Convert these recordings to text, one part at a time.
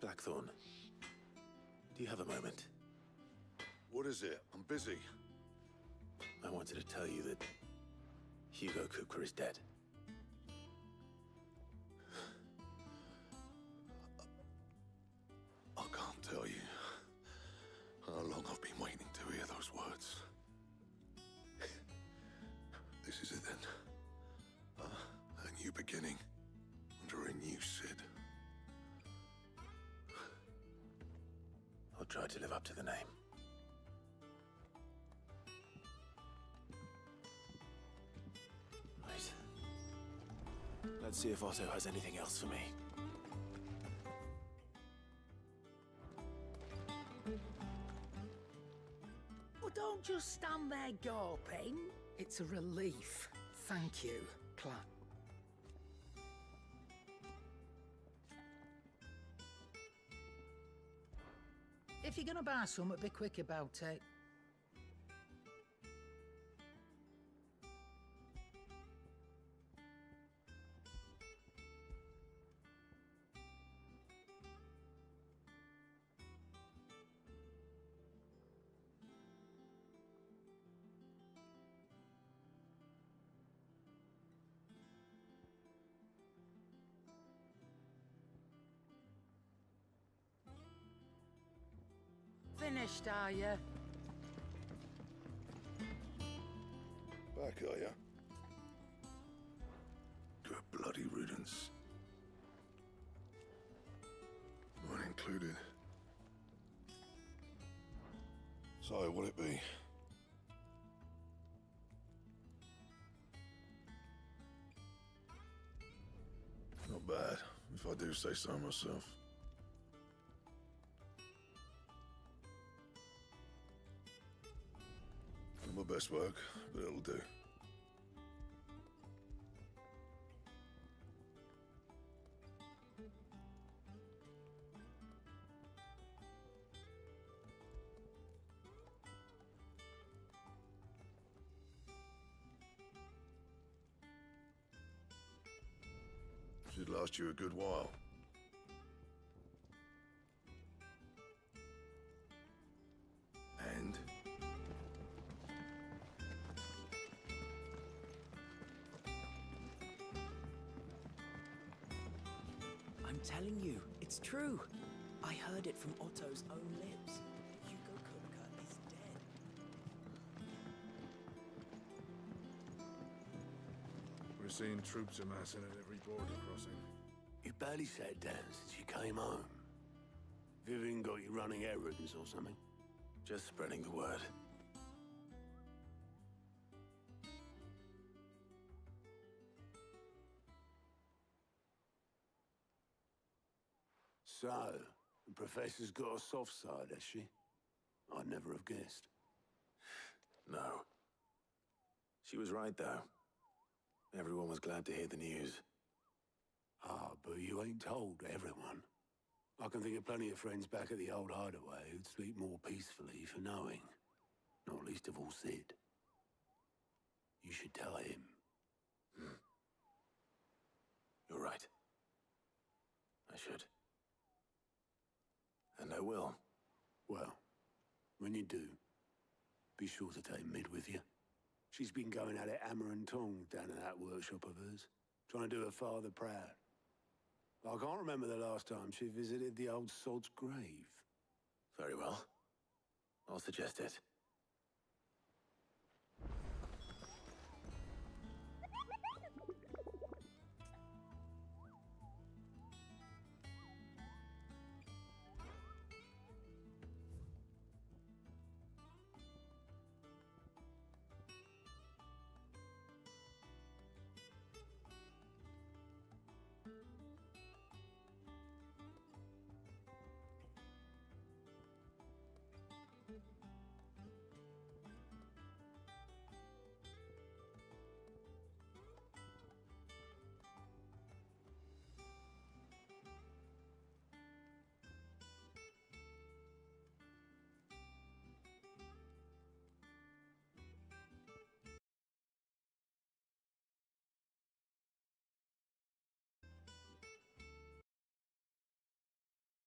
Blackthorn, do you have a moment? What is it? I'm busy. I wanted to tell you that Hugo Kupka is dead. I can't tell you how long I've been waiting to hear those words. This is it then. A new beginning under a new Sid. I'll try to live up to the name. Right. Let's see if Otto has anything else for me. Well, don't just stand there gawping. It's a relief. Thank you, Clat. If you're gonna buy something, be quick about it. Finished, are you? Back, are ya? Good bloody riddance. Mine included. So, what'd it be? Not I do say so myself. Not my best work, but it'll do. Should last you a good while. And? I'm telling you, it's true. I heard it from Otto's own lips. Hugo Kupka is dead. We're seeing troops amassing at every border crossing. You barely sat down since you came home. Vivian got you running errands or something? Just spreading the word. So, the Professor's got a soft side, has she? I'd never have guessed. No. She was right, though. Everyone was glad to hear the news. Ah, but you ain't told everyone. I can think of plenty of friends back at the old hideaway who'd sleep more peacefully for knowing. Not least of all Sid. You should tell him. You're right. I should. And I will. Well, when you do, be sure to take Mid with you. She's been going at it hammer and tongs down in that workshop of hers, trying to do her father proud. I can't remember the last time she visited the old sod's grave. Very well. I'll suggest it.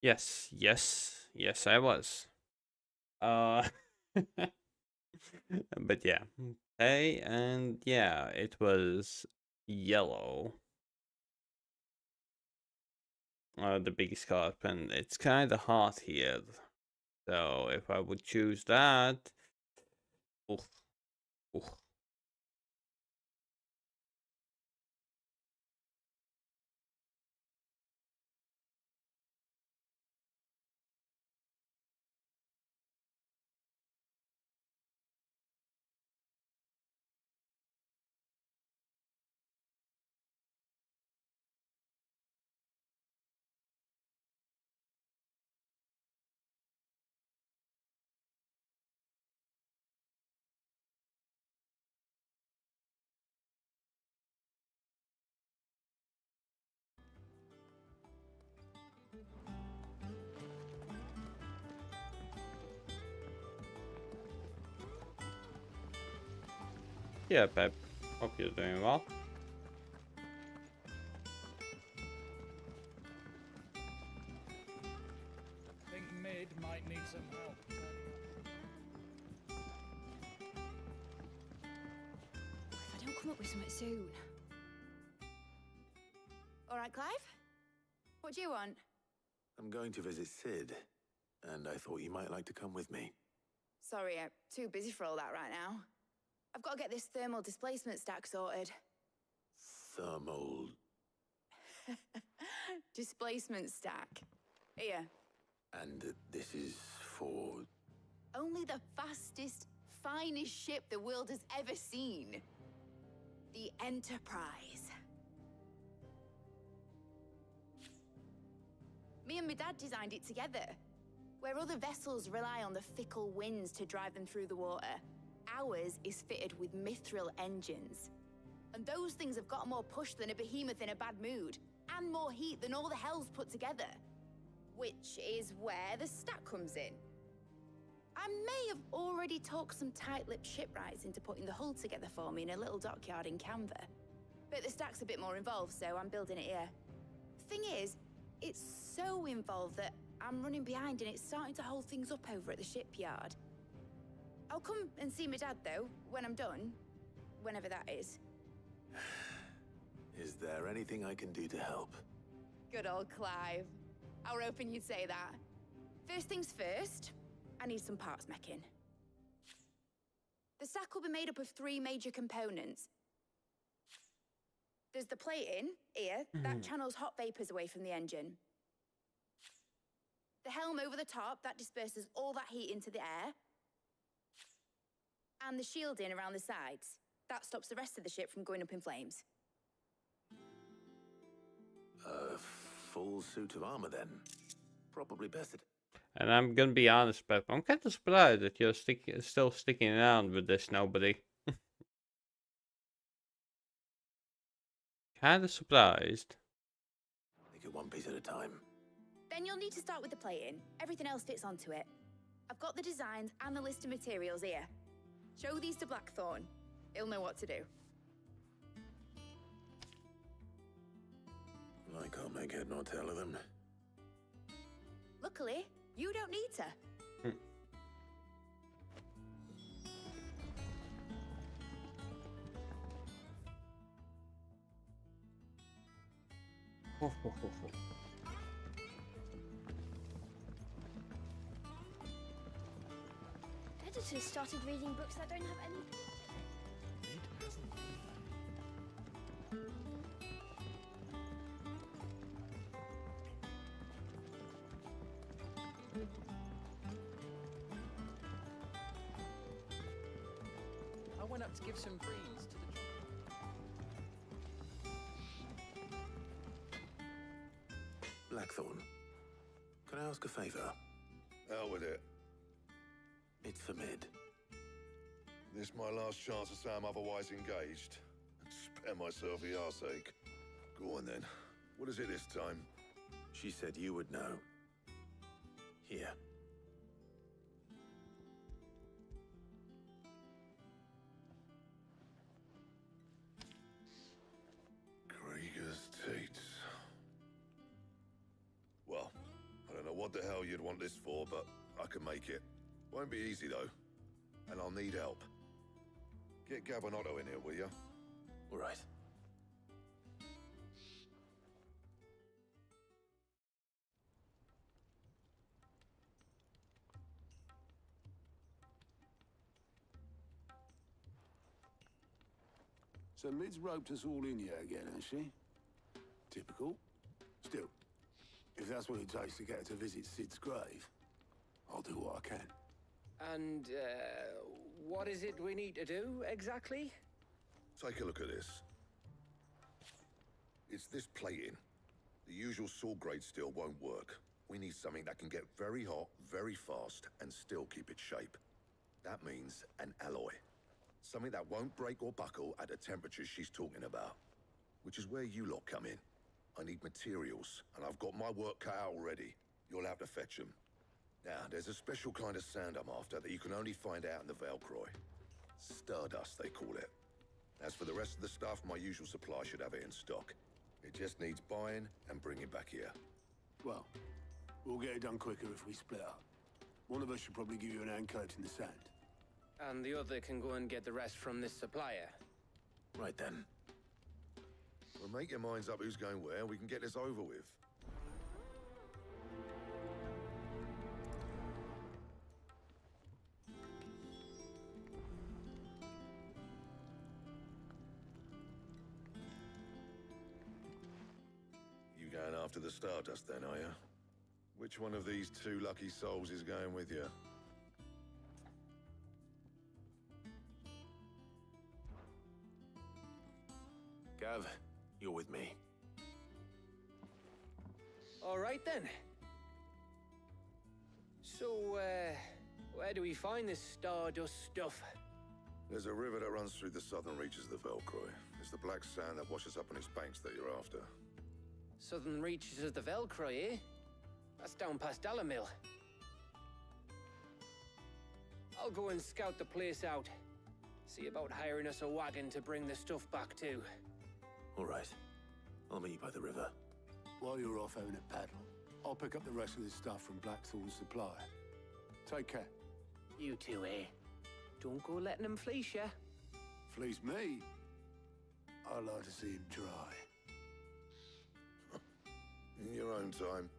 Yes, I was. Uh, but yeah, okay, and yeah, it was yellow. The big scarp, and it's kind of hot here. So if I would choose that, oof, oof. Yeah, Pep. Hope you're doing well. Think Mid might need some help. If I don't come up with something soon. All right, Clive? What do you want? I'm going to visit Sid, and I thought you might like to come with me. Sorry, I'm too busy for all that right now. I've got to get this thermal displacement stack sorted. Thermal... Displacement stack. Here. And this is for... Only the fastest, finest ship the world has ever seen. The Enterprise. Me and my dad designed it together. Where other vessels rely on the fickle winds to drive them through the water, ours is fitted with mithril engines. And those things have got more push than a behemoth in a bad mood, and more heat than all the hells put together. Which is where the stack comes in. I may have already talked some tight-lipped shipwrights into putting the hull together for me in a little dockyard in Canva. But the stack's a bit more involved, so I'm building it here. Thing is, it's so involved that I'm running behind and it's starting to hold things up over at the shipyard. I'll come and see my dad, though, when I'm done. Whenever that is. Is there anything I can do to help? Good old Clive. I were hoping you'd say that. First things first, I need some parts mecking. The stack will be made up of 3 major components. There's the plating, here, that channels hot vapors away from the engine. The helm over the top, that disperses all that heat into the air. And the shielding around the sides. That stops the rest of the ship from going up in flames. A full suit of armor, then. Probably best it. And I'm gonna be honest, but I'm kind of surprised that you're still sticking around with this now, buddy. Kind of surprised. Take it one piece at a time. Then you'll need to start with the plating. Everything else fits onto it. I've got the designs and the list of materials here. Show these to Blackthorn. He'll know what to do. I can't make head nor tail of them. Luckily, you don't need to. Editors started reading books that don't have any. I went up to give some greens to the... Blackthorn, can I ask a favor? Out with it. It's for Mid. This my last chance to say I'm otherwise engaged. Spare myself the arseache. Go on then. What is it this time? She said you would know. Here. Krieger's teats. Well, I don't know what the hell you'd want this for, but I can make it. Won't be easy though. And I'll need help. Get Gavin Otto in here, will ya? All right. So Mid's roped us all in here again, has she? Typical. Still, if that's what it takes to get her to visit Sid's grave, I'll do what I can. And, what is it we need to do, exactly? Take a look at this. It's this plating. The usual sword grade steel won't work. We need something that can get very hot, very fast, and still keep its shape. That means an alloy. Something that won't break or buckle at the temperatures she's talking about. Which is where you lot come in. I need materials, and I've got my work cut out already. You'll have to fetch them. Now, there's a special kind of sand I'm after that you can only find out in the Velcroy. Stardust, they call it. As for the rest of the stuff, my usual supply should have it in stock. It just needs buying and bringing back here. Well, we'll get it done quicker if we split up. One of us should probably give you an hand coat in the sand. And the other can go and get the rest from this supplier. Right then. Well, make your minds up who's going where, and we can get this over with. You going after the Stardust then, are you? Which one of these 2 lucky souls is going with you? Gav, you're with me. All right then. So, where do we find this stardust stuff? There's a river that runs through the southern reaches of the Velcroy. It's the black sand that washes up on its banks that you're after. Southern reaches of the Velcroy, eh? That's down past Alamill. I'll go and scout the place out. See about hiring us a wagon to bring the stuff back to. All right. I'll meet you by the river. While you're off having a paddle, I'll pick up the rest of this stuff from Blackthorn's supply. Take care. You two, eh? Don't go letting them fleece ya. Fleece me? I like to see him dry. In your own time.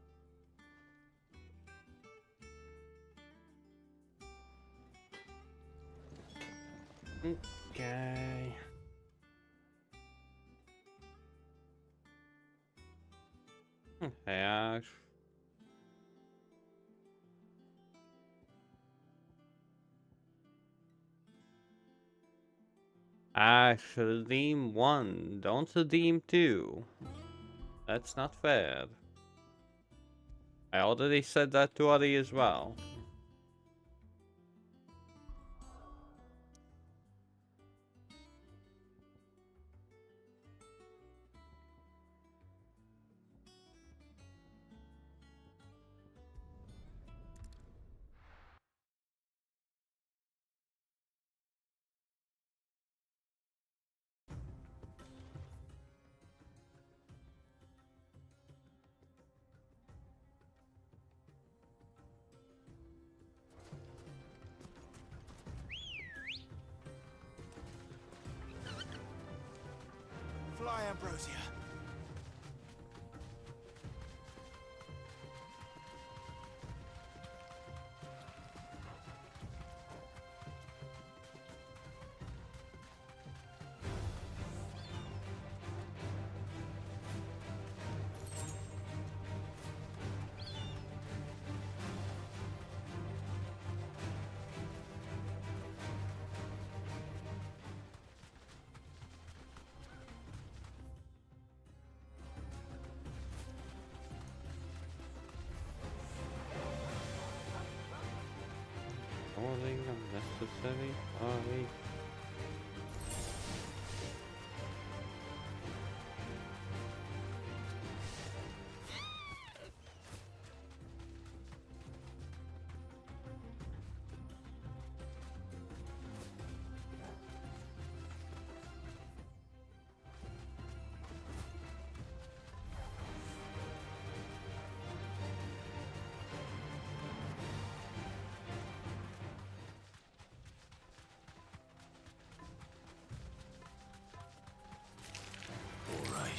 Okay. Hey, Ash. Ash, redeem 1. Don't redeem 2. That's not fair. I already said that to Adi as well. Fly, Ambrosia. Calling unnecessary. Sorry. All right.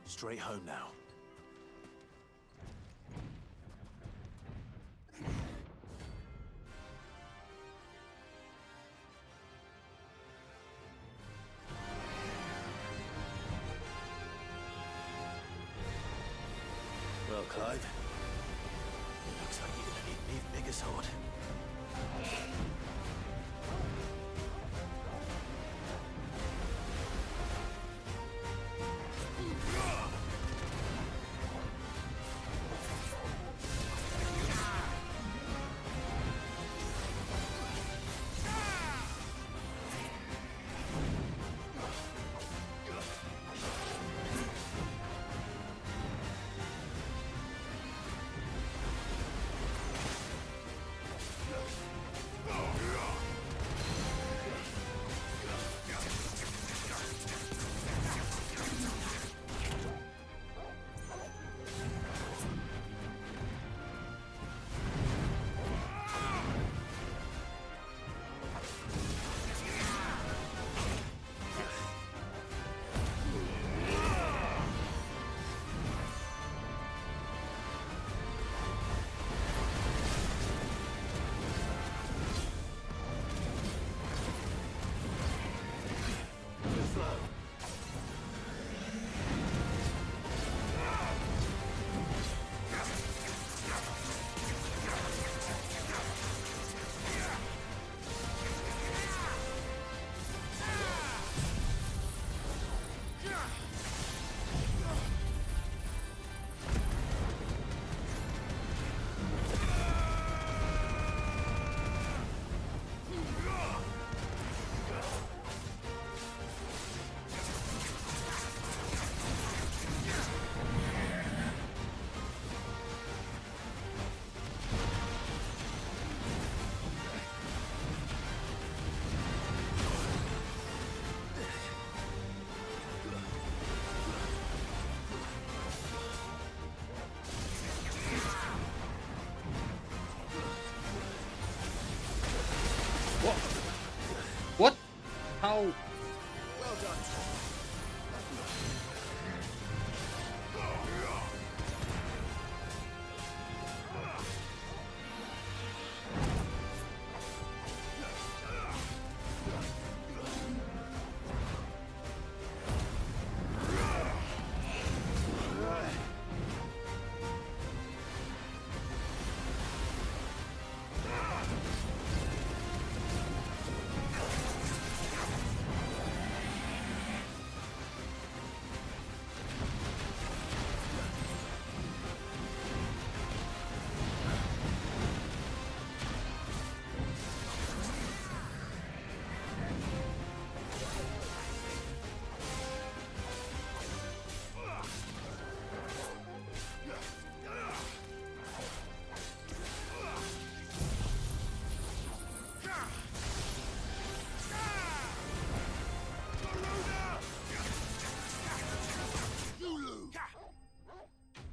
Straight home now. Well, Clive, looks like you're gonna need an even bigger sword. What? How? Well done.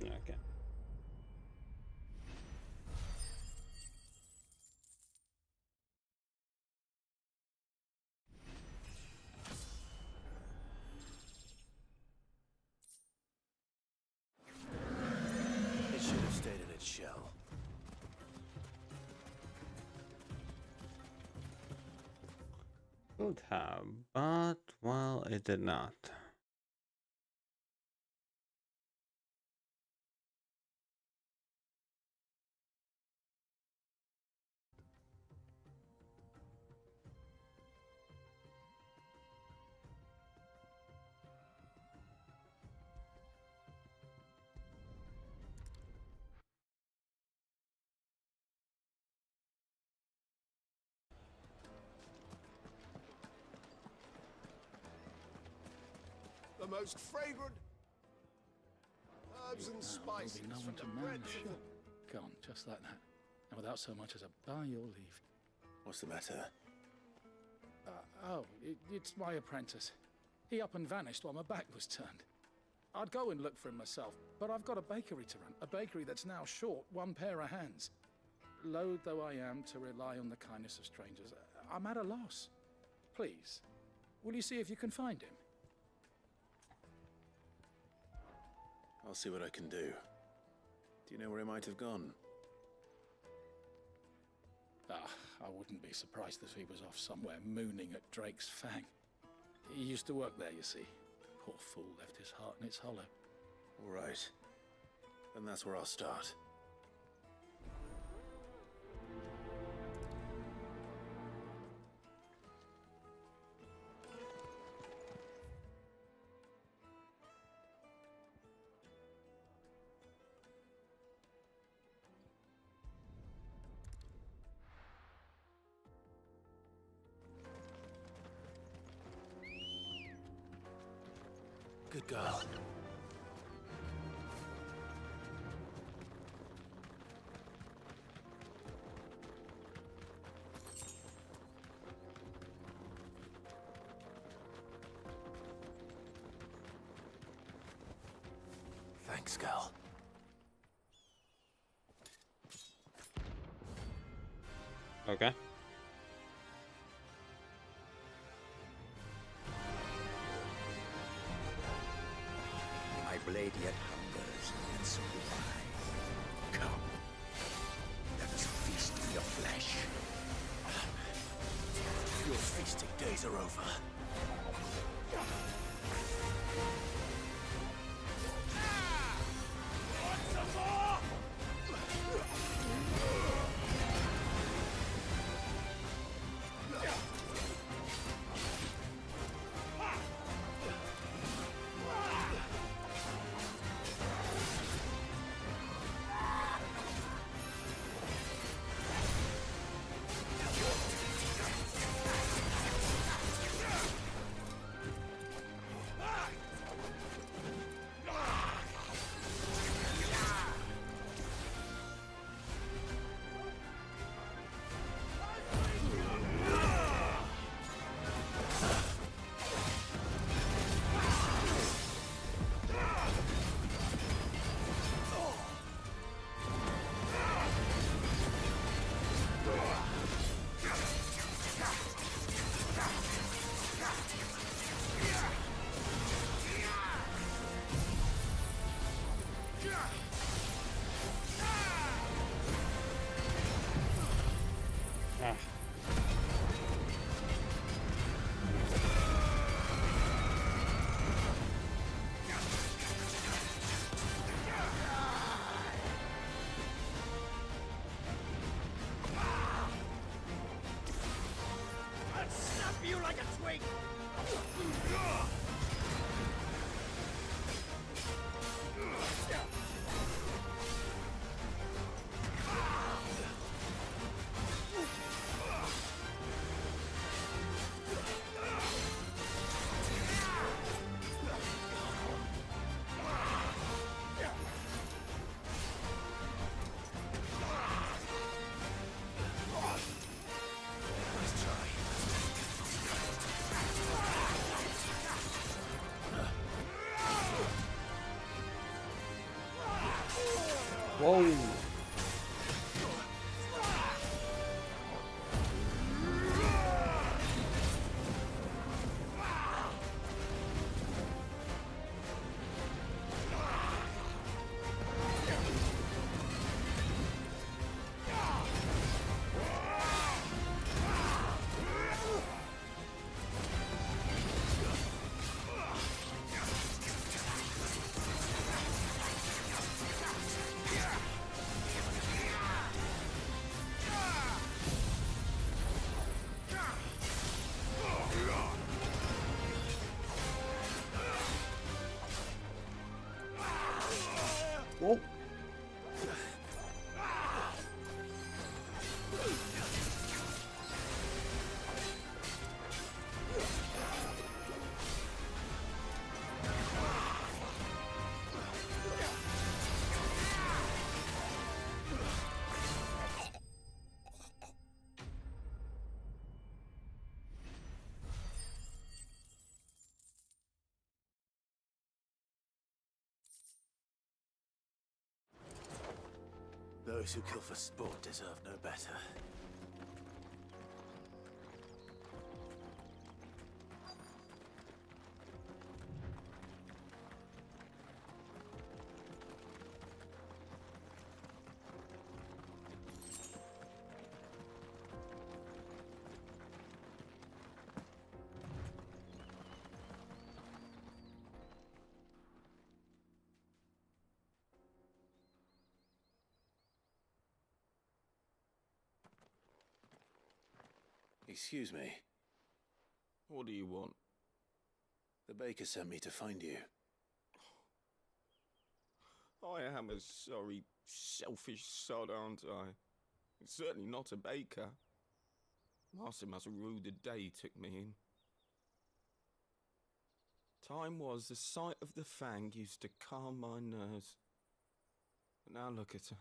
Okay. It should have stayed in its shell. Could have, but well, it did not. The most fragrant herbs and spices There'll be no one to from the man bread the to ship. Gone, just like that. And without so much as a by your leave. What's the matter? It's my apprentice. He up and vanished while my back was turned. I'd go and look for him myself, but I've got a bakery to run. A bakery that's now short one pair of hands. Loath though I am to rely on the kindness of strangers, I'm at a loss. Please, will you see if you can find him? I'll see what I can do. Do you know where he might have gone? I wouldn't be surprised if he was off somewhere mooning at Drake's Fang. He used to work there, you see. Poor fool left his heart in its hollow. All right. Then that's where I'll start. Good girl. Thanks, girl. Okay. My blade yet hungers, and so do I. Come, let us feast in your flesh. Your feasting days are over. Whoa. Whoa. Those who kill for sport deserve no better. Excuse me. What do you want? The baker sent me to find you. I am a sorry, selfish sod, aren't I? Certainly not a baker. Master must rue the day he took me in. Time was the sight of the fang used to calm my nerves. But now look at her.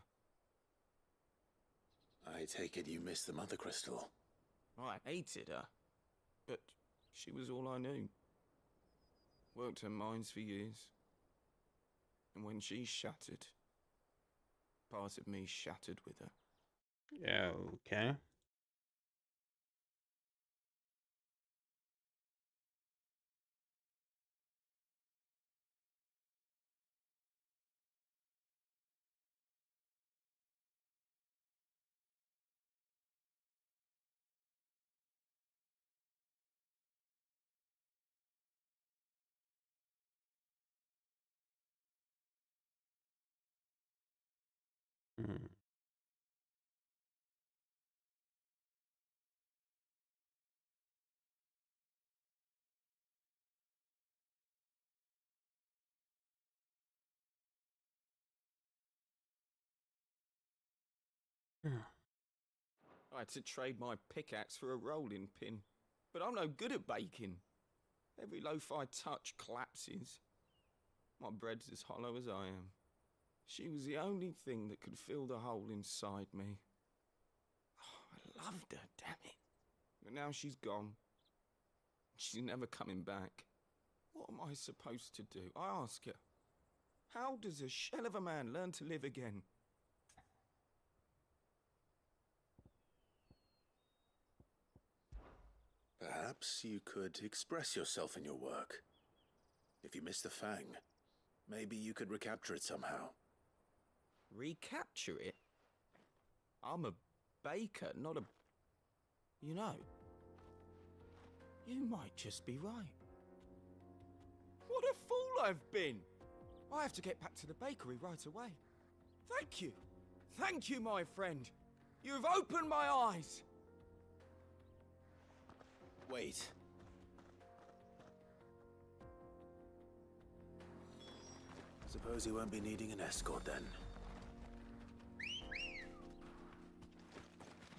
I take it you missed the Mother Crystal. I hated her, but she was all I knew. Worked her mines for years. And when she shattered, part of me shattered with her. Yeah, okay. Hmm. I had to trade my pickaxe for a rolling pin, but I'm no good at baking. Every loaf I touch collapses. My bread's as hollow as I am. She was the only thing that could fill the hole inside me. Oh, I loved her, damn it. But now she's gone. She's never coming back. What am I supposed to do? I ask her. How does a shell of a man learn to live again? Perhaps you could express yourself in your work. If you miss the fang, maybe you could recapture it somehow. Recapture it? I'm a baker, not a... You know, you might just be right. What a fool I've been! I have to get back to the bakery right away. Thank you. Thank you, my friend. You've opened my eyes. Wait. Suppose you won't be needing an escort then.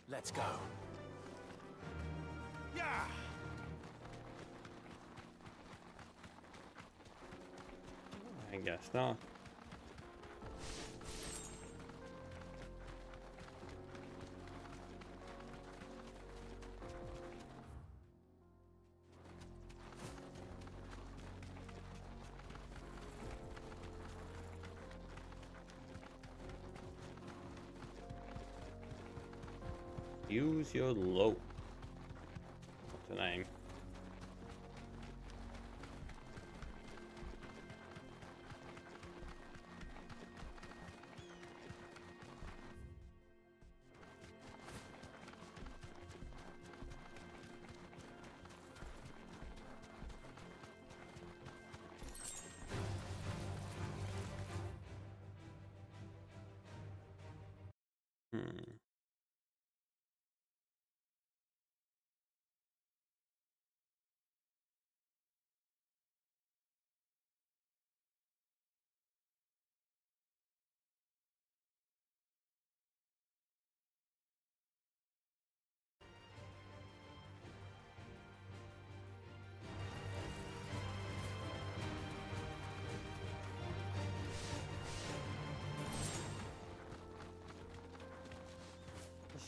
Let's go. Yeah! I guess not. Use your load. What's the name?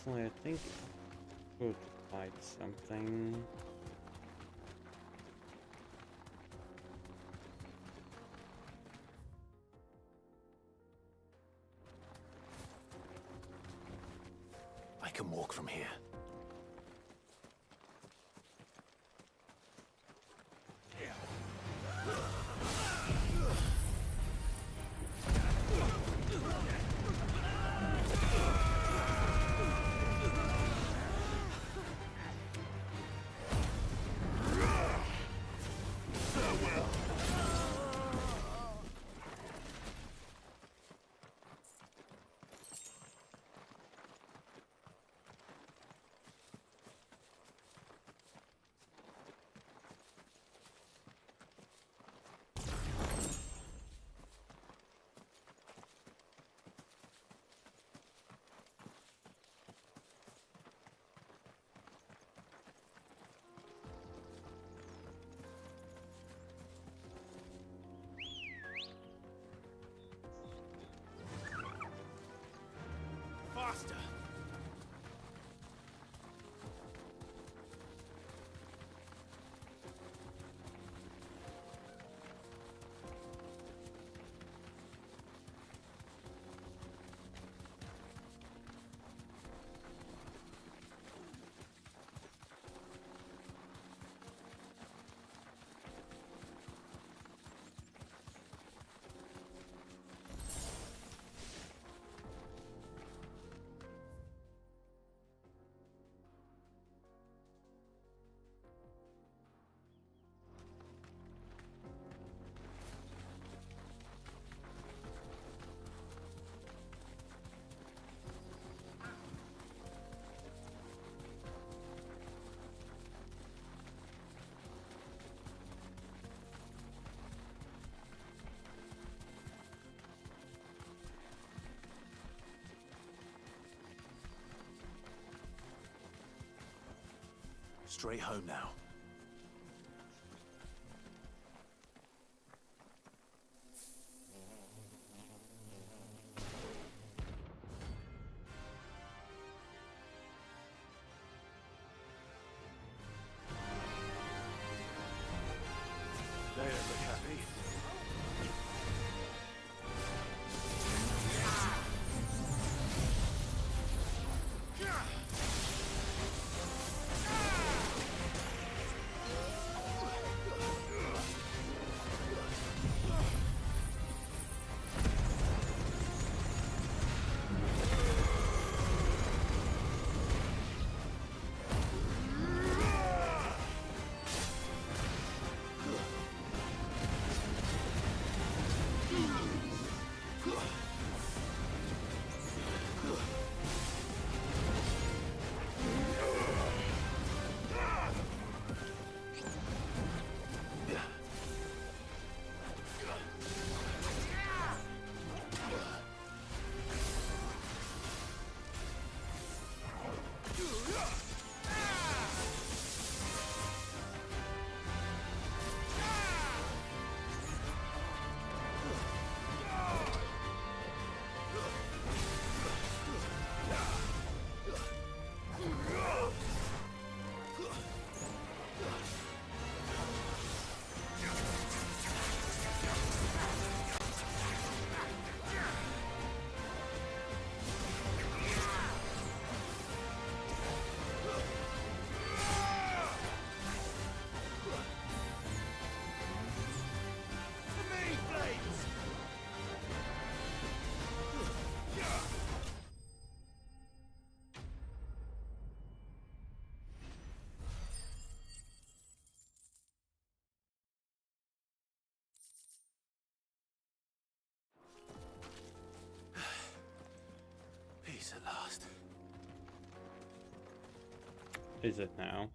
Personally, I think I could fight something. I can walk from here. Faster! Straight home now. There's the cafe. Peace at last. Is it now?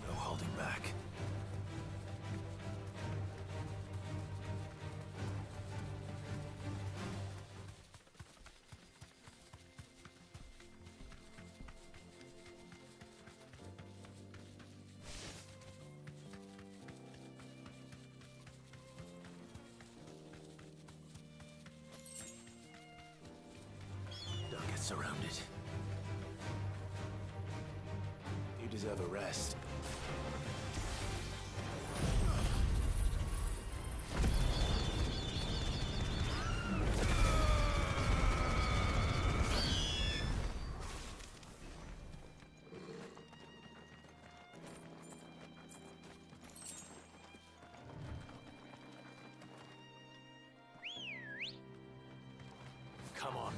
No holding back. Don't get surrounded. You deserve a rest. Come on.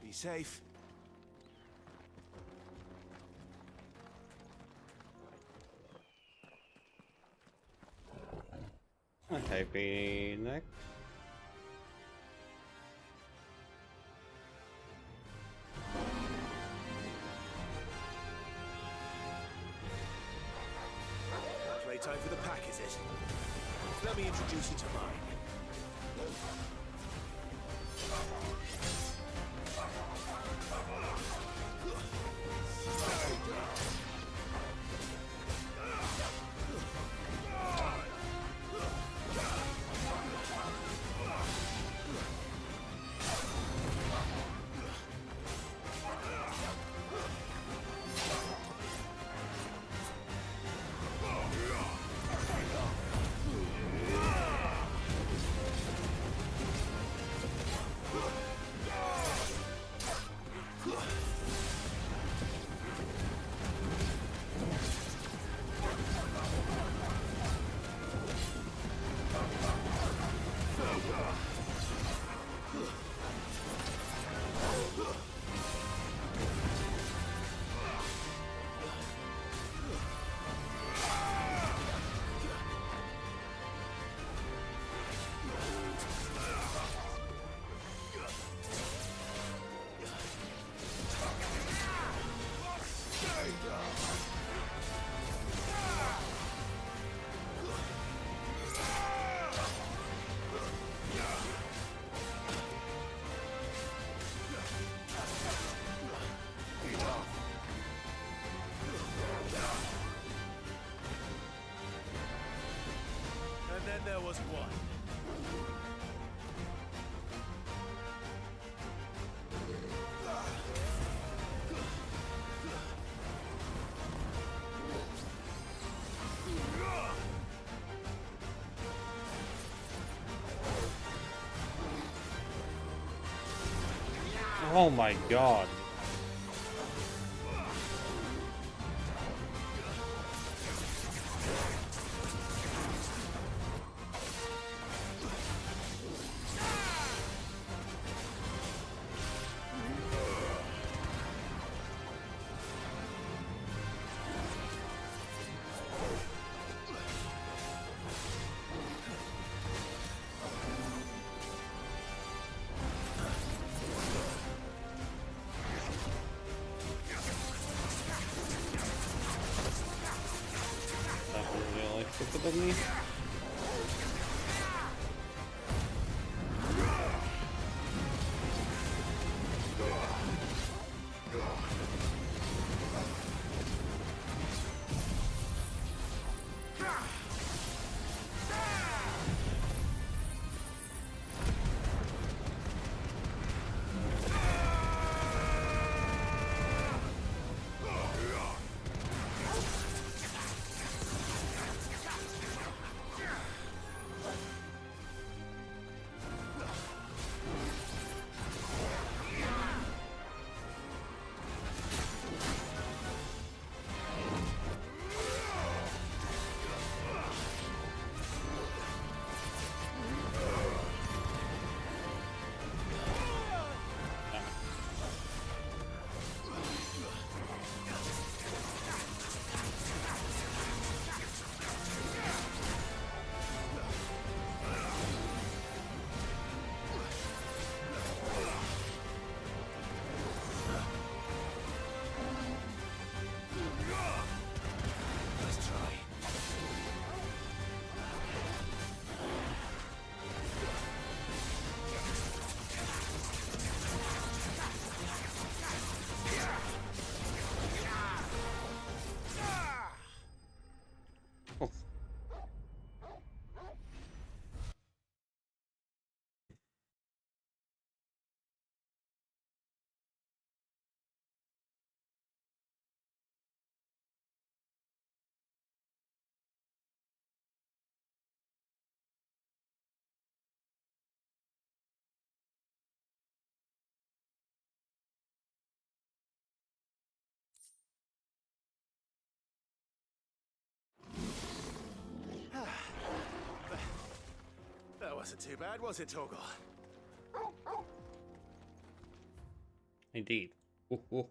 Be safe. Okay, be next. Playtime for the pack, is it? Let me introduce you to mine. was one. Oh my god. Look at me. That wasn't too bad, was it, Torgal? Indeed. Ooh, ooh.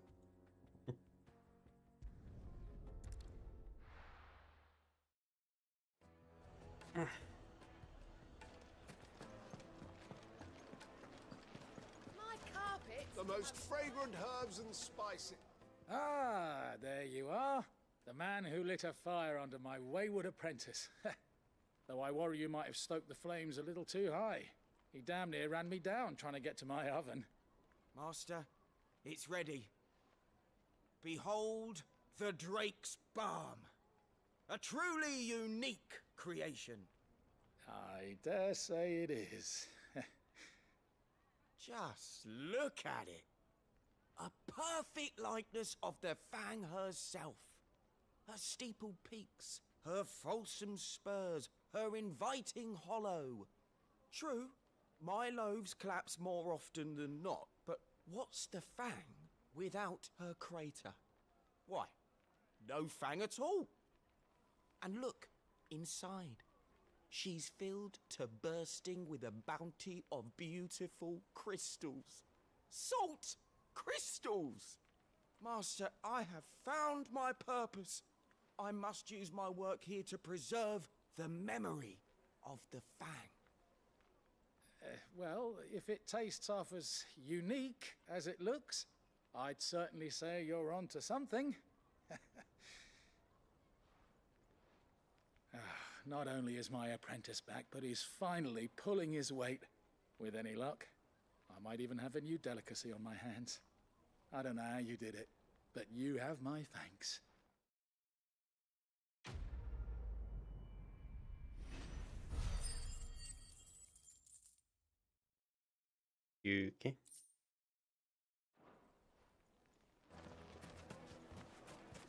My carpet. The most fragrant herbs and spices. Ah, there you are. The man who lit a fire under my wayward apprentice. Though I worry you might have stoked the flames a little too high. He damn near ran me down trying to get to my oven. Master, it's ready. Behold the Drake's Balm. A truly unique creation. I dare say it is. Just look at it. A perfect likeness of the Fang herself. Her steepled peaks, her fulsome spurs, her inviting hollow. True, my loaves collapse more often than not, but what's the Fang without her crater? Why, no Fang at all. And look, inside. She's filled to bursting with a bounty of beautiful crystals. Salt crystals! Master, I have found my purpose. I must use my work here to preserve the memory of the Fang. Well, if it tastes half as unique as it looks, I'd certainly say you're onto something. Not only is my apprentice back, but he's finally pulling his weight. With any luck, I might even have a new delicacy on my hands. I don't know how you did it, but you have my thanks. Okay.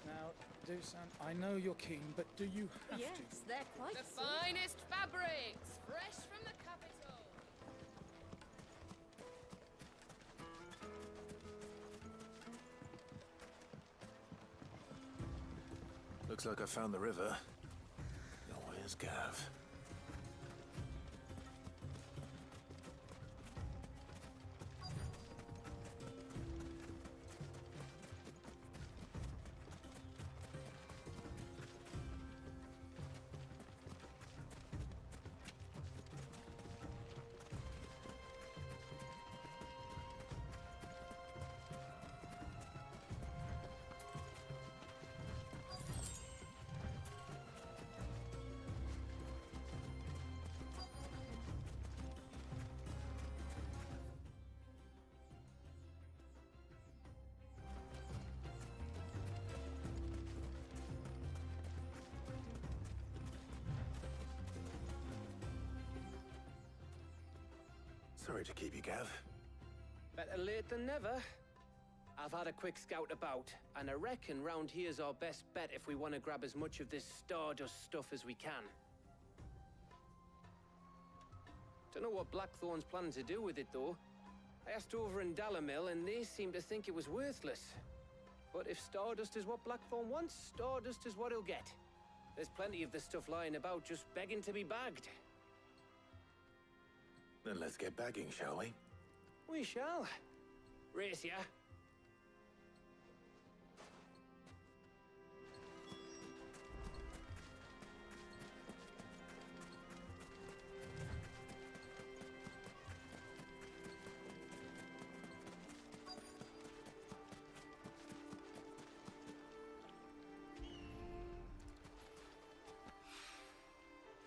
Now, Dusan, I know you're keen, but do you have Yes, to? they're quite The finest fabrics, fresh from the capital. Looks like I found the river. Now where's Gav? Sorry to keep you, Gav. Better late than never. I've had a quick scout about, and I reckon round here's our best bet if we want to grab as much of this Stardust stuff as we can. Don't know what Blackthorn's planning to do with it, though. I asked over in Dalamil, and they seem to think it was worthless. But if Stardust is what Blackthorn wants, Stardust is what he'll get. There's plenty of this stuff lying about, just begging to be bagged. Then let's get bagging, shall we? We shall. Race ya.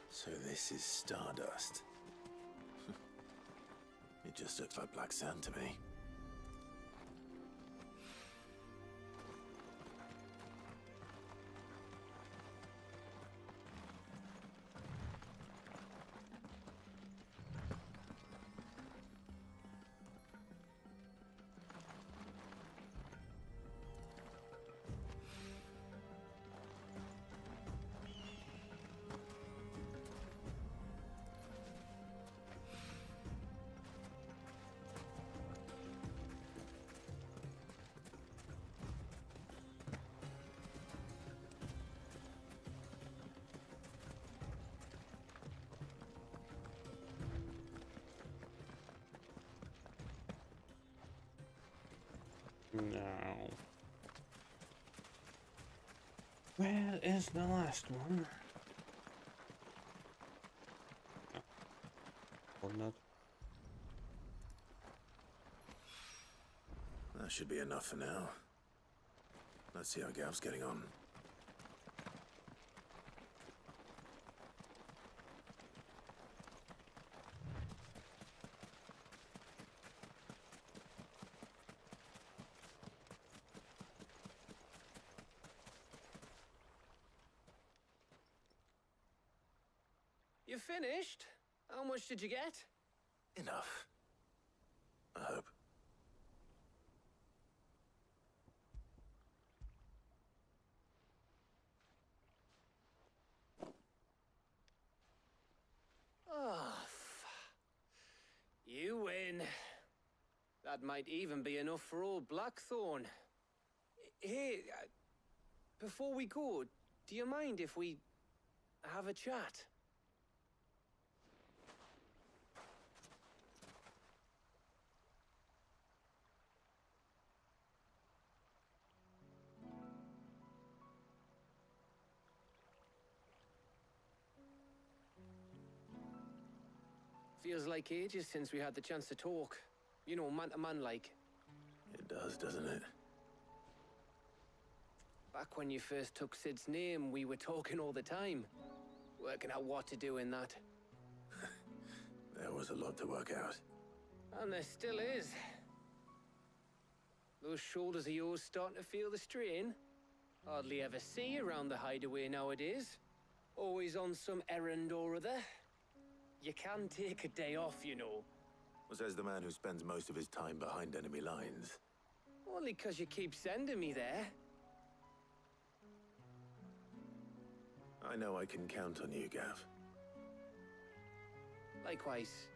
So this is Stardust. It just looks like black sand to me. No. Where is the last one? Oh. Or not. That should be enough for now. Let's see how Gav's getting on. You finished? How much did you get? Enough. I hope. Oh, you win. That might even be enough for old Blackthorn. Hey, before we go, do you mind if we have a chat? Feels like ages since we had the chance to talk. You know, man to man like. It does, doesn't it? Back when you first took Sid's name, we were talking all the time. Working out what to do in that. There was a lot to work out. And there still is. Those shoulders of yours starting to feel the strain. Hardly ever see you around the hideaway nowadays. Always on some errand or other. You can take a day off, you know. Says the man who spends most of his time behind enemy lines. Only 'cause you keep sending me there. I know I can count on you, Gav. Likewise.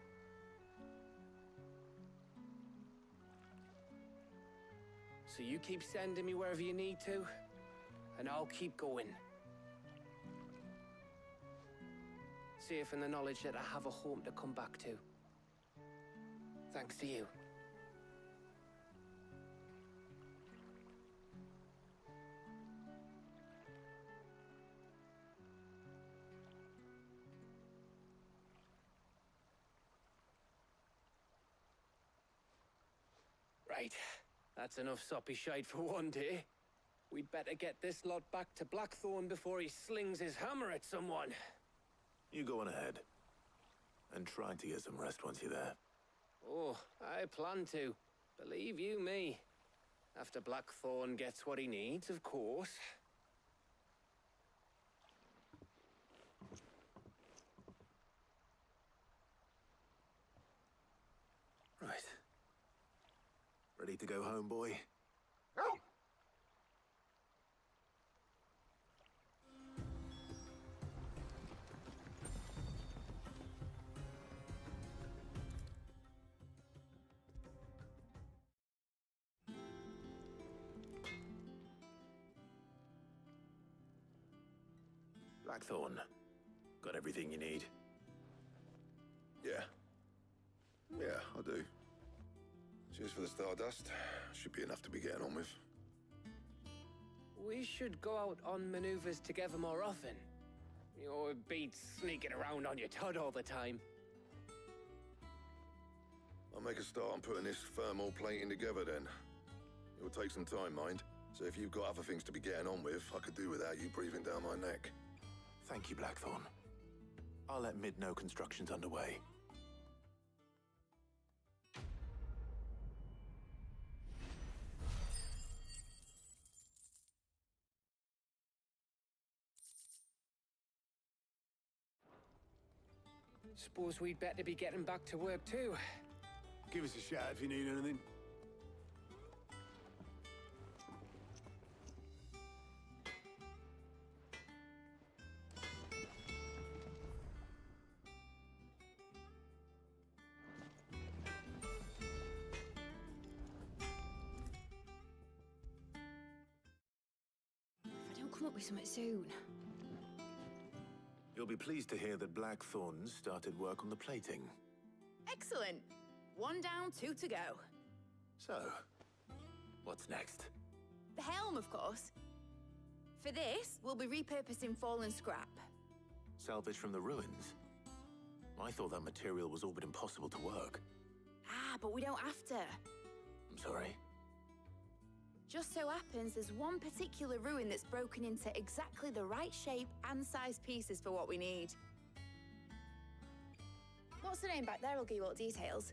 So you keep sending me wherever you need to, and I'll keep going. Safe in the knowledge that I have a home to come back to. Thanks to you. Right. That's enough soppy shite for one day. We'd better get this lot back to Blackthorn before he slings his hammer at someone. You go on ahead. And try to get some rest once you're there. Oh, I plan to. Believe you me. After Blackthorn gets what he needs, of course. Right. Ready to go home, boy? Blackthorn, got everything you need? Yeah. Yeah, I do. Cheers for the Stardust. Should be enough to be getting on with. We should go out on maneuvers together more often. You know, it beats sneaking around on your tud all the time. I'll make a start on putting this thermal plating together then. It will take some time, mind. So if you've got other things to be getting on with, I could do without you breathing down my neck. Thank you, Blackthorn. I'll let Mid know construction's underway. Suppose we'd better be getting back to work too. Give us a shout if you need anything. If I don't come up with something soon. You'll be pleased to hear that Blackthorn's started work on the plating. Excellent. 1 down, 2 to go. So, what's next? The helm, of course. For this, we'll be repurposing fallen scrap. Salvage from the ruins? I thought that material was all but impossible to work. Ah, but we don't have to. I'm sorry. Just so happens there's one particular ruin that's broken into exactly the right shape and size pieces for what we need. What's the name back there? I'll give you all details.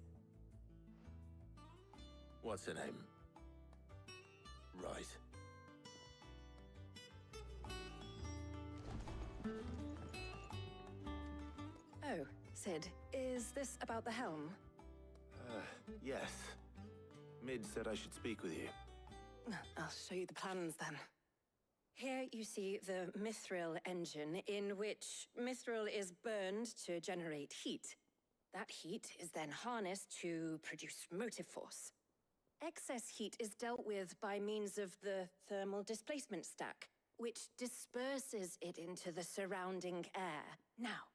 What's her name? Right. Oh, Sid, is this about the helm? Yes. Mid said I should speak with you. I'll show you the plans then. Here you see the mithril engine, in which mithril is burned to generate heat. That heat is then harnessed to produce motive force. Excess heat is dealt with by means of the thermal displacement stack, which disperses it into the surrounding air. Now,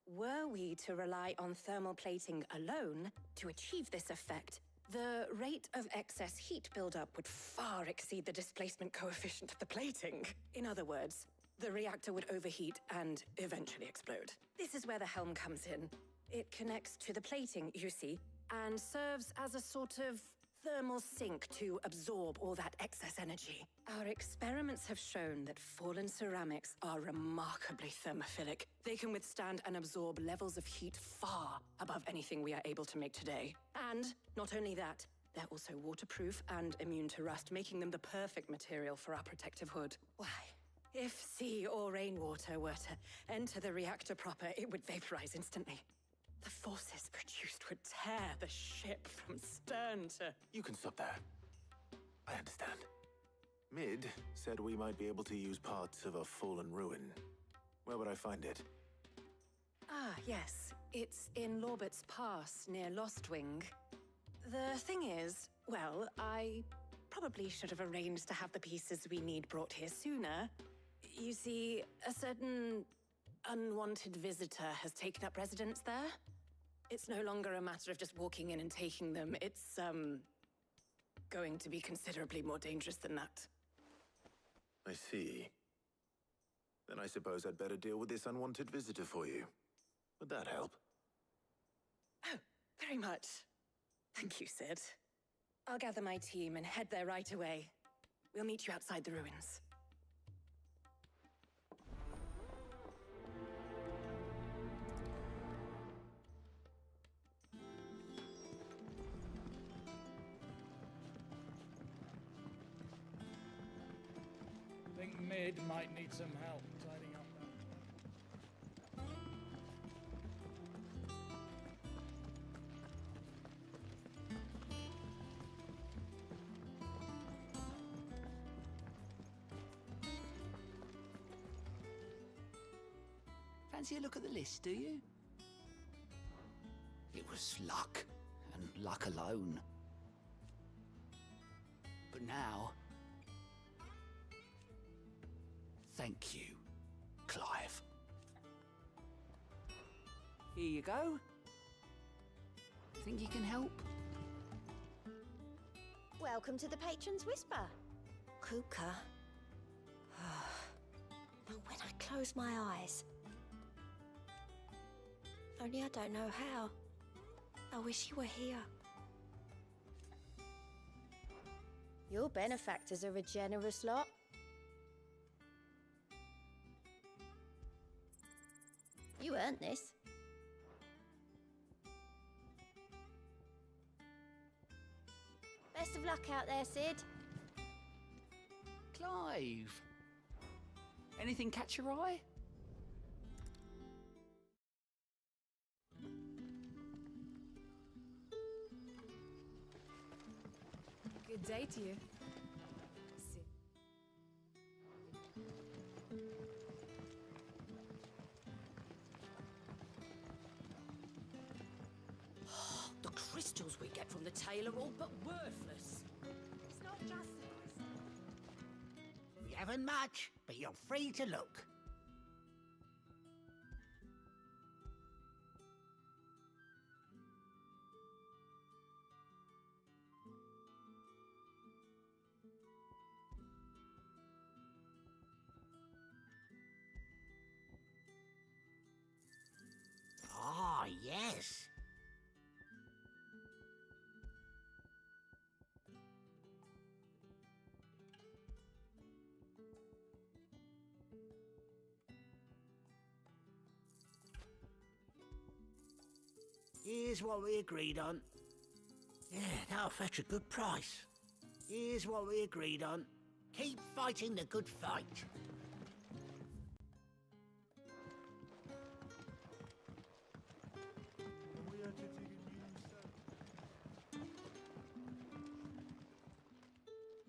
were we to rely on thermal plating alone to achieve this effect, the rate of excess heat buildup would far exceed the displacement coefficient of the plating. In other words, the reactor would overheat and eventually explode. This is where the helm comes in. It connects to the plating, you see, and serves as a sort of thermal sink to absorb all that excess energy. Our experiments have shown that fallen ceramics are remarkably thermophilic. They can withstand and absorb levels of heat far above anything we are able to make today. And not only that, they're also waterproof and immune to rust, making them the perfect material for our protective hood. Why, if sea or rainwater were to enter the reactor proper, it would vaporize instantly. The forces produced would tear the ship from stern to... You can stop there. I understand. Mid said we might be able to use parts of a fallen ruin. Where would I find it? Ah, yes. It's in Lorbert's Pass, near Lostwing. The thing is, well, I probably should have arranged to have the pieces we need brought here sooner. You see, a certain unwanted visitor has taken up residence there. It's no longer a matter of just walking in and taking them. It's, going to be considerably more dangerous than that. I see. Then I suppose I'd better deal with this unwanted visitor for you. Would that help? Oh, very much. Thank you, Sid. I'll gather my team and head there right away. We'll meet you outside the ruins. Think Mid might need some help tidying up that. Fancy a look at the list, do you? It was luck, and luck alone. But now... Thank you, Clive. Here you go. Think you can help? Welcome to the Patron's Whisper. Kuka. But when I close my eyes... Only I don't know how. I wish you were here. Your benefactors are a generous lot. You earned this. Best of luck out there, Sid. Clive. Anything catch your eye? Good day to you. The crystals we get from the tail are all but worthless. It's not just the crystal. We haven't much, but you're free to look. Ah, yes. Here's what we agreed on. Yeah, that'll fetch a good price. Here's what we agreed on. Keep fighting the good fight.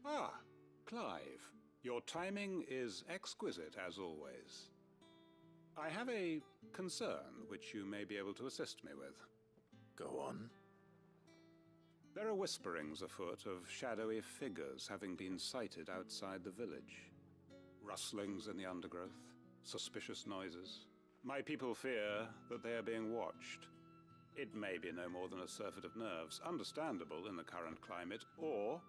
Ah, Clive. Your timing is exquisite, as always. I have a concern which you may be able to assist me with. Go on. There are whisperings afoot of shadowy figures having been sighted outside the village. Rustlings in the undergrowth, suspicious noises. My people fear that they are being watched. It may be no more than a surfeit of nerves, understandable in the current climate, or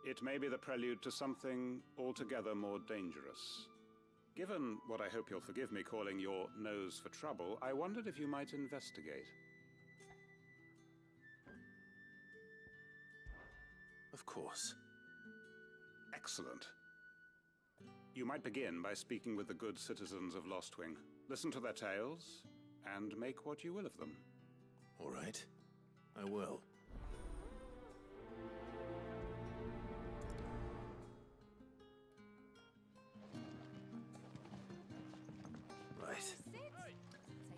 it may be the prelude to something altogether more dangerous. Given what I hope you'll forgive me calling your nose for trouble, I wondered if you might investigate. Of course. Excellent. You might begin by speaking with the good citizens of Lostwing. Listen to their tales, and make what you will of them. All right. I will. Right.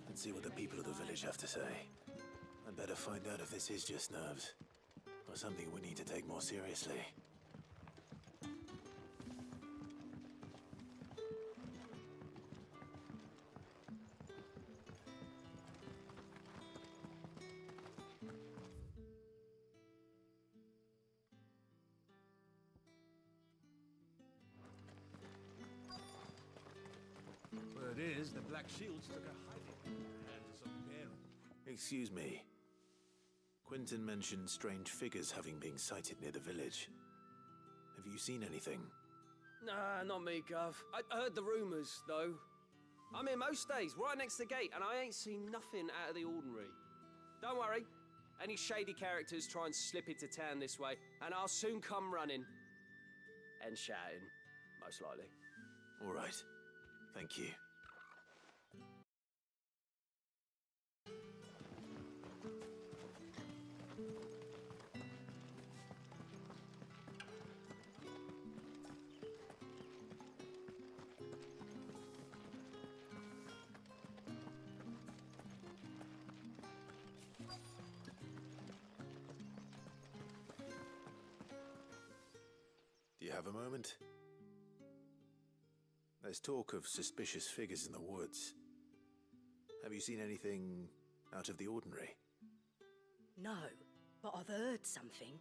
Let's see what the people of the village have to say. gotta find out if this is just nerves, or something we need to take more seriously. Word is, the Black Shields took a hiding in the hands of some parent. Excuse me. Quentin mentioned strange figures having been sighted near the village. Have you seen anything? Nah, not me, Gov. I heard the rumours, though. I'm here most days, right next to the gate, and I ain't seen nothing out of the ordinary. Don't worry. Any shady characters try and slip into town this way, and I'll soon come running. And shouting, most likely. All right. Thank you. Do you have a moment? There's talk of suspicious figures in the woods. Have you seen anything out of the ordinary? No, but I've heard something.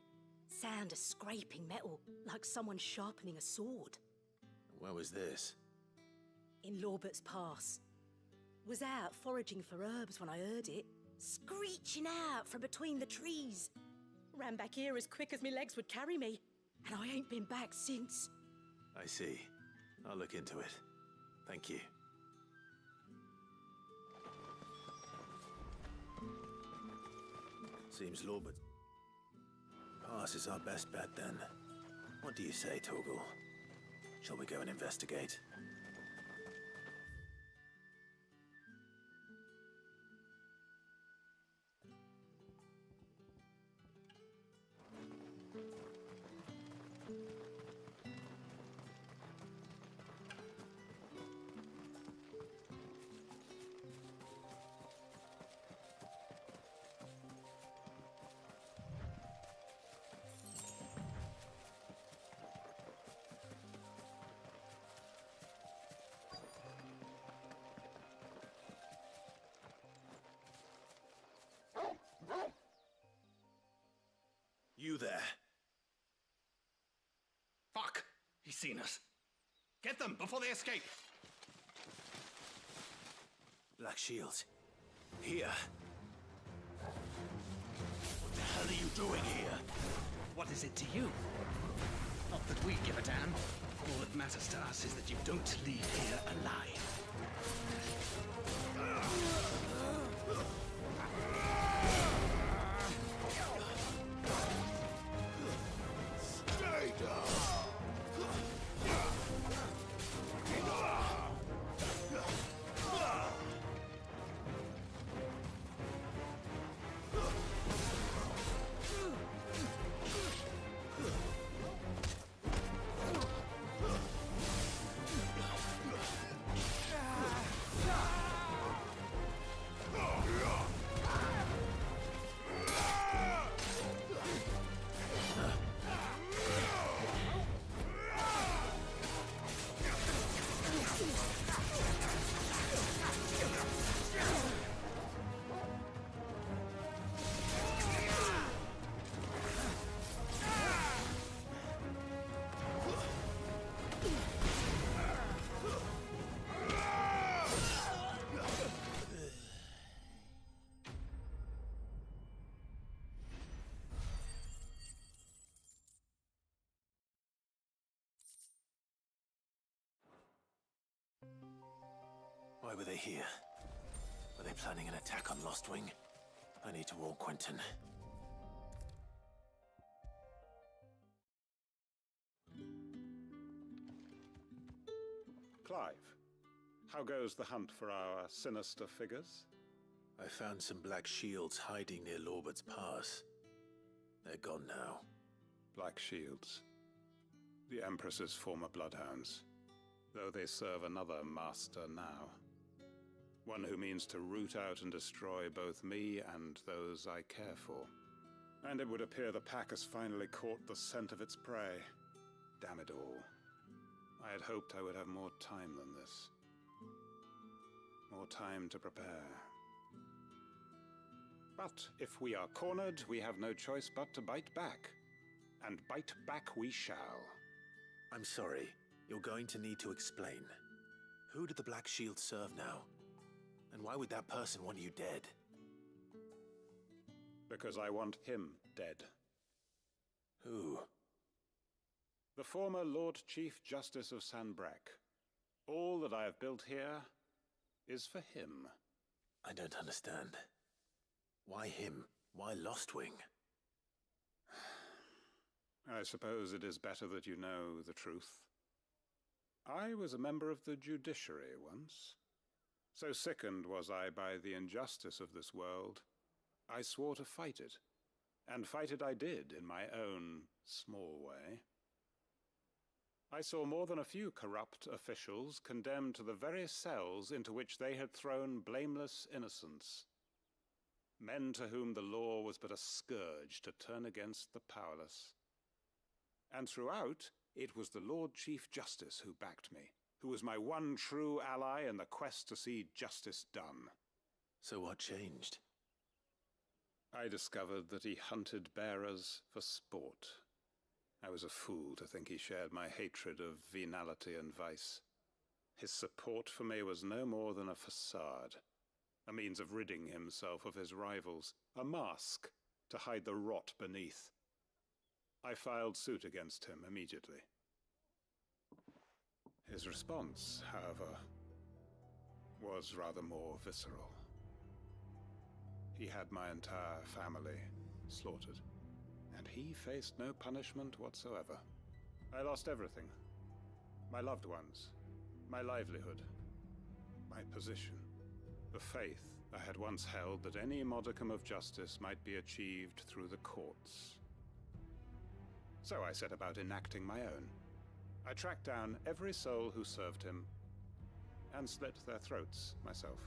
Sound of scraping metal, like someone sharpening a sword. Where was this? In Lorbert's Pass. Was out foraging for herbs when I heard it, screeching out from between the trees. Ran back here as quick as my legs would carry me, and I ain't been back since. I see. I'll look into it. Thank you. Seems Lorbert's Pass is our best bet then. What do you say, Torgal? Shall we go and investigate? You there? Fuck! He's seen us. Get them before they escape! Black Shields. Here. What the hell are you doing here? What is it to you? Not that we give a damn. All that matters to us is that you don't leave here alive. Stay down! Why were they here? Were they planning an attack on Lostwing? I need to warn Quentin. Clive, how goes the hunt for our sinister figures? I found some Black Shields hiding near Lorbert's Pass. They're gone now. Black Shields. The Empress's former bloodhounds, though they serve another master now. One who means to root out and destroy both me and those I care for. And it would appear the pack has finally caught the scent of its prey. Damn it all. I had hoped I would have more time than this. More time to prepare. But if we are cornered, we have no choice but to bite back. And bite back we shall. I'm sorry. You're going to need to explain. Who did the Black Shield serve now? And why would that person want you dead? Because I want him dead. Who? The former Lord Chief Justice of Sanbreque. All that I have built here is for him. I don't understand. Why him? Why Lostwing? I suppose it is better that you know the truth. I was a member of the judiciary once. So sickened was I by the injustice of this world, I swore to fight it. And fight it I did, in my own small way. I saw more than a few corrupt officials condemned to the very cells into which they had thrown blameless innocents. Men to whom the law was but a scourge to turn against the powerless. And throughout, it was the Lord Chief Justice who backed me, who was my one true ally in the quest to see justice done. So what changed? I discovered that he hunted bearers for sport. I was a fool to think he shared my hatred of venality and vice. His support for me was no more than a facade, a means of ridding himself of his rivals, a mask to hide the rot beneath. I filed suit against him immediately. His response, however, was rather more visceral. He had my entire family slaughtered, and he faced no punishment whatsoever. I lost everything. My loved ones, my livelihood, my position, the faith I had once held that any modicum of justice might be achieved through the courts. So I set about enacting my own. I tracked down every soul who served him, and slit their throats myself.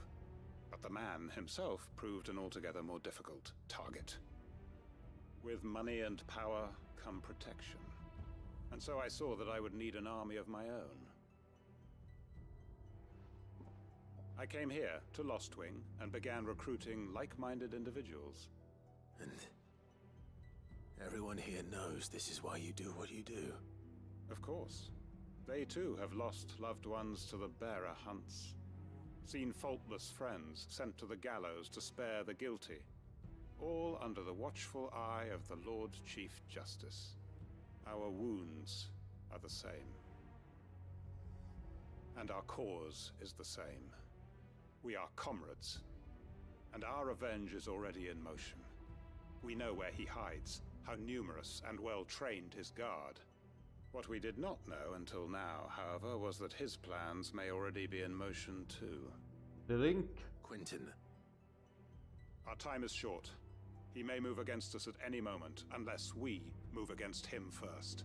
But the man himself proved an altogether more difficult target. With money and power come protection, and so I saw that I would need an army of my own. I came here to Lostwing and began recruiting like-minded individuals. And everyone here knows this is why you do what you do. Of course. They too have lost loved ones to the bearer hunts. Seen faultless friends sent to the gallows to spare the guilty. All under the watchful eye of the Lord Chief Justice. Our wounds are the same. And our cause is the same. We are comrades. And our revenge is already in motion. We know where he hides, how numerous and well-trained his guard. What we did not know until now, however, was that his plans may already be in motion too. The link? Quentin. Our time is short. He may move against us at any moment, unless we move against him first.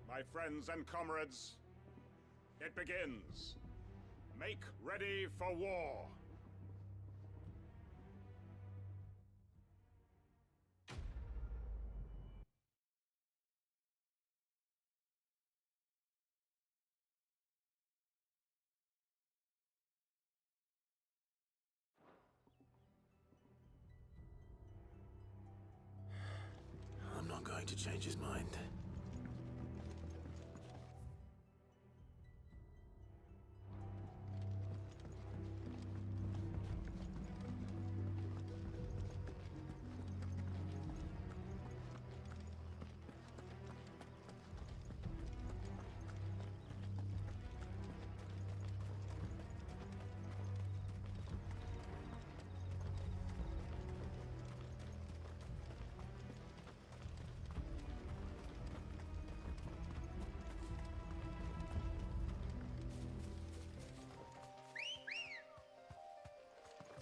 My friends and comrades, it begins. Make ready for war. I'm not going to change his mind.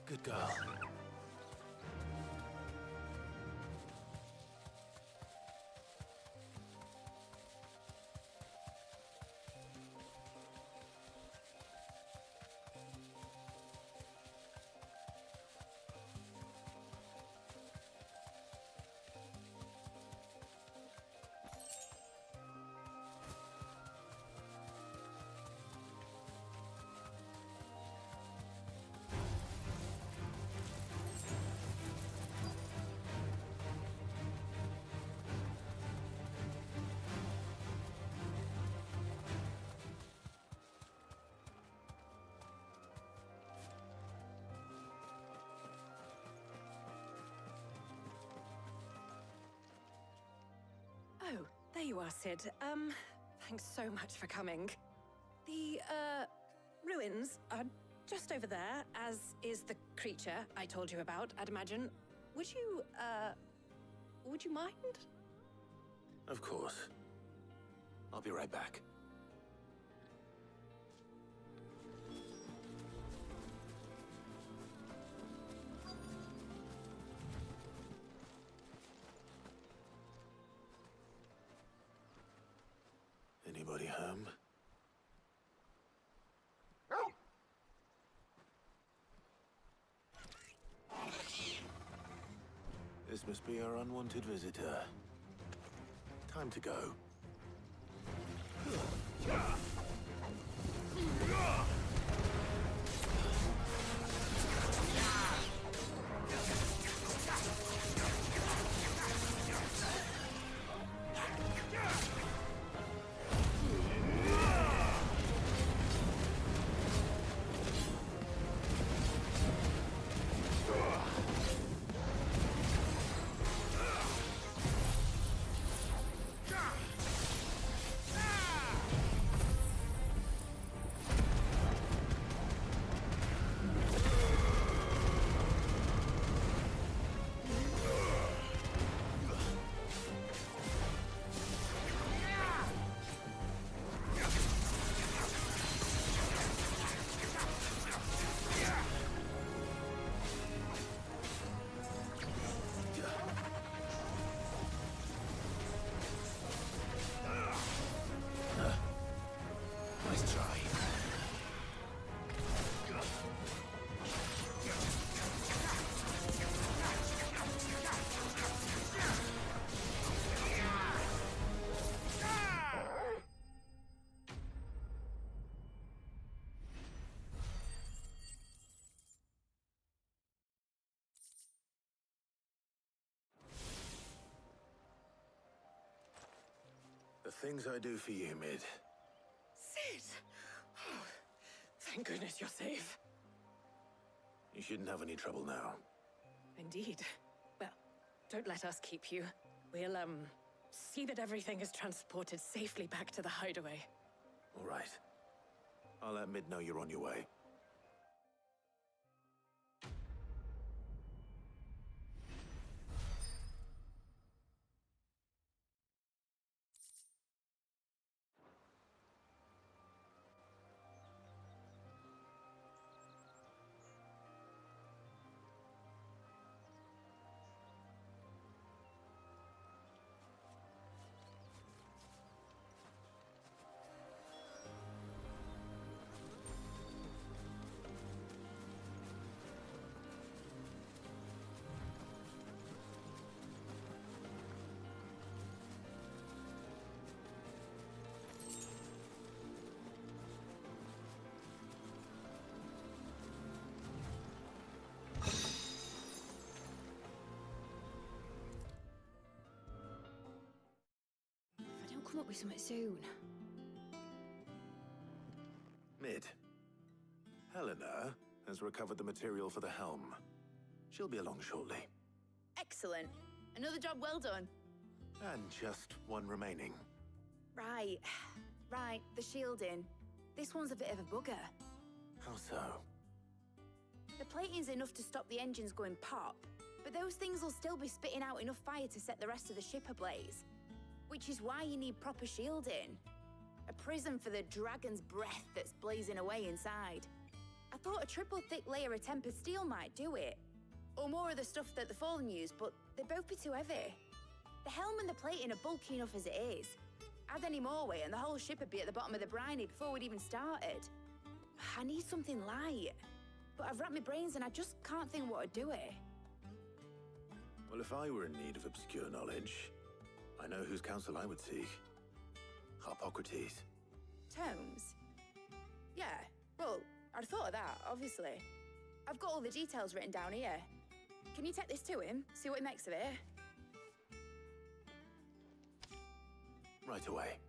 Good girl. you are, Sid. Thanks so much for coming. The, ruins are just over there, as is the creature I told you about, I'd imagine. Would you mind? Of course. I'll be right back. Anybody home? This must be our unwanted visitor. Time to go. The things I do for you, Mid. Sid! Oh, thank goodness you're safe. You shouldn't have any trouble now. Indeed. Well, don't let us keep you. We'll, see that everything is transported safely back to the hideaway. All right. I'll let Mid know you're on your way. Come up with something soon. Mid. Helena has recovered the material for the helm. She'll be along shortly. Excellent. Another job well done. And just one remaining. Right. Right, the shielding. This one's a bit of a bugger. How so? The plating's enough to stop the engines going pop, but those things will still be spitting out enough fire to set the rest of the ship ablaze. Which is why you need proper shielding. A prison for the dragon's breath that's blazing away inside. I thought a triple thick layer of tempered steel might do it. Or more of the stuff that the Fallen use, but they'd both be too heavy. The helm and the plating are bulky enough as it is. Add any more weight and the whole ship would be at the bottom of the briny before we'd even started. I need something light. But I've racked my brains and I just can't think what to do it. Well, if I were in need of obscure knowledge, I know whose counsel I would seek. Harpocrates. Tomes? Yeah, well, I'd thought of that, obviously. I've got all the details written down here. Can you take this to him, see what he makes of it? Right away.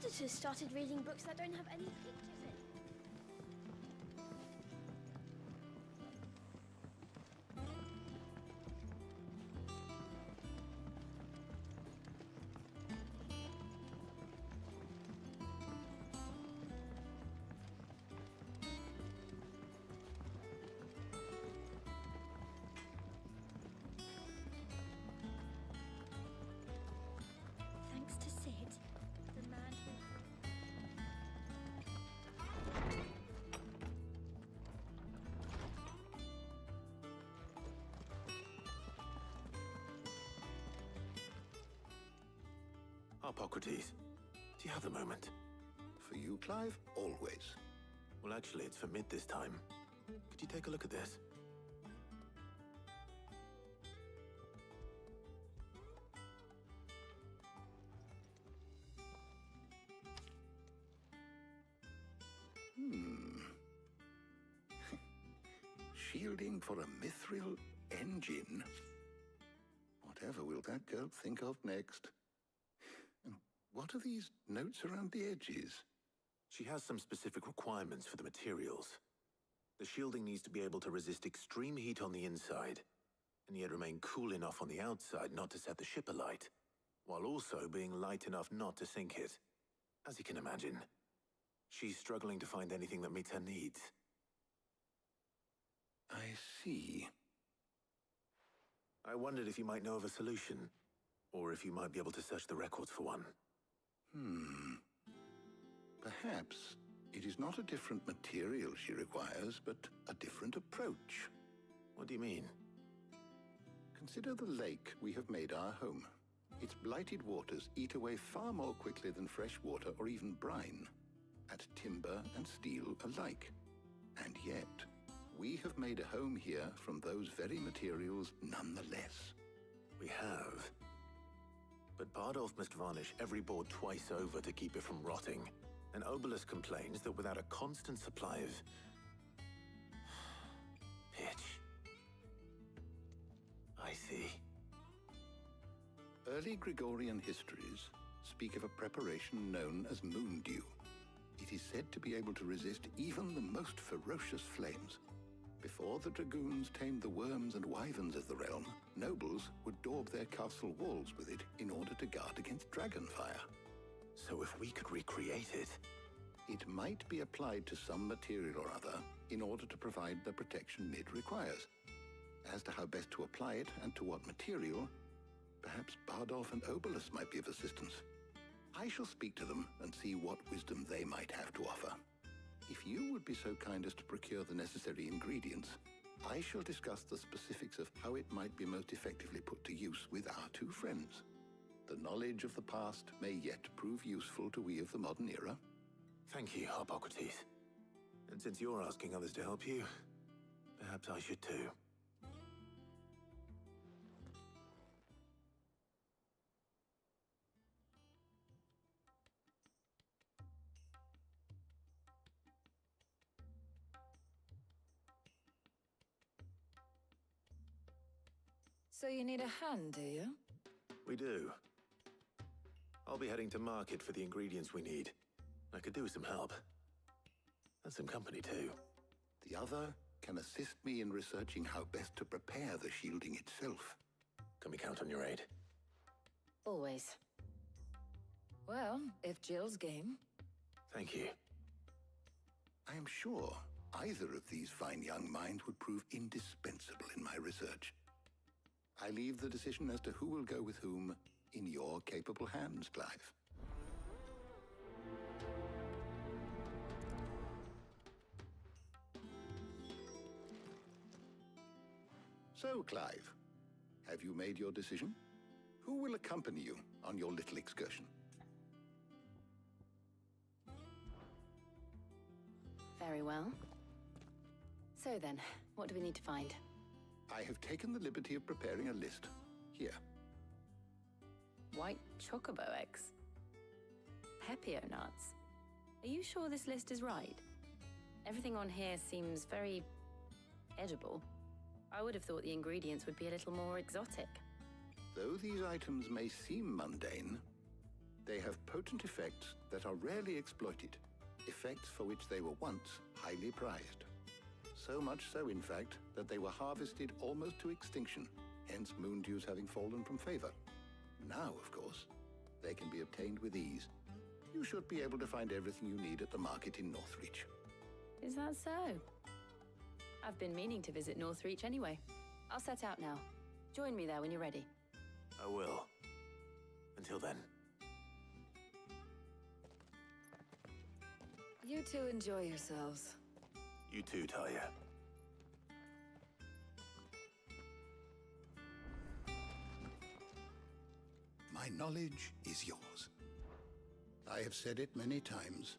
auditors started reading books that don't have any pictures in. Thanks to Sid, the man who... Hippocrates, do you have a moment? For you, Clive? Always. Well, actually, it's for mid this time. Could you take a look at this? Shielding for a mithril engine? Whatever will that girl think of next? And what are these notes around the edges? She has some specific requirements for the materials. The shielding needs to be able to resist extreme heat on the inside, and yet remain cool enough on the outside not to set the ship alight, while also being light enough not to sink it. As you can imagine, she's struggling to find anything that meets her needs. I see. I wondered if you might know of a solution, or if you might be able to search the records for one. Perhaps it is not a different material she requires, but a different approach. What do you mean? Consider the lake we have made our home. Its blighted waters eat away far more quickly than fresh water or even brine, at timber and steel alike. And yet, we have made a home here from those very materials nonetheless. We have. But Bardolph must varnish every board twice over to keep it from rotting. And Obelus complains that without a constant supply of... pitch. I see. Early Gregorian histories speak of a preparation known as moon dew. It is said to be able to resist even the most ferocious flames. Before the dragoons tamed the worms and wyverns of the realm, nobles would daub their castle walls with it in order to guard against dragonfire. So if we could recreate it... It might be applied to some material or other in order to provide the protection Mid requires. As to how best to apply it and to what material, perhaps Bardolph and Obelus might be of assistance. I shall speak to them and see what wisdom they might have to offer. If you would be so kind as to procure the necessary ingredients, I shall discuss the specifics of how it might be most effectively put to use with our two friends. The knowledge of the past may yet prove useful to we of the modern era. Thank you, Hippocrates. And since you're asking others to help you, perhaps I should too. So you need a hand, do you? We do. I'll be heading to market for the ingredients we need. I could do with some help. And some company, too. The other can assist me in researching how best to prepare the shielding itself. Can we count on your aid? Always. Well, if Jill's game. Thank you. I am sure either of these fine young minds would prove indispensable in my research. I leave the decision as to who will go with whom in your capable hands, Clive. So, Clive, have you made your decision? Who will accompany you on your little excursion? Very well. So then, what do we need to find? I have taken the liberty of preparing a list. Here. White chocobo eggs. Pepio nuts. Are you sure this list is right? Everything on here seems very edible. I would have thought the ingredients would be a little more exotic. Though these items may seem mundane, They have potent effects that are rarely exploited, effects for which they were once highly prized. So much so, in fact, that they were harvested almost to extinction, hence moon dews having fallen from favor. Now, of course, they can be obtained with ease. You should be able to find everything you need at the market in Northreach. Is that so? I've been meaning to visit Northreach anyway. I'll set out now. Join me there when you're ready. I will. Until then. You two enjoy yourselves. You too, Talia. My knowledge is yours. I have said it many times.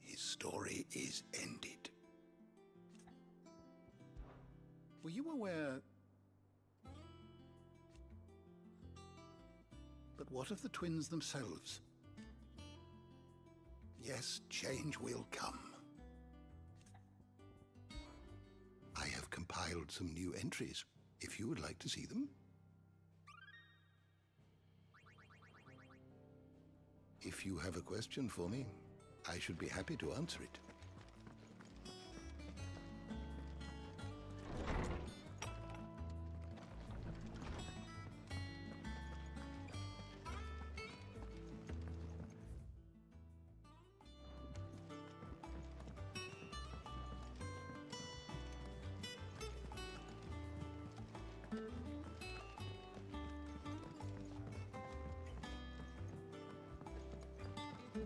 His story is ended. Were you aware... But what of the twins themselves? Yes, change will come. I have compiled some new entries, if you would like to see them. If you have a question for me, I should be happy to answer it.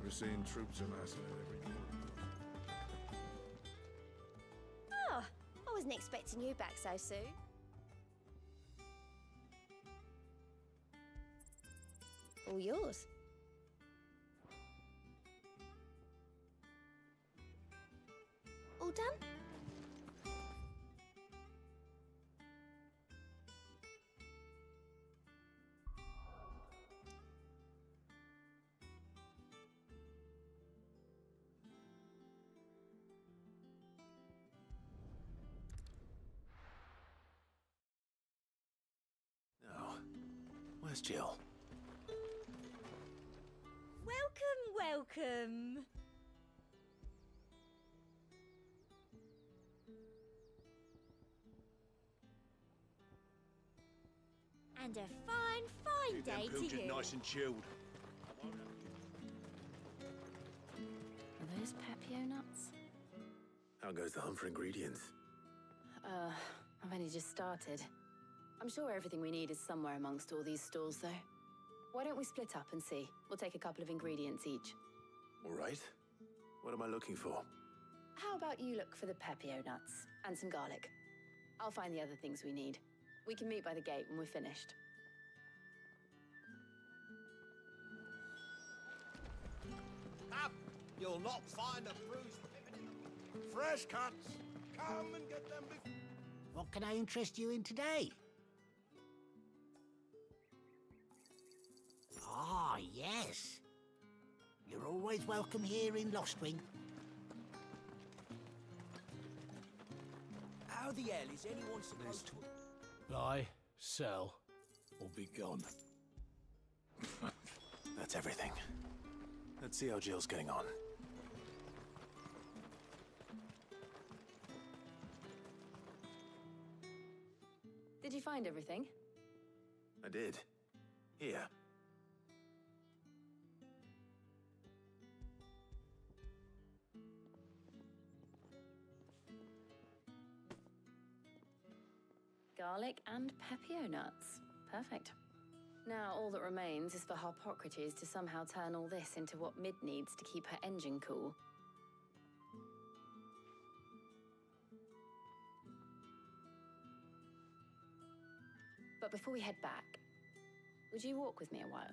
We're seeing troops amassing at every corner. Oh, I wasn't expecting you back so soon. All yours. All done? Where's Jill? Welcome. And a fine day to you. Nice and chilled. Are those Papio nuts? How goes the hunt for ingredients? I've only just started. I'm sure everything we need is somewhere amongst all these stalls, though. Why don't we split up and see? We'll take a couple of ingredients each. All right. What am I looking for? How about you look for the Papio nuts and some garlic? I'll find the other things we need. We can meet by the gate when we're finished. Up! You'll not find a bruised pivot. Fresh cuts! Come and get them before... What can I interest you in today? Ah, yes. You're always welcome here in Lostwing. How the hell is anyone supposed to... Buy, sell, or be gone. That's everything. Let's see how Jill's getting on. Did you find everything? I did. Here. Garlic and Papio nuts. Perfect. Now all that remains is for Harpocrates to somehow turn all this into what Mid needs to keep her engine cool. But before we head back, would you walk with me a while?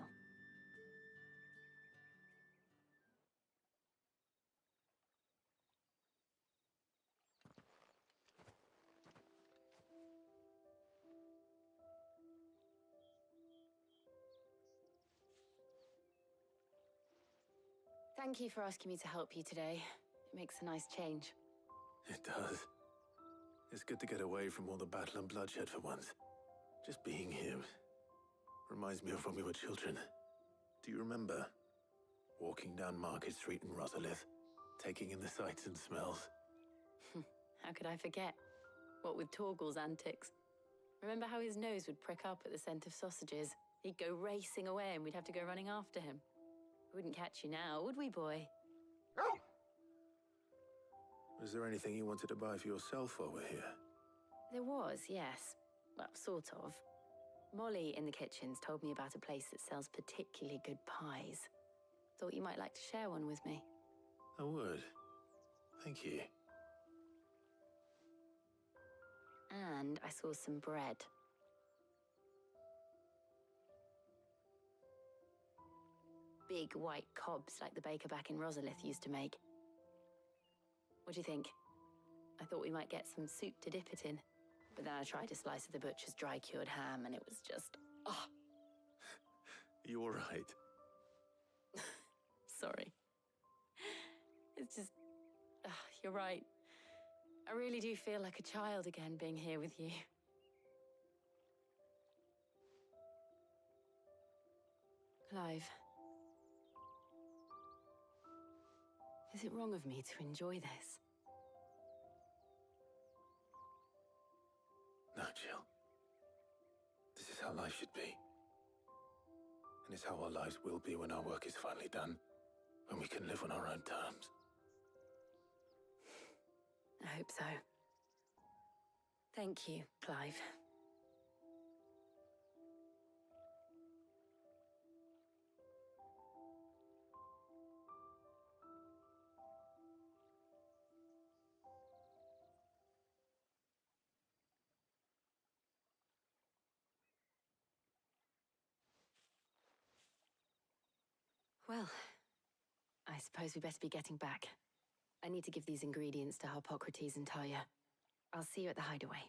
Thank you for asking me to help you today. It makes a nice change. It does. It's good to get away from all the battle and bloodshed for once. Just being here Reminds me of when we were children. Do you remember? Walking down Market Street in Rosalith, taking in the sights and smells. How could I forget? What with Torgal's antics. Remember how his nose would prick up at the scent of sausages? He'd go racing away and we'd have to go running after him. We wouldn't catch you now, would we, boy? Was there anything you wanted to buy for yourself while we're here? There was, yes. Well, sort of. Molly in the kitchens told me about a place that sells particularly good pies. Thought you might like to share one with me. I would. Thank you. And I saw some bread. Big white cobs like the baker back in Rosalith used to make. What do you think? I thought we might get some soup to dip it in. But then I tried a slice of the butcher's dry-cured ham and it was just... oh. You all right? Sorry. It's just... you're right. I really do feel like a child again being here with you. Clive. Is it wrong of me to enjoy this? No, Jill. This is how life should be. And it's how our lives will be when our work is finally done. When we can live on our own terms. I hope so. Thank you, Clive. Well, I suppose we better be getting back. I need to give these ingredients to Harpocrates and Talia. I'll see you at the hideaway.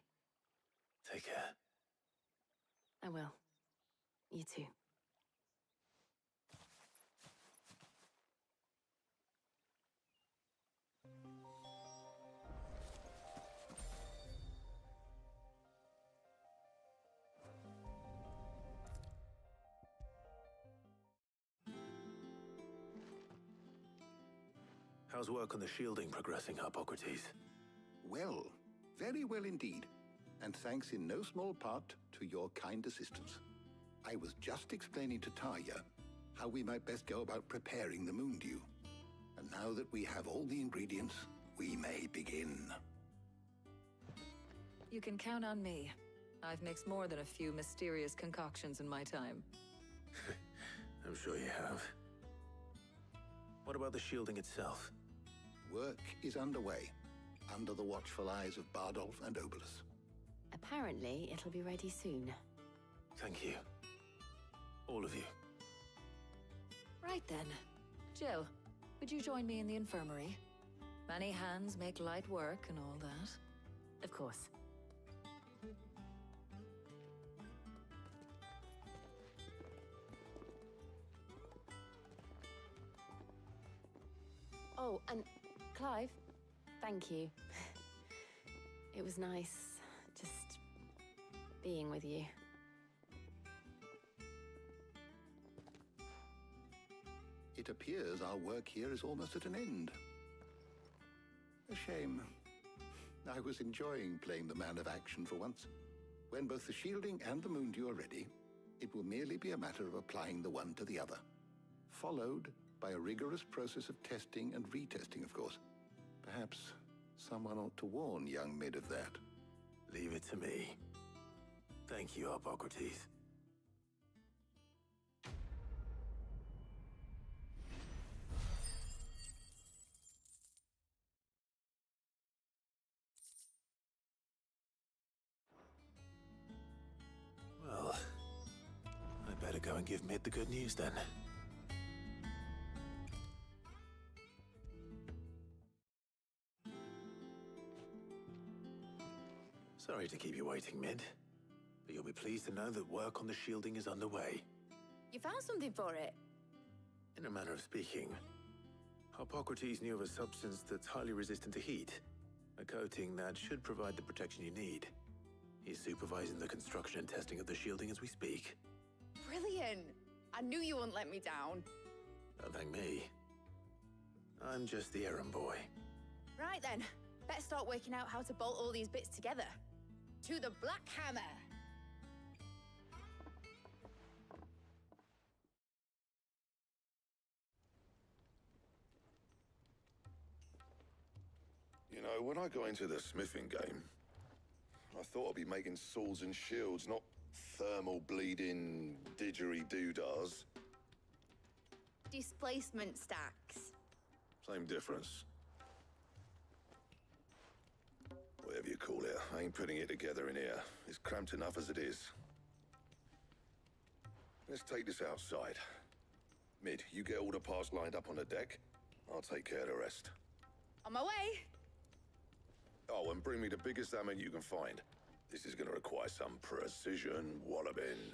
Take care. I will. You too. How's work on the shielding progressing, Harpocrates? Well, very well indeed. And thanks in no small part to your kind assistance. I was just explaining to Talia how we might best go about preparing the Moondew. And now that we have all the ingredients, we may begin. You can count on me. I've mixed more than a few mysterious concoctions in my time. I'm sure you have. What about the shielding itself? Work is underway, under the watchful eyes of Bardolph and Obolus. Apparently, it'll be ready soon. Thank you. All of you. Right then. Jill, would you join me in the infirmary? Many hands make light work and all that. Of course. Oh, and Clive, thank you. It was nice just being with you. It appears our work here is almost at an end. A shame. I was enjoying playing the man of action for once. When both the shielding and the Moondew are ready, it will merely be a matter of applying the one to the other. Followed by a rigorous process of testing and retesting, of course. Perhaps someone ought to warn young Mid of that. Leave it to me. Thank you, Harpocrates. Well, I better go and give Mid the good news then. Sorry to keep you waiting, Mid. But you'll be pleased to know that work on the shielding is underway. You found something for it? In a manner of speaking, Harpocrates knew of a substance that's highly resistant to heat. A coating that should provide the protection you need. He's supervising the construction and testing of the shielding as we speak. Brilliant. I knew you wouldn't let me down. Don't thank me. I'm just the errand boy. Right then, let's start working out how to bolt all these bits together. To the Black Hammer. You know, when I got into the smithing game, I thought I'd be making swords and shields, not thermal bleeding didgeridoo-dahs. Displacement stacks. Same difference. Whatever you call it, I ain't putting it together in here. It's cramped enough as it is. Let's take this outside. Mid, you get all the parts lined up on the deck. I'll take care of the rest. On my way. Oh, and bring me the biggest hammer you can find. This is gonna require some precision walloping.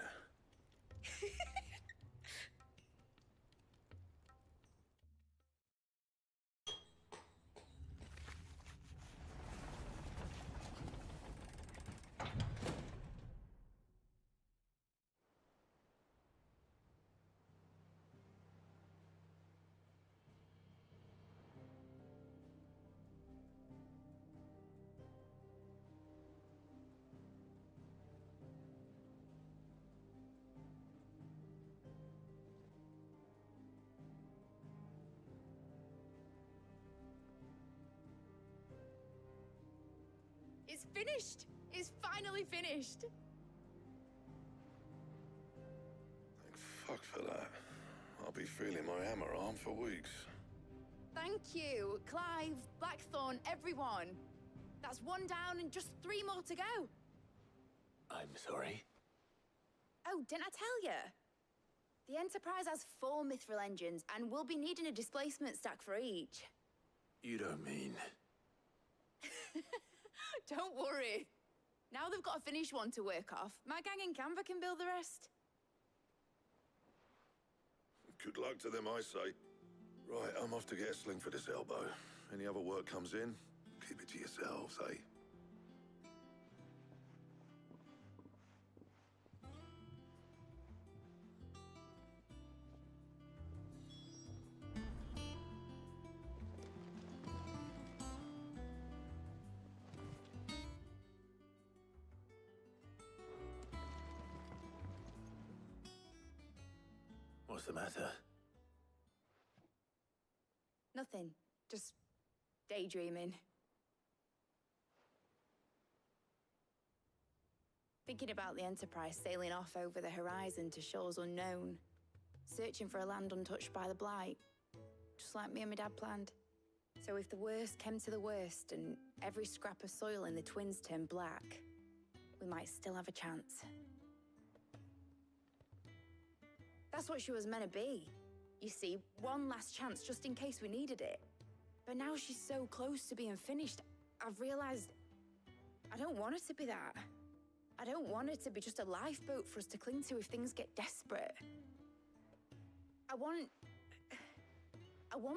It's finished. It's finally finished. Thank fuck for that. I'll be feeling my hammer arm for weeks. Thank you, Clive, Blackthorn, everyone. That's one down and just 3 more to go. I'm sorry. Oh, didn't I tell you? The Enterprise has 4 mithril engines, and we'll be needing a displacement stack for each. You don't mean... Don't worry. Now they've got a finished one to work off. My gang in Canva can build the rest. Good luck to them, I say. Right, I'm off to get a sling for this elbow. Any other work comes in, keep it to yourselves, eh? What's the matter? Nothing. Just daydreaming. Thinking about the Enterprise sailing off over the horizon to shores unknown, searching for a land untouched by the Blight, just like me and my dad planned. So if the worst came to the worst and every scrap of soil in the Twins turned black, we might still have a chance. That's what she was meant to be. You see, one last chance just in case we needed it. But now she's so close to being finished, I've realized I don't want it to be that. I don't want it to be just a lifeboat for us to cling to if things get desperate. I want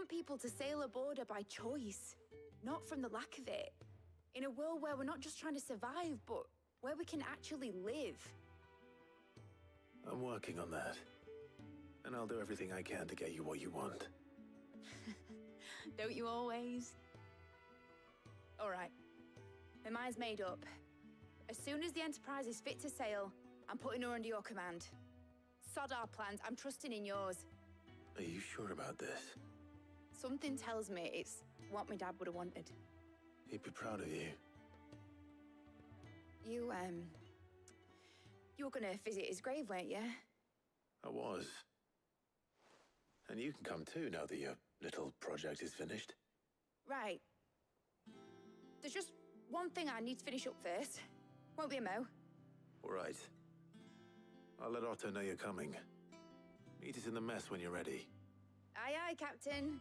people to sail aboard her by choice, not from the lack of it. In a world where we're not just trying to survive, but where we can actually live. I'm working on that. And I'll do everything I can to get you what you want. Don't you always? All right. My mind's made up. As soon as the Enterprise is fit to sail, I'm putting her under your command. Sod our plans, I'm trusting in yours. Are you sure about this? Something tells me it's what my dad would have wanted. He'd be proud of you. You were gonna visit his grave, weren't you? I was. And you can come too now that your little project is finished. Right. There's just one thing I need to finish up first. Won't be a mo. All right. I'll let Otto know you're coming. Meet us in the mess when you're ready. Aye, aye, Captain.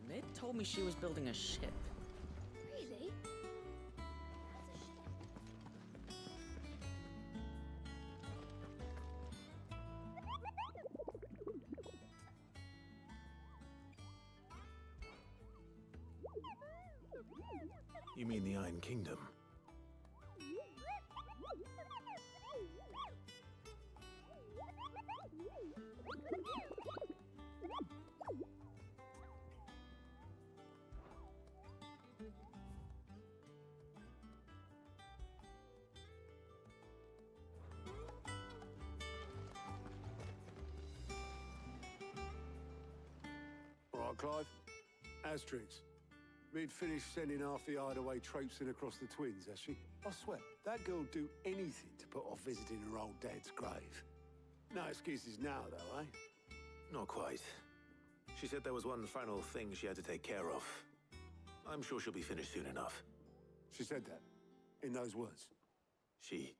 Mid told me she was building a ship. Really? You mean the Iron Kingdom? All right, Clive. Asterix. Mid finished sending half the hideaway traipsing across the twins, has she? I swear, that girl'd do anything to put off visiting her old dad's grave. No excuses now, though, eh? Not quite. She said there was one final thing she had to take care of. I'm sure she'll be finished soon enough. She said that? In those words? She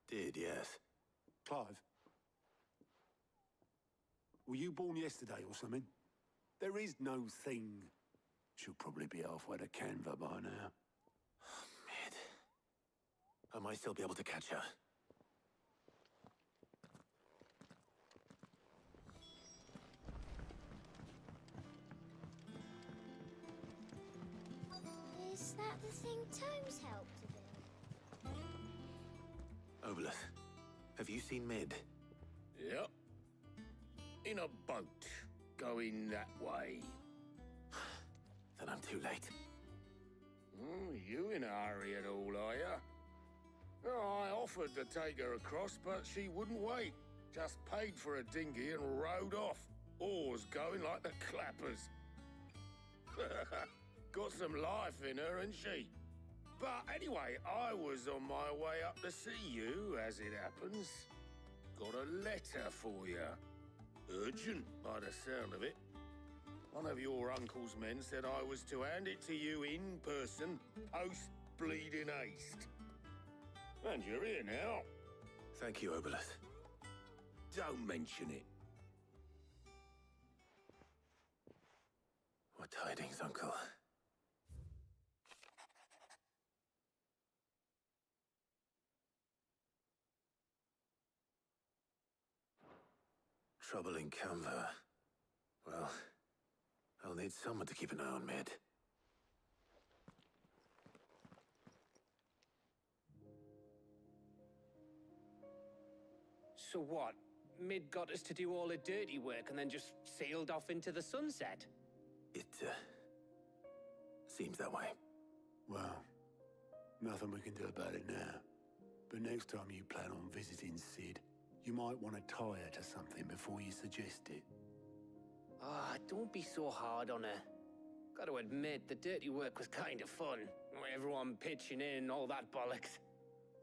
did, yes. Clive? Were you born yesterday or something? There is no thing. She'll probably be halfway to Canva by now. Mid. I might still be able to catch her. Is that the thing Tomes helped to build? Obolus, have you seen Mid? Yep. In a boat, going that way. Then I'm too late. You in a hurry at all, are you? Oh, I offered to take her across, but she wouldn't wait. Just paid for a dinghy and rowed off. Oars going like the clappers. Got some life in her, ain't she? But anyway, I was on my way up to see you, as it happens. Got a letter for you. Urgent, by the sound of it. One of your uncle's men said I was to hand it to you in person, post-bleeding haste. And you're here now. Thank you, Obolus. Don't mention it. What tidings, Uncle? Trouble in Canva. Well, I'll need someone to keep an eye on Mid. So what? Mid got us to do all the dirty work and then just sailed off into the sunset? It, seems that way. Well, nothing we can do about it now. But next time you plan on visiting Sid, you might want to tie her to something before you suggest it. Ah, don't be so hard on her. Gotta admit, the dirty work was kind of fun. Everyone pitching in, all that bollocks.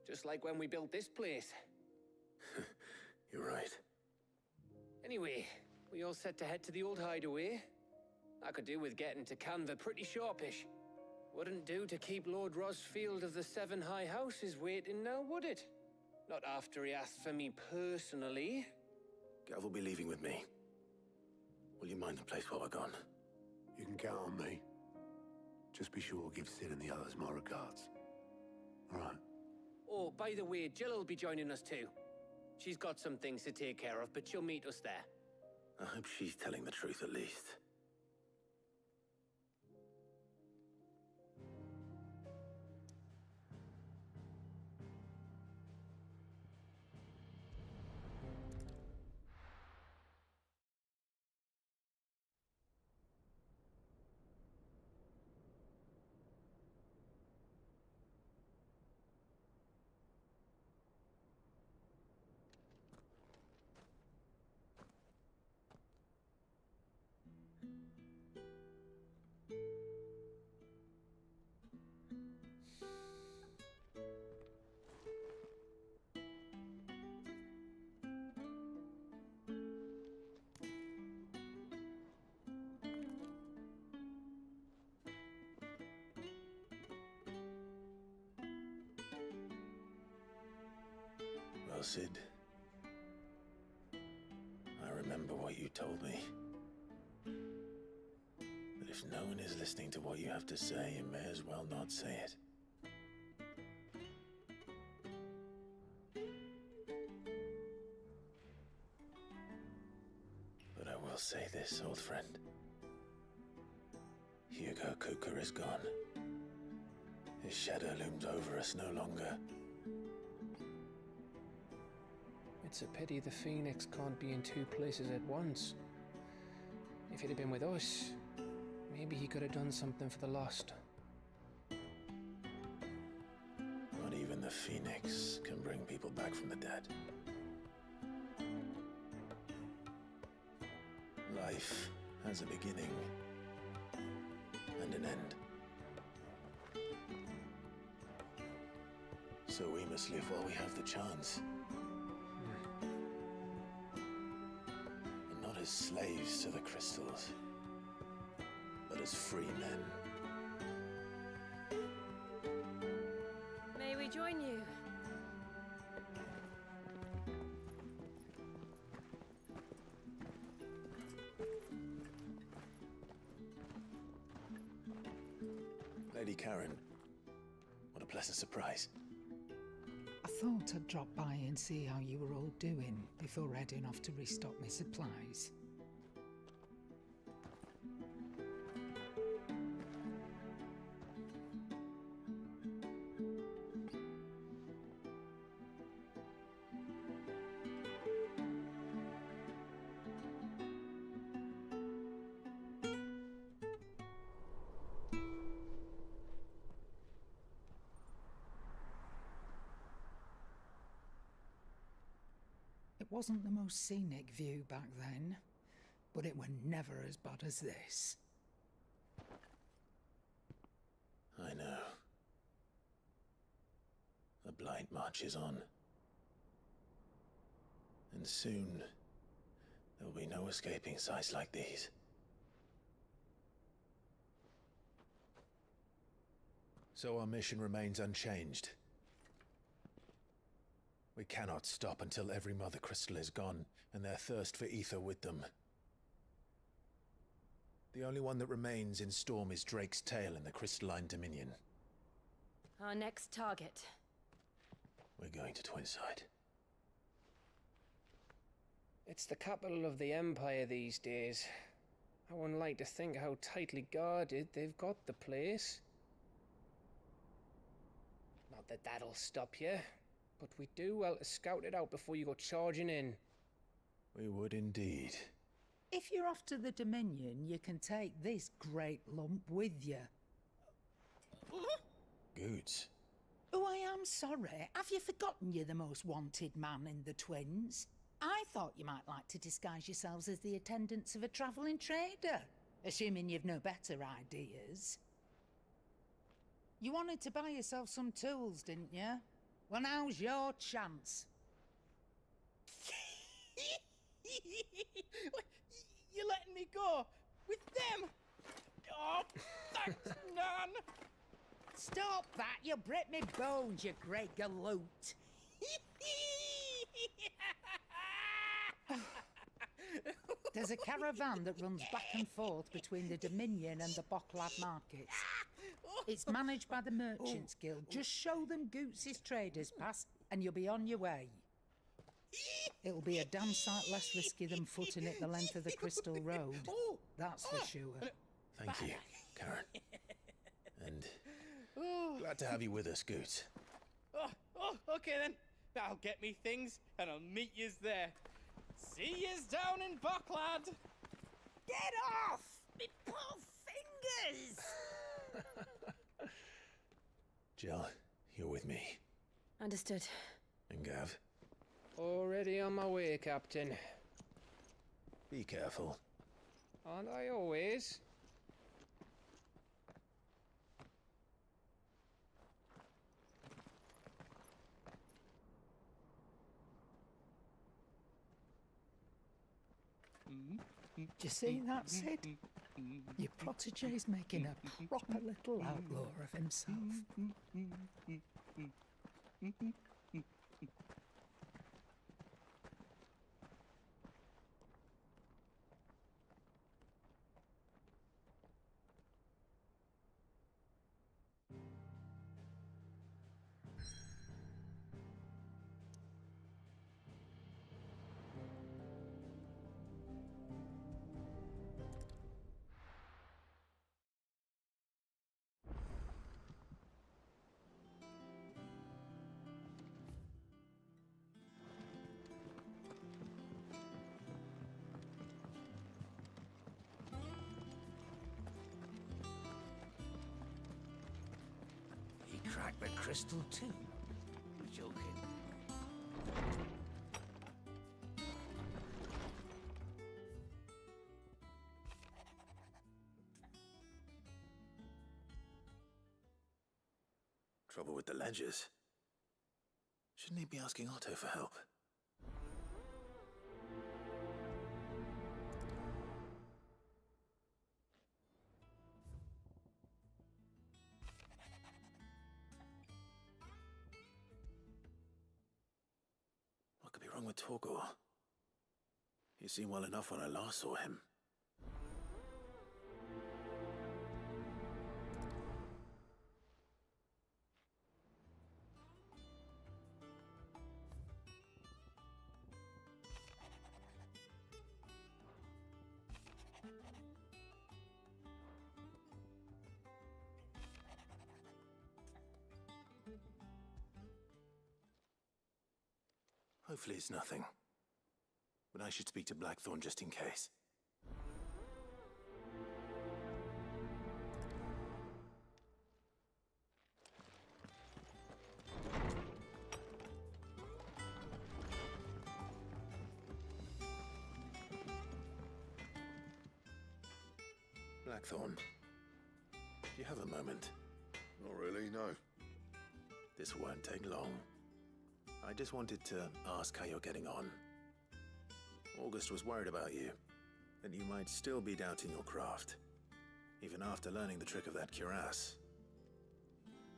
Just like when we built this place. You're right. Anyway, we all set to head to the old hideaway. I could do with getting to Canva pretty sharpish. Wouldn't do to keep Lord Rosfield of the Seven High Houses waiting now, would it? Not after he asked for me personally. Gav will be leaving with me. Will you mind the place while we're gone? You can count on me. Just be sure to give Sid and the others my regards. All right. Oh, by the way, Jill will be joining us too. She's got some things to take care of, but she'll meet us there. I hope she's telling the truth at least. Well, Sid, I remember what you told me. But if no one is listening to what you have to say, you may as well not say it. But I will say this, old friend. Hugo Kuka is gone. His shadow looms over us no longer. It's a pity the Phoenix can't be in two places at once. If he'd have been with us, maybe he could have done something for the lost. Not even the Phoenix can bring people back from the dead. Life has a beginning and an end. So we must live while we have the chance. And not as slaves to the crystals, but as free men. May we join you? Lady Karen, what a pleasant surprise. I thought I'd drop by and see how you were all doing before heading off to restock my supplies. It wasn't the most scenic view back then, but it were never as bad as this. I know. The blight marches on. And soon, there will be no escaping sights like these. So our mission remains unchanged. We cannot stop until every Mother Crystal is gone, and their thirst for ether with them. The only one that remains in Storm is Drake's Tail in the Crystalline Dominion. Our next target. We're going to Twinside. It's the capital of the Empire these days. I wouldn't like to think how tightly guarded they've got the place. Not that that'll stop you, but we do well to scout it out before you go charging in. We would indeed. If you're off to the Dominion, you can take this great lump with you. Goods. Oh, I am sorry. Have you forgotten you're the most wanted man in the Twins? I thought you might like to disguise yourselves as the attendants of a travelling trader, assuming you've no better ideas. You wanted to buy yourself some tools, didn't you? Well, now's your chance. You're letting me go? With them? Oh, thanks, Nan! Stop that! You'll break me bones, you great galoot! There's a caravan that runs back and forth between the Dominion and the Bocklad markets. It's managed by the Merchants Guild. Just show them Goots' traders pass and you'll be on your way. It'll be a damn sight less risky than footing it the length of the Crystal Road. That's for sure. Thank you, Karen. And glad to have you with us, Goots. Okay then. I'll get me things and I'll meet yous there. See yous down in Bocklad. Get off! Me poor fingers! Jill, you're with me. Understood. And Gav? Already on my way, Captain. Be careful. Aren't I always? Do you see that, Sid? Your protege's making a proper little outlaw of himself. crack the crystal too? Joking. Trouble with the ledgers. Shouldn't he be asking Otto for help? What could be wrong with Torgor? He seemed well enough when I last saw him. Hopefully it's nothing. But I should speak to Blackthorn just in case. Blackthorn, do you have a moment? Not really, no. This won't take long. I just wanted to ask how you're getting on. August was worried about you, that you might still be doubting your craft, even after learning the trick of that cuirass.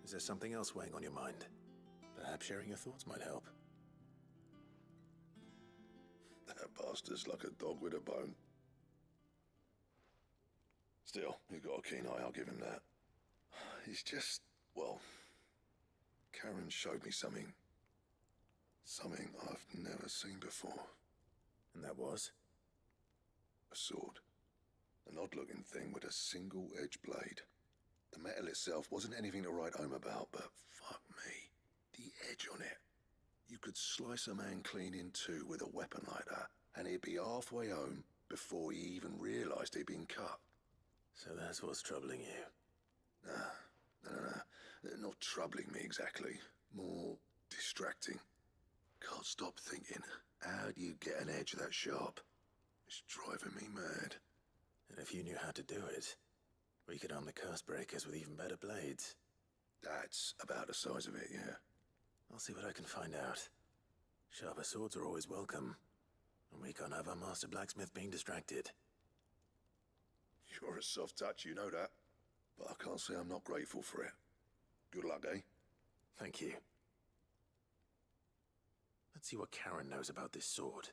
Is there something else weighing on your mind? Perhaps sharing your thoughts might help. That bastard's like a dog with a bone. Still, you've got a keen eye, I'll give him that. He's just, well, Karen showed me something. Something I've never seen before. And that was? A sword. An odd-looking thing with a single-edged blade. The metal itself wasn't anything to write home about, but fuck me. The edge on it. You could slice a man clean in two with a weapon like that, and he'd be halfway home before he even realized he'd been cut. So that's what's troubling you? No. Not troubling me exactly. More distracting. Can't stop thinking, how do you get an edge that sharp? It's driving me mad. And if you knew how to do it, we could arm the curse breakers with even better blades. That's about the size of it, yeah. I'll see what I can find out. Sharper swords are always welcome, and we can't have our master blacksmith being distracted. You're a soft touch, you know that. But I can't say I'm not grateful for it. Good luck, eh? Thank you. Let's see what Karen knows about this sword.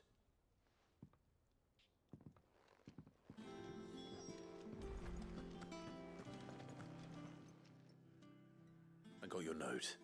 I got your note.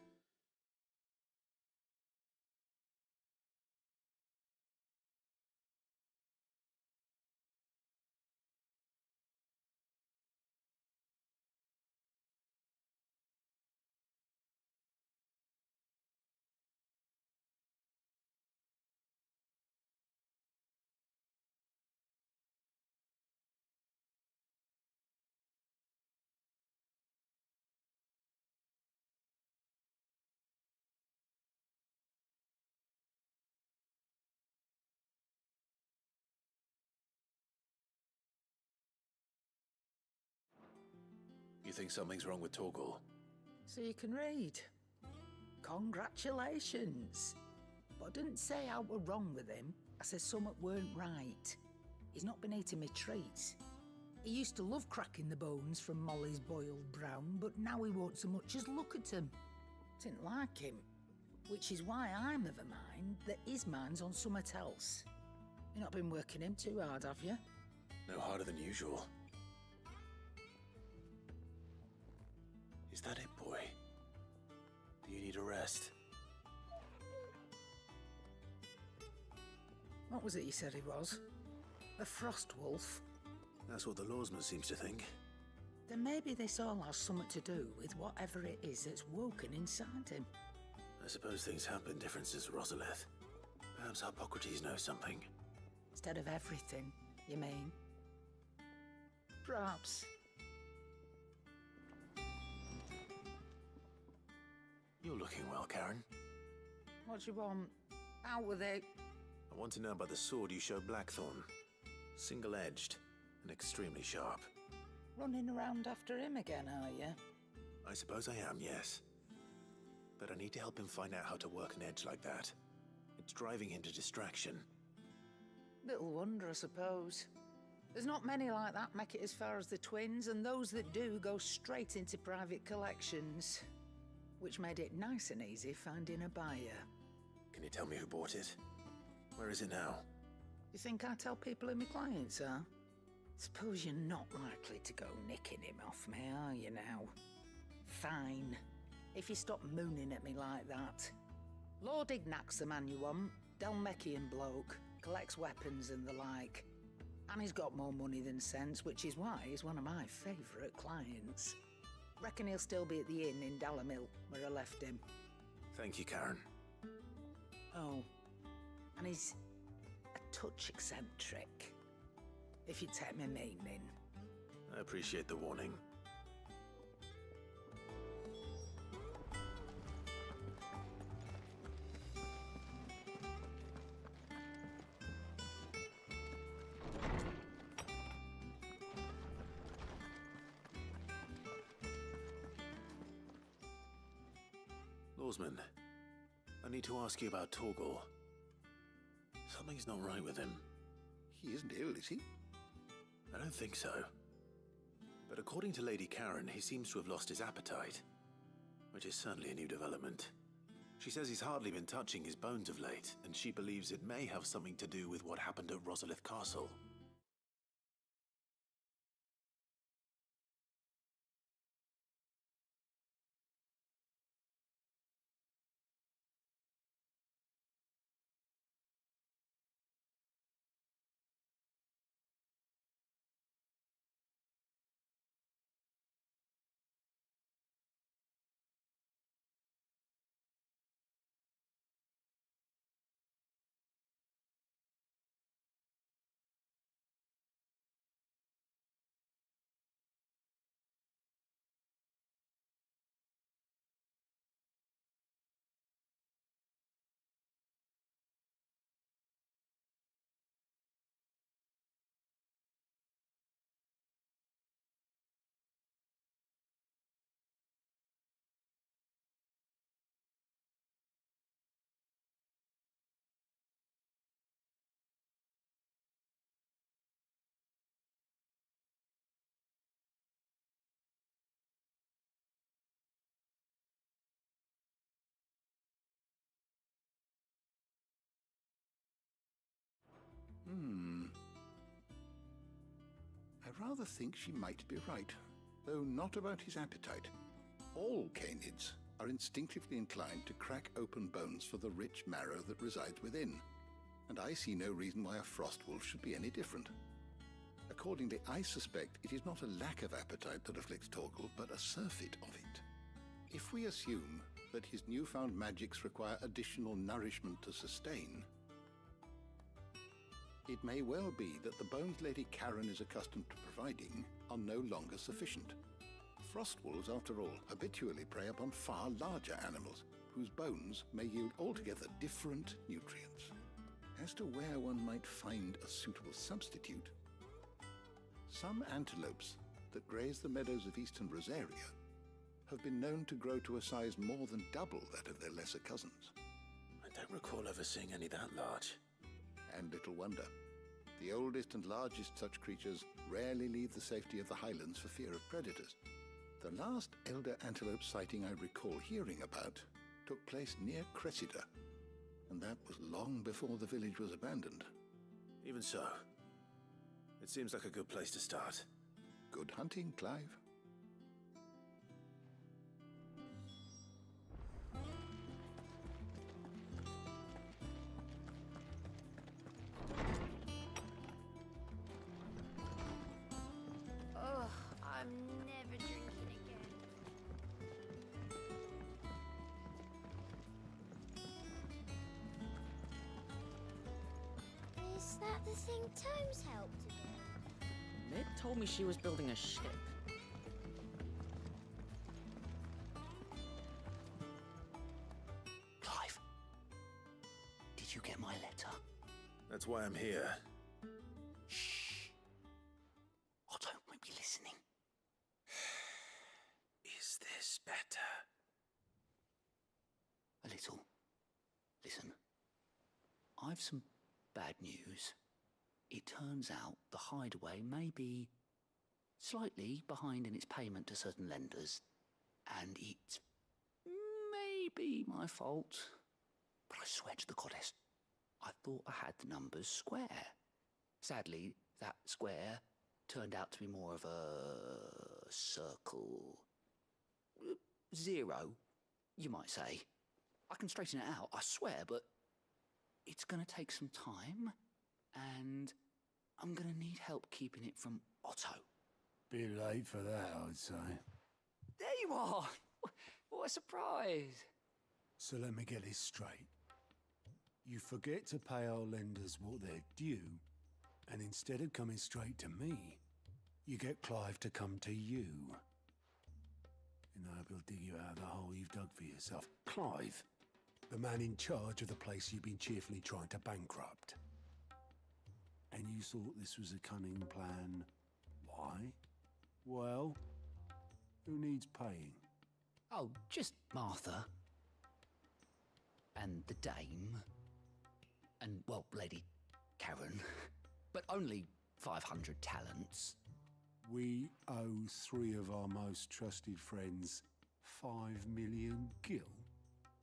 You think something's wrong with Torgor? So you can read. Congratulations. But I didn't say I were wrong with him. I said something weren't right. He's not been eating me treats. He used to love cracking the bones from Molly's boiled brown, but now he won't so much as look at them. Didn't like him. Which is why I'm of a mind that his mind's on something else. You've not been working him too hard, have you? No harder than usual. Is that it, boy? Do you need a rest? What was it you said he was? A frost wolf? That's what the lawsman seems to think. Then maybe this all has something to do with whatever it is that's woken inside him. I suppose things have been different since Rosalith. Perhaps Hippocrates knows something. Instead of everything, you mean? Perhaps. You're looking well, Karen. What do you want? Out with it. I want to know about the sword you showed Blackthorn. Single-edged and extremely sharp. Running around after him again, are you? I suppose I am, yes. But I need to help him find out how to work an edge like that. It's driving him to distraction. Little wonder, I suppose. There's not many like that make it as far as the twins, and those that do go straight into private collections. Which made it nice and easy finding a buyer. Can you tell me who bought it? Where is it now? You think I tell people who my clients are? Suppose you're not likely to go nicking him off me, are you now? Fine. If you stop mooning at me like that. Lord Ignac's the man you want. Dalmekian bloke. Collects weapons and the like. And he's got more money than sense, which is why he's one of my favourite clients. Reckon he'll still be at the inn in Dalamil, where I left him. Thank you, Karen. Oh, and he's a touch eccentric, if you take my meaning. I appreciate the warning. Lawsman, I need to ask you about Torgal. Something's not right with him. He isn't ill, is he? I don't think so. But according to Lady Karen, he seems to have lost his appetite, which is certainly a new development. She says he's hardly been touching his bones of late, and she believes it may have something to do with what happened at Rosalith Castle. I rather think she might be right, though not about his appetite. All canids are instinctively inclined to crack open bones for the rich marrow that resides within, and I see no reason why a frost wolf should be any different. Accordingly, I suspect it is not a lack of appetite that afflicts Torgal, but a surfeit of it. If we assume that his newfound magics require additional nourishment to sustain, it may well be that the bones Lady Karen is accustomed to providing are no longer sufficient. Frost wolves, after all, habitually prey upon far larger animals, whose bones may yield altogether different nutrients. As to where one might find a suitable substitute, some antelopes that graze the meadows of eastern Rosaria have been known to grow to a size more than double that of their lesser cousins. I don't recall ever seeing any that large. And little wonder. The oldest and largest such creatures rarely leave the safety of the highlands for fear of predators. The last elder antelope sighting I recall hearing about took place near Cressida, and that was long before the village was abandoned. Even so, it seems like a good place to start. Good hunting, Clive. Oh, I'm never drinking again. Is that the thing Tomes helped to do? Mid told me she was building a ship. That's why I'm here. Shh. Otto might be listening. Is this better? A little. Listen. I've some bad news. It turns out the hideaway may be slightly behind in its payment to certain lenders, and it may be my fault. But I swear to the goddess, I thought I had the numbers square. Sadly, that square turned out to be more of a circle. 0, you might say. I can straighten it out, I swear, but it's gonna take some time, and I'm gonna need help keeping it from Otto. Bit late for that, I'd say. There you are! What a surprise! So let me get this straight. You forget to pay our lenders what they're due, and instead of coming straight to me, you get Clive to come to you. And I hope he'll dig you out of the hole you've dug for yourself. Clive, the man in charge of the place you've been cheerfully trying to bankrupt. And you thought this was a cunning plan. Why? Well, who needs paying? Oh, just Martha. And the dame. And, well, Lady Karen. But only 500 talents. We owe 3 of our most trusted friends 5 million gil.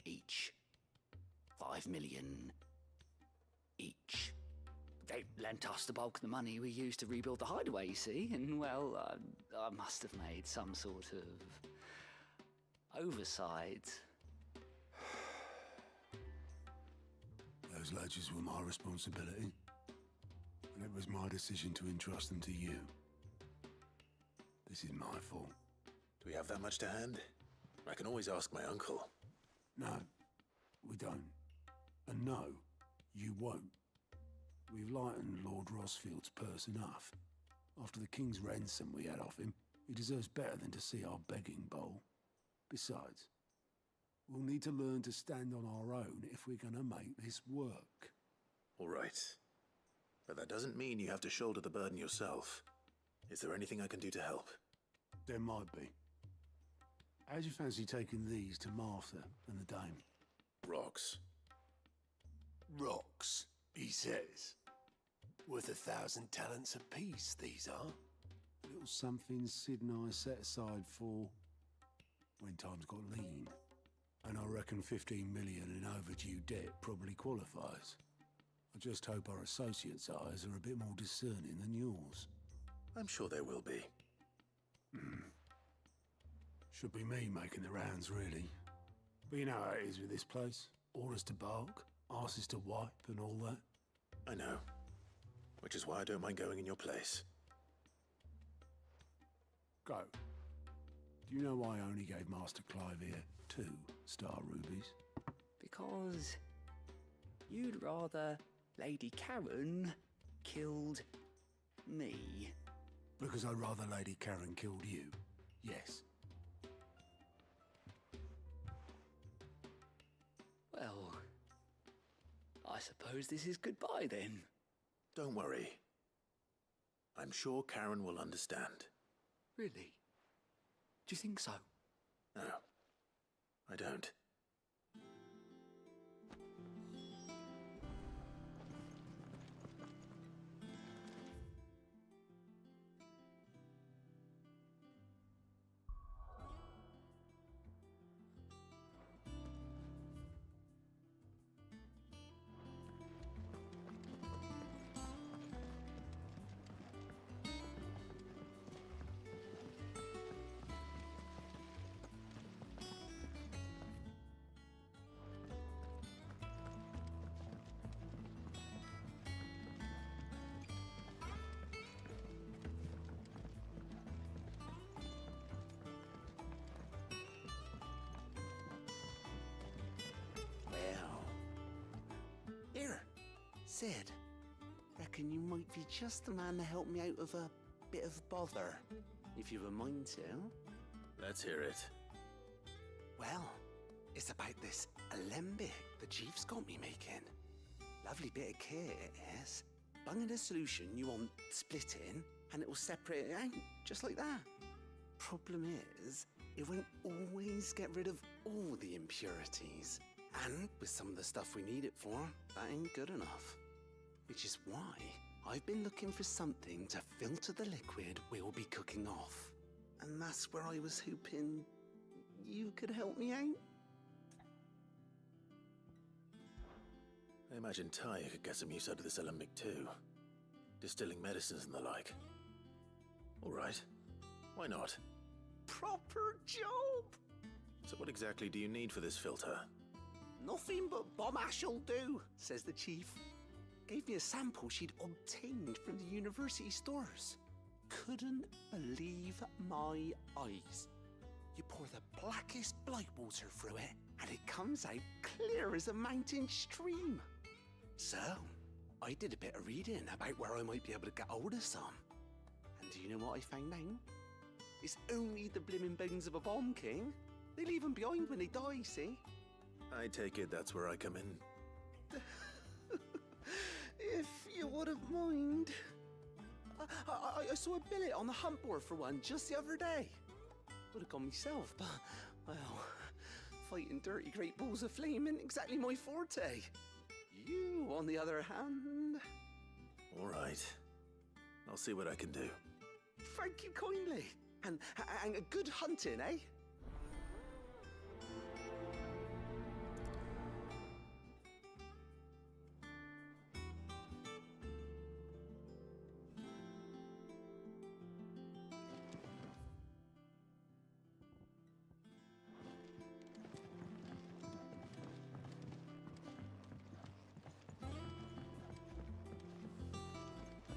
Each. 5 million each. They lent us the bulk of the money we used to rebuild the hideaway, you see, and, well, I must have made some sort of oversight. Those ledgers were my responsibility, and it was my decision to entrust them to you. This is my fault. Do we have that much to hand? I can always ask my uncle. No, we don't. And no, you won't. We've lightened Lord Rosfield's purse enough. After the king's ransom we had off him, he deserves better than to see our begging bowl. Besides, we'll need to learn to stand on our own if we're gonna make this work. All right. But that doesn't mean you have to shoulder the burden yourself. Is there anything I can do to help? There might be. How'd you fancy taking these to Martha and the dame? Rocks. Rocks, he says. Worth 1,000 talents apiece, these are. Little something Sid and I set aside for when times got lean. And I reckon 15 million in overdue debt probably qualifies. I just hope our associates' eyes are a bit more discerning than yours. I'm sure they will be. Should be me making the rounds, really. But you know how it is with this place. Orders to bark, arses to wipe, and all that. I know. Which is why I don't mind going in your place. Go. Do you know why I only gave Master Clive here 2 star rubies? Because you'd rather Lady Karen killed me. Because I'd rather Lady Karen killed you. Yes. Well, I suppose this is goodbye then. Don't worry. I'm sure Karen will understand. Really? Do you think so? No, I don't. Here, Sid. Reckon you might be just the man to help me out of a bit of bother, if you've a mind to. Let's hear it. Well, it's about this alembic the chief's got me making. Lovely bit of kit, it is. Bung in a solution you want splitting, and it will separate it out, just like that. Problem is, it won't always get rid of all the impurities. And with some of the stuff we need it for, that ain't good enough. Which is why I've been looking for something to filter the liquid we'll be cooking off. And that's where I was hoping you could help me out. I imagine Taya could get some use out of this alembic too. Distilling medicines and the like. All right. Why not? Proper job! So what exactly do you need for this filter? Nothing but bomb ash'll do, says the chief. Gave me a sample she'd obtained from the university stores. Couldn't believe my eyes. You pour the blackest blight water through it, and it comes out clear as a mountain stream. So, I did a bit of reading about where I might be able to get hold of some. And do you know what I found out? It's only the blimmin' bones of a bomb king. They leave them behind when they die, see? I take it that's where I come in. If you wouldn't mind. I saw a billet on the hunt board for one just the other day. Would have gone myself, but, well, fighting dirty great balls of flame isn't exactly my forte. You, on the other hand... All right. I'll see what I can do. Thank you kindly. And a good hunting, eh?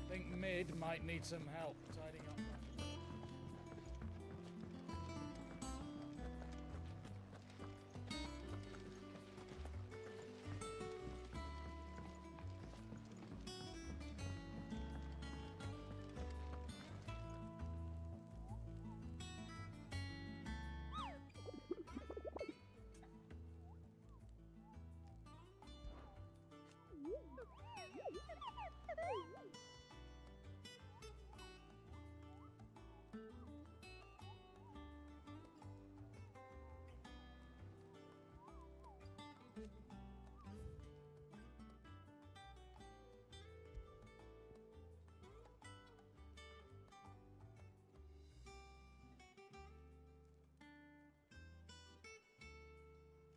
I think Mid might need some help tidying up.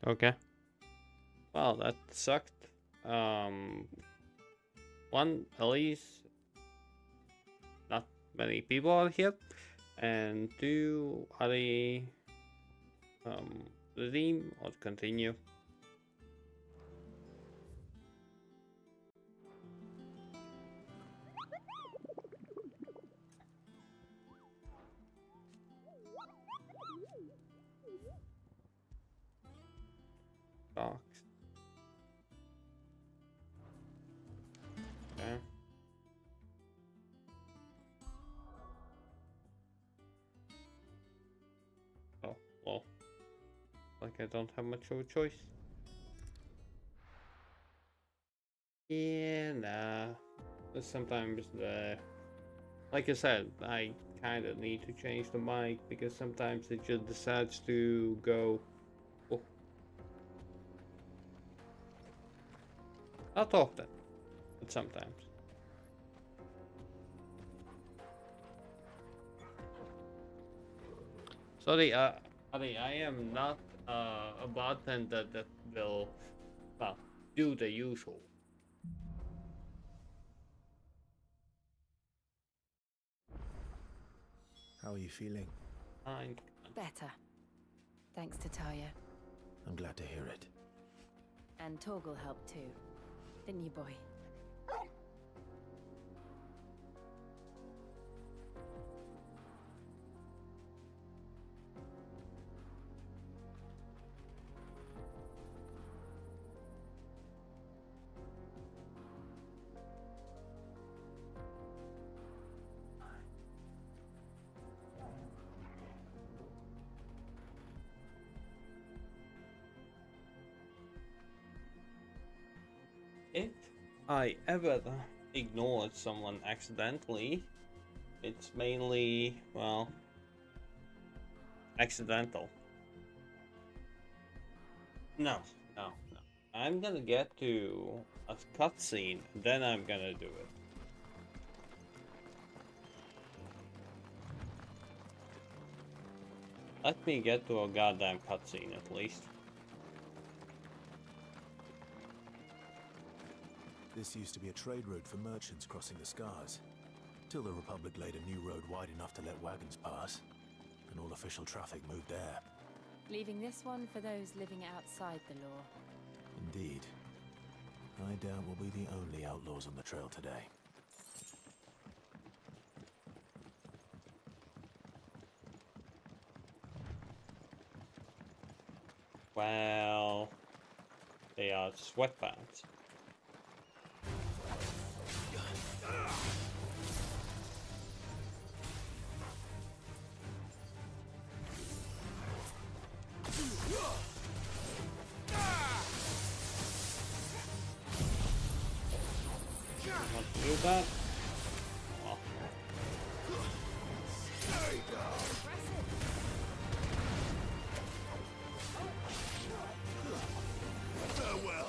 Okay. Well, that sucked. One, at least not many people are here, and two, are they redeem or continue? Box. Okay. Oh, well. Like I don't have much of a choice. Yeah, nah. But sometimes like I said, I kind of need to change the mic because sometimes it just decides to go. Oh. Not often, but sometimes. Sorry, Ari, I am not a bartender that will, well, do the usual. How are you feeling? Fine. Better. Thanks to Taya. I'm glad to hear it. And Torgal helped too. Didn't you, boy? It I ever ignored someone accidentally, it's mainly, well, accidental. No. I'm gonna get to a cutscene, then I'm gonna do it. Let me get to a goddamn cutscene at least. This used to be a trade route for merchants crossing the Scars, till the Republic laid a new road wide enough to let wagons pass, and all official traffic moved there. Leaving this one for those living outside the law. Indeed. I doubt we'll be the only outlaws on the trail today. Well, they are sweatpants. Want to do that? Oh. Farewell.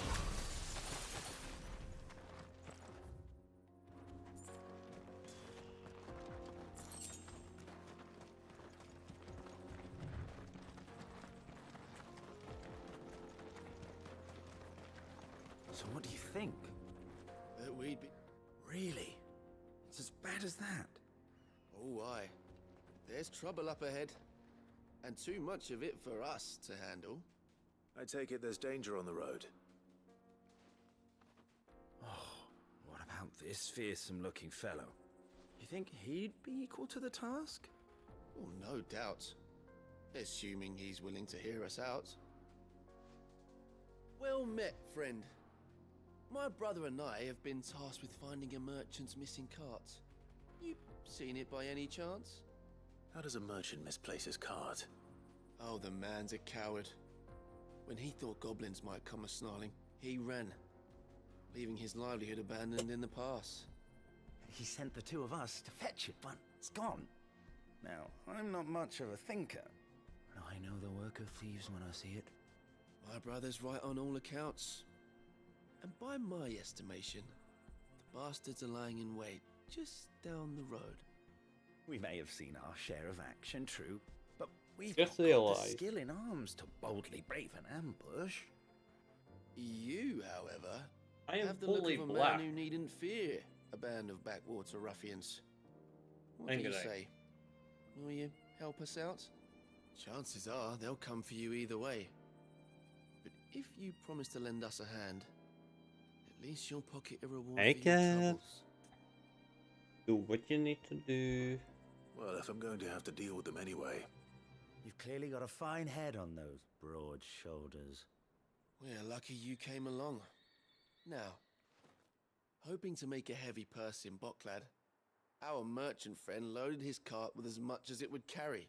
So what do you think? That we'd be... Really? It's as bad as that? Oh, aye. There's trouble up ahead. And too much of it for us to handle. I take it there's danger on the road. Oh, what about this fearsome-looking fellow? You think he'd be equal to the task? Oh, no doubt. Assuming he's willing to hear us out. Well met, friend. My brother and I have been tasked with finding a merchant's missing cart. You seen it by any chance? How does a merchant misplace his cart? Oh, the man's a coward. When he thought goblins might come a-snarling, he ran, leaving his livelihood abandoned in the pass. He sent the two of us to fetch it, but it's gone. Now, I'm not much of a thinker. I know the work of thieves when I see it. My brother's right on all accounts. And by my estimation, the bastards are lying in wait just down the road. We may have seen our share of action, true, but we've Just not got the realized. skill in arms to boldly brave an ambush. You, however, I am have the look fully of a black. man who needn't fear a band of backwater ruffians. What Ain't do you gonna. say? Will you help us out? Chances are they'll come for you either way. But if you promise to lend us a hand, at least you'll pocket a reward I for your can. troubles. Do what you need to do. Well, if I'm going to have to deal with them anyway. You've clearly got a fine head on those broad shoulders. We're lucky you came along. Now, hoping to make a heavy purse in Bocklad, our merchant friend loaded his cart with as much as it would carry.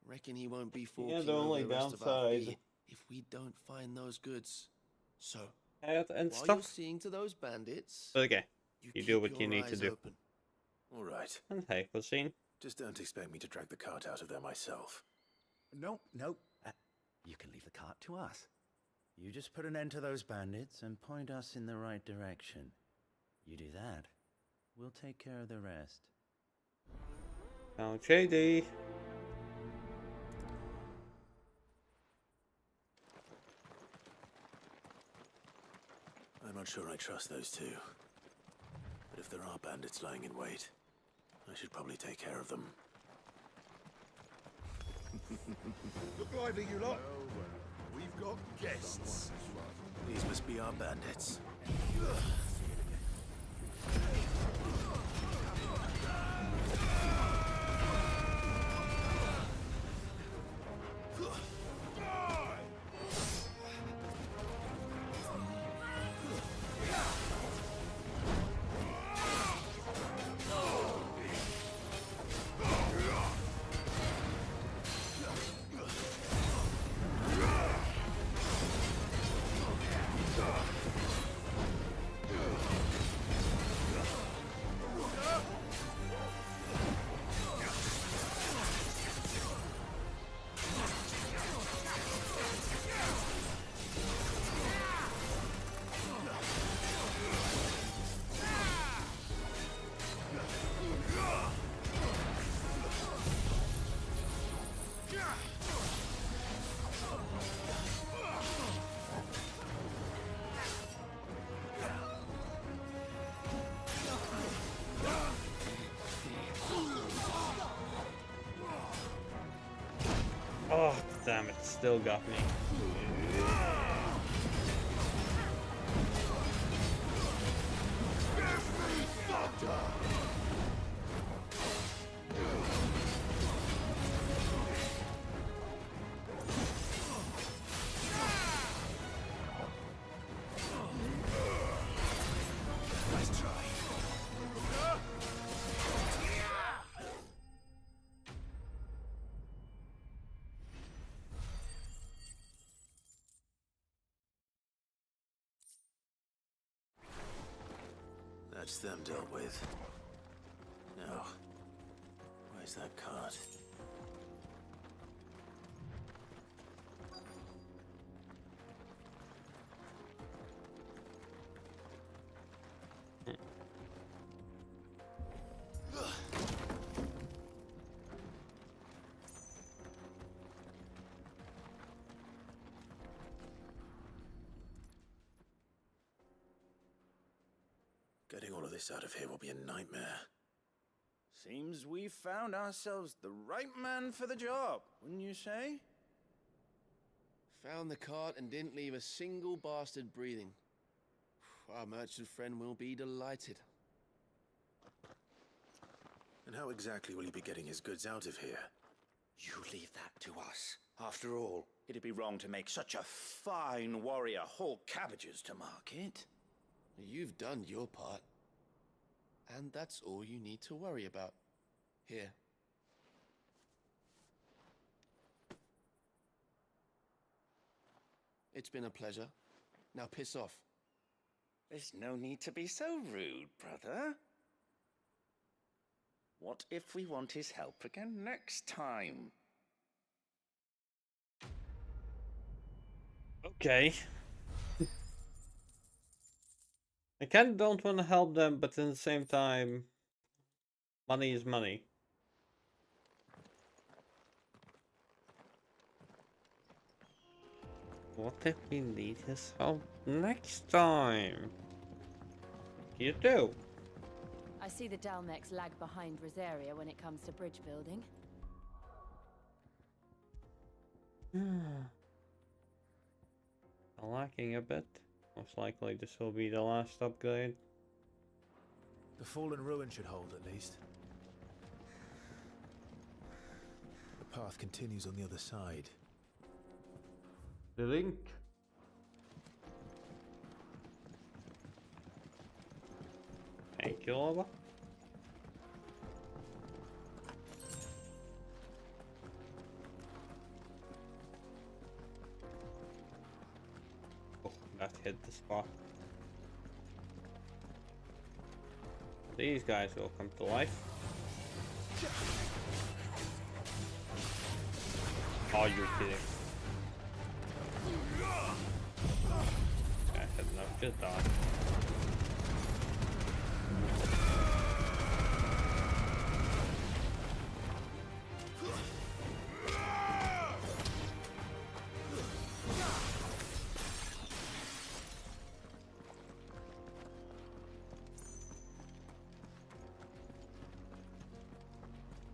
Reckon he won't be forking Yeah, the over only the rest of our downside. fee if we don't find those goods. So, And while you're stuff. seeing to those bandits, But okay, you do keep what you your need to eyes do. open. All right. And hey, cutscene. Just don't expect me to drag the cart out of there myself. No. You can leave the cart to us. You just put an end to those bandits and point us in the right direction. You do that, we'll take care of the rest. Now, JD. I'm not sure I trust those two. But if there are bandits lying in wait, I should probably take care of them. Look lively, you lot. We've got guests. These must be our bandits. Oh, damn it, still got me. Nice try. That's them dealt with. Now, where's that cart? Getting all of this out of here will be a nightmare. Seems we found ourselves the right man for the job, wouldn't you say? Found the cart and didn't leave a single bastard breathing. Our merchant friend will be delighted. And how exactly will he be getting his goods out of here? You leave that to us. After all, it'd be wrong to make such a fine warrior haul cabbages to market. You've done your part. And that's all you need to worry about. Here. It's been a pleasure. Now piss off. There's no need to be so rude, brother. What if we want his help again next time? Okay. I kinda don't want to help them, but at the same time, money is money. What if we need his help next time? You do. I see the Dalmex lag behind Rosaria when it comes to bridge building. Lacking a bit. Most likely this will be the last upgrade. The fallen ruin should hold at least. The path continues on the other side. The link. Thank you, Lava. Oh, that hit the spot. These guys will come to life. Oh, you're kidding. I had enough, just die.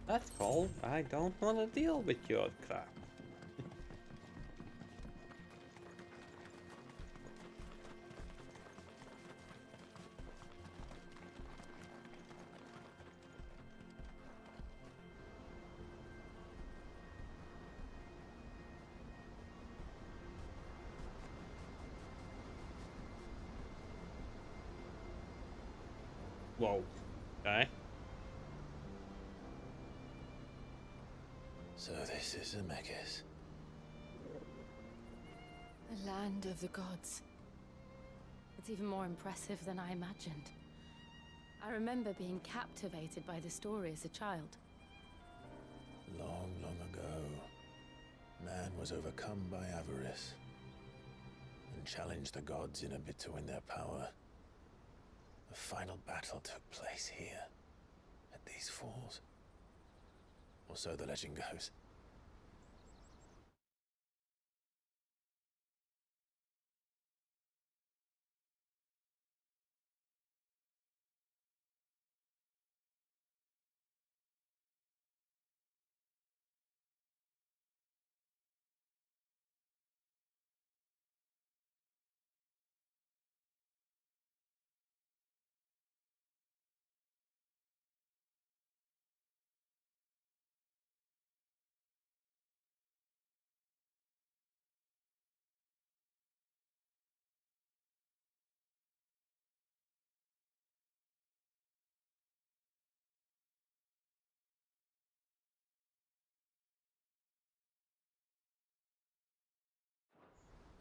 That's cold. I don't want to deal with your crap. Whoa. Okay. So this is Zemeckis. The land of the gods. It's even more impressive than I imagined. I remember being captivated by the story as a child. Long, long ago, man was overcome by avarice and challenged the gods in a bid to win their power. The final battle took place here, at these falls. Or so the legend goes.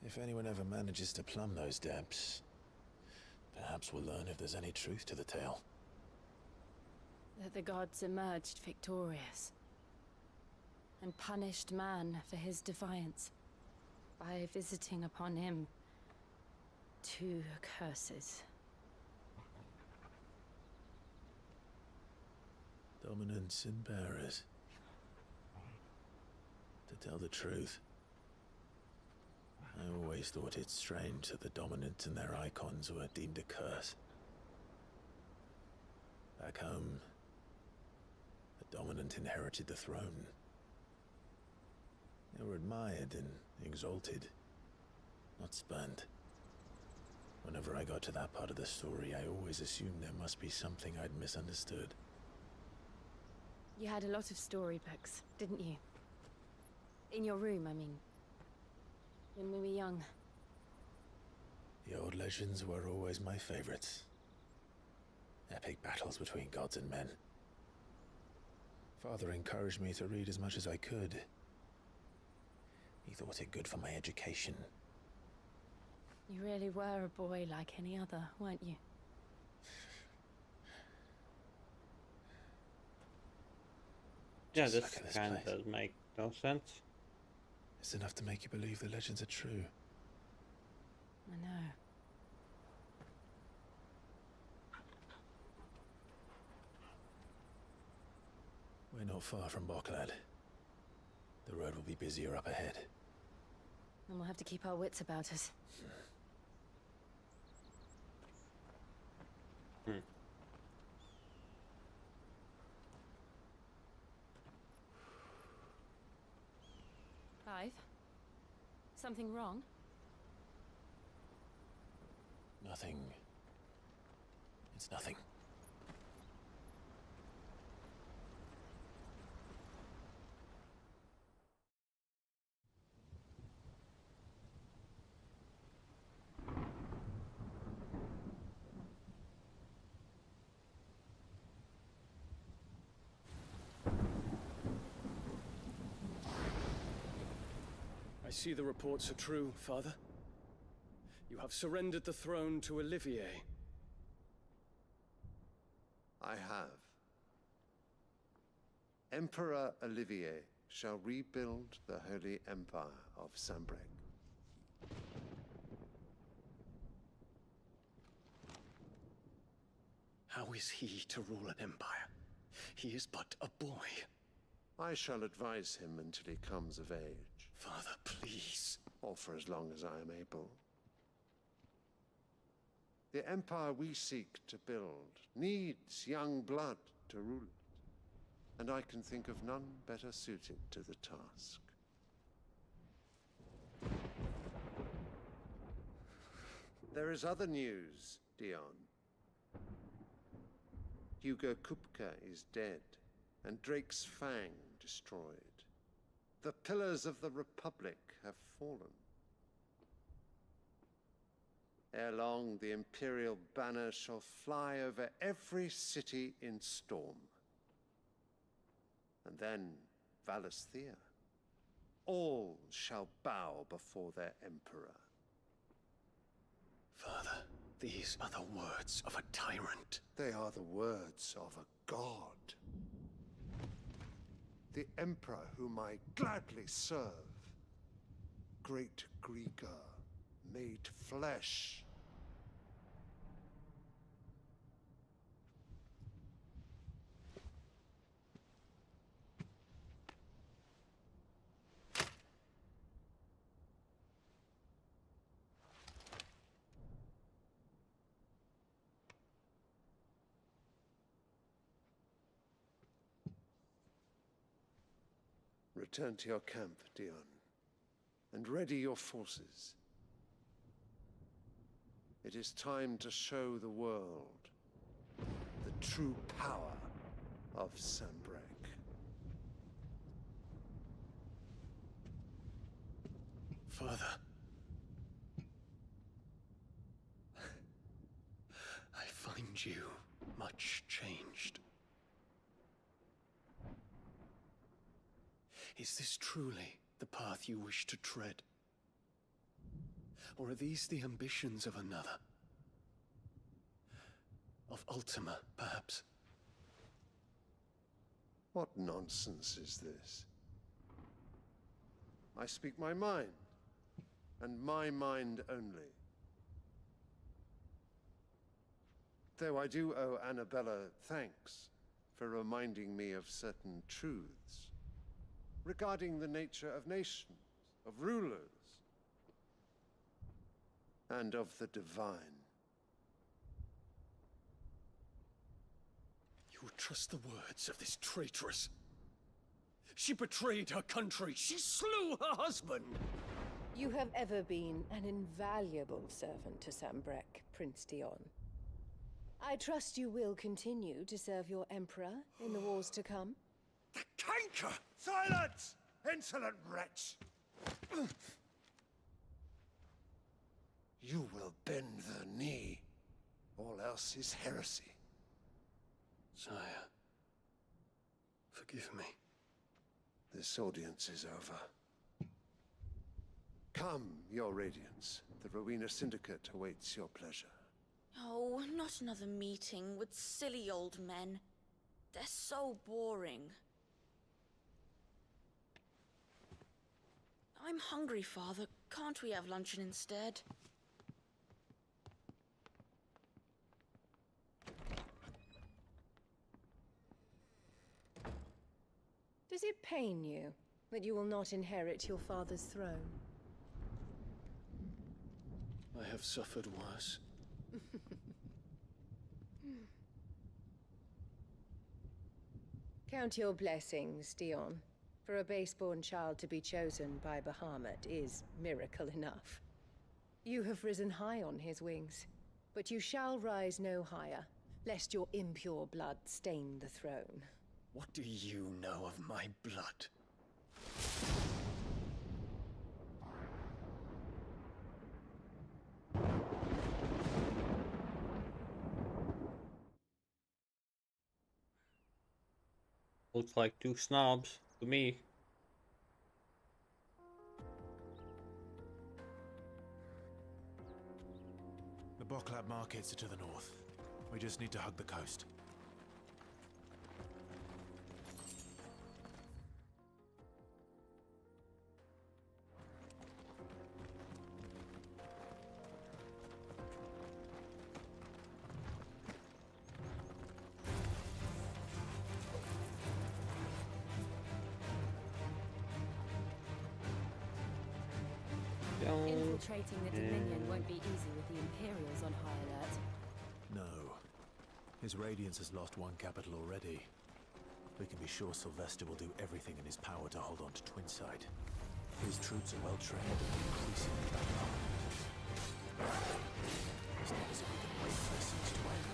If anyone ever manages to plumb those depths, perhaps we'll learn if there's any truth to the tale. That the gods emerged victorious and punished man for his defiance by visiting upon him 2 curses. Dominants and bearers. To tell the truth, I always thought it strange that the dominant and their icons were deemed a curse. Back home, the dominant inherited the throne. They were admired and exalted, not spurned. Whenever I got to that part of the story, I always assumed there must be something I'd misunderstood. You had a lot of storybooks, didn't you? In your room, I mean. When we were young. The old legends were always my favorites. Epic battles between gods and men. Father encouraged me to read as much as I could. He thought it good for my education. You really were a boy like any other, weren't you? Yeah, Just this look at this kind of place. does make no sense. It's enough to make you believe the legends are true. I know. We're not far from Boklad. The road will be busier up ahead. And we'll have to keep our wits about us. Clive? Something wrong? Nothing. It's nothing. I see the reports are true, Father. You have surrendered the throne to Olivier. I have. Emperor Olivier shall rebuild the Holy Empire of Sambrec. How is he to rule an empire? He is but a boy. I shall advise him until he comes of age. Father, please. Or for as long as I am able. The empire we seek to build needs young blood to rule it, and I can think of none better suited to the task. There is other news, Dion. Hugo Kupka is dead, and Drake's Fang destroyed. The pillars of the Republic have fallen. Ere long, the Imperial banner shall fly over every city in Storm. And then Valisthea. All shall bow before their Emperor. Father, these are the words of a tyrant. They are the words of a god. The Emperor whom I gladly serve. Great Grieger, made flesh. Return to your camp, Dion, and ready your forces. It is time to show the world the true power of Sambrec. Father. I find you much changed. Is this truly the path you wish to tread? Or are these the ambitions of another? Of Ultima, perhaps? What nonsense is this? I speak my mind, and my mind only. Though I do owe Annabella thanks for reminding me of certain truths regarding the nature of nations, of rulers, and of the divine. You would trust the words of this traitress? She betrayed her country. She slew her husband. You have ever been an invaluable servant to Sambrek, Prince Dion. I trust you will continue to serve your Emperor in the wars to come. The canker! Silence! Insolent wretch! You will bend the knee. All else is heresy. Sire, forgive me. This audience is over. Come, your Radiance. The Rowena Syndicate awaits your pleasure. Oh, not another meeting with silly old men. They're so boring. I'm hungry, Father. Can't we have luncheon instead? Does it pain you that you will not inherit your father's throne? I have suffered worse. Count your blessings, Dion. For a base-born child to be chosen by Bahamut is miracle enough. You have risen high on his wings, but you shall rise no higher, lest your impure blood stain the throne. What do you know of my blood? Looks like two snobs to me. The Boklab markets are to the north. We just need to hug the coast. Infiltrating the Dominion won't be easy with the Imperials on high alert. No. His Radiance has lost one capital already. We can be sure Sylvester will do everything in his power to hold on to Twinside. His troops are well trained and increasingly battle-hardened. It's not as if we can wait for their siege to end.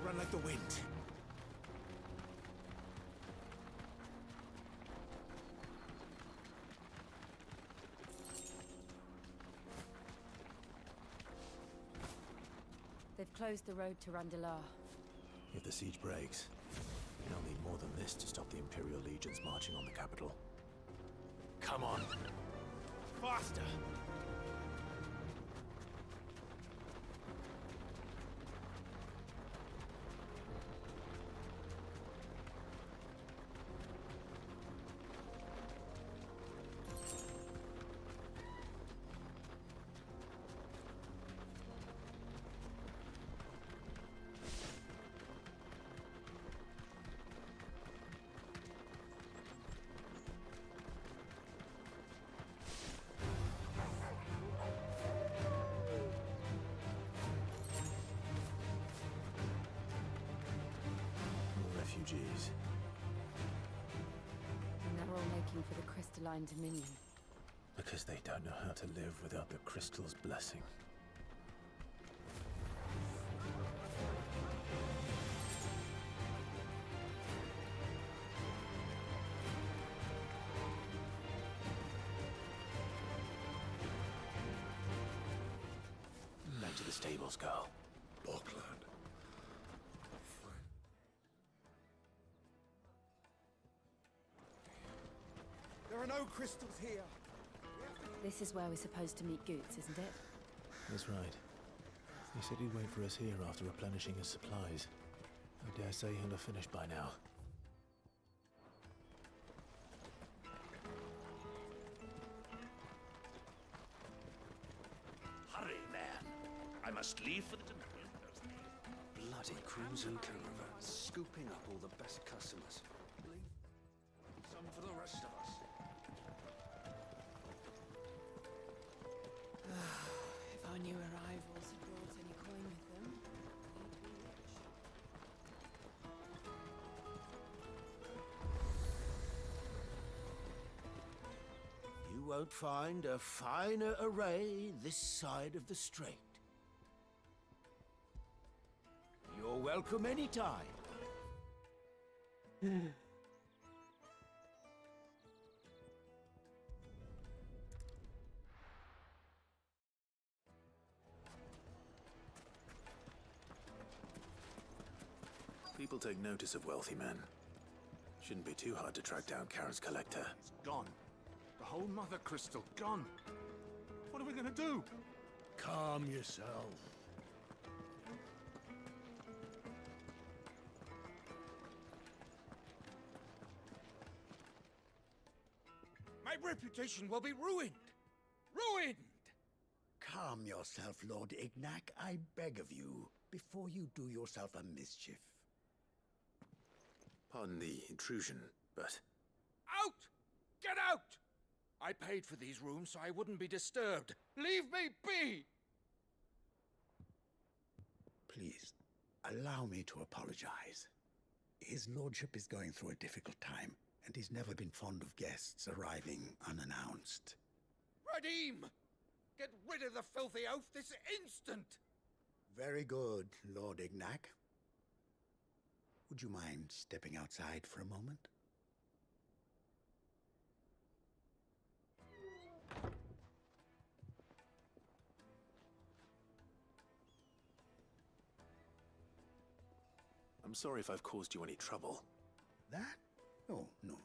Run like the wind. They've closed the road to Randalar. If the siege breaks, They'll need more than this to stop the Imperial legions marching on the capital. Come on! Faster! Refugees. And they're all making for the crystalline dominion. Because they don't know how to live without the crystal's blessing. Back to the stables, girl. Auckland. There are no crystals here. This is where we're supposed to meet Goots, isn't it? That's right. He said he'd wait for us here after replenishing his supplies. I dare say he'll have finished by now. Hurry, man. I must leave for the Dominion. Bloody cruising caravan, scooping up all the best customers. Leave some for the rest of us. If our new arrivals had brought any coin with them, they'd be rich. You won't find a finer array this side of the strait. You're welcome anytime. People take notice of wealthy men. Shouldn't be too hard to track down Karen's collector. It's gone. The whole mother crystal gone. What are we gonna do? Calm yourself. My reputation will be ruined! Ruined! Calm yourself, Lord Ignac, I beg of you, before you do yourself a mischief. Pardon the intrusion, but... Out! Get out! I paid for these rooms so I wouldn't be disturbed. Leave me be! Please, allow me to apologize. His lordship is going through a difficult time, and he's never been fond of guests arriving unannounced. Radim! Get rid of the filthy oaf this instant! Very good, Lord Ignac. Would you mind stepping outside for a moment? I'm sorry if I've caused you any trouble. That? Oh, no.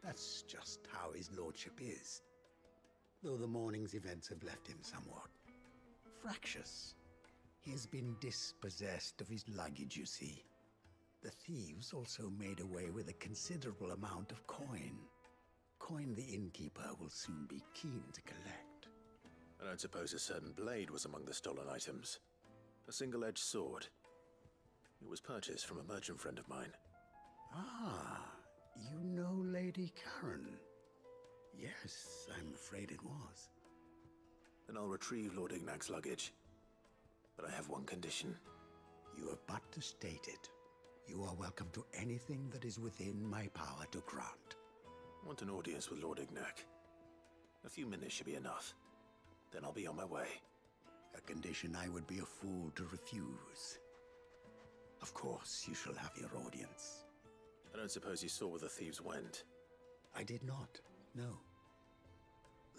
That's just how his lordship is. Though the morning's events have left him somewhat fractious. He has been dispossessed of his luggage, you see. The thieves also made away with a considerable amount of coin. Coin the innkeeper will soon be keen to collect. I don't suppose a certain blade was among the stolen items. A single-edged sword. It was purchased from a merchant friend of mine. Ah, you know Lady Karen. Yes, I'm afraid it was. Then I'll retrieve Lord Ignac's luggage. But I have one condition. You have but to state it. You are welcome to anything that is within my power to grant. I want an audience with Lord Ignac. A few minutes should be enough. Then I'll be on my way. A condition I would be a fool to refuse. Of course, you shall have your audience. I don't suppose you saw where the thieves went. I did not, no.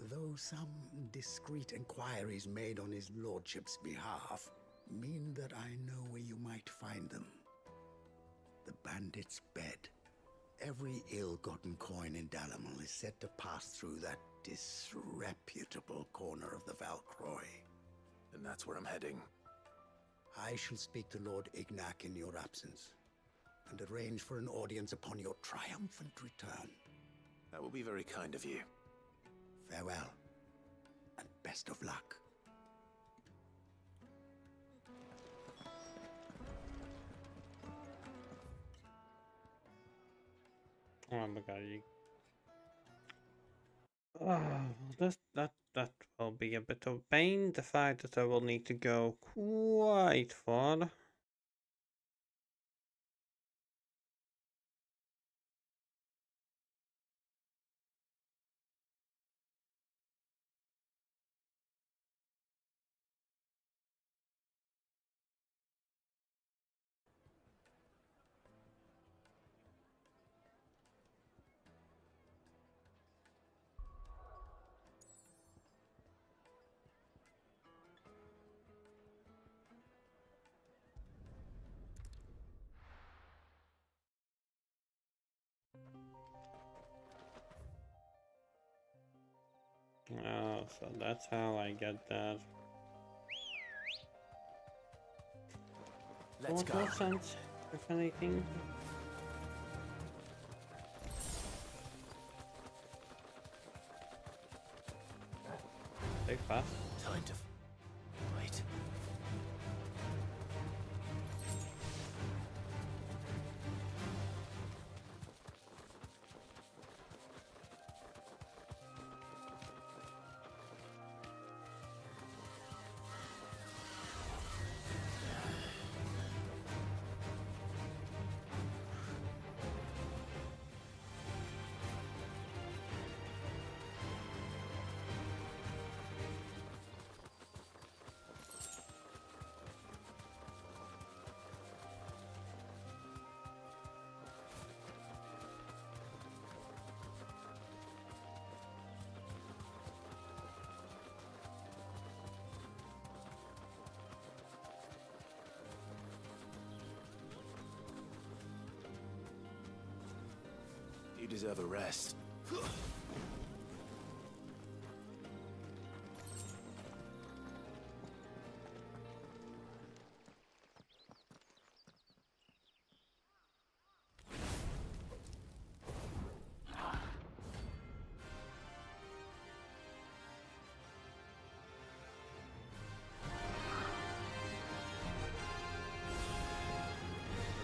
Though some discreet inquiries made on his lordship's behalf mean that I know where you might find them. The bandit's bed. Every ill-gotten coin in Dalamal is said to pass through that disreputable corner of the Valcroy. And that's where I'm heading. I shall speak to Lord Ignac in your absence, and arrange for an audience upon your triumphant return. That will be very kind of you. Farewell, and best of luck. Oh my god, you... Oh, that will be a bit of pain. The fact that I will need to go quite far. Oh, so that's how I get that. Let's What go. more sense, if anything? Stay fast. Time to wait. You deserve a rest. Look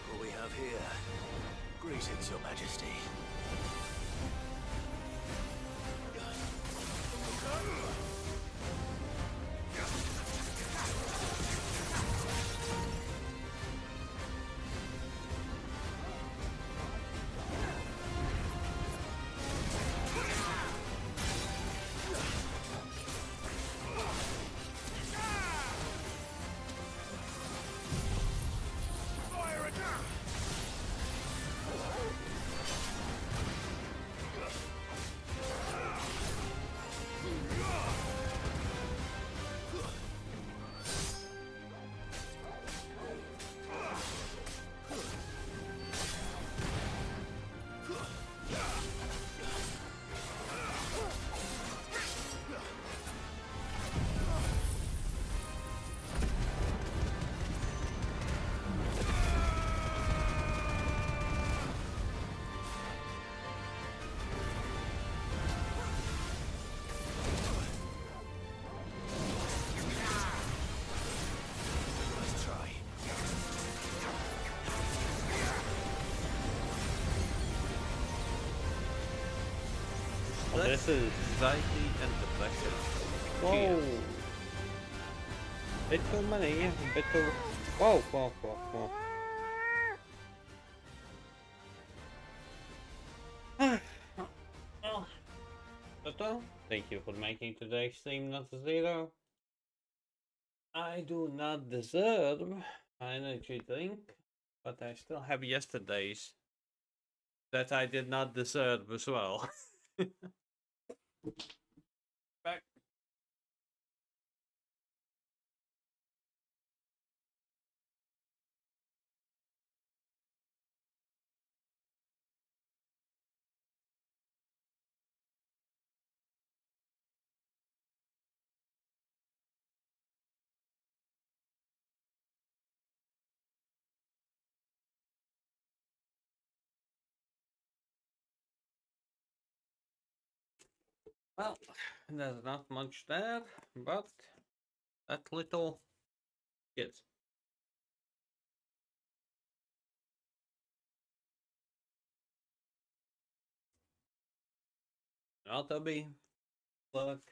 what we have here. Greetings, Your Majesty. Well, this is slightly interflexive. Whoa! Bit too many, a bit too... Whoa, whoa, whoa, whoa. Toto, thank you for making today's stream not a zero. I do not deserve an energy drink, but I still have yesterday's that I did not deserve as well. Back. Well, there's not much there, but that little kid. Not a bee. Look.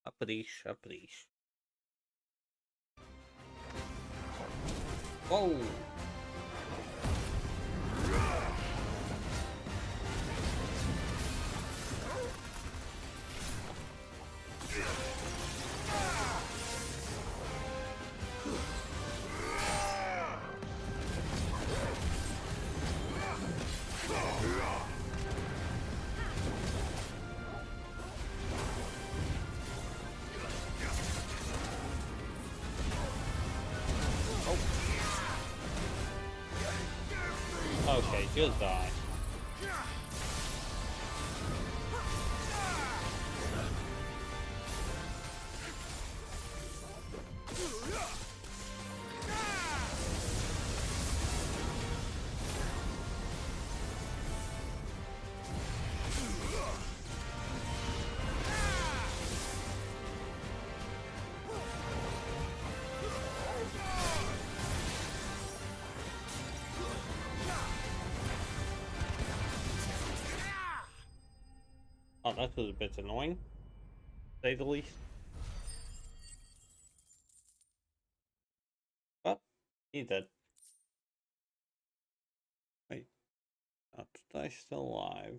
Aprish, aprish. Whoa! Okay, just die. Oh, that was a bit annoying, to say the least. But he's dead. Wait, not I still alive?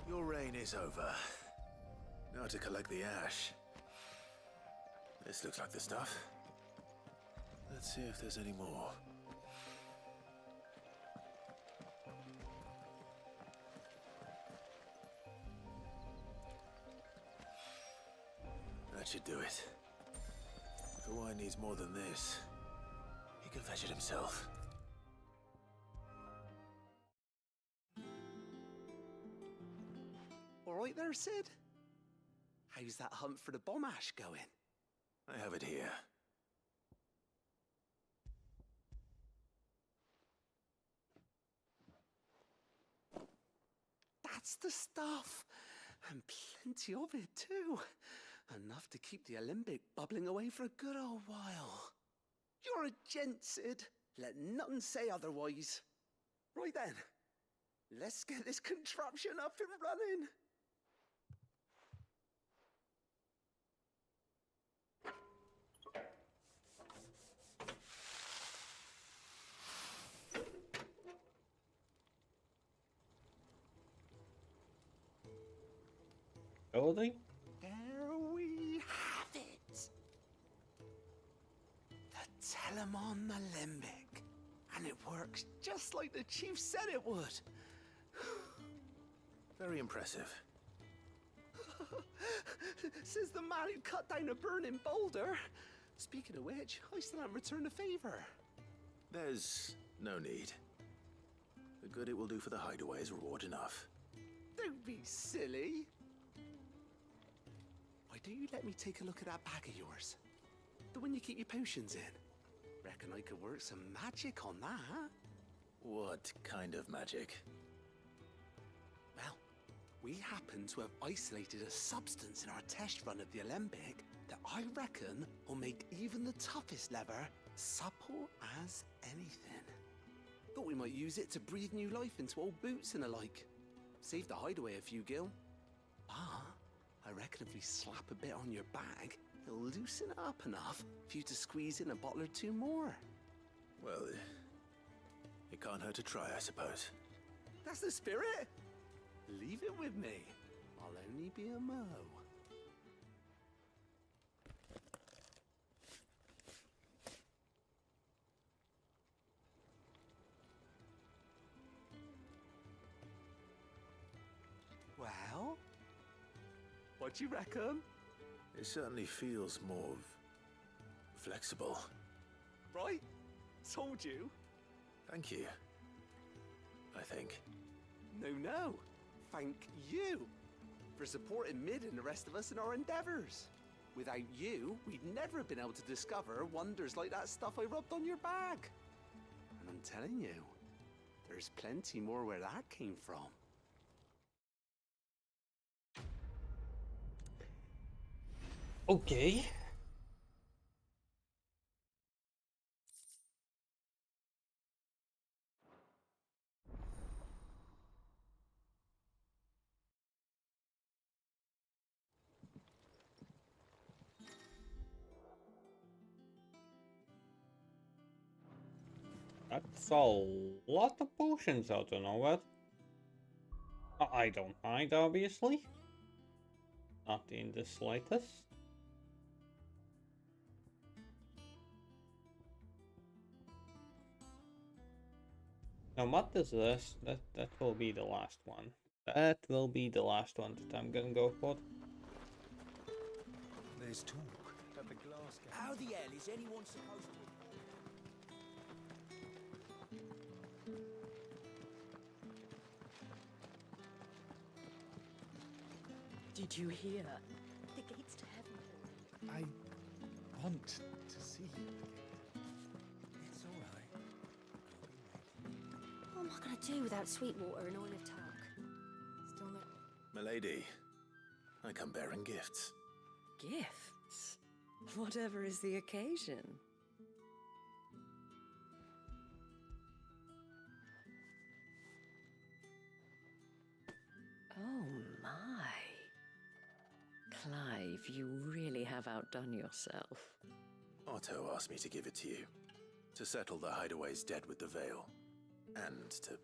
Your reign is over. Now to collect the ash. This looks like the stuff. Let's see if there's any more. That should do it. If the wine needs more than this, he can fetch it himself. All right there, Sid? How's that hunt for the bomb ash going? I have it here. That's the stuff. And plenty of it, too. Enough to keep the alembic bubbling away for a good old while. You're a gent, Sid. Let nothing say otherwise. Right then, let's get this contraption up and running. Building? There we have it. The Telemon Alembic. And it works just like the chief said it would. Very impressive. Says the man who cut down a burning boulder. Speaking of which, I still haven't returned the favor. There's no need. The good it will do for the hideaway is reward enough. Don't be silly. Why don't you let me take a look at that bag of yours? The one you keep your potions in. Reckon I could work some magic on that. What kind of magic? Well, we happen to have isolated a substance in our test run of the alembic that I reckon will make even the toughest leather supple as anything. Thought we might use it to breathe new life into old boots and the like. Save the hideaway a few gil. Ah, I reckon if we slap a bit on your bag, it'll loosen it up enough for you to squeeze in a bottle or two more. Well, it can't hurt to try, I suppose. That's the spirit. Leave it with me. I'll only be a mo. Well, what do you reckon? It certainly feels more flexible. Right? Told you. Thank you. I think. No. Thank you for supporting Mid and the rest of us in our endeavors. Without you, we'd never have been able to discover wonders like that stuff I rubbed on your bag. And I'm telling you, There's plenty more where that came from. Okay. That's a lot of potions, I don't know what. I don't mind, obviously. Not in the slightest. Now what is this? That will be the last one. That will be the last one that I'm gonna go for. There's talk that the glass... How the hell is anyone supposed to... Did you hear? The gates to heaven. I want to see you again. It's all right. What am I going to do without Sweetwater and oil of talc? Still no... Milady, I come bearing gifts. Gifts? Whatever is the occasion. Oh my. Clive, you really have outdone yourself. Otto asked me to give it to you. To settle the Hideaway's debt with the Veil. And to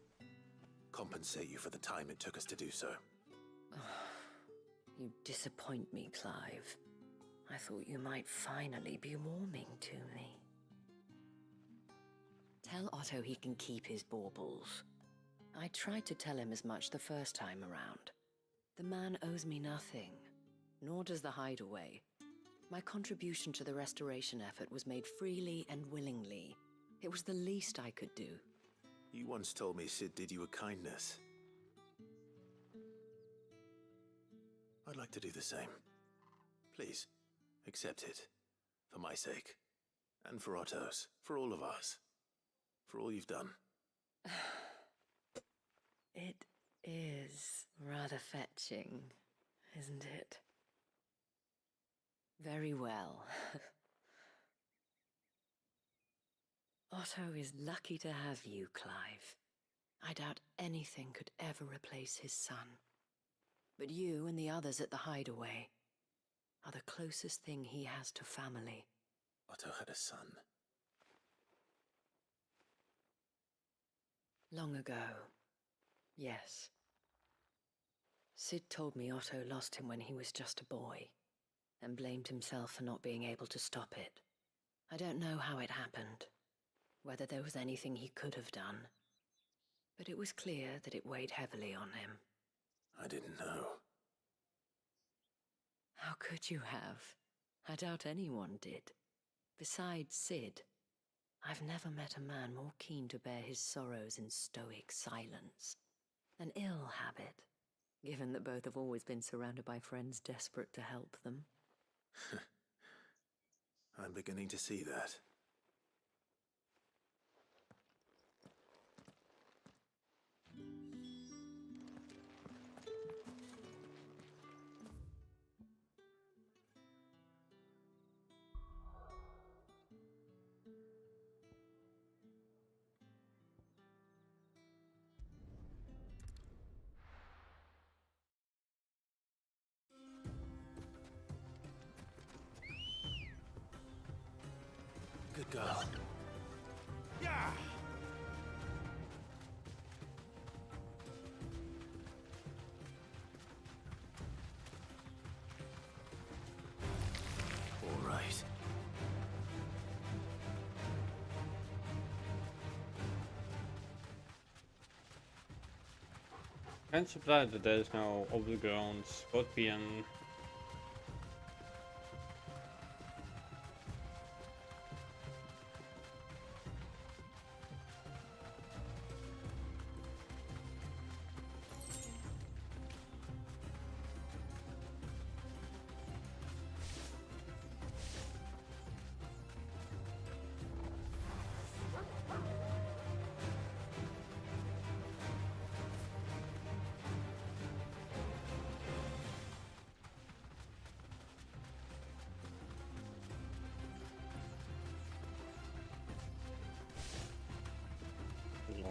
compensate you for the time it took us to do so. You disappoint me, Clive. I thought you might finally be warming to me. Tell Otto he can keep his baubles. I tried to tell him as much the first time around. The man owes me nothing, nor does the Hideaway. My contribution to the restoration effort was made freely and willingly. It was the least I could do. You once told me Sid did you a kindness. I'd like to do the same. Please, accept it. For my sake. And for Otto's. For all of us. For all you've done. It is rather fetching, isn't it? Very well. Otto is lucky to have you, Clive. I doubt anything could ever replace his son. But you and the others at the Hideaway are the closest thing he has to family. Otto had a son. Long ago, yes. Sid told me Otto lost him when he was just a boy, and blamed himself for not being able to stop it. I don't know how it happened, whether there was anything he could have done, but it was clear that it weighed heavily on him. I didn't know. How could you have? I doubt anyone did. Besides Sid, I've never met a man more keen to bear his sorrows in stoic silence. An ill habit, given that both have always been surrounded by friends desperate to help them. I'm beginning to see that. Good girl. Yeah! All right. I'm surprised that there's no overgrown scorpion.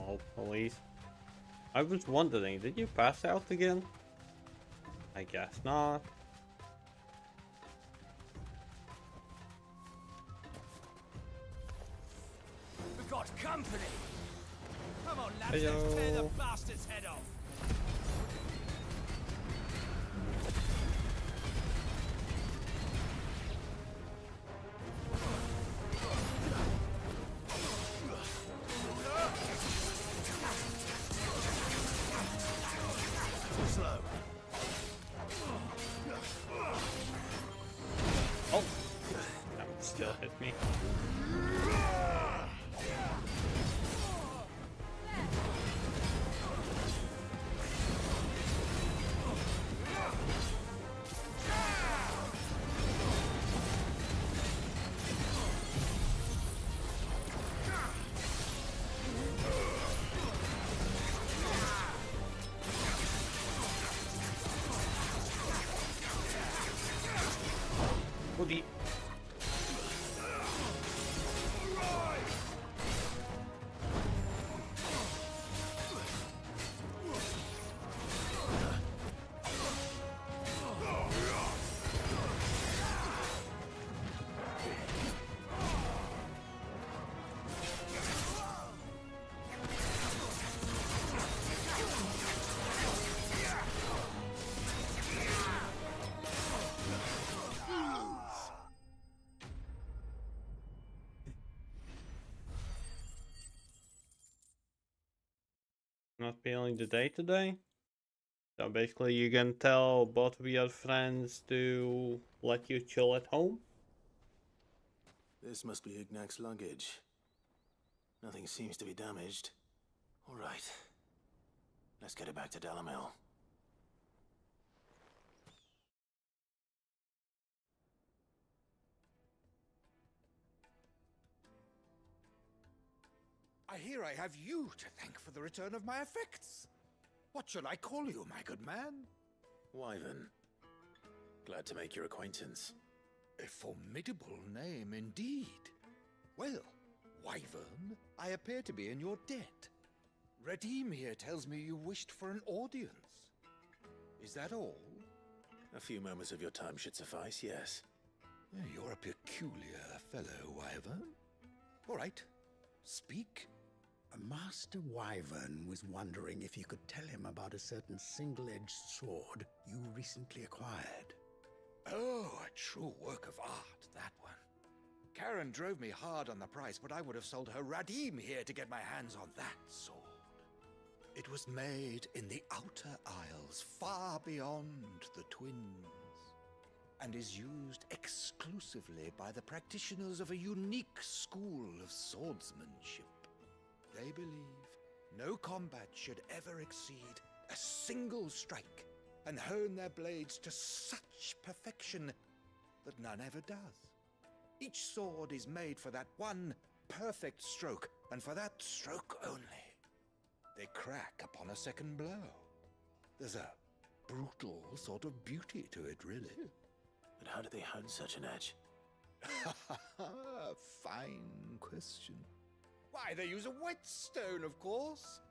Oh, police. I was wondering, did you pass out again? I guess not. We've got company! Come on, lads, Hello. let's tear the bastard's head off! Slow. Oh, that would still hit me. Woody. Not feeling the day today? So basically you can tell both of your friends to let you chill at home? This must be Ignac's luggage. Nothing seems to be damaged. All right. Let's get it back to Dalamil. I hear I have you to thank for the return of my effects. What should I call you, my good man? Wyvern. Glad to make your acquaintance. A formidable name indeed. Well, Wyvern, I appear to be in your debt. Redeem here tells me you wished for an audience. Is that all? A few moments of your time should suffice, yes. You're a peculiar fellow, Wyvern. All right, speak. Master Wyvern was wondering if you could tell him about a certain single-edged sword you recently acquired. Oh, a true work of art, that one. Karen drove me hard on the price, but I would have sold her Radim here to get my hands on that sword. It was made in the Outer Isles, far beyond the Twins, and is used exclusively by the practitioners of a unique school of swordsmanship. They believe no combat should ever exceed a single strike and hone their blades to such perfection that none ever does. Each sword is made for that one perfect stroke, and for that stroke only. They crack upon a second blow. There's a brutal sort of beauty to it, really. But how do they hone such an edge? Fine question. Why, they use a whetstone, of course.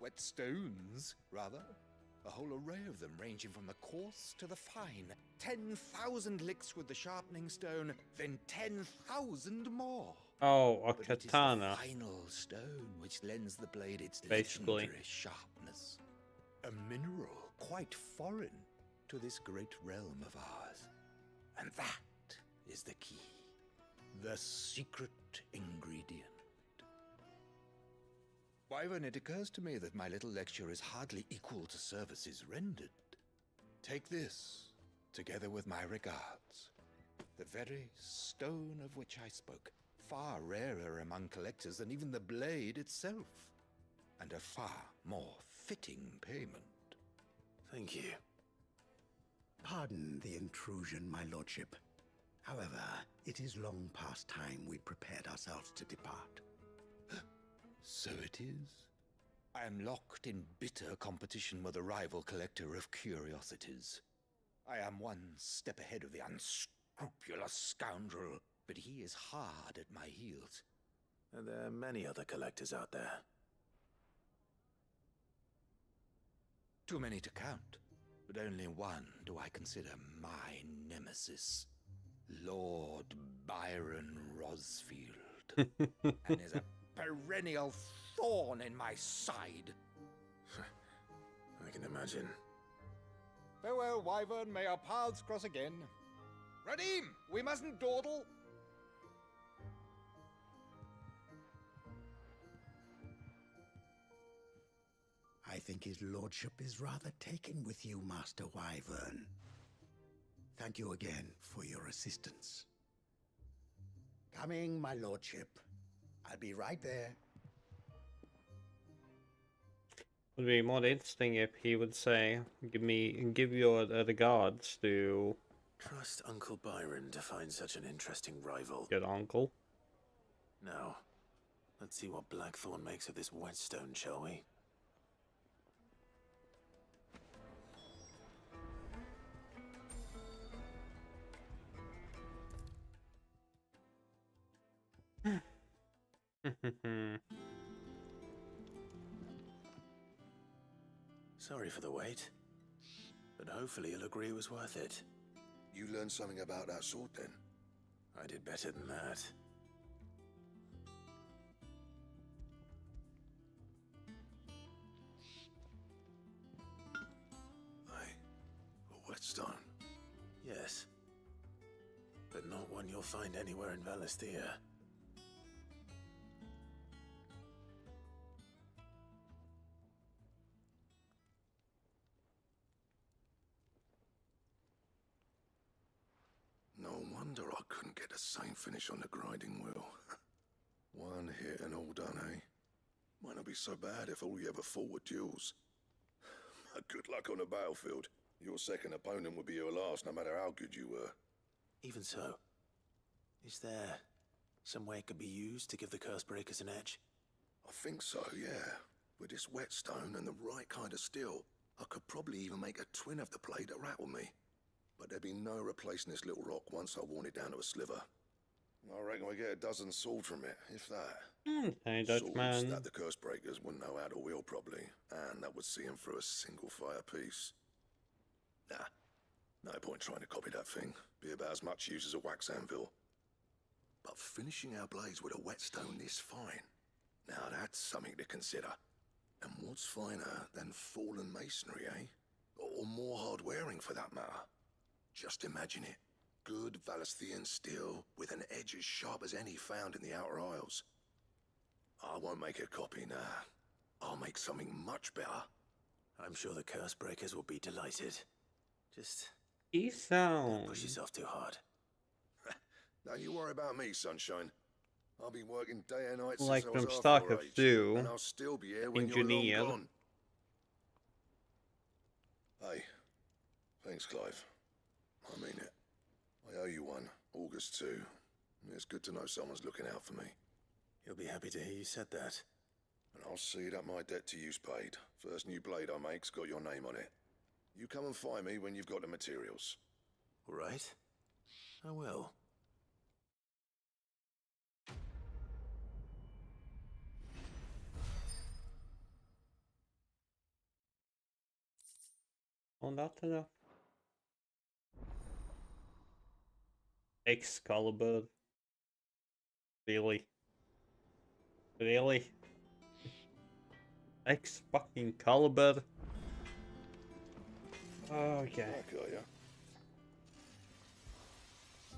Whetstones, rather. A whole array of them, ranging from the coarse to the fine. 10,000 licks with the sharpening stone, then 10,000 more. Oh, a But it is katana. the final stone which lends the blade its Basically. legendary sharpness. A mineral quite foreign to this great realm of ours. And that is the key. The secret ingredient. Wyvern, it occurs to me that my little lecture is hardly equal to services rendered. Take this, together with my regards. The very stone of which I spoke, far rarer among collectors than even the blade itself, and a far more fitting payment. Thank you. Pardon the intrusion, my lordship. However, it is long past time we prepared ourselves to depart. So it is. I am locked in bitter competition with a rival collector of curiosities. I am one step ahead of the unscrupulous scoundrel, but he is hard at my heels. And there are many other collectors out there. Too many to count, but only one do I consider my nemesis. Lord Byron Rosfield. And is a perennial thorn in my side. I can imagine. Farewell, Wyvern. May our paths cross again. Radim, we mustn't dawdle. I think his lordship is rather taken with you, Master Wyvern. Thank you again for your assistance. Coming, my lordship. I'll be right there. Would be more interesting if he would say, give your regards to Trust Uncle Byron to find such an interesting rival. your uncle. Now, let's see what Blackthorn makes of this whetstone, shall we? Sorry for the wait, but hopefully you'll agree it was worth it. You learned something about that sword, then? I did better than that. A whetstone? Yes, but not one you'll find anywhere in Valisthea. No wonder I couldn't get the same finish on the grinding wheel. One hit and all done, eh? Might not be so bad if all you ever fought were duels. Good luck on the battlefield. Your second opponent would be your last, no matter how good you were. Even so, is there some way it could be used to give the Cursebreakers an edge? I think so, yeah. With this whetstone and the right kind of steel, I could probably even make a twin of the blade that rattled me. But there'd be no replacing this little rock once I worn it down to a sliver. I reckon we get a dozen swords from it, if that. Hey, Swords Dutchman. that the Cursebreakers wouldn't know how to wield properly, and that would see them through a single fire piece. Nah, no point trying to copy that thing. Be about as much use as a wax anvil. But finishing our blades with a whetstone this fine, now that's something to consider. And what's finer than fallen masonry, eh? Or more hard-wearing, for that matter. Just imagine it. Good Valisthean steel with an edge as sharp as any found in the Outer Isles. I won't make a copy, nah. I'll make something much better. I'm sure the Cursebreakers will be delighted. Just don't push yourself too hard. Don't you worry about me, sunshine. I'll be working day and night Like since I was them half stock your of age, stew, and I'll still be here when engineered. you're long gone. Hey, thanks, Clive. I mean it. I owe you one. August too. It's good to know someone's looking out for me. He'll be happy to hear you said that. And I'll see that my debt to you's paid. First new blade I make's got your name on it. You come and find me when you've got the materials. All right. I will. Oh, not enough. Excalibur. Really? Really? Fucking Calibur. Okay. I got ya.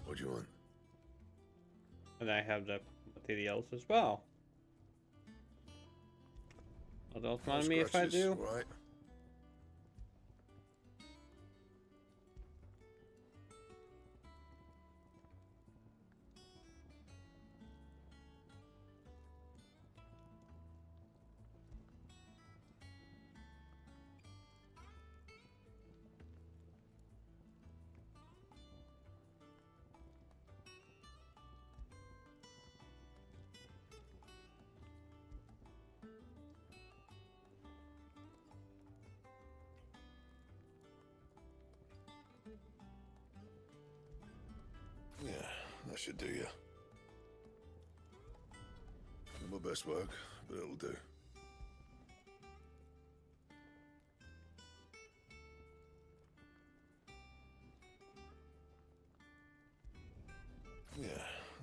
What do you want? And I have the materials as well. Oh, don't mind me if I do. Right. Yeah, that should do you. Not my best work, but it'll do.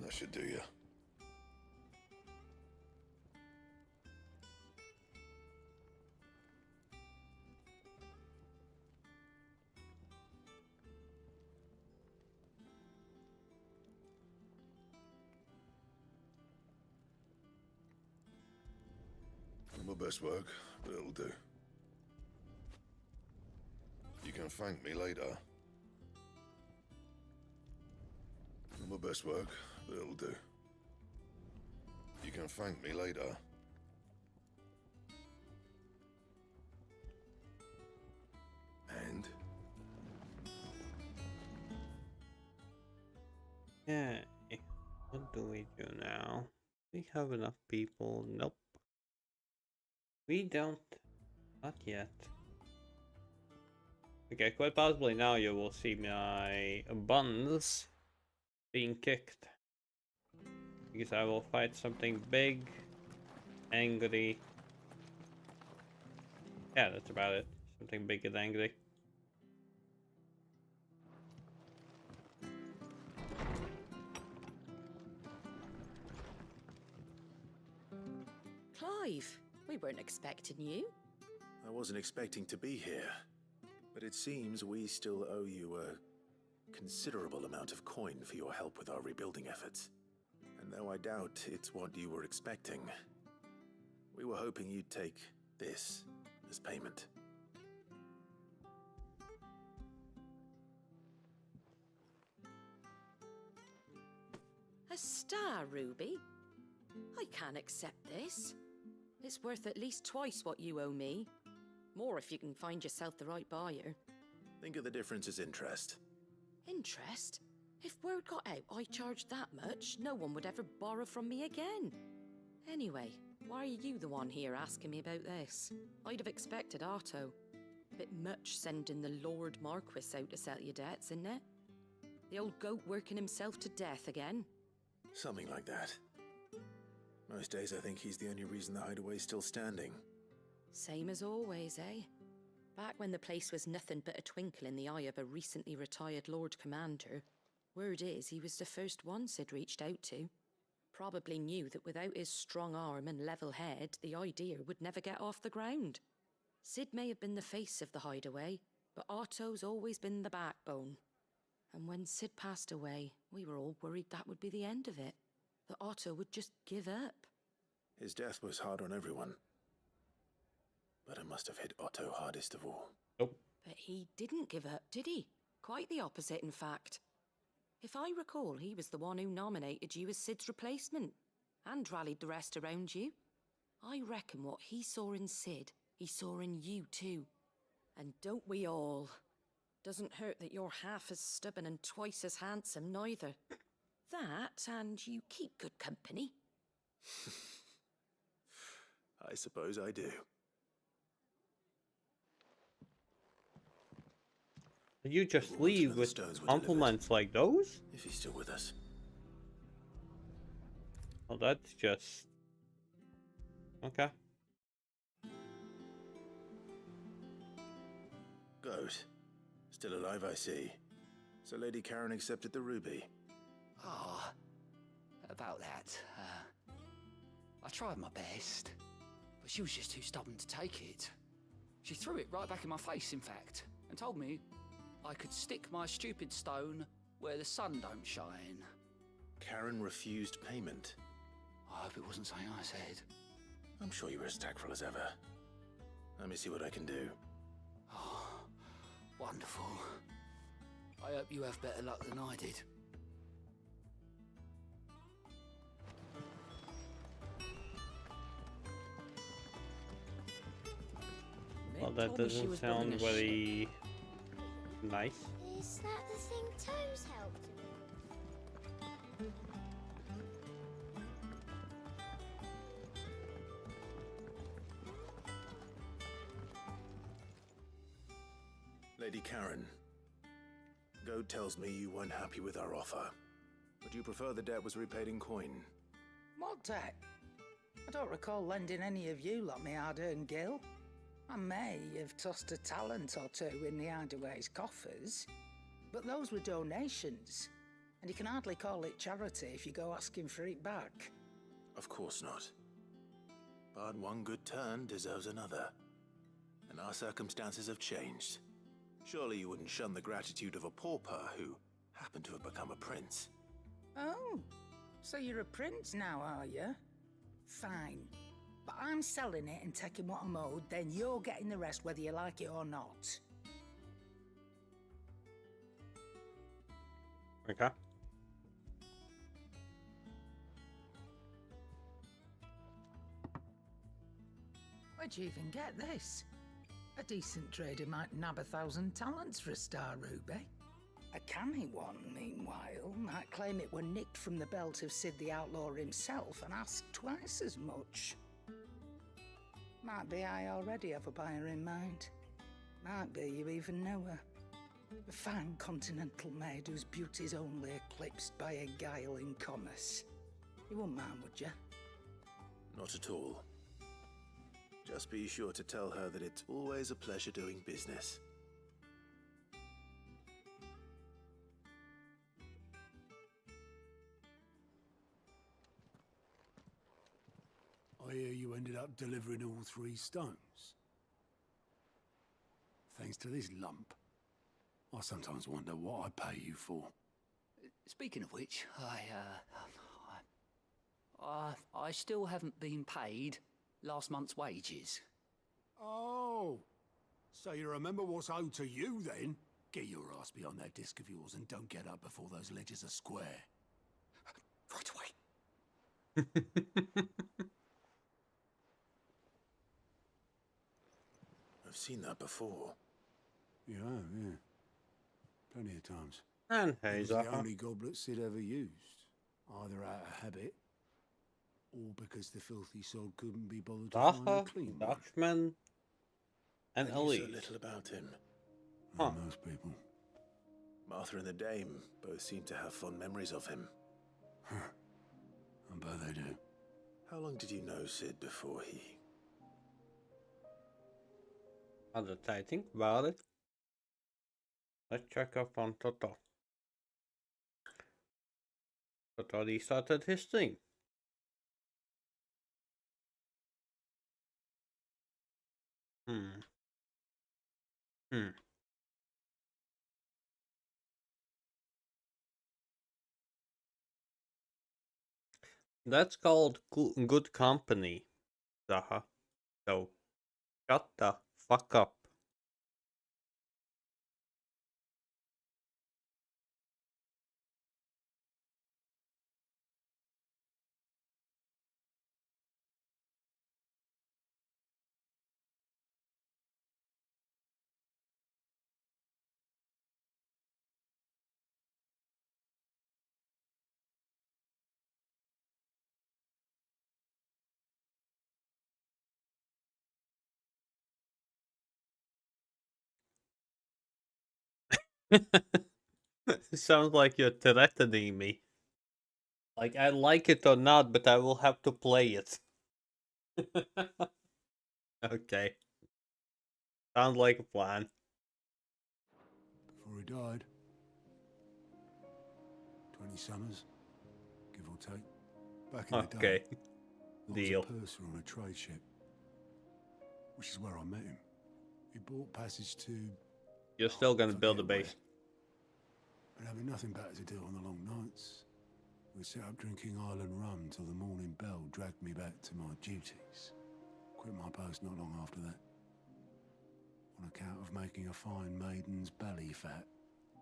That should do you. Not my best work, but it'll do. You can thank me later. Not my best work, but it'll do. You can thank me later. And? Yeah. What do we do now? We have enough people. Nope. We don't. Not yet. Okay, quite possibly now you will see my buns being kicked. Because I will fight something big, angry. Yeah, that's about it. Something big and angry. Clive, we weren't expecting you. I wasn't expecting to be here, but it seems we still owe you a considerable amount of coin for your help with our rebuilding efforts. And though I doubt it's what you were expecting, we were hoping you'd take this as payment. A star ruby? I can't accept this. It's worth at least twice what you owe me. More if you can find yourself the right buyer. Think of the difference as interest. Interest? If word got out I charged that much, no one would ever borrow from me again. Anyway, why are you the one here asking me about this? I'd have expected Otto. Bit much sending the Lord Marquis out to settle your debts, isn't it? The old goat working himself to death again? Something like that. Most days I think he's the only reason the hideaway's still standing. Same as always, eh? Back when the place was nothing but a twinkle in the eye of a recently retired Lord Commander, word is he was the first one Sid reached out to. Probably knew that without his strong arm and level head, the idea would never get off the ground. Sid may have been the face of the hideaway, but Otto's always been the backbone. And when Sid passed away, we were all worried that would be the end of it. That Otto would just give up. His death was hard on everyone. But it must have hit Otto hardest of all. Nope. But he didn't give up, did he? Quite the opposite, in fact. If I recall, he was the one who nominated you as Sid's replacement, and rallied the rest around you. I reckon what he saw in Sid, he saw in you too. And don't we all? Doesn't hurt that you're half as stubborn and twice as handsome, neither. That, and you keep good company. I suppose I do. You just leave with compliments like those? If he's still with us. Well, that's just... okay. Goat. Still alive, I see. So Lady Karen accepted the ruby. Ah, about that. I tried my best, but she was just too stubborn to take it. She threw it right back in my face, in fact, and told me I could stick my stupid stone where the sun don't shine. Karen refused payment. I hope it wasn't something I said. I'm sure you were as tactful as ever. Let me see what I can do. Oh, wonderful. I hope you have better luck than I did. Well, that doesn't sound very nice. Is that the thing Toes helped with? Lady Karen, Goat tells me you weren't happy with our offer. Would you prefer the debt was repaid in coin? What debt? I don't recall lending any of you lot me hard-earned gil. I may have tossed a talent or two in the Hideaway's coffers, but those were donations. And you can hardly call it charity if you go asking for it back. Of course not. But one good turn deserves another. And our circumstances have changed. Surely you wouldn't shun the gratitude of a pauper who happened to have become a prince. Oh, so you're a prince now, are you? Fine. But I'm selling it and taking what I'm owed, then you're getting the rest whether you like it or not. Okay. Where'd you even get this? A decent trader might nab 1,000 talents for a star ruby. A canny one, meanwhile, might claim it were nicked from the belt of Sid the Outlaw himself and ask twice as much. Might be I already have a buyer in mind. Might be you even know her. A fine continental maid whose beauty's only eclipsed by a guile in commerce. You wouldn't mind, would you? Not at all. Just be sure to tell her that it's always a pleasure doing business. I hear you ended up delivering all 3 stones. Thanks to this lump. I sometimes wonder what I pay you for. Speaking of which, I still haven't been paid last month's wages. Oh, so you remember what's owed to you then? Get your ass behind that disc of yours and don't get up before those ledgers are square. Right away. I've seen that before. You have, yeah. Plenty of times. And It was Hazel. the only goblet Sid ever used. Either out of habit, or because the filthy soul couldn't be bothered to find a Zaha, clean one. Dutchman, and I knew so Elise. little about him. Like most people. Martha and the Dame both seem to have fond memories of him. I bet they do. How long did you know Sid before he... Now that I think about it, let's check up on Toto. Toto restarted his stream. That's called good company, Zaha. So, shut the fuck up. It sounds like you're threatening me. Like, I like it or not, but I will have to play it. Okay. Sounds like a plan. Before he died. 20 summers, give or take. Back in the day, I Deal. was a purser on a trade ship, which is where I met him. He bought passage to... You're still gonna build a base. But having nothing better to do on the long nights, we set up drinking island rum till the morning bell dragged me back to my duties. Quit my post not long after that. On account of making a fine maiden's belly fat.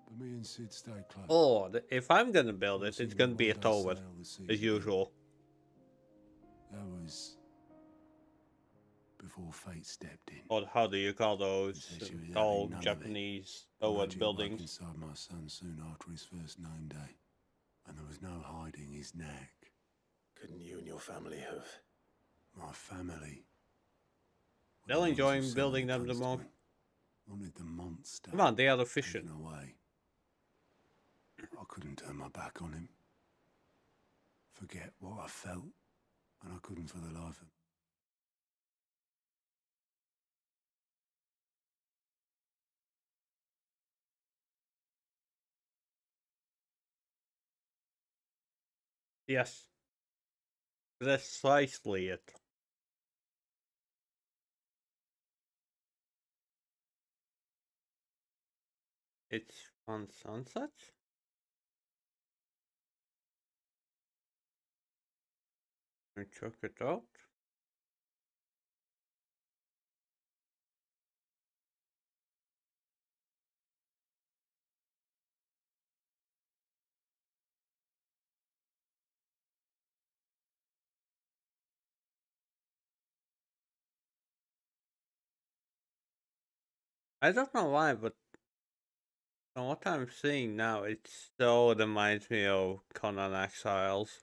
But me and Sid stayed close. Oh, if I'm gonna build it, it's gonna be a tower, as usual. That was before fate stepped in. Or how do you call those She was tall having none of Japanese it. tower Magic buildings? woke inside my son soon after his first name day, and there was no hiding his knack. Couldn't you and your family have... My family. They'll enjoy building them the more. Wanted the monster. Come on, they are efficient. taken away. I couldn't turn my back on him. Forget what I felt, and I couldn't for the life of me. Yes. Precisely it. It's on Sunset? I check it out. I don't know why, but from what I'm seeing now, it still reminds me of Conan Exiles.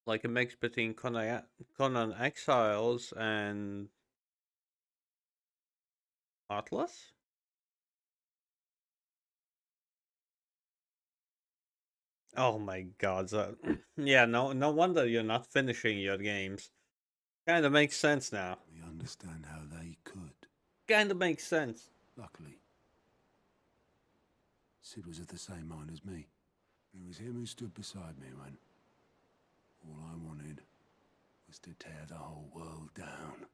Like a mix between Conan Exiles and Atlas? Oh my god. Yeah, no wonder you're not finishing your games. Kinda makes sense now. We understand how they could. Kinda makes sense. Luckily, Sid was of the same mind as me. It was him who stood beside me when all I wanted was to tear the whole world down.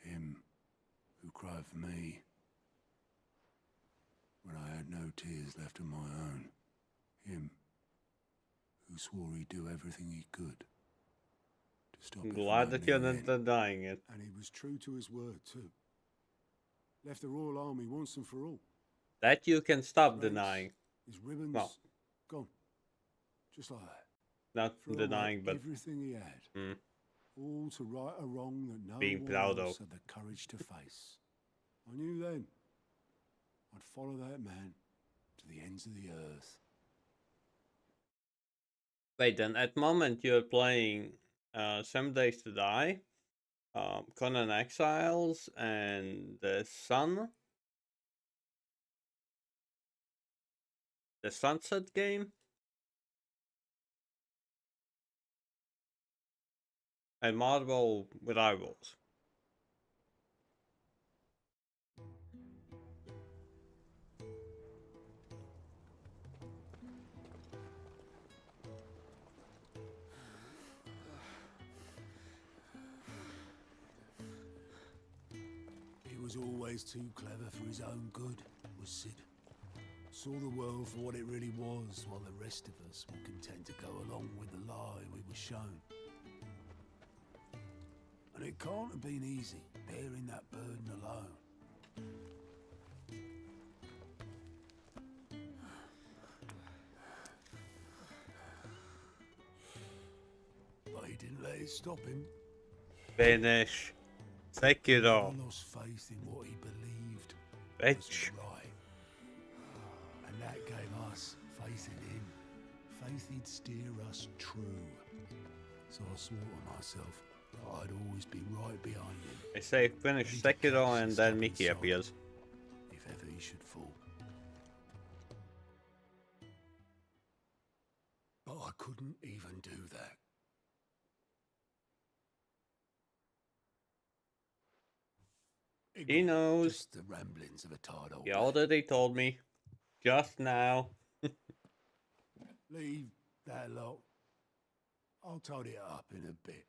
Him who cried for me when I had no tears left of my own. Him who swore he'd do everything he could to stop I'm it glad from that you're happening not again. denying it. And he was true to his word too. Left the Royal Army once and for all. That you can stop Ranks, denying. his ribbons, Well, gone. Just like that. not Threw denying, away but everything he had. All to right a wrong that no being one proud else of. had the courage to face. I knew then I'd follow that man to the ends of the earth. Wait, then at the moment you're playing 7 Days to Die, Conan Exiles, and the Sunset game, and Marvel Rivals. He was always too clever for his own good, was Sid. Saw the world for what it really was, while the rest of us were content to go along with the lie we were shown. And it can't have been easy, bearing that burden alone. But he didn't let it stop him. Finish. Sekiro. He never lost faith in what he believed Bitch. was right. And that gave us faith in him. Faith he'd steer us true. So I swore to myself that I'd always be right behind him. I say finish Sekiro and then Mickey appears. If ever he should fall. But I couldn't even do that. He knows. Just the ramblings of a tired old He already told me. Just now. Leave that lot. I'll tidy it up in a bit.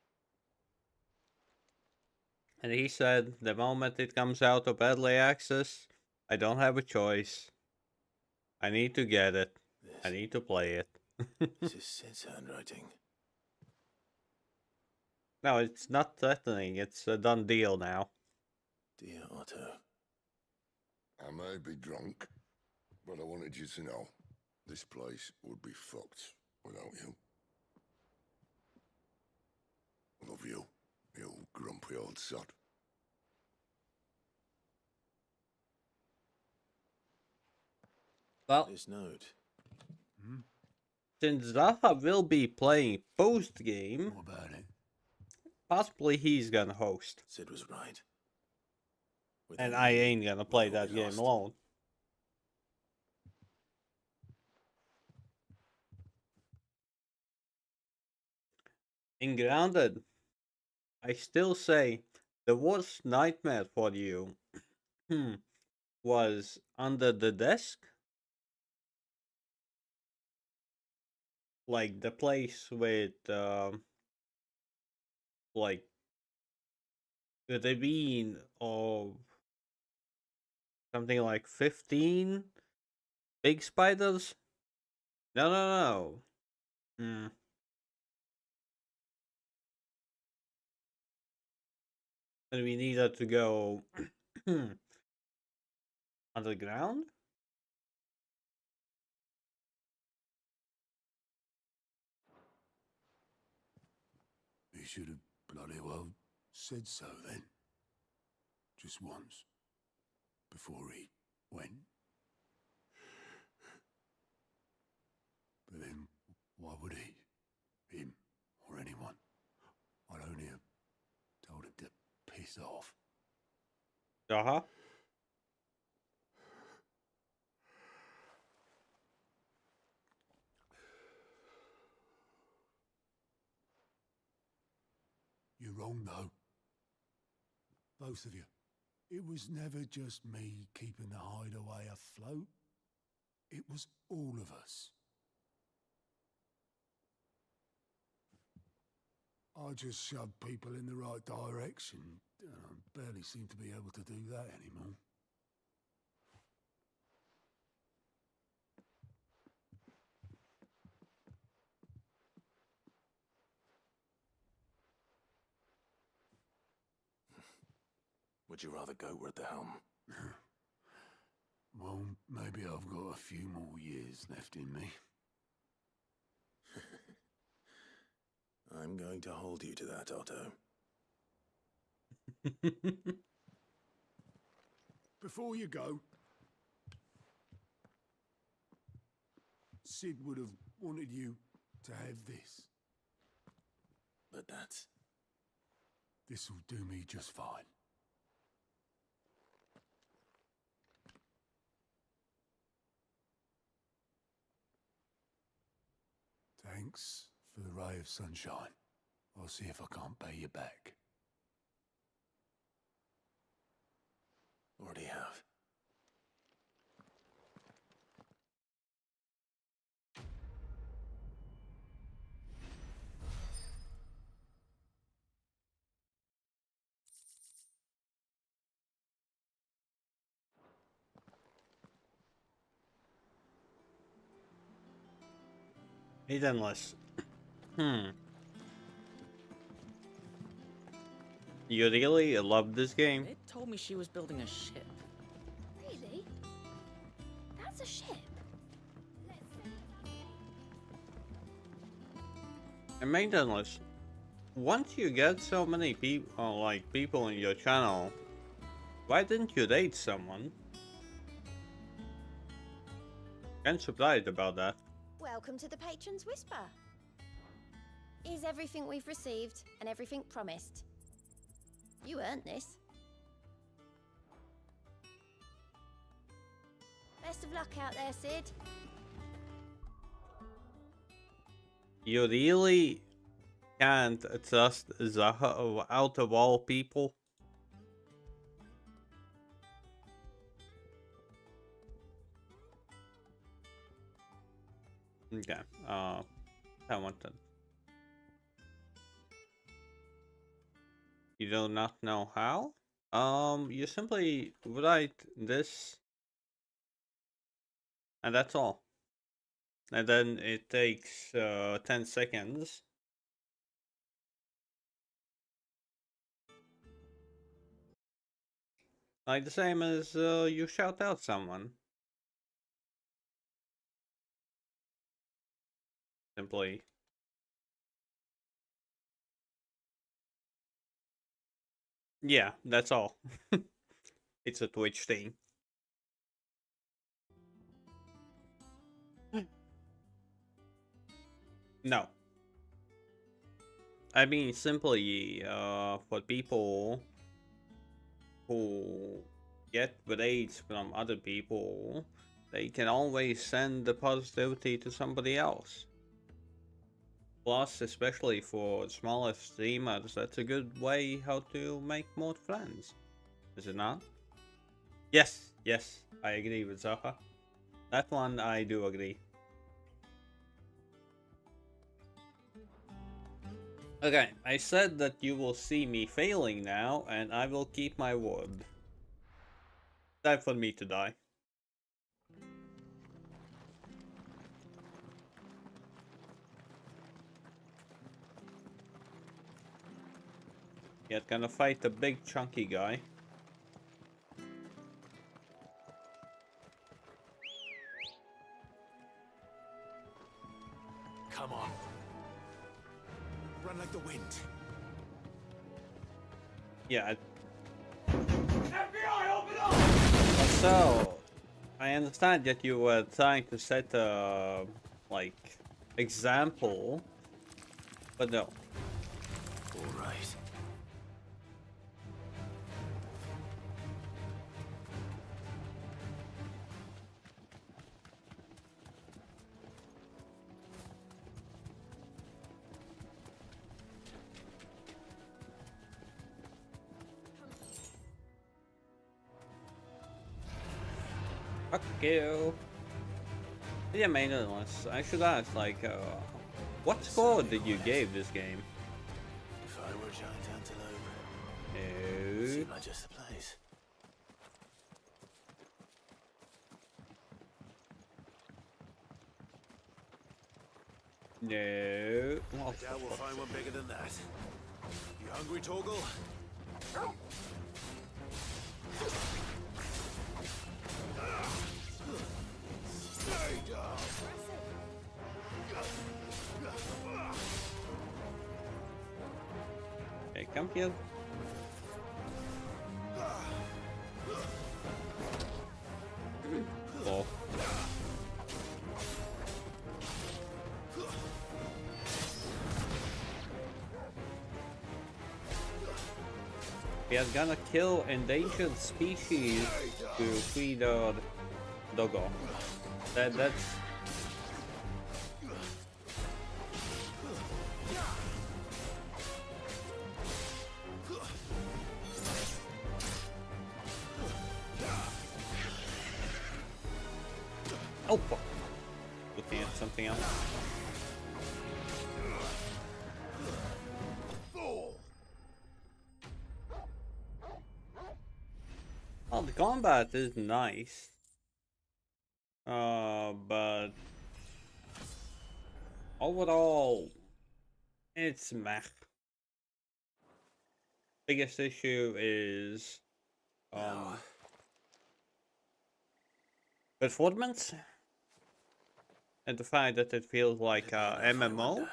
And he said the moment it comes out of early access, I don't have a choice. I need to get it. I need to play it. This is Sid's handwriting. No, it's not threatening. It's a done deal now. Dear Otto. I may be drunk, but I wanted you to know this place would be fucked without you. Love you, you grumpy old sod. Well, this note. Since Zaha will be playing post game, what about it? Possibly he's gonna host. Sid was right. And I ain't gonna play that game alone. In Grounded, I still say The worst nightmare for you was under the desk? Like the place with, like, the bean of something like 15 big spiders? No, no, no. And we needed to go underground? He should have bloody well said so then. Just once. Before he went. But then, why would he? Him, or anyone? I'd only have told him to piss off. Uh-huh. You're wrong, though. Both of you. It was never just me keeping the hideaway afloat. It was all of us. I just shoved people in the right direction. I barely seem to be able to do that anymore. Would you rather go at the helm? Well, maybe I've got a few more years left in me. I'm going to hold you to that, Otto. Before you go, Sid would have wanted you to have this. But that's... This'll do me just fine. Thanks for the ray of sunshine. I'll see if I can't pay you back. Already have. Hiddenless. You really love this game? It told me she was building a ship. Really? That's a ship? And maintenance. Once you get so many people, people in your channel, why didn't you date someone? I'm surprised about that. Welcome to the Patron's Whisper. Is everything we've received and everything promised? You earned this. Best of luck out there, Sid. You really can't trust Zaha out of all people? Okay, I want that. You do not know how? You simply write this, and that's all. And then it takes 10 seconds. Like the same as you shout out someone. Simply. Yeah, that's all. It's a Twitch thing. No. I mean, simply, for people who get raids from other people, they can always send the positivity to somebody else. Plus, especially for smaller streamers, that's a good way how to make more friends. Is it not? Yes, yes, I agree with Zaha. That one I do agree. Okay, I said that you will see me failing now, and I will keep my word. Time for me to die. Yeah, gonna fight the big chunky guy. Come on. Run like the wind. Yeah. FBI, open up! So, I understand that you were trying to set a, like, example, but no. All right. Fuck you. Yeah, maintenance. I should ask, like, what score did you give this game? If I were a giant antelope, No. it seemed like just the place. No. I doubt we'll find one bigger than that. You hungry, Torgal? Stay down. Okay, come here. Oh. We are gonna kill endangered species to feed our doggo. That's... Oh fuck. Looking at something else. Oh, the combat is nice. But overall, it's meh. Biggest issue is performance and the fact that it feels like a MMO.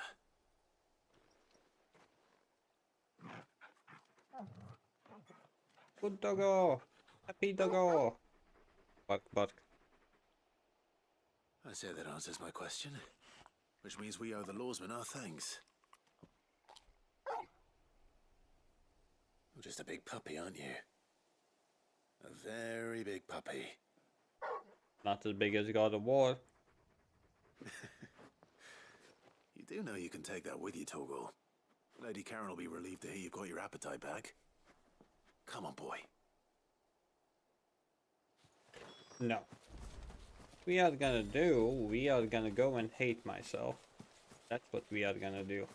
Good doggo, happy doggo. Bark, bark. I say that answers my question, which means we owe the lawsman our thanks. You're just a big puppy, aren't you? A very big puppy. Not as big as God of War. You do know you can take that with you, Torgal. Lady Karen will be relieved to hear you got your appetite back. Come on, boy. No. We are gonna go and hate myself. That's what we are gonna do.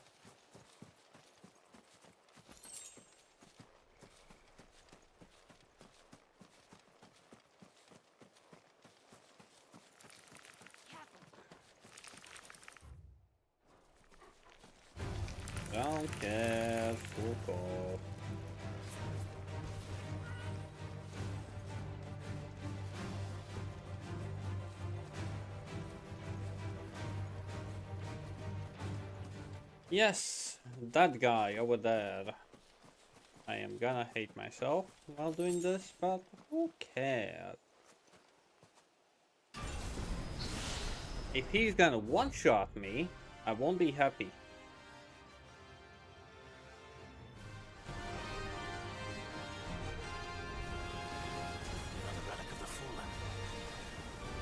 Don't care, fuck off. Yes, that guy over there. I am gonna hate myself while doing this, but who cares? If he's gonna one-shot me, I won't be happy. Another relic of the fallen.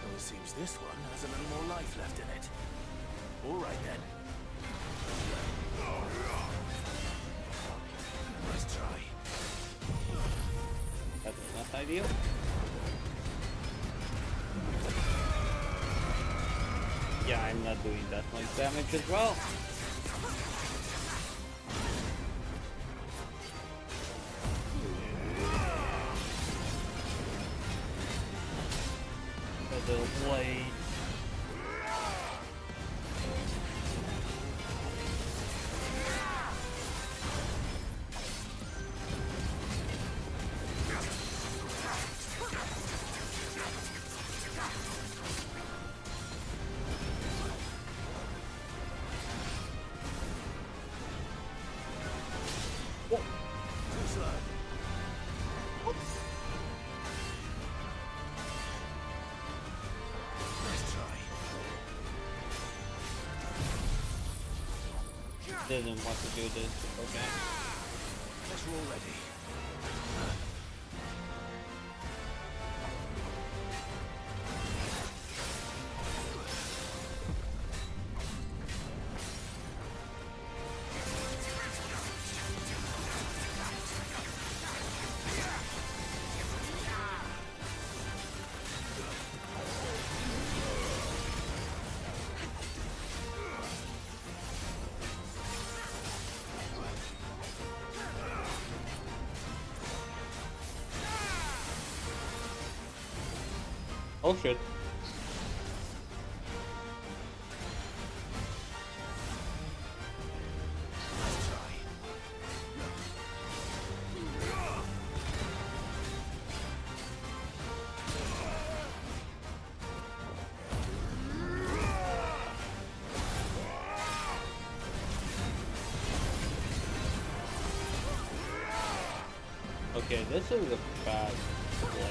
Though it seems this one has a little more life left in it. All right then. ideal. Yeah, I'm not doing that much damage as well. The little blade. Didn't want to do this, okay. Guess we're all ready. Oh shit. Okay, this is a bad play.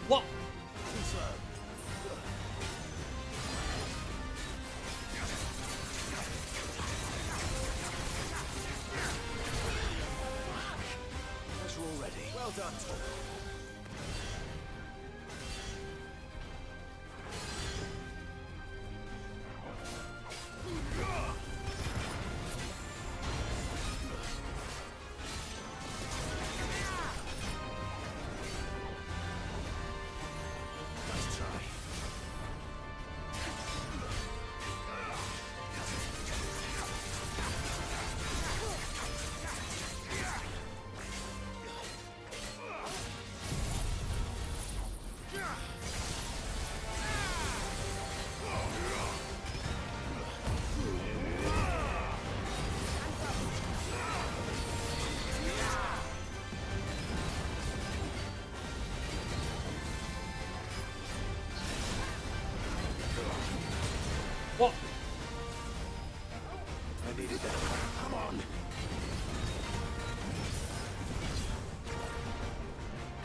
What? Guess we're all ready. Well done, Tom. What? I needed that. Come on.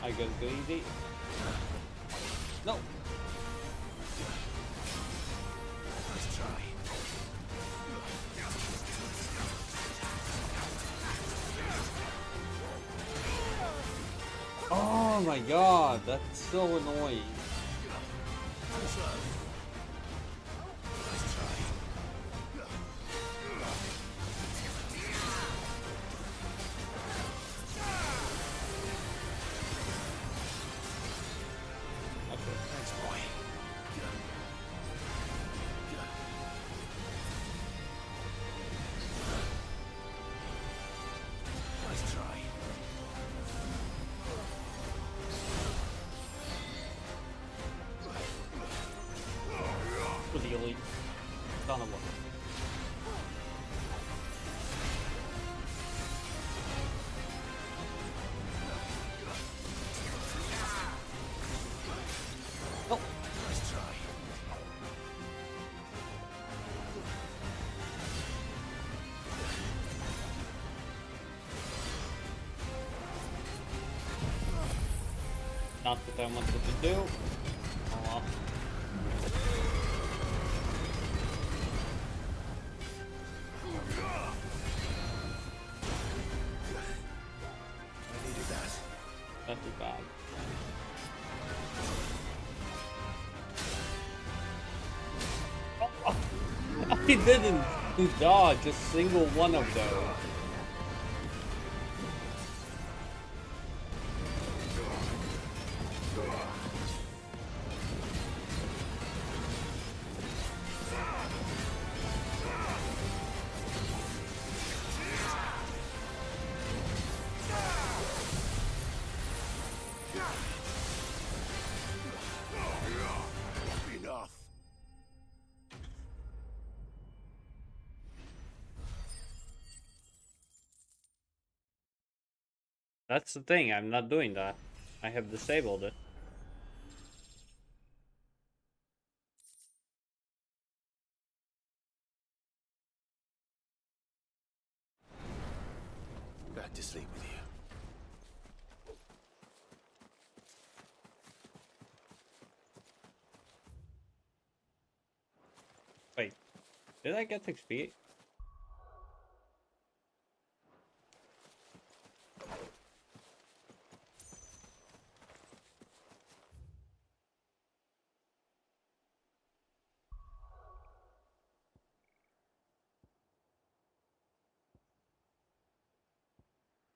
I got greedy. No. Let's try. Oh my god, that's so annoying. For the elite. Son of a. Oh. Let's try. Not what I wanted to do. Oh well. I needed that. Not too bad. Oh, I didn't dodge a single one of those. Enough. That's the thing, I'm not doing that. I have disabled it. Back to sleep with you. Wait, did I get XP?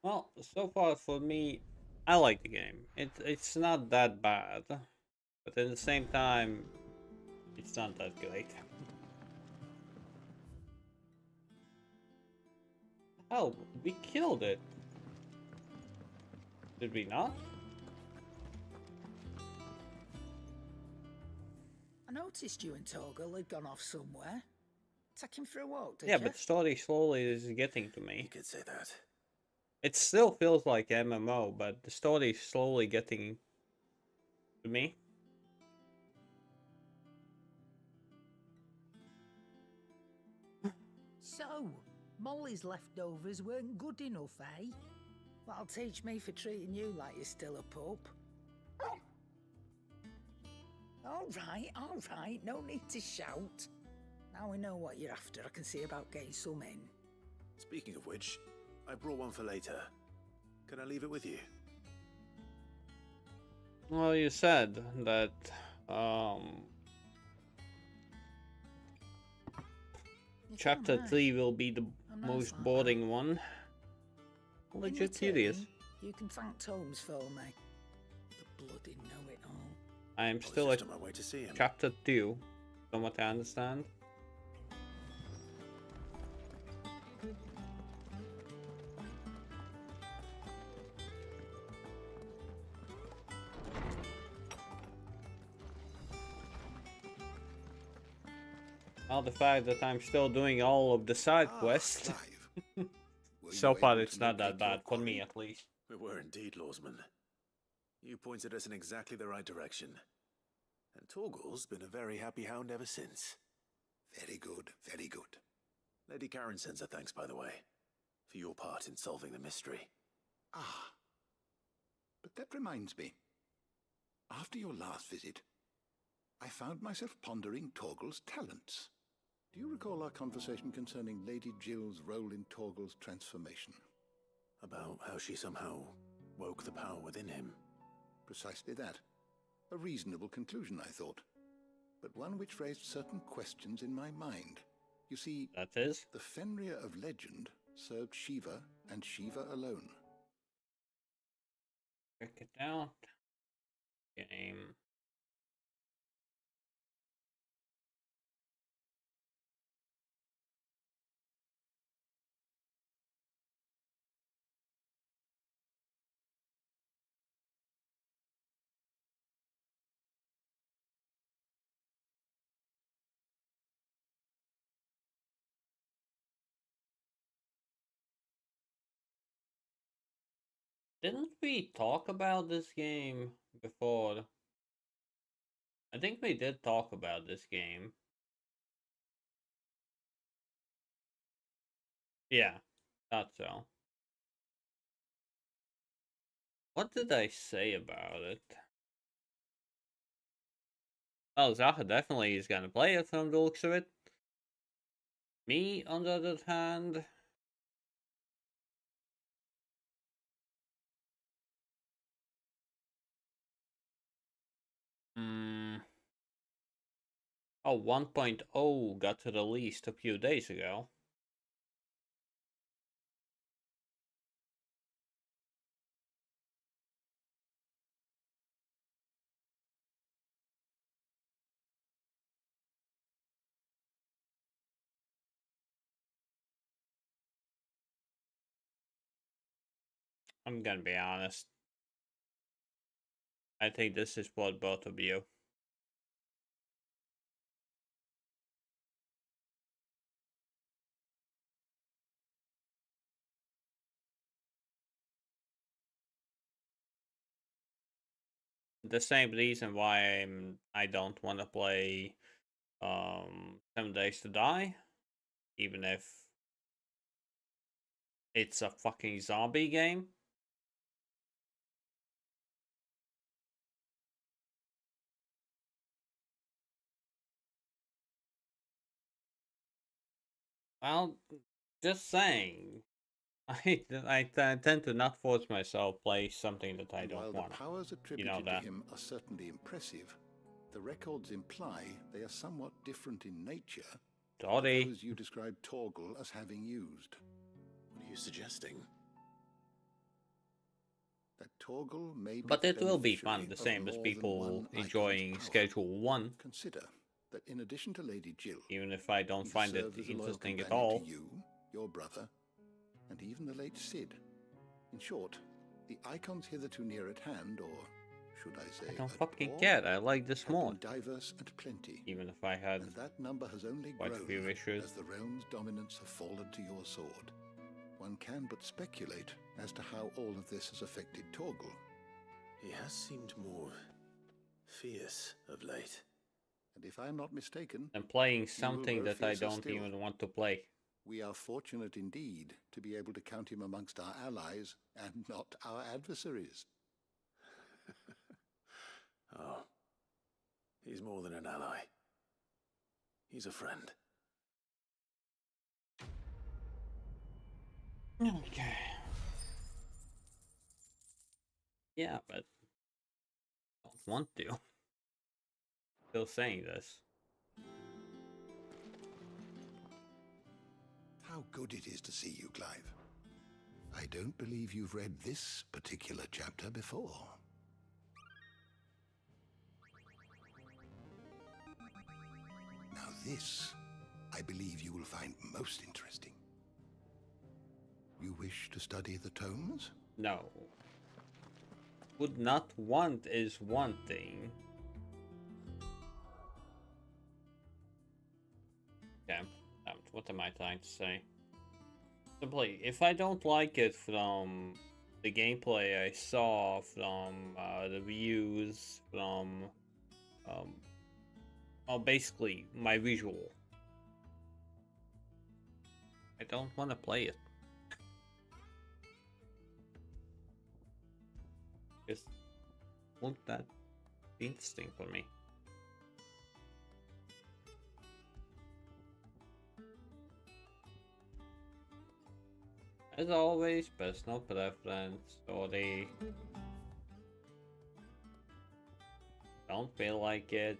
Well, so far for me, I like the game. It's not that bad, but at the same time, it's not that great. Hell, we killed it. Did we not? I noticed you and Torgal had gone off somewhere. Take him for a walk, did Yeah, you? but story slowly is getting to me. You could say that. It still feels like MMO, but the story is slowly getting to me. So, Molly's leftovers weren't good enough, eh? That'll teach me for treating you like you're still a pup. All right, no need to shout. Now we know what you're after, I can see about getting some in. Speaking of which, I brought one for later. Can I leave it with you? Well, you said that, Chapter 3 will be the most boring one. Legit curious. You can thank Tomes for me. The bloody know-it-all. I am still just at on my way to see him. Chapter 2, from what I understand. Well, the fact that I'm still doing all of the side quests, so far it's not that bad, for me at least. We were indeed, Lawsman. You pointed us in exactly the right direction. And Torgal's been a very happy hound ever since. Very good, very good. Lady Karen sends her thanks, by the way, for your part in solving the mystery. Ah. But that reminds me. After your last visit, I found myself pondering Torgal's talents. Do you recall our conversation concerning Lady Jill's role in Torgal's transformation? About how she somehow woke the power within him. Precisely that. A reasonable conclusion, I thought. But one which raised certain questions in my mind. You see, that is? The Fenrir of legend served Shiva and Shiva alone. Check it out. Game. Didn't we talk about this game before? I think we did talk about this game. Yeah, thought so. What did I say about it? Well, Zaha definitely is gonna play it from the looks of it. Me, on the other hand, oh, 1.0 got released a few days ago. I'm gonna be honest. I think this is for both of you. The same reason why I don't want to play 7 Days to Die, even if it's a fucking zombie game. Well, just saying. I tend to not force myself play something that I don't While want. the powers You know attributed that. to him are certainly impressive, the records imply they are somewhat different in nature to Sorry. those you described Torgal as having used. What are you suggesting? That Torgal may be But the it will be beneficiary fun, the of same as more than people one enjoying icon's power. Schedule 1. Consider that in addition to Lady Jill, Even if I don't he find it served as a loyal interesting at companion all. to you, your brother, and even the late Cid. In short, the icons hitherto near at hand, or should I say, I don't at fucking war, care. I like this have been mod. diverse and plenty. Even if I had And that number has only quite a grown few issues. as the realm's dominance have fallen to your sword. One can but speculate as to how all of this has affected Torgal. He has seemed more fierce of late. And if I'm not mistaken, I'm playing he will something grow that I fiercer don't still. even want to play. We are fortunate indeed to be able to count him amongst our allies and not our adversaries. Oh, he's more than an ally. He's a friend. Okay. Yeah, but I don't want to. Still saying this. How good it is to see you, Clive. I don't believe you've read this particular chapter before. Now this, I believe you will find most interesting. You wish to study the tomes? No. Would not want is one thing. Okay, what am I trying to say? Simply, if I don't like it from the gameplay I saw, from the reviews, from well, basically my visual, I don't want to play it. Just won't that be interesting for me? As always, personal preference, sorry. Don't feel like it.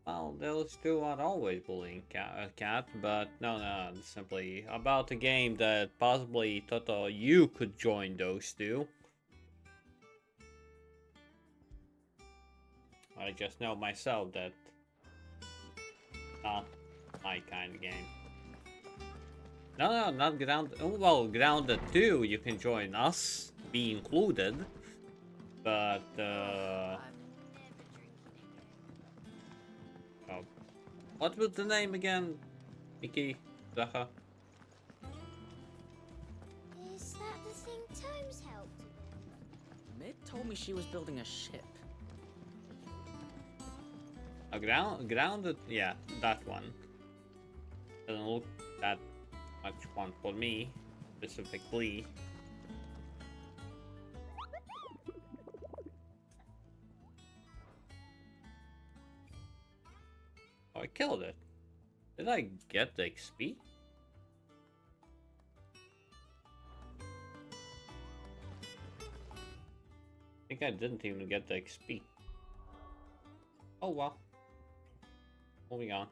Well, those two are always bullying Cat, but no, simply about a game that possibly Toto, you could join those two. I just know myself that not my kind of game. No, not Grounded. Oh, well, Grounded 2, you can join us, be included. But, oh, what was the name again? Mickey? Zaha? Is that the thing Tomes helped with? Mid told me she was building a ship. A Grounded? Yeah, that one. Doesn't look that much fun for me, specifically. killed it. Did I get the XP? I think I didn't even get the XP. Oh well. Moving on.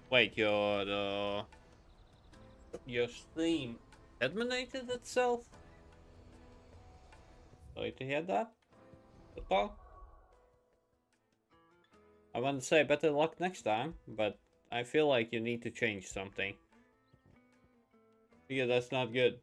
Wait, your stream terminated itself? Sorry to hear that. Football? I want to say better luck next time, but I feel like you need to change something. Because that's not good.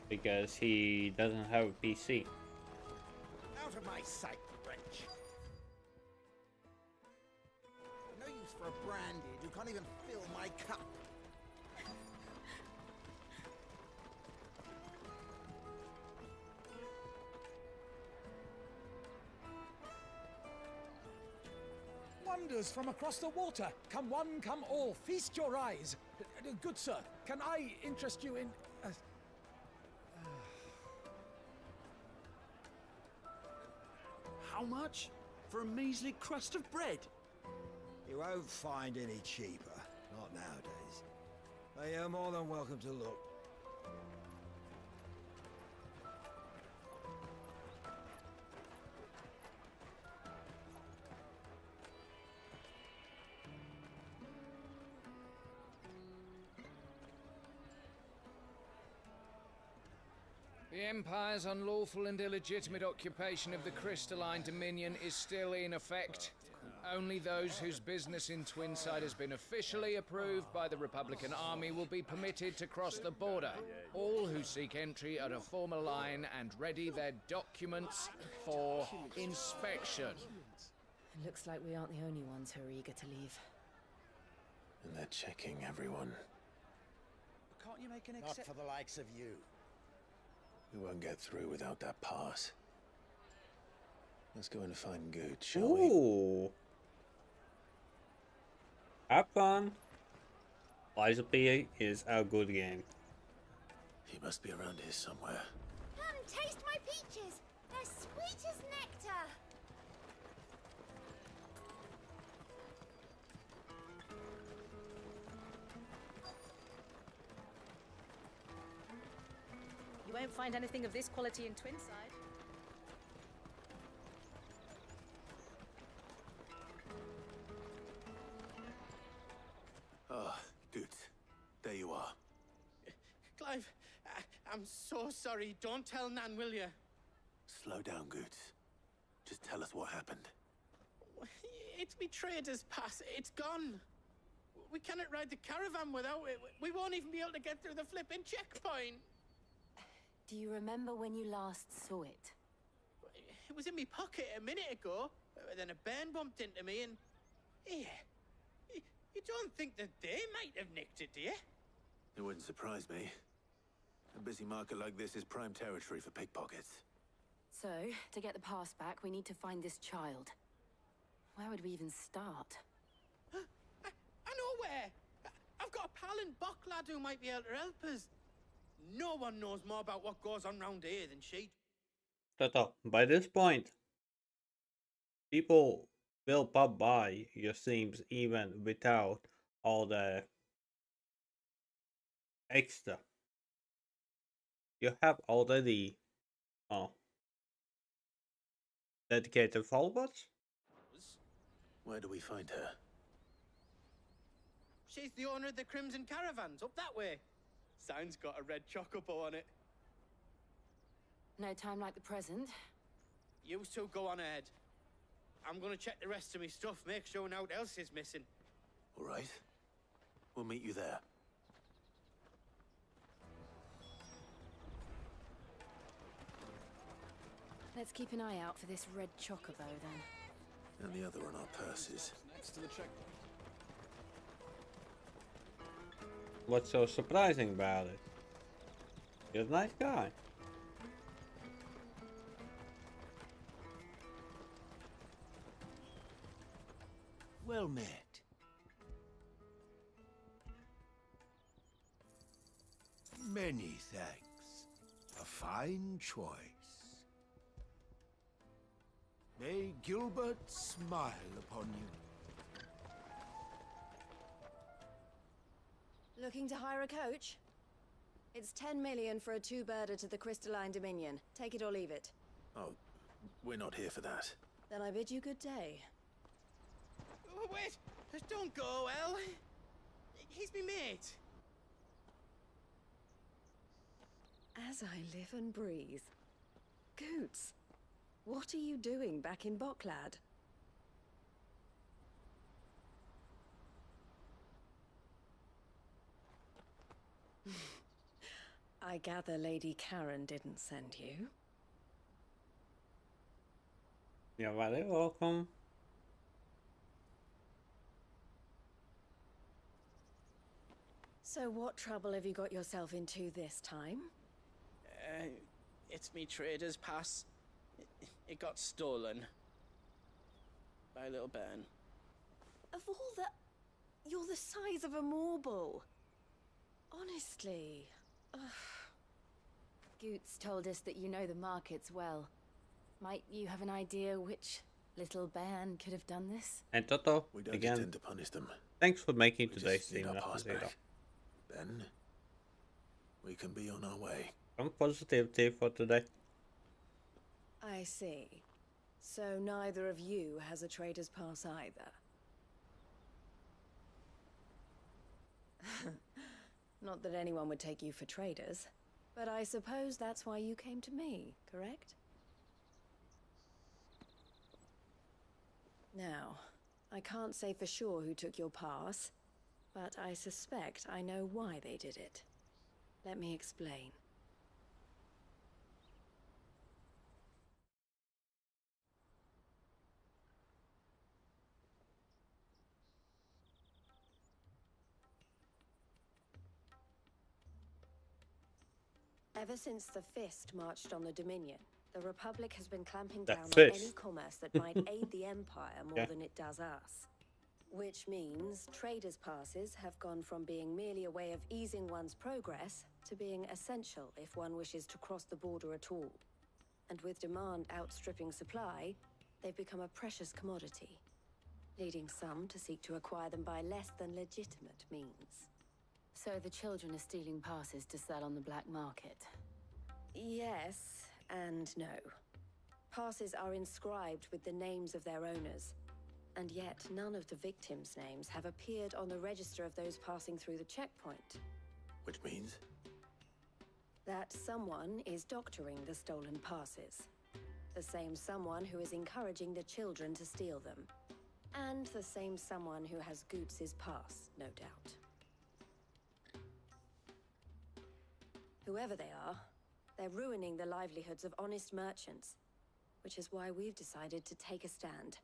Because he doesn't have a PC. Out of my sight, wretch. No use for a brandy. You can't even fill my cup. Wonders from across the water. Come one, come all. Feast your eyes. Good sir, can I interest you in... How much? For a measly crust of bread? You won't find any cheaper. Not nowadays. But you're more than welcome to look. The Empire's unlawful and illegitimate occupation of the crystalline dominion is still in effect. Only those whose business in Twinside has been officially approved by the Republican Army will be permitted to cross the border. All who seek entry are to form a line and ready their documents for inspection. It looks like we aren't the only ones who are eager to leave. And they're checking everyone. Can't you make an Not for the likes of you. We won't get through without that pass. Let's go and find Good, shall we? Ooh. Have fun. Liza P is a good game. He must be around here somewhere. Come, taste my peaches. They're sweet as nectar. You won't find anything of this quality in Twinside. Ah, Good. There you are. Clive, I'm so sorry. Don't tell Nan, will you? Slow down, Good. Just tell us what happened. It's me trader's pass. It's gone. We cannot ride the caravan without it. We won't even be able to get through the flipping checkpoint. Do you remember when you last saw it? It was in my pocket a minute ago. Then a bairn bumped into me and... Here. You don't think that they might have nicked it, do you? It wouldn't surprise me. A busy market like this is prime territory for pickpockets. So, to get the pass back, we need to find this child. Where would we even start? I know where! I've got a pal in Bock lad who might be able to help us. No one knows more about what goes on round here than she. Tata, by this point, people will pop by your streams even without all the extra. You have already dedicated followers? Where do we find her? She's the owner of the Crimson Caravans, up that way. Sign's got a red chocobo on it. No time like the present. You two go on ahead. I'm gonna check the rest of my stuff, make sure no one else is missing. All right. We'll meet you there. Let's keep an eye out for this red chocobo, then. and the other on our purses. Next to the checkpoint. What's so surprising about it? He's a nice guy. Well met. Many thanks. A fine choice. May Gilbert smile upon you. Looking to hire a coach? It's 10 million for a two-birder to the Crystalline Dominion. Take it or leave it. Oh, we're not here for that. Then I bid you good day. Oh, wait! Don't go, El. He's me mate. As I live and breathe. Goots, what are you doing back in Bocklad? I gather Lady Karen didn't send you. You're very welcome. So what trouble have you got yourself into this time? It's me trader's pass. It got stolen. By a little bairn. Of all the... You're the size of a marble. Honestly. Ugh. Goots told us that you know the markets well. Might you have an idea which little bairn could have done this? And Toto, We don't again, intend to punish them. thanks for making We today's just need stream our not pass zero. back. Then we can be on our way. Some positivity for today. I see. So neither of you has a trader's pass either. Not that anyone would take you for traders, but I suppose that's why you came to me, correct? Now, I can't say for sure who took your pass, but I suspect I know why they did it. Let me explain. Ever since the Fist marched on the Dominion, the Republic has been clamping The down on Fist. any commerce that might aid the Empire more Yeah. than it does us. Which means traders' passes have gone from being merely a way of easing one's progress to being essential if one wishes to cross the border at all. And with demand outstripping supply, they've become a precious commodity, leading some to seek to acquire them by less than legitimate means. So the children are stealing passes to sell on the black market. Yes and no. Passes are inscribed with the names of their owners, and yet none of the victims' names have appeared on the register of those passing through the checkpoint. Which means? That someone is doctoring the stolen passes. The same someone who is encouraging the children to steal them. And the same someone who has Goots' pass, no doubt. Whoever they are, they're ruining the livelihoods of honest merchants, which is why we've decided to take a stand.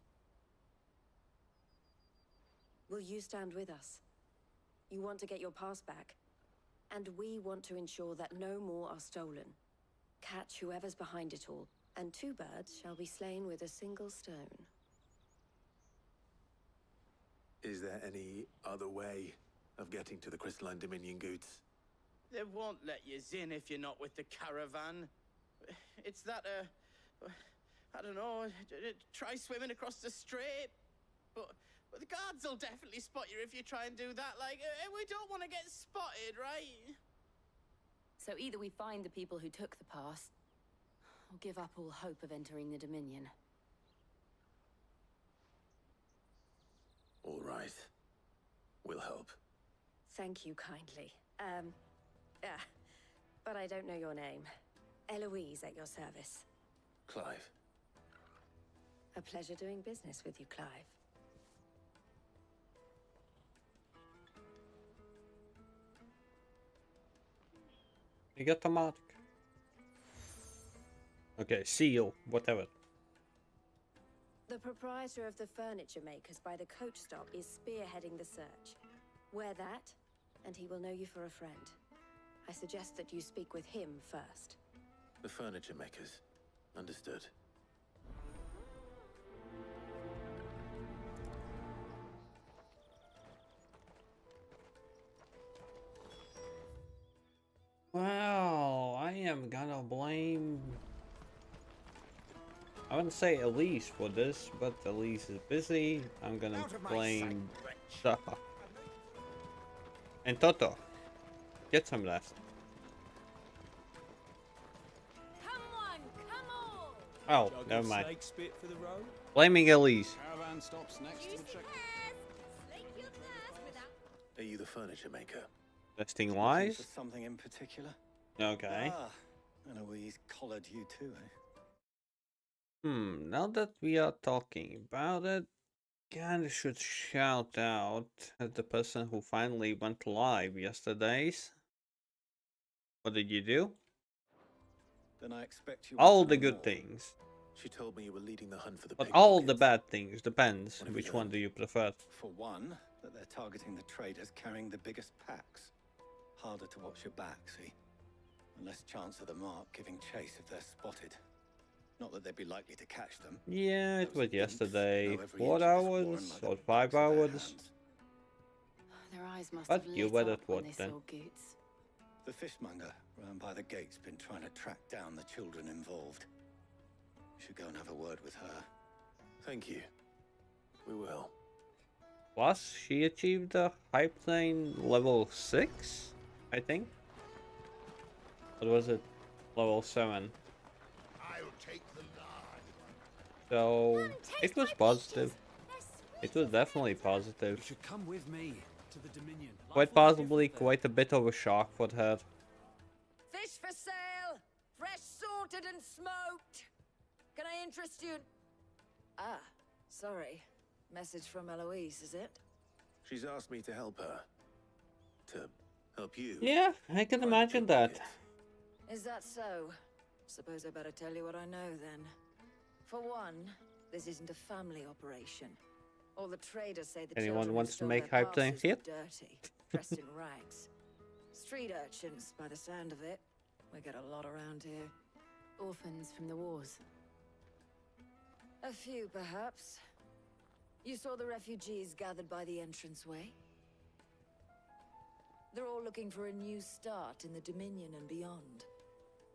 Will you stand with us? You want to get your pass back, and we want to ensure that no more are stolen. Catch whoever's behind it all, and two birds shall be slain with a single stone. Is there any other way of getting to the Crystalline Dominion, Goots? They won't let you in if you're not with the caravan. It's that, I don't know, try swimming across the strait. But the guards will definitely spot you if you try and do that. Like, we don't want to get spotted, right? So either we find the people who took the pass, or give up all hope of entering the Dominion. All right. We'll help. Thank you kindly. But I don't know your name. Eloise at your service. Clive. A pleasure doing business with you, Clive. You got the mark. Okay, seal, whatever. The proprietor of the furniture makers by the coach stop is spearheading the search. Wear that, and he will know you for a friend. I suggest that you speak with him first. The furniture makers. Understood. Well, I am gonna blame... I wouldn't say Elise for this, but Elise is busy. I'm gonna blame Zaha. And Toto. Get some rest. Oh, never mind. Blaming Elise. Caravan stops next to the check. Are you the furniture maker? Testing wise? For something in particular? Okay. Ah, and Eloise collared you too, eh? Now that we are talking about it, kinda should shout out at the person who finally went live yesterday's. What did you do? Then I expect you All the good things. She told me you were leading the hunt for the But big all pockets. the bad things, depends. What have Which you one learned? do you prefer? For one, that they're targeting the traders carrying the biggest packs. Harder to watch your back, see? And less chance of the mark giving chase if they're spotted. Not that they'd be likely to catch them. Yeah, it was yesterday. know every 4 inch of this hours warren like or the 5 backs of their hours. hands. Their eyes must But have you lit were up at when what they then? saw Goots. The fishmonger round by the gate's been trying to track down the children involved. We should go and have a word with her. Thank you. We will. Plus, she achieved the hype train level 6, I think. Or was it level 7? I'll take the lard. So, it was positive. It was definitely positive. You should come with me to the Dominion. Quite possibly quite a bit of a shock for her. Fish for sale! Fresh sorted and smoked! Can I interest you? Ah, sorry. Message from Eloise, is it? She's asked me to help her. To help you. Yeah, I can imagine that. Is that so? Suppose I better tell you what I know then. For one, this isn't a family operation. All the traders say the Anyone children wants who to stole make their hype things parcels were here? dirty, dressed in rags. Street urchins, by the sound of it. We get a lot around here. Orphans from the wars. A few, perhaps. You saw the refugees gathered by the entranceway? They're all looking for a new start in the Dominion and beyond.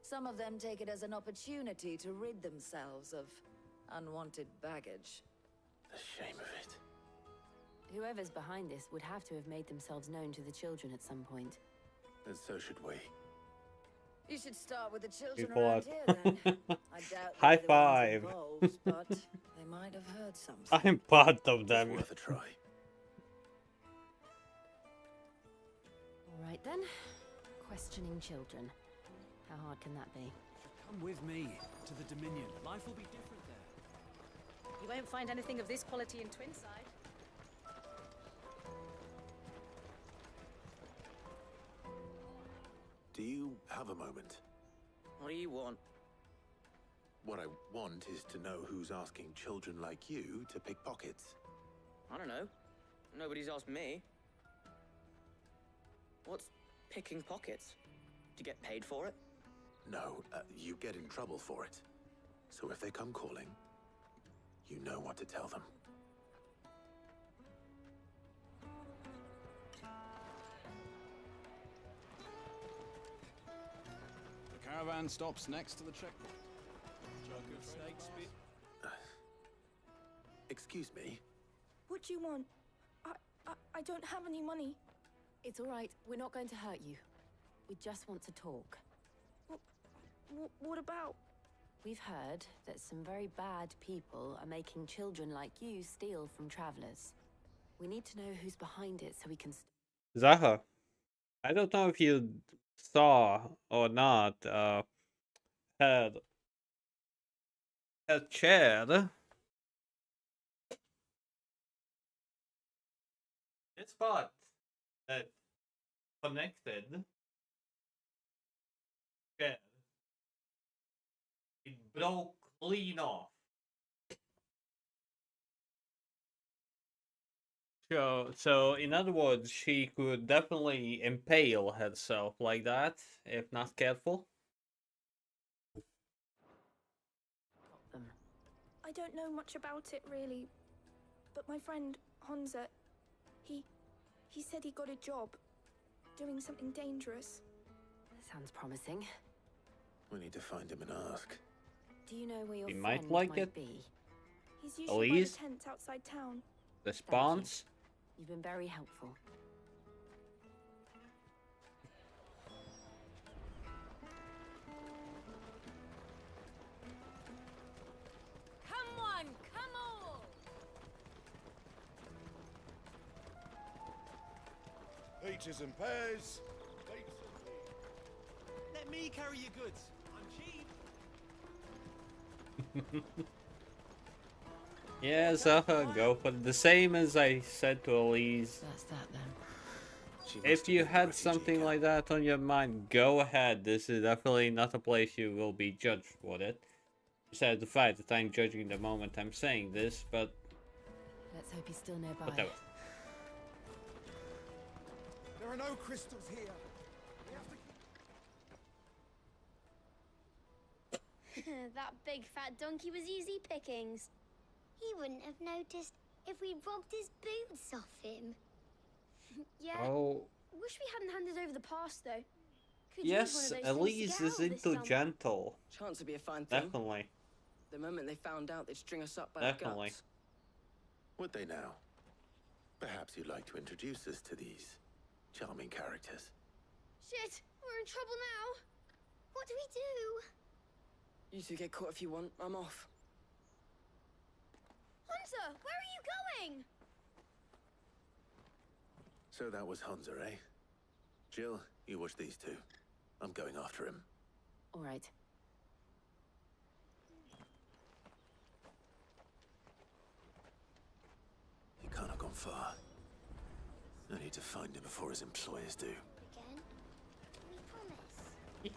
Some of them take it as an opportunity to rid themselves of unwanted baggage. The shame of it. Whoever's behind this would have to have made themselves known to the children at some point. And so should we. You should start with the children People around are- here then. I doubt High they're the ones five. involved, but they might have heard something. I'm part of them. Worth a try. All right then. Questioning children. How hard can that be? Come with me to the Dominion. Life will be different there. You won't find anything of this quality in Twinside. Do you have a moment? What do you want? What I want is to know who's asking children like you to pick pockets. I don't know. Nobody's asked me. What's picking pockets? Do you get paid for it? No, you get in trouble for it. So if they come calling, you know what to tell them. The caravan stops next to the checkpoint. Jug of snake spit. Excuse me? What do you want? I don't have any money. It's all right. We're not going to hurt you. We just want to talk. What about? We've heard that some very bad people are making children like you steal from travelers. We need to know who's behind it so we can... Zaha, I don't know if you saw or not, had shared this spot that connected shared. It broke clean off. So in other words, she could definitely impale herself like that if not careful. I don't know much about it, really. But my friend, Honza, he said he got a job doing something dangerous. Sounds promising. We need to find him and ask. Do you know where your He friend might like it. be? He's usually by Elise? the tents outside town. Response? You've been very helpful. Come on, come on! Peaches and pears. Let me carry your goods. I'm cheap. Yes, go for the same as I said to Elise. That's that then. If you had something like that on your mind, go ahead. This is definitely not a place you will be judged for it. Besides the fact that I'm judging the moment I'm saying this, but... Let's hope he's still nearby. whatever. There are no crystals here. That big fat donkey was easy pickings. He wouldn't have noticed if we'd robbed his boots off him. Yeah. Oh. Wish we hadn't handed over the pass, though. Could Yes, Elise is into gentle. Chance to be a fine thing. Definitely. The moment they found out, they'd string us up by Definitely. the guts. Would they now? Perhaps you'd like to introduce us to these charming characters. Shit, we're in trouble now. What do we do? You two get caught if you want. I'm off. Hunter, where are you going? So that was Hunza, eh? Jill, you watch these two. I'm going after him. All right. He can't have gone far. I need to find him before his employers do. Again? We promise.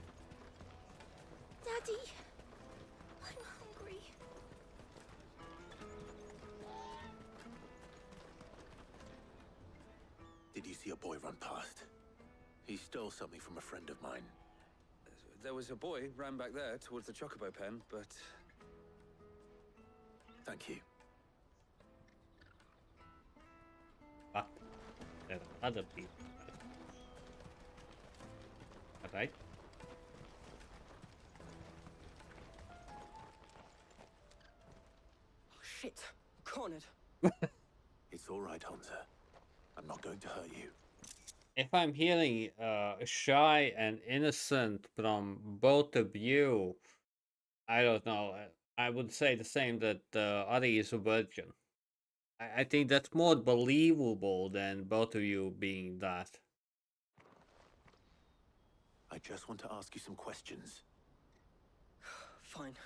Daddy, I'm hungry. Did you see a boy run past? He stole something from a friend of mine. There was a boy ran back there towards the chocobo pen, but... Thank you. But there are other people. Alright. Oh, shit. Cornered. It's all right, Hunter. I'm not going to hurt you. If I'm hearing shy and innocent from both of you, I don't know. I would say the same that Ari is a virgin. I think that's more believable than both of you being that. I just want to ask you some questions. Fine.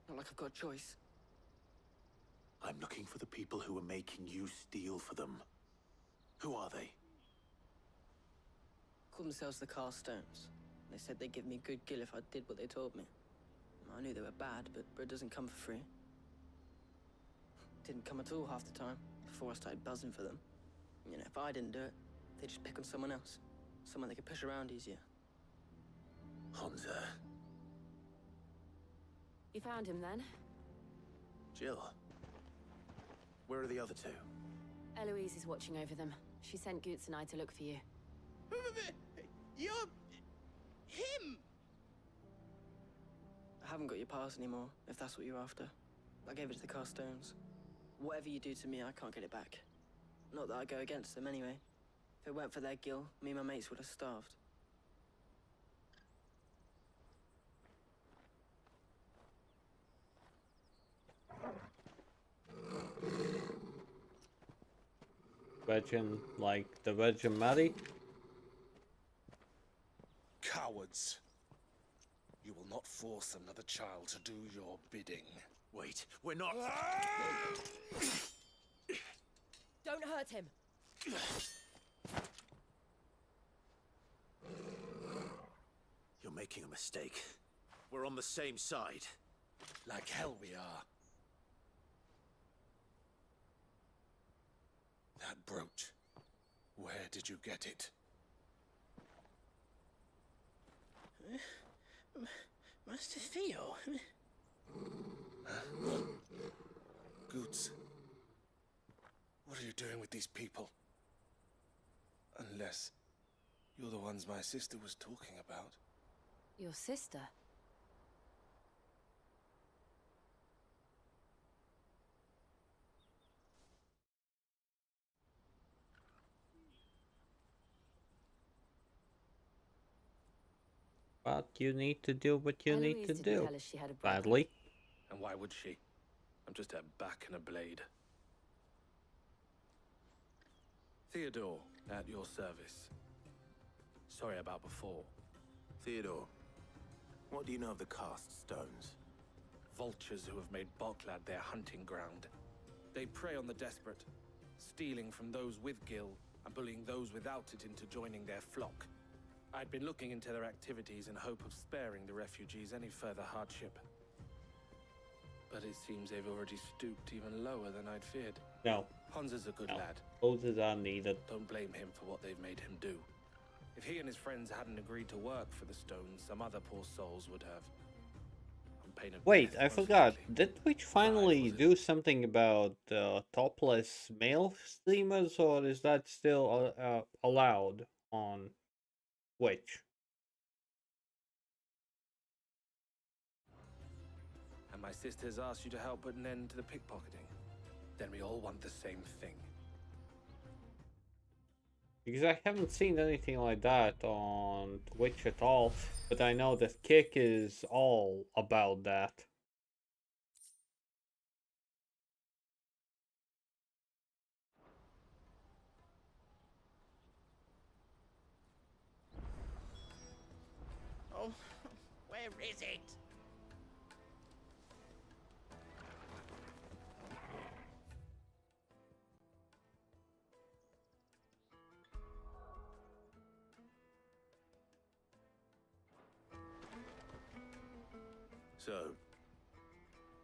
Not like I've got a choice. I'm looking for the people who are making you steal for them. Who are they? Called themselves the Carstones. They said they'd give me good gill if I did what they told me. I knew they were bad, but bread doesn't come for free. Didn't come at all half the time, before I started buzzing for them. You know, if I didn't do it, they'd just pick on someone else. Someone they could push around easier. Hunza. You found him then? Jill. Where are the other two? Eloise is watching over them. She sent Goots and I to look for you. You're... him! I haven't got your pass anymore, if that's what you're after. I gave it to the Carstones. Whatever you do to me, I can't get it back. Not that I go against them anyway. If it weren't for their gill, me and my mates would have starved. Virgin, like the Virgin Mary? Cowards. You will not force another child to do your bidding. Wait, we're not... Don't hurt him! You're making a mistake. We're on the same side. Like hell we are. That brooch. Where did you get it? Master Theo? Goots. What are you doing with these people? Unless you're the ones my sister was talking about. Your sister? But you need to do what you need Eloise to didn't do. tell us she had a brother. Badly. And why would she? I'm just her back and a blade. Theodore, at your service. Sorry about before. Theodore, what do you know of the cast stones? Vultures who have made Boklad their hunting ground. They prey on the desperate, stealing from those with gil and bullying those without it into joining their flock. I'd been looking into their activities in hope of sparing the refugees any further hardship. But it seems they've already stooped even lower than I'd feared. No. Hans is a good lad. Roses are needed. Don't blame him for what they've made him do. If he and his friends hadn't agreed to work for the stones, some other poor souls would have. On pain of Wait, death, I most forgot. likely. Did Twitch finally do something about topless male streamers, or is that still allowed on Twitch? And my sisters asked you to help put an end to the pickpocketing. Then we all want the same thing. Because I haven't seen anything like that on Twitch at all, but I know that Kick is all about that. Oh, where is it? So,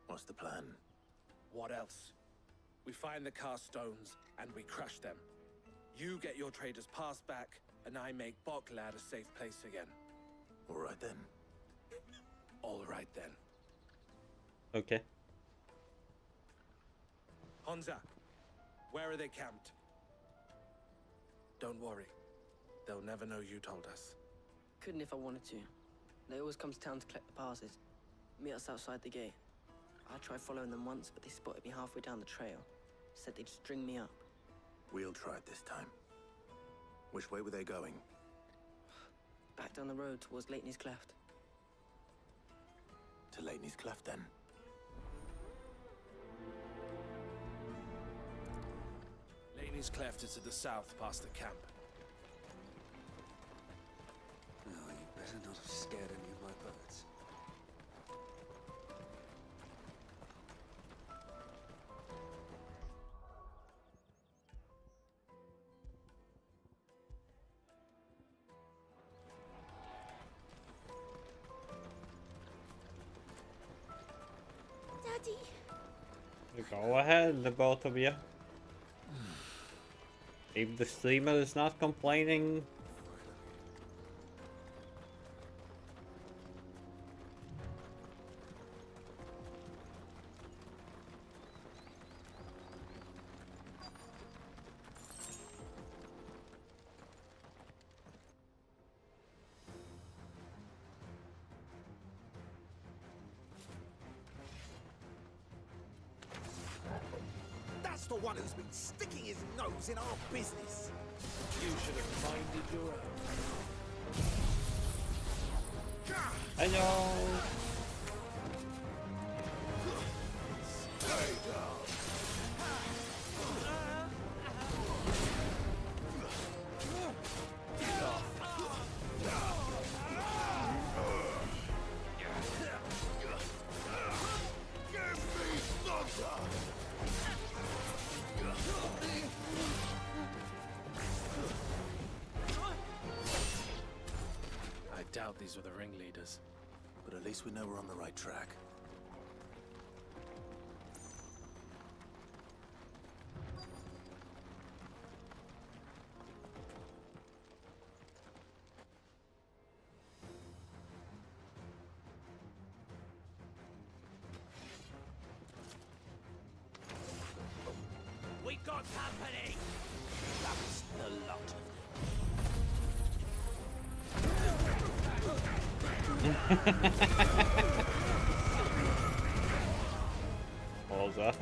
what's the plan? What else? We find the cast stones and we crush them. You get your traders pass back, and I make Boklad a safe place again. All right then. All right then. Okay. Honza, where are they camped? Don't worry. They'll never know you told us. Couldn't if I wanted to. They always come to town to collect the passes. Meet us outside the gate. I tried following them once, but they spotted me halfway down the trail. Said they'd string me up. We'll try it this time. Which way were they going? Back down the road towards Lateney's Cleft. To Lateney's Cleft, then. Laney's Cleft is to the south past the camp. No, you better not have scared any of my birds. Daddy. Go ahead, the both of you. If the streamer is not complaining. That's the one who's been sticking his nose in our business. You should have minded your own. Hello. Stay down. I doubt these were the ringleaders. But at least we know we're on the right track. what's happening? That's the lot of Balls up.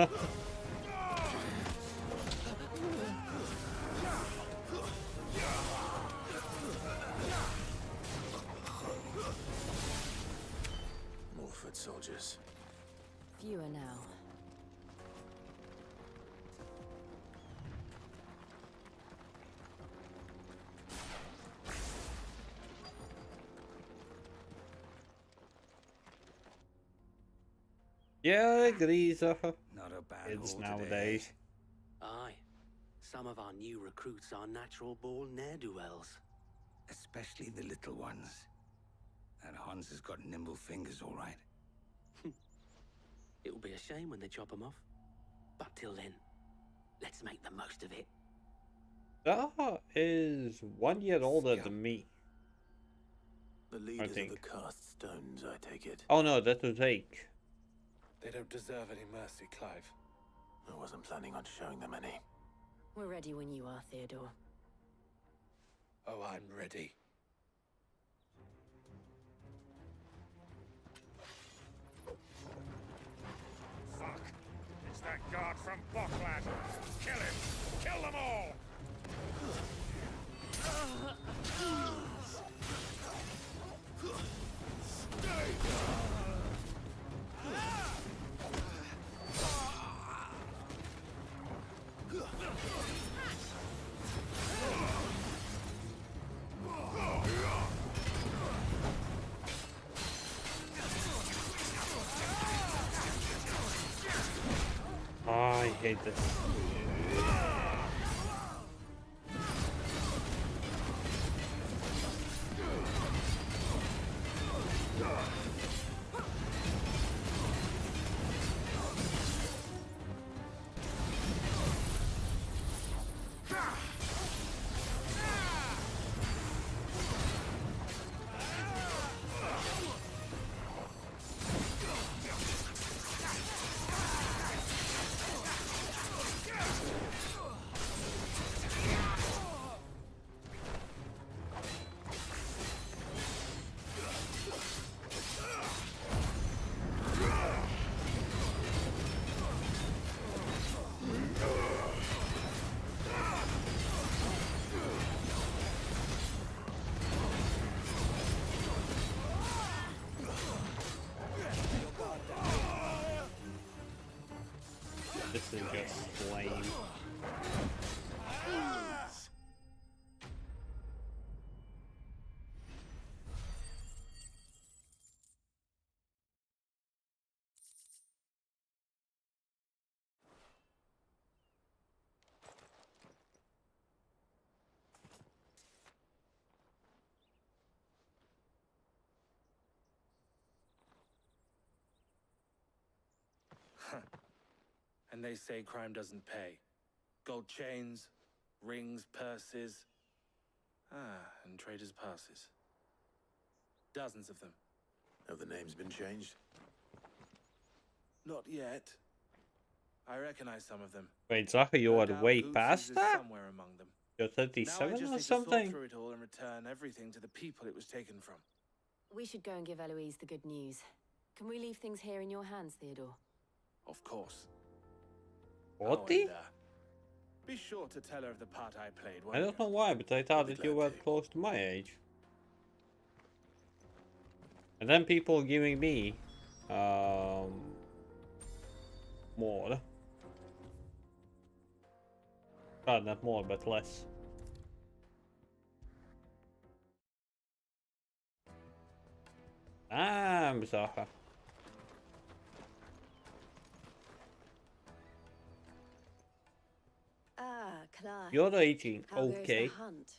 More foot soldiers. Fewer now. Yeah, these are Not a bad kids haul nowadays. today. Aye. Some of our new recruits are natural-born ne'er-do-wells. Especially the little ones. That Hans has got nimble fingers, all right. It'll be a shame when they chop them off. But till then, let's make the most of it. Zaha is 1 year older than me. The leaders of the cast stones, I take it. Oh no, that was Ake. They don't deserve any mercy, Clive. I wasn't planning on showing them any. We're ready when you are, Theodore. Oh, I'm ready. Fuck! It's that guard from Bocklad! Kill him! Kill them all! Oh, I hate this. This is just lame. And they say crime doesn't pay. Gold chains, rings, purses. And traders' passes. Dozens of them. Have the names been changed? Not yet. I recognize some of them. Wait, Zaha, you are way Boots past is that? somewhere among them. You're Now I 37 just or need to something? sort through it all and return everything to the people it was taken from. We should go and give Eloise the good news. Can we leave things here in your hands, Theodore? Of course. What? Oh, and, be sure to tell her of the part I played. I don't know why, but I thought that you were close to my age. And then people giving me more. God, not more, but less. I'm Zaha. Ah, Clive. You're 18, How goes okay. the hunt?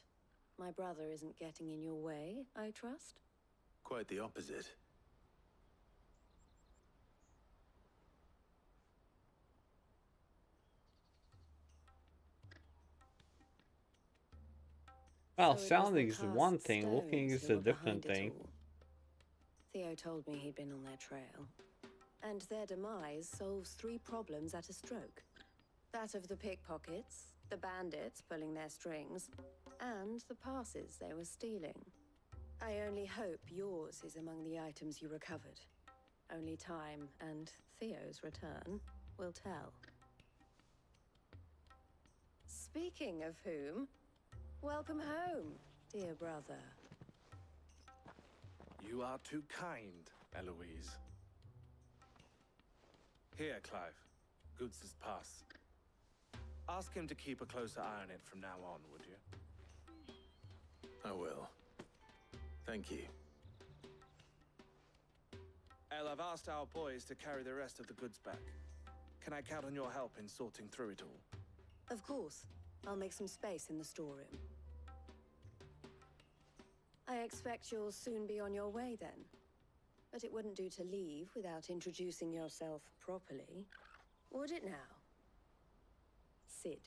My brother isn't getting in your way, I trust? Quite the opposite. Well, So it was sounding the is one cast thing, looking stones is who a were different behind it thing. all. Theo told me he'd been on their trail. And their demise solves 3 problems at a stroke. That of the pickpockets, the bandits pulling their strings, and the passes they were stealing. I only hope yours is among the items you recovered. Only time and Theo's return will tell. Speaking of whom, welcome home, dear brother. You are too kind, Eloise. Here, Clive. Goods' pass. Ask him to keep a closer eye on it from now on, would you? I will. Thank you. El, I've asked our boys to carry the rest of the goods back. Can I count on your help in sorting through it all? Of course. I'll make some space in the storeroom. I expect you'll soon be on your way then. But it wouldn't do to leave without introducing yourself properly. Would it now? Sid.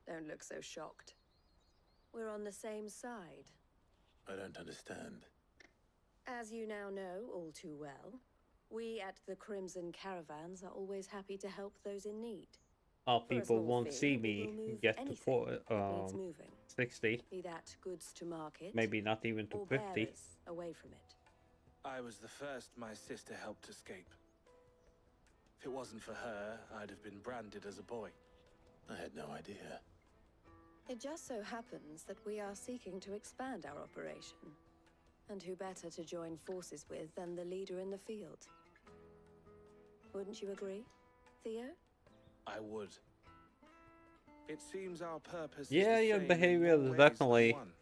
Don't look so shocked. We're on the same side. I don't understand. As you now know all too well, we at the Crimson Caravans are always happy to help those in need. Oh, For a people small won't fee, see we me will move get to anything that needs moving. 60. Be that goods to market, Maybe not even to or 50. bearers away from it. I was the first my sister helped escape. If it wasn't for her, I'd have been branded as a boy. I had no idea. It just so happens that we are seeking to expand our operation. And who better to join forces with than the leader in the field? Wouldn't you agree, Theo? I would. It seems our purpose Yeah, is the your same in behavior more ways definitely than one.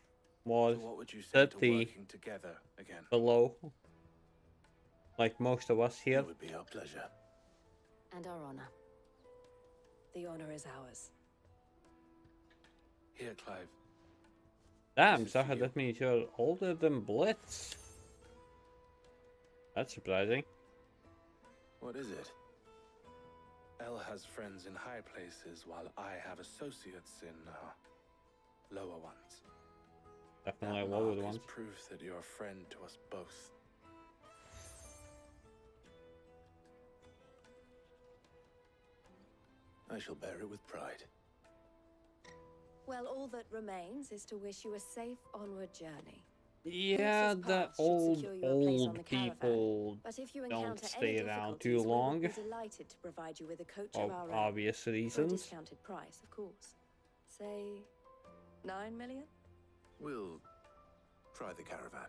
was So what would you say to 30 working together again? below. Like most of us here. It would be our pleasure. And our honor. The honor is ours. Here, Clive. Damn, Saha, that means you're older than Blitz. That's surprising. What is it? El has friends in high places, while I have associates in lower ones. Definitely That lower mark ones. is proof that you're a friend to us both. I shall bear it with pride. Well, all that remains is to wish you a safe onward journey. Yeah, the old people But if you don't encounter stay any around too difficulties, long. we would be delighted to provide you with a coach For of our own. obvious For a reasons. discounted price, of course. Say, 9 million? We'll try the caravan.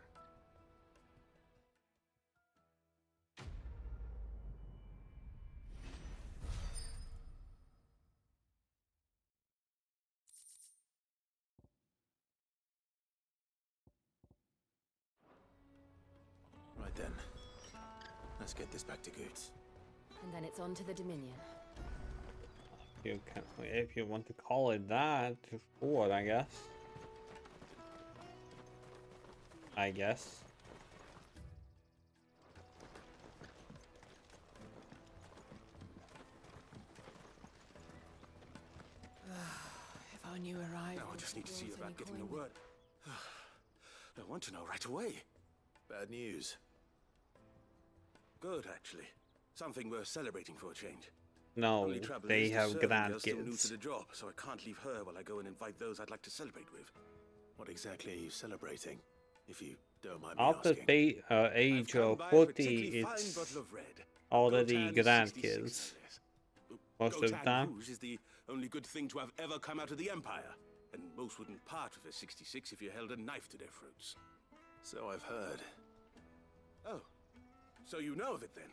Right then. Let's get this back to Goods. And then it's on to the Dominion. You can, if you want to call it that, forward, I guess. I guess. If I knew arrived. Now I just need to see about getting the word. I want to know right away. Bad news. Good, actually. Something worth celebrating for a change. No, Only trouble they is the have servant girl's still new grandkids. to the job, so I can't leave her while I go and invite those I'd like to celebrate with. What exactly are you celebrating? If you don't mind me After asking. the age Come of by a 40, particularly fine it's bottle of red. already Gotan grandkids. 66, Most of the Gotan time. Rouge is the only good thing to have ever come out of the Empire, and most wouldn't part with a 66 if you held a knife to their throats. So I've heard. Oh, so you know of it then?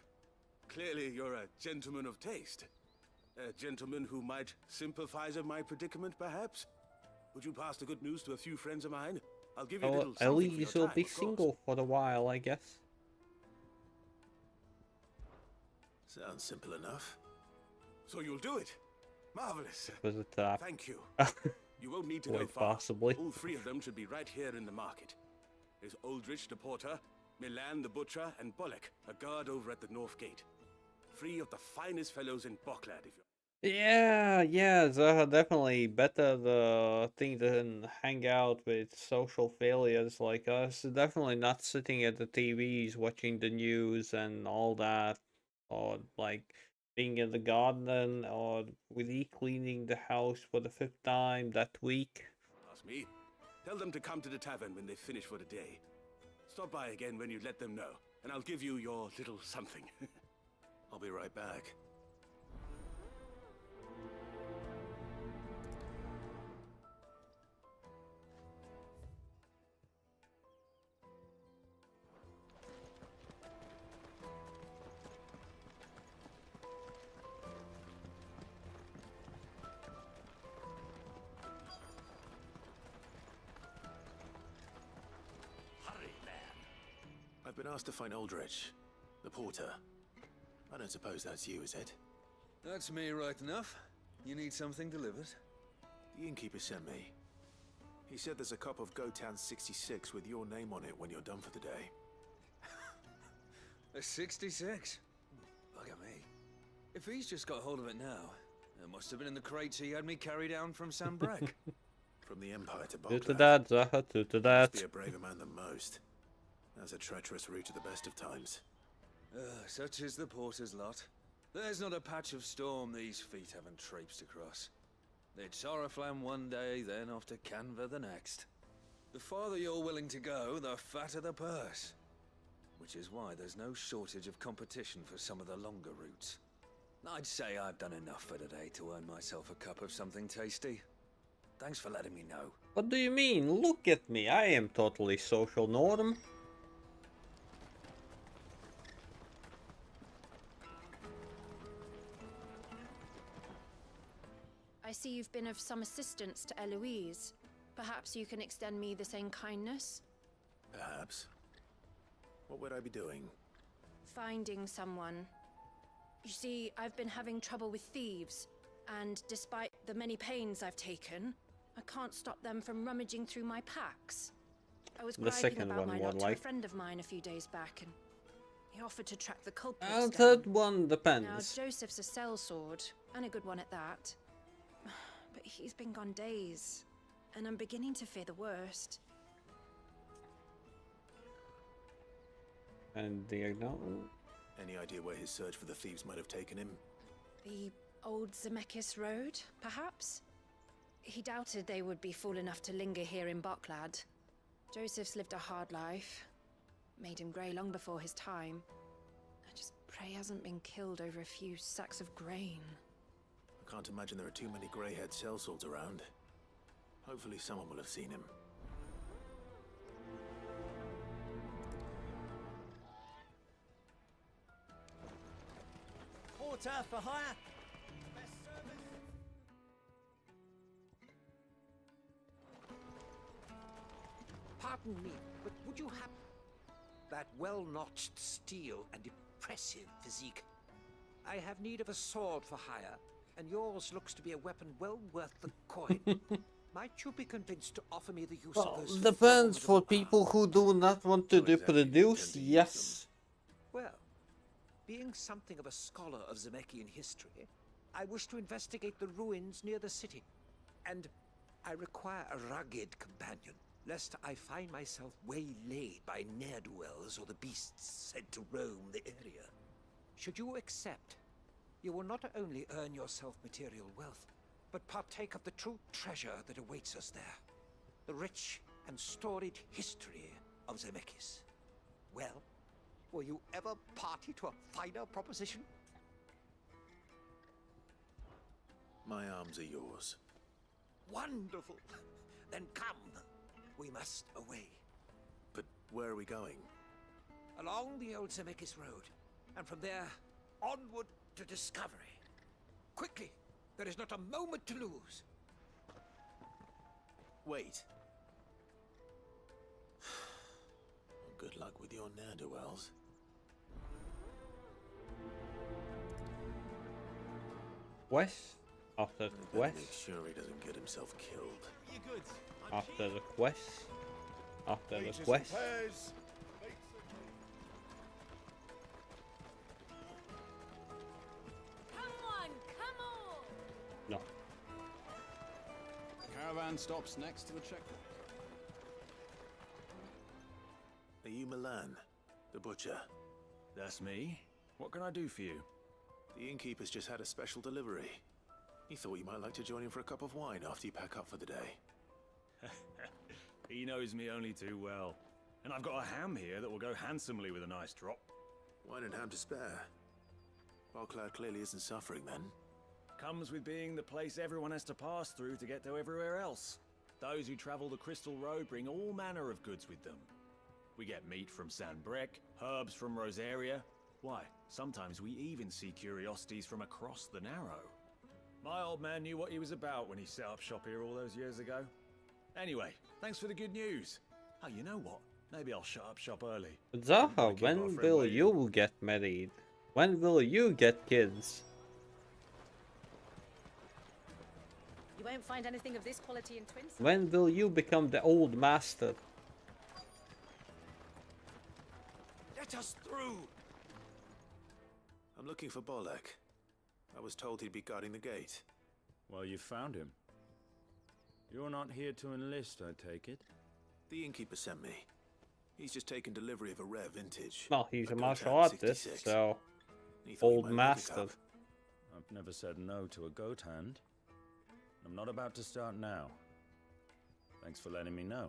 Clearly you're a gentleman of taste. A gentleman who might sympathize with my predicament, perhaps? Would you pass the good news to a few friends of mine? I'll give you a Oh, little something for your Elise will time, be of course. single for a while, I guess. Sounds simple enough. So you'll do it? Marvelous. Was it that? Thank you. You won't need to go Quite far. possibly. All three of them should be right here in the market. There's Aldrich the porter, Milan the butcher, and Bollock, a guard over at the north gate. Three of the finest fellows in Boklad, if you're... Yeah, Zaha definitely better the thing than hang out with social failures like us. Definitely not sitting at the TVs watching the news and all that, or like being in the garden or really cleaning the house for the 5th time that week. Ask me. Tell them to come to the tavern when they finish for the day. Stop by again when you let them know, and I'll give you your little something. I'll be right back. I've been asked to find Aldrich, the porter. I don't suppose that's you, is it? That's me right enough. You need something delivered? The innkeeper sent me. He said there's a cup of Gotown 66 with your name on it when you're done for the day. A 66? Bugger me. If he's just got hold of it now, it must have been in the crates he had me carry down from Sambrek. From the Empire to Do to Bocklad. that, Zaha, do to that. Must be a braver man than most. That's a treacherous route at the best of times. Such is the porter's lot. There's not a patch of storm these feet haven't traipsed across. It's Oriflamme one day, then off to Canva the next. The farther you're willing to go, the fatter the purse. Which is why there's no shortage of competition for some of the longer routes. I'd say I've done enough for today to earn myself a cup of something tasty. Thanks for letting me know. What do you mean? Look at me, I am totally social, Norm. I see you've been of some assistance to Eloise. Perhaps you can extend me the same kindness? Perhaps. What would I be doing? Finding someone. You see, I've been having trouble with thieves, and despite the many pains I've taken, I can't stop them from rummaging through my packs. I was griping about my lot to a friend of mine a few days back, and he offered to track the culprits down. That one Now, depends. Joseph's a sellsword, and a good one at that. But he's been gone days, and I'm beginning to fear the worst. And do you know? Any idea where his search for the thieves might have taken him? The old Zemeckis Road, perhaps? He doubted they would be fool enough to linger here in Bocklad. Joseph's lived a hard life. Made him grey long before his time. I just pray he hasn't been killed over a few sacks of grain. I can't imagine there are too many grey-haired sellswords around. Hopefully someone will have seen him. Porter for hire. Pardon me, but would you have that well-notched steel and impressive physique? I have need of a sword for hire, and yours looks to be a weapon well worth the coin. Might you be convinced to offer me the use of those? Depends for people who do not want to reproduce, yes. Well, being something of a scholar of Zemekian history, I wish to investigate the ruins near the city, and I require a rugged companion, lest I find myself waylaid by ne'er-do-wells or the beasts sent to roam the area. Should you accept, you will not only earn yourself material wealth, but partake of the true treasure that awaits us there. The rich and storied history of Zemeckis. Well, were you ever party to a finer proposition? My arms are yours. Wonderful! Then come. We must away. But where are we going? Along the old Zemeckis Road, and from there, onward to discovery. Quickly! There is not a moment to lose. Wait. Good luck with your ne'er-do-wells. Quest? After the quest? Make sure he doesn't get himself killed. After the quest? After the quest? No. Caravan stops next to the checkpoint. Are you Milan, the butcher? That's me. What can I do for you? The innkeeper's just had a special delivery. He thought you might like to join him for a cup of wine after you pack up for the day. He knows me only too well. And I've got a ham here that will go handsomely with a nice drop. Wine and ham to spare. Bocklad clearly isn't suffering then. Comes with being the place everyone has to pass through to get to everywhere else. Those who travel the Crystal Road bring all manner of goods with them. We get meat from San Brec, herbs from Rosaria. Why, sometimes we even see curiosities from across the Narrow. My old man knew what he was about when he set up shop here all those years ago. Anyway, thanks for the good news. Oh, you know what? Maybe I'll shut up shop early. Zaha, when will you get married? When will you get kids? You won't find anything of this quality in Twins. When will you become the old master? Let us through! I'm looking for Bolek. I was told he'd be guarding the gate. Well, you found him. You're not here to enlist, I take it? The innkeeper sent me. He's just taken delivery of a rare vintage. Well, he's a martial Goat Hand artist, 66. so He thought you old might like a master. cup. I've never said no to a goat hand. I'm not about to start now. Thanks for letting me know.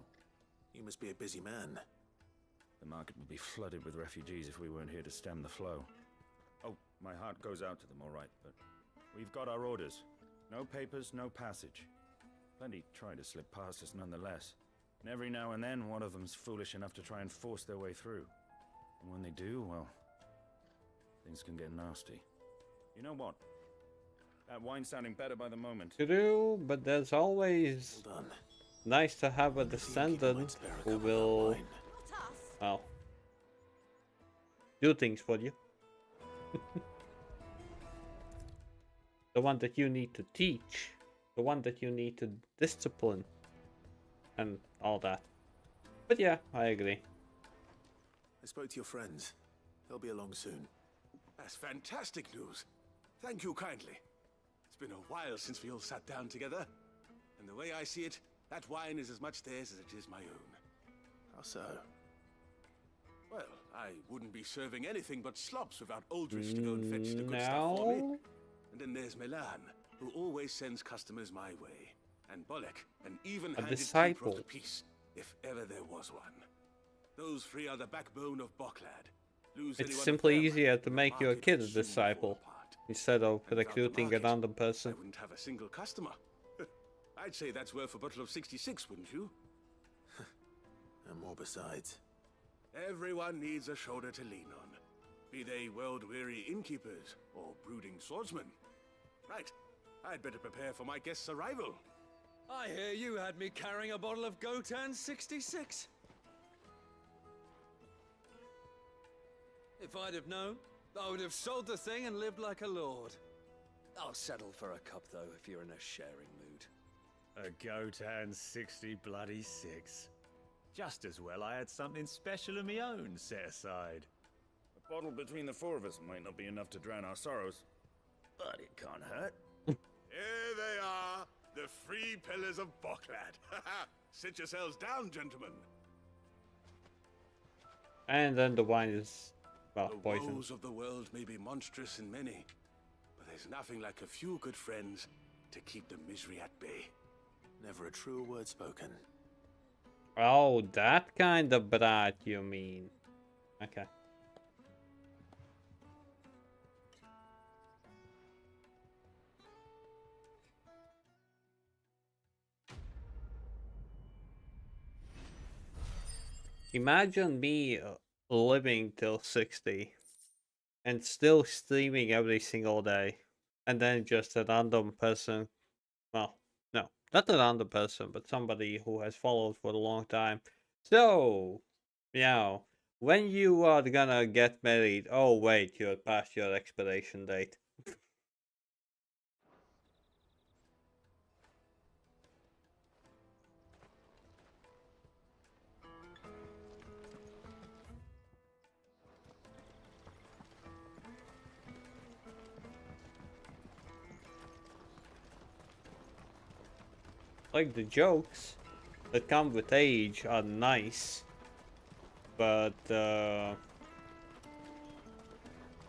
You must be a busy man. The market would be flooded with refugees if we weren't here to stem the flow. Oh, my heart goes out to them, all right, but we've got our orders. No papers, no passage. Plenty try to slip past us nonetheless. And every now and then, one of them's foolish enough to try and force their way through. And when they do, well, things can get nasty. You know what? That wine's sounding better by the moment. True, but there's always nice to have a descendant who will, well, do things for you. The one that you need to teach, the one that you need to discipline, and all that. But yeah, I agree. I spoke to your friends. They'll be along soon. That's fantastic news. Thank you kindly. It's been a while since we all sat down together. And the way I see it, that wine is as much theirs as it is my own. How so? Well, I wouldn't be serving anything but slops without Aldrich to go and fetch the good stuff for me. No. And then there's Milan, who always sends customers my way. And Bolek, an even-handed keeper disciple. of the peace, if ever there was one. Those three are the backbone of Bocklad. Lose It's anyone simply of them, easier to the make your market kid will a soon fall disciple apart. instead of And without the recruiting a market, random person. I wouldn't have a single customer. I'd say that's worth a bottle of 66, wouldn't you? And more besides. Everyone needs a shoulder to lean on. Be they world-weary innkeepers or brooding swordsmen. Right, I'd better prepare for my guest's arrival. I hear you had me carrying a bottle of Gotan 66. If I'd have known, I would have sold the thing and lived like a lord. I'll settle for a cup, though, if you're in a sharing mood. A Gotan 60 bloody 6. Just as well I had something special of my own set aside. A bottle between the four of us might not be enough to drown our sorrows, but it can't hurt. Here they are, the free pillars of Bocklad. Sit yourselves down, gentlemen. And then the wine is, well, The poison. woes of the world may be monstrous in many, but there's nothing like a few good friends to keep the misery at bay. Never a truer word spoken. Oh, that kind of brat, you mean? Okay. Imagine me living till 60 and still streaming every single day, and then just a random person, well, no, not a random person, but somebody who has followed for a long time. So, yeah, when you are gonna get married, oh wait, you're past your expiration date. Like, the jokes that come with age are nice, but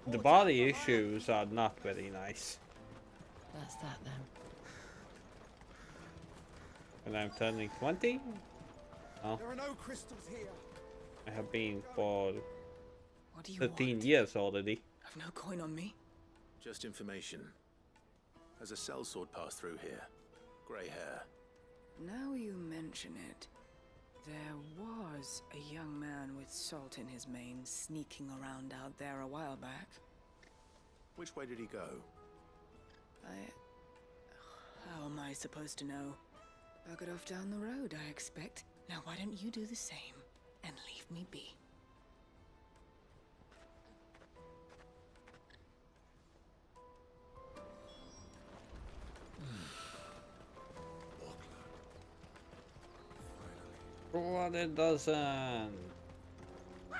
The body issues are not very nice. That's that then. And I'm turning 20? Oh. There are no crystals here. I have been for What do you 13 want? years already. I've no coin on me. Just information. Has a sellsword passed through here? Grey hair. Now you mention it, there was a young man with salt in his mane sneaking around out there a while back. Which way did he go? How am I supposed to know? Buggered off down the road, I expect. Now why don't you do the same and leave me be? What it doesn't. Why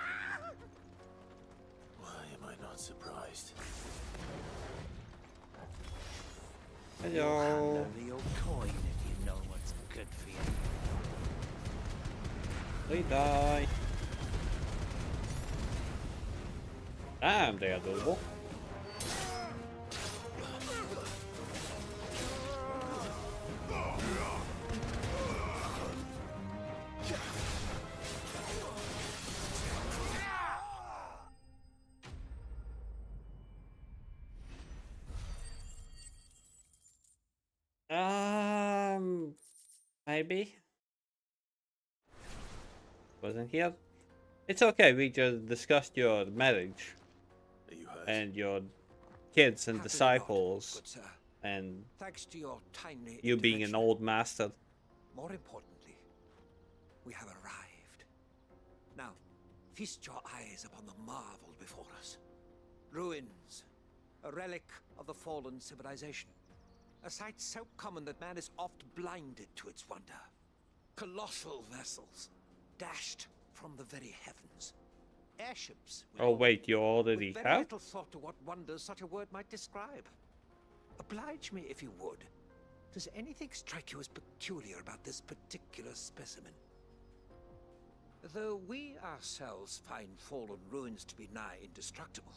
am I not surprised? Hello. Hand over your coin if you know what's good for you. They die. Damn, they are doable. Maybe. Wasn't here. It's okay, we just discussed your marriage. And your kids and disciples. And Thanks to your timely you being an old master. More importantly, we have arrived. Now, feast your eyes upon the marvel before us. Ruins, a relic of the fallen civilization. A sight so common that man is oft blinded to its wonder. Colossal vessels, dashed from the very heavens. Airships. Oh wait, you already with very have? little thought to what wonders such a word might describe. Oblige me if you would. Does anything strike you as peculiar about this particular specimen? Though we ourselves find fallen ruins to be nigh indestructible,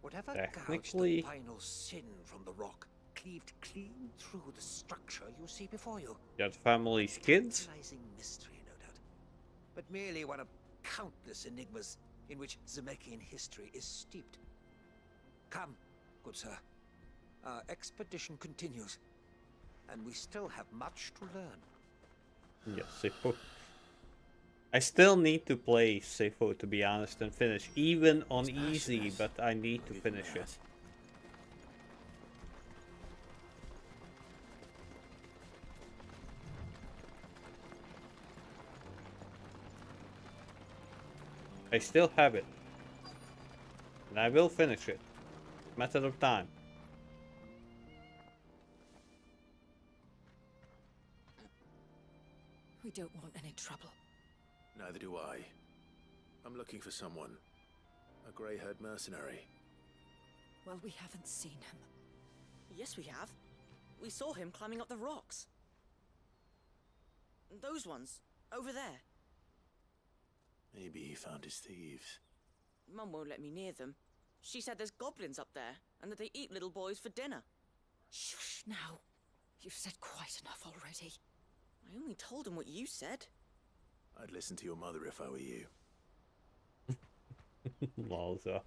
whatever gouged the final sin from the rock cleaved clean through the structure you see before you. Your family's kids? Tantalizing mystery, no doubt, but merely one of countless enigmas in which Zemeckis history is steeped. Come, good sir. Our expedition continues, and we still have much to learn. Yes, Sifu. I still need to play Sifu, to be honest, and finish. Even on easy, but I need to finish it. I still have it. And I will finish it. Matter of time. We don't want any trouble. Neither do I. I'm looking for someone. A grey-haired mercenary. Well, we haven't seen him. Yes, we have. We saw him climbing up the rocks. Those ones, over there. Maybe he found his thieves. Mum won't let me near them. She said there's goblins up there, and that they eat little boys for dinner. Shush now. You've said quite enough already. I only told him what you said. I'd listen to your mother if I were you. Malza.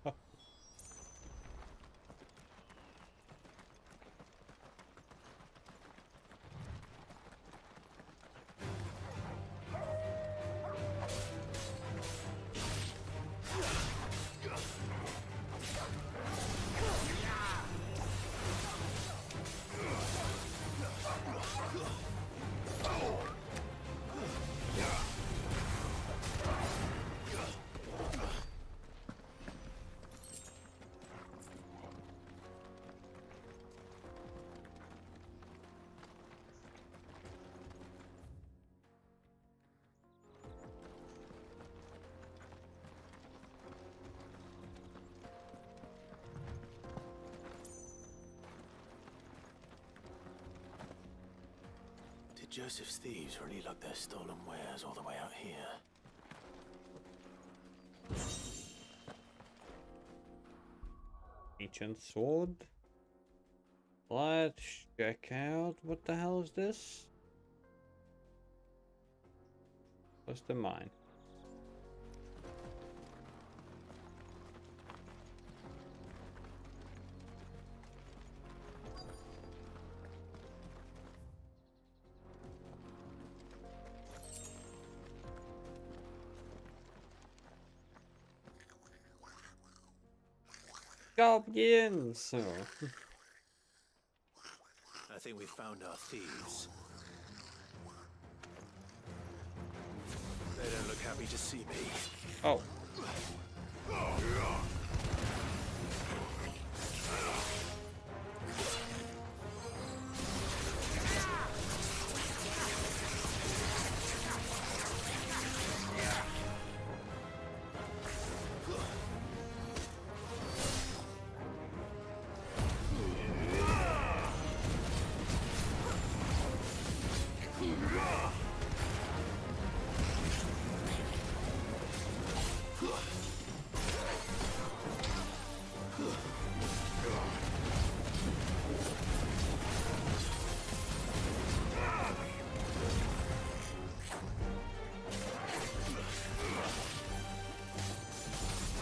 Did Joseph's thieves really lug their stolen wares all the way out here? Ancient sword. Let's check out what the hell is this? What's the mine? Goblins! Oh. I think we found our thieves. They don't look happy to see me. Oh.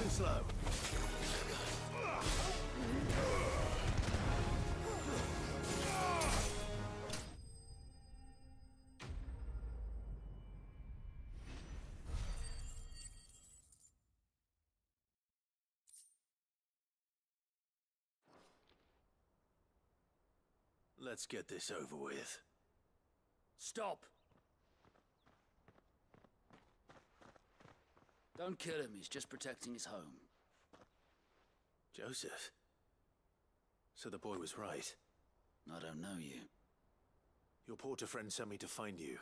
Too slow. Let's get this over with. Stop! Don't kill him, he's just protecting his home. Joseph? So the boy was right. I don't know you. Your porter friend sent me to find you.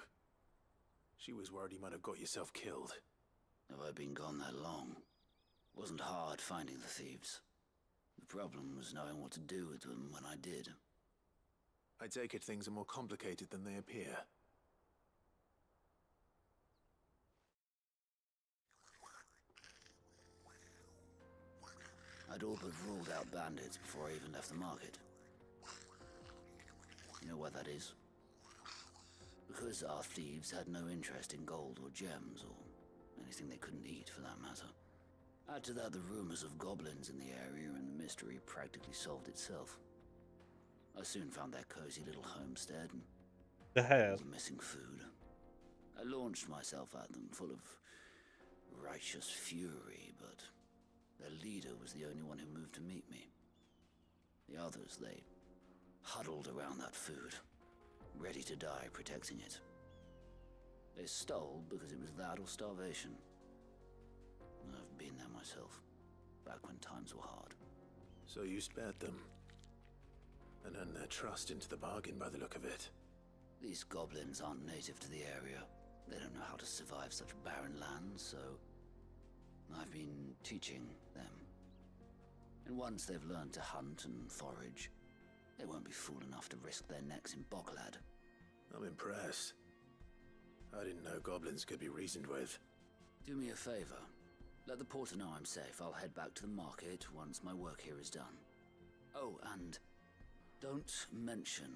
She was worried you might have got yourself killed. Have I been gone that long? Wasn't hard finding the thieves. The problem was knowing what to do with them when I did. I take it things are more complicated than they appear. I'd all but ruled out bandits before I even left the market. You know why that is? Because our thieves had no interest in gold or gems, or anything they couldn't eat for that matter. Add to that the rumors of goblins in the area, and the mystery practically solved itself. I soon found their cozy little homestead and all the missing food. I launched myself at them, full of righteous fury, but their leader was the only one who moved to meet me. The others, they huddled around that food, ready to die protecting it. They stole because it was that or starvation. I've been there myself, back when times were hard. So you spared them, and earned their trust into the bargain by the look of it. These goblins aren't native to the area. They don't know how to survive such barren lands, so I've been teaching them. And once they've learned to hunt and forage, they won't be fool enough to risk their necks in Boklad. I'm impressed. I didn't know goblins could be reasoned with. Do me a favor. Let the porter know I'm safe. I'll head back to the market once my work here is done. Oh, and don't mention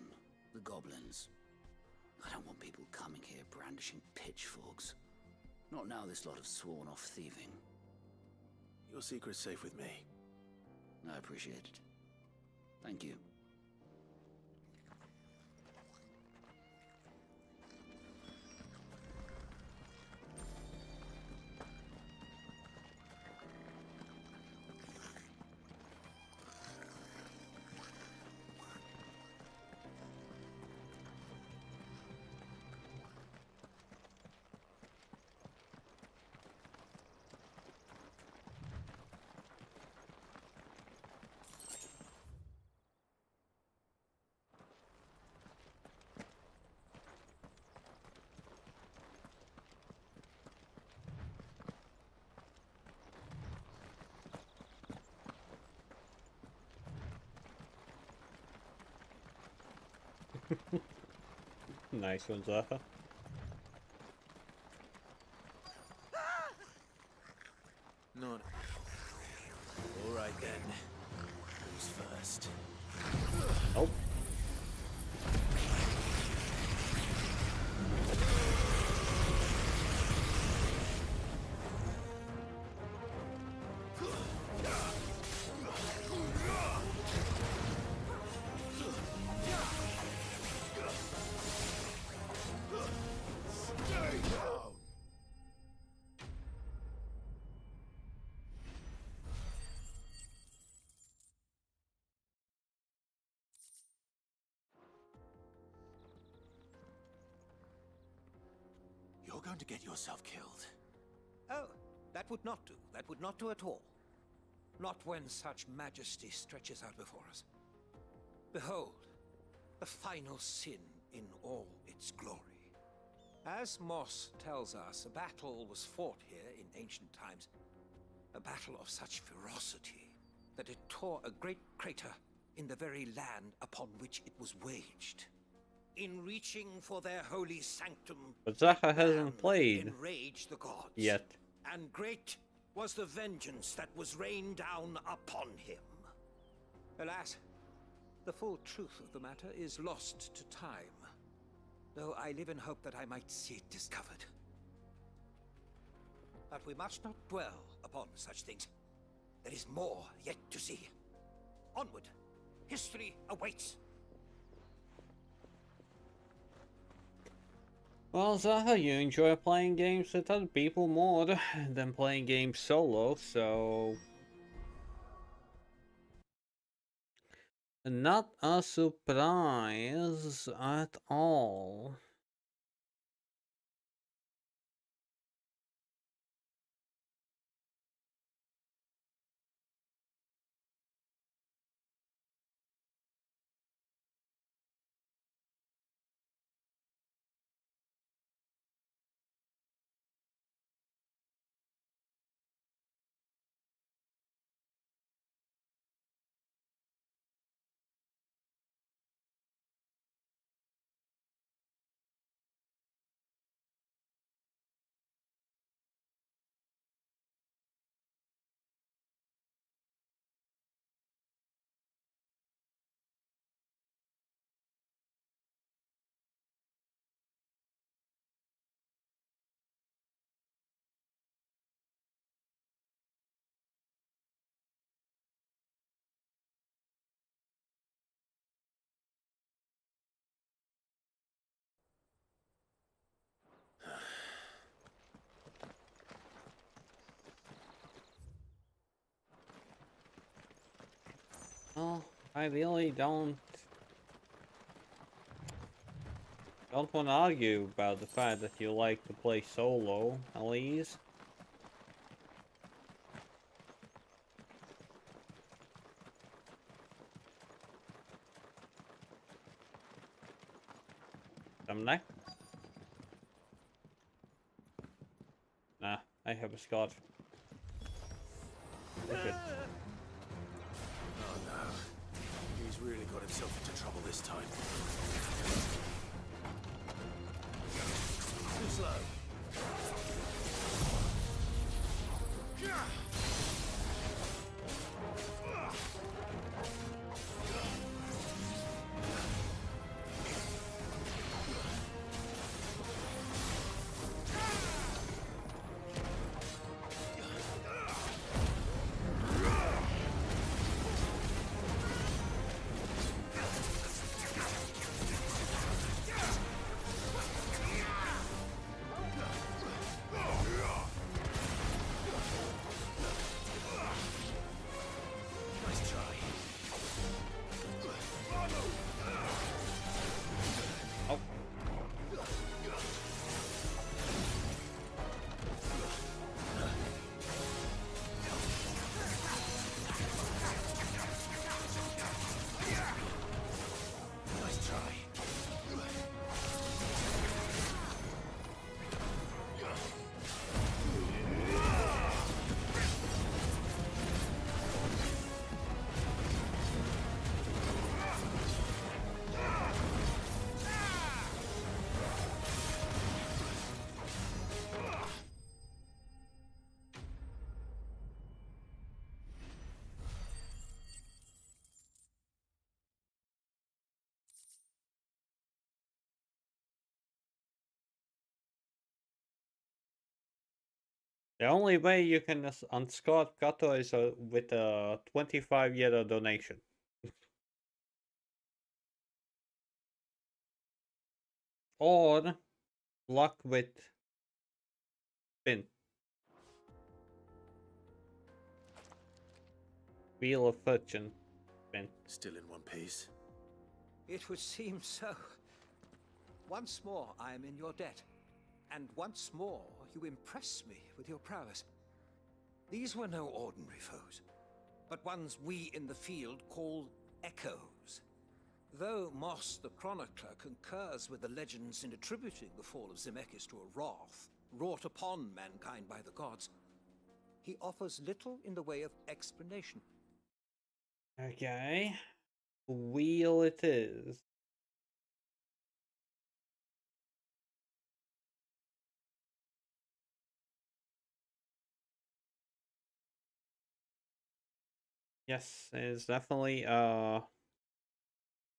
the goblins. I don't want people coming here brandishing pitchforks. Not now this lot have sworn off thieving. Your secret's safe with me. I appreciate it. Thank you. Nice one, Zephyr. Not. All right then. goes first. Nope. You're going to get yourself killed. Oh, that would not do. That would not do at all. Not when such majesty stretches out before us. Behold, the final sin in all its glory. As Moss tells us, a battle was fought here in ancient times. A battle of such ferocity that it tore a great crater in the very land upon which it was waged. In reaching for their holy sanctum, But Zaha hasn't played enraged the gods. yet. And great was the vengeance that was rained down upon him. Alas, the full truth of the matter is lost to time, though I live in hope that I might see it discovered. But we must not dwell upon such things. There is more yet to see. Onward, history awaits. Well, Zaha, you enjoy playing games with other people more than playing games solo, so... Not a surprise at all. Well, I really don't want to argue about the fact that you like to play solo, Elise. Something? Nah, I have a Scott. Okay. Oh no. He's really got himself into trouble this time. Too slow. The only way you can unscot Kato is with a 25 euro donation. Or luck with spin. Wheel of Fortune spin. Still in one piece. It would seem so. Once more I am in your debt. And once more you impress me with your prowess. These were no ordinary foes, but ones we in the field call echoes. Though Moss the Chronicler concurs with the legends in attributing the fall of Zemeckis to a wrath wrought upon mankind by the gods, he offers little in the way of explanation. Okay. Wheel it is. Yes, it's definitely a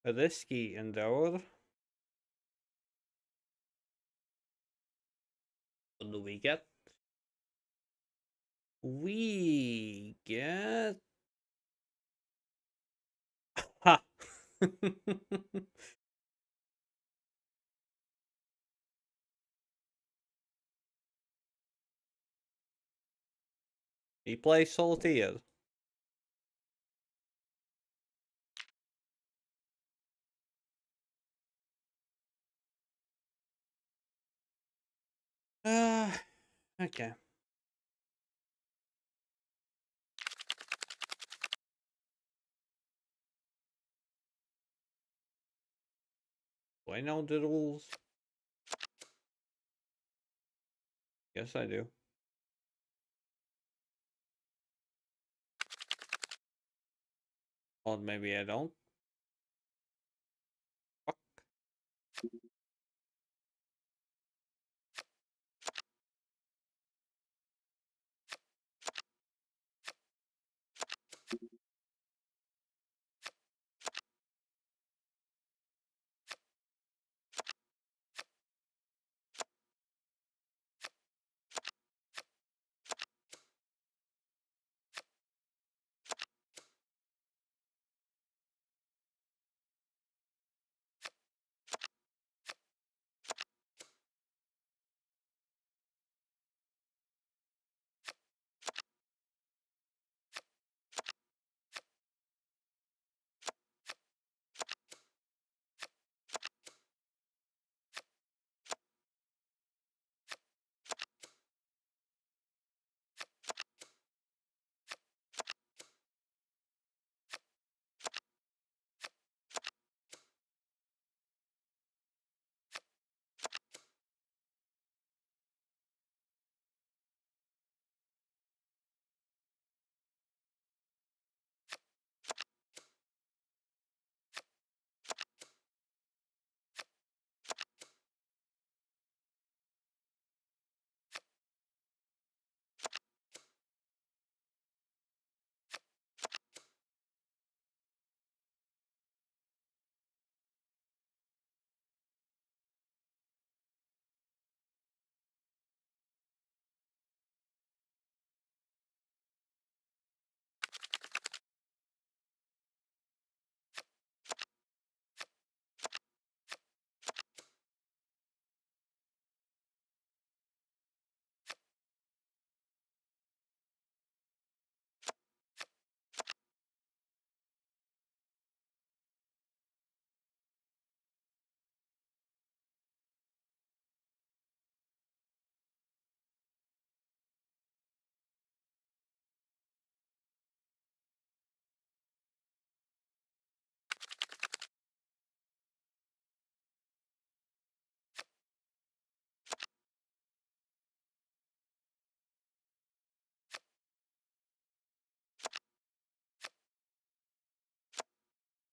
risky endeavor. What do we get? We get... Ha! He plays Solitaire. Okay. Do I know the rules? Yes, I do. Or maybe I don't. Fuck.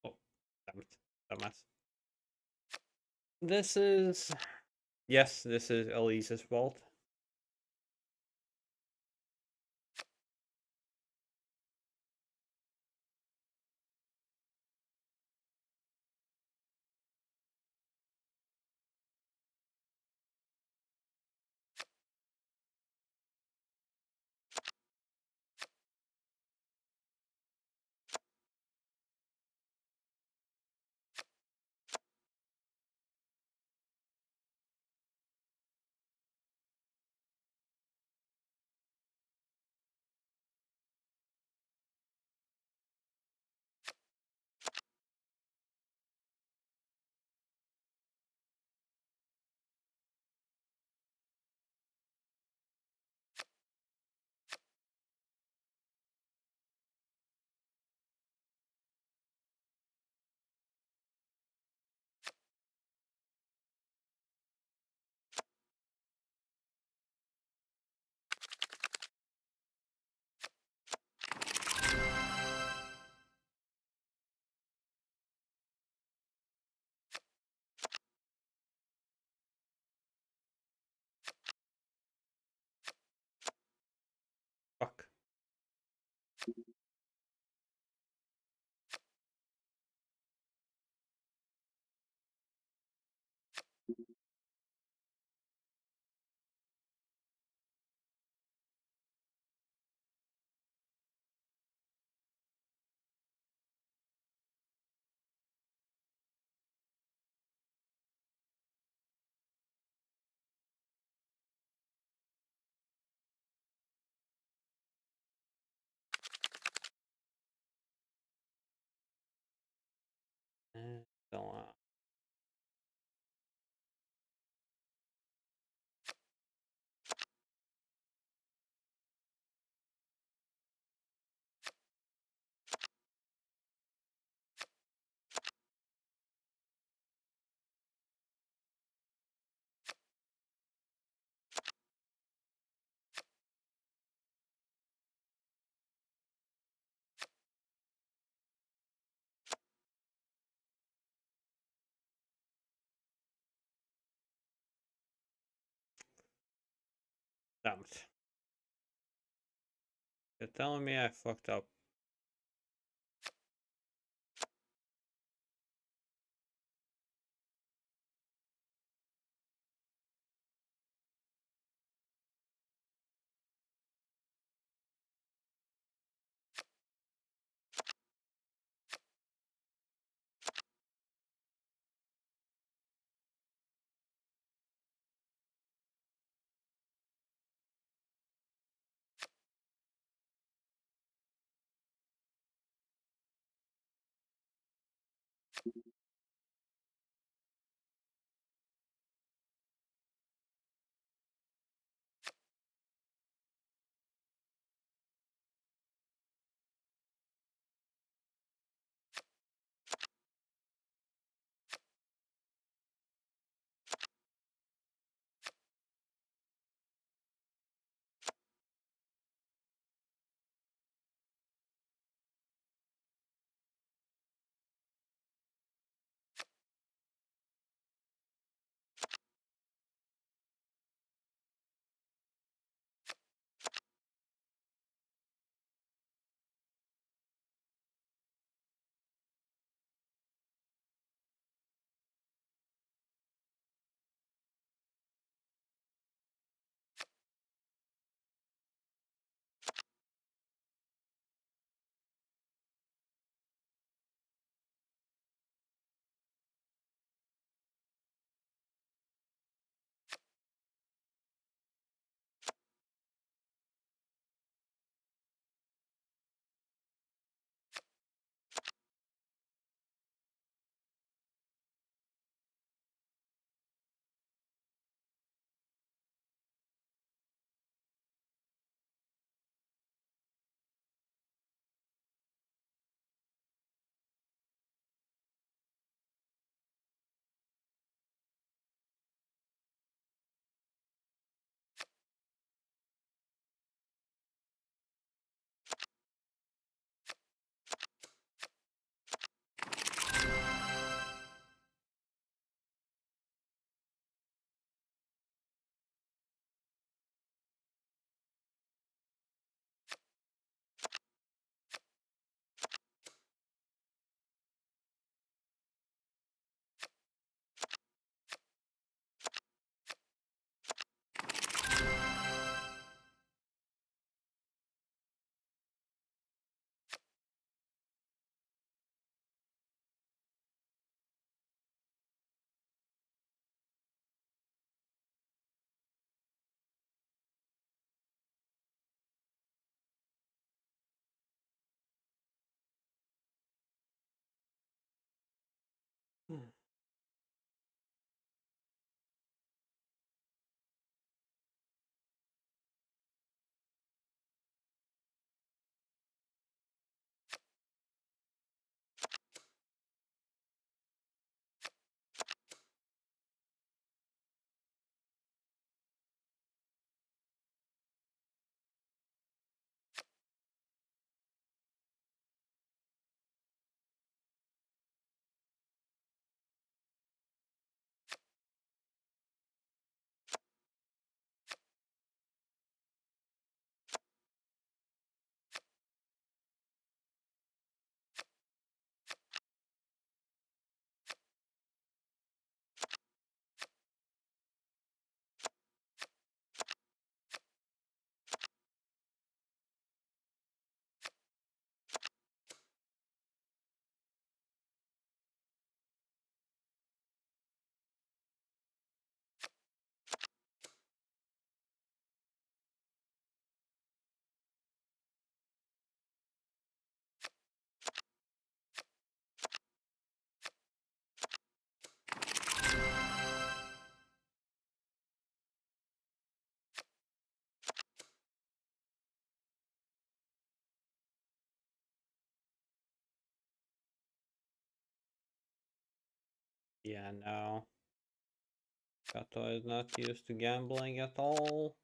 Oh, damn it. Dumbass. This is... Yes, this is Elise's fault. So, damn it. You're telling me I fucked up. Yeah, no. Kato is not used to gambling at all.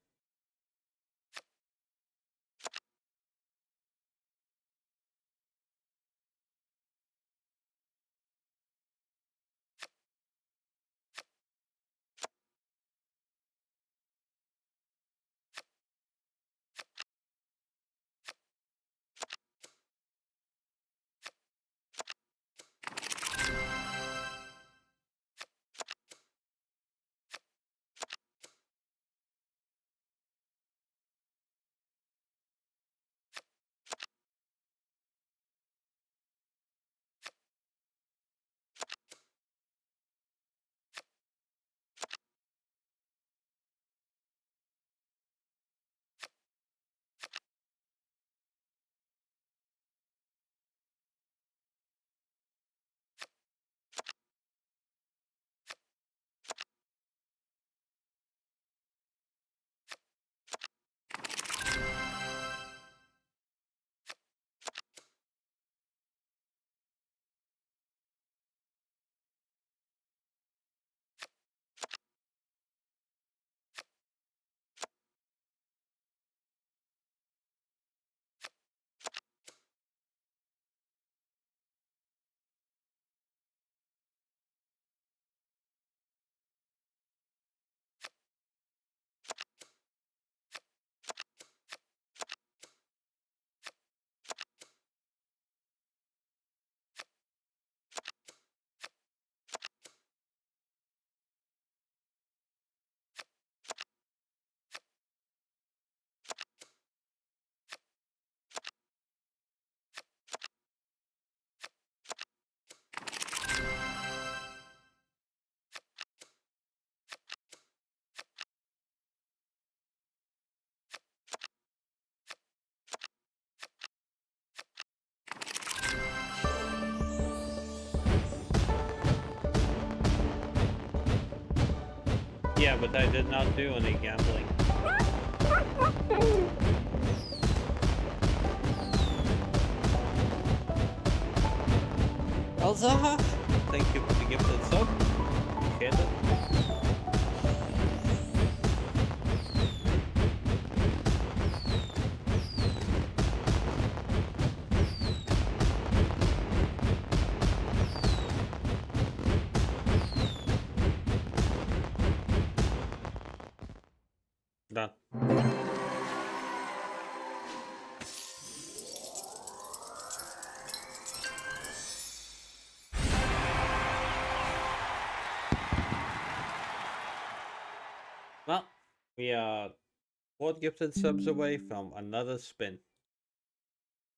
Yeah, but I did not do any gambling. Elzaha, thank you for the gifted sub. Appreciate it. Done. Well, we are 4 gifted subs away from another spin.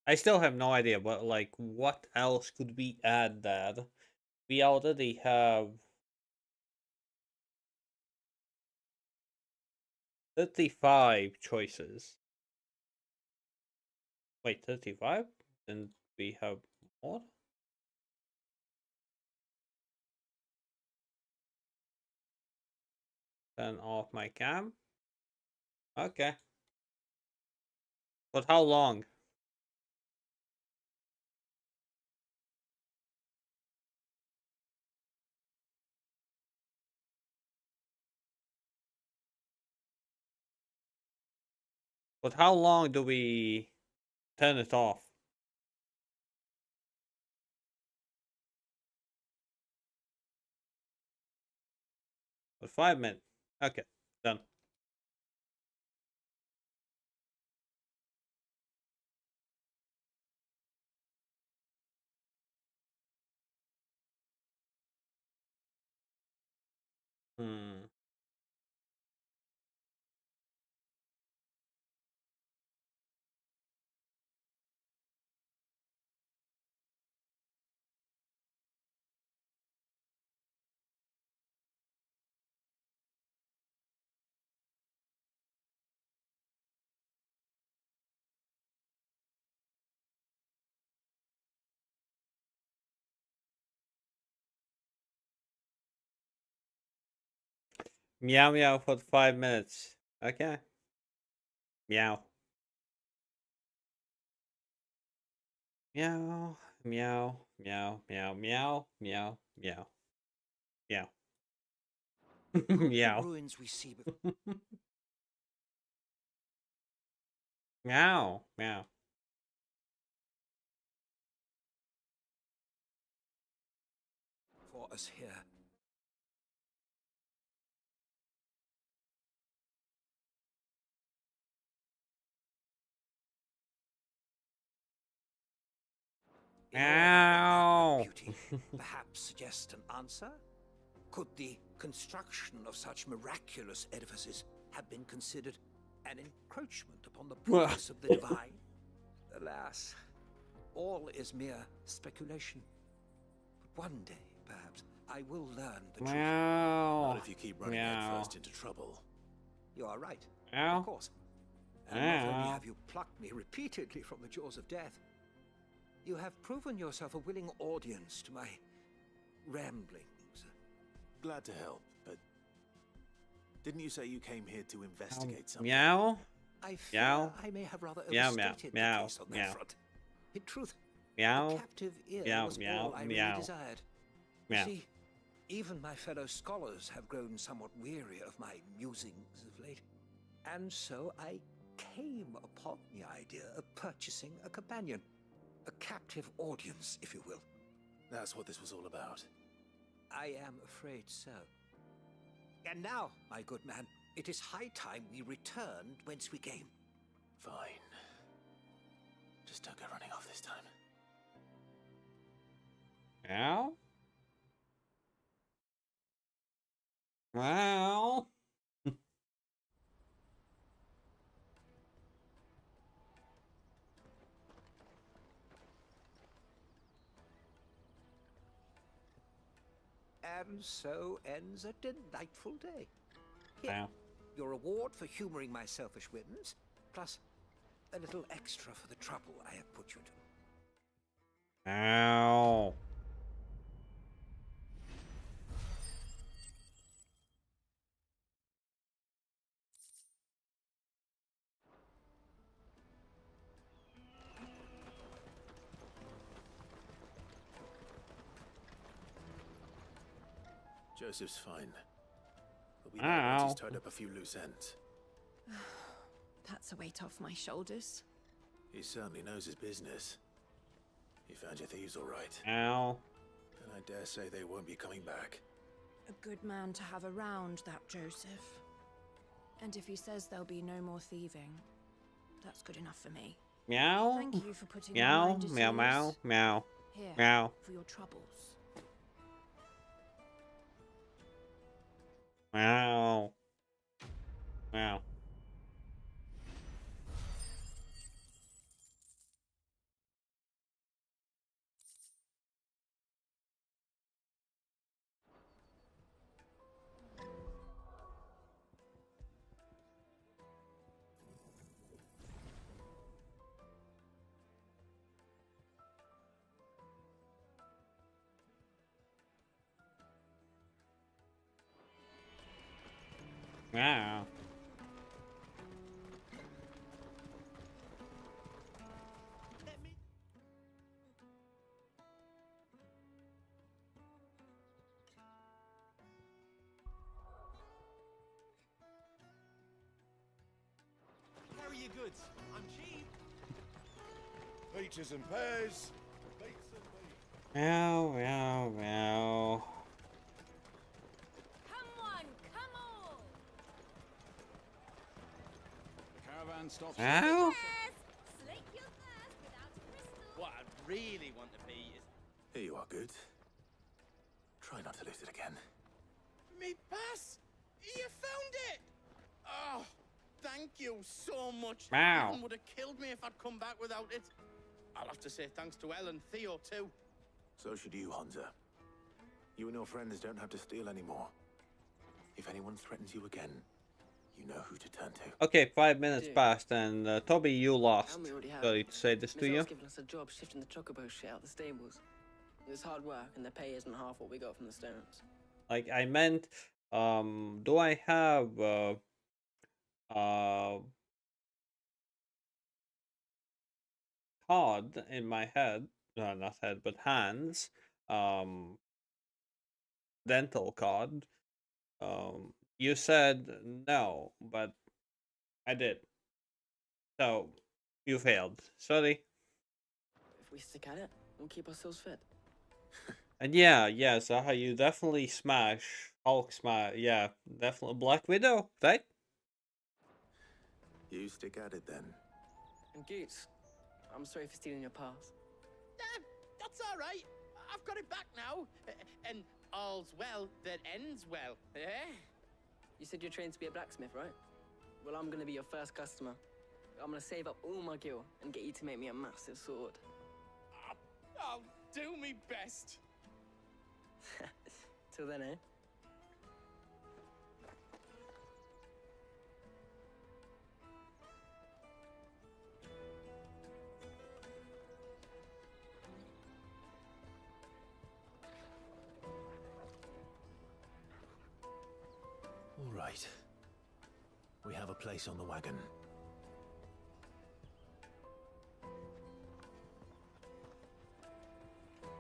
I still have no idea, but like, what else could we add that? We already have 35 choices. Wait, 35? Then we have more? Turn off my cam. Okay. But how long? But how long do we turn it off? For 5 minutes. Okay, done. Hmm. Meow meow for 5 minutes. Okay. Meow. Meow, meow, meow, meow, meow, meow, meow. Yeah. The Yeah. ruins we see before Meow. Meow. us here. Meow. Beauty perhaps suggest an answer? Could the construction of such miraculous edifices have been considered an encroachment upon the promise of the divine? Alas, all is mere speculation. But one day, perhaps, I will learn the truth. Meow. Not if you keep running headfirst into trouble. You are right. Meow. Of course. And not only have you plucked me repeatedly from the jaws of death, you have proven yourself a willing audience to my ramblings. Glad to help, but didn't you say you came here to investigate something? Meow. I fear Meow. I may have rather Meow. Meow. overstated the Meow. case on that Meow. front. In truth, Meow. a captive ear Meow. was Meow. all I really Meow. desired. Meow. You see, even my fellow scholars have grown somewhat weary of my musings of late. And so I came upon the idea of purchasing a companion. A captive audience, if you will. That's what this was all about. I am afraid so. And now, my good man, it is high time we returned whence we came. Fine. Just don't go running off this time. Meow. Meow. And so ends a delightful day. Here, Meow. your reward for humoring my selfish whims, plus a little extra for the trouble I have put you to. Meow. Joseph's fine. But we know once he's tied up a few loose ends. That's a weight off my shoulders. He certainly knows his business. He found your thieves all right. Meow. And I dare say they won't be coming back. A good man to have around, that Joseph. And if he says there'll be no more thieving, that's good enough for me. Meow. Thank you for putting my Meow. mind at Meow. Meow. ease. Meow. Here, Meow. for your troubles. Meow. Meow. Meow. Carry your goods. I'm cheap. Peaches and pears. Beets and beef. Meow. Meow. Meow. Come on, come on! The caravan stops. Meow. Slake your thirst without a crystal. What I really want to be is... Here you are, good. Try not to lose it again. Me pass! You found it! Oh, thank you so much. Meow. Ellen would have killed me if I'd come back without it. I'll have to say thanks to Elle and Theo, too. So should you, Hansa. You and your friends don't have to steal anymore. If anyone threatens you again, you know who to turn to. Okay, 5 minutes passed, and Toby, you lost. And we already have. Sorry to say this to you. Mizzo's given us a job shifting the chocobo shit out the stables. It's hard work, and the pay isn't half what we got from the stones. Like I meant, do I have cod in my head? No, not head, but hands. dental card. You said no, but I did. So you failed. Sorry. If we stick at it, we'll keep ourselves fit. And yeah, Zaha, you definitely smash Hulk smash. Yeah, definitely Black Widow, right? You stick at it then. And Goots, I'm sorry for stealing your pass. That's all right. I've got it back now. And all's well that ends well, eh? You said you're trained to be a blacksmith, right? Well, I'm gonna be your first customer. I'm gonna save up all my gil and get you to make me a massive sword. I'll do me best. Till then, eh? All right. We have a place on the wagon.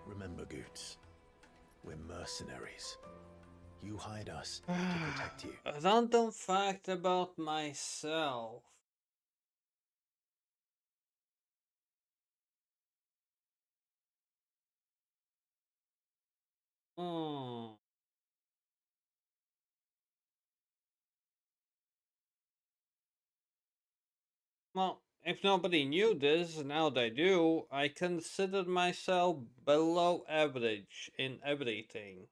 Remember, Goots, we're mercenaries. You hired us to protect you. A random fact about myself. Well, if nobody knew this, now they do, I considered myself below average in everything.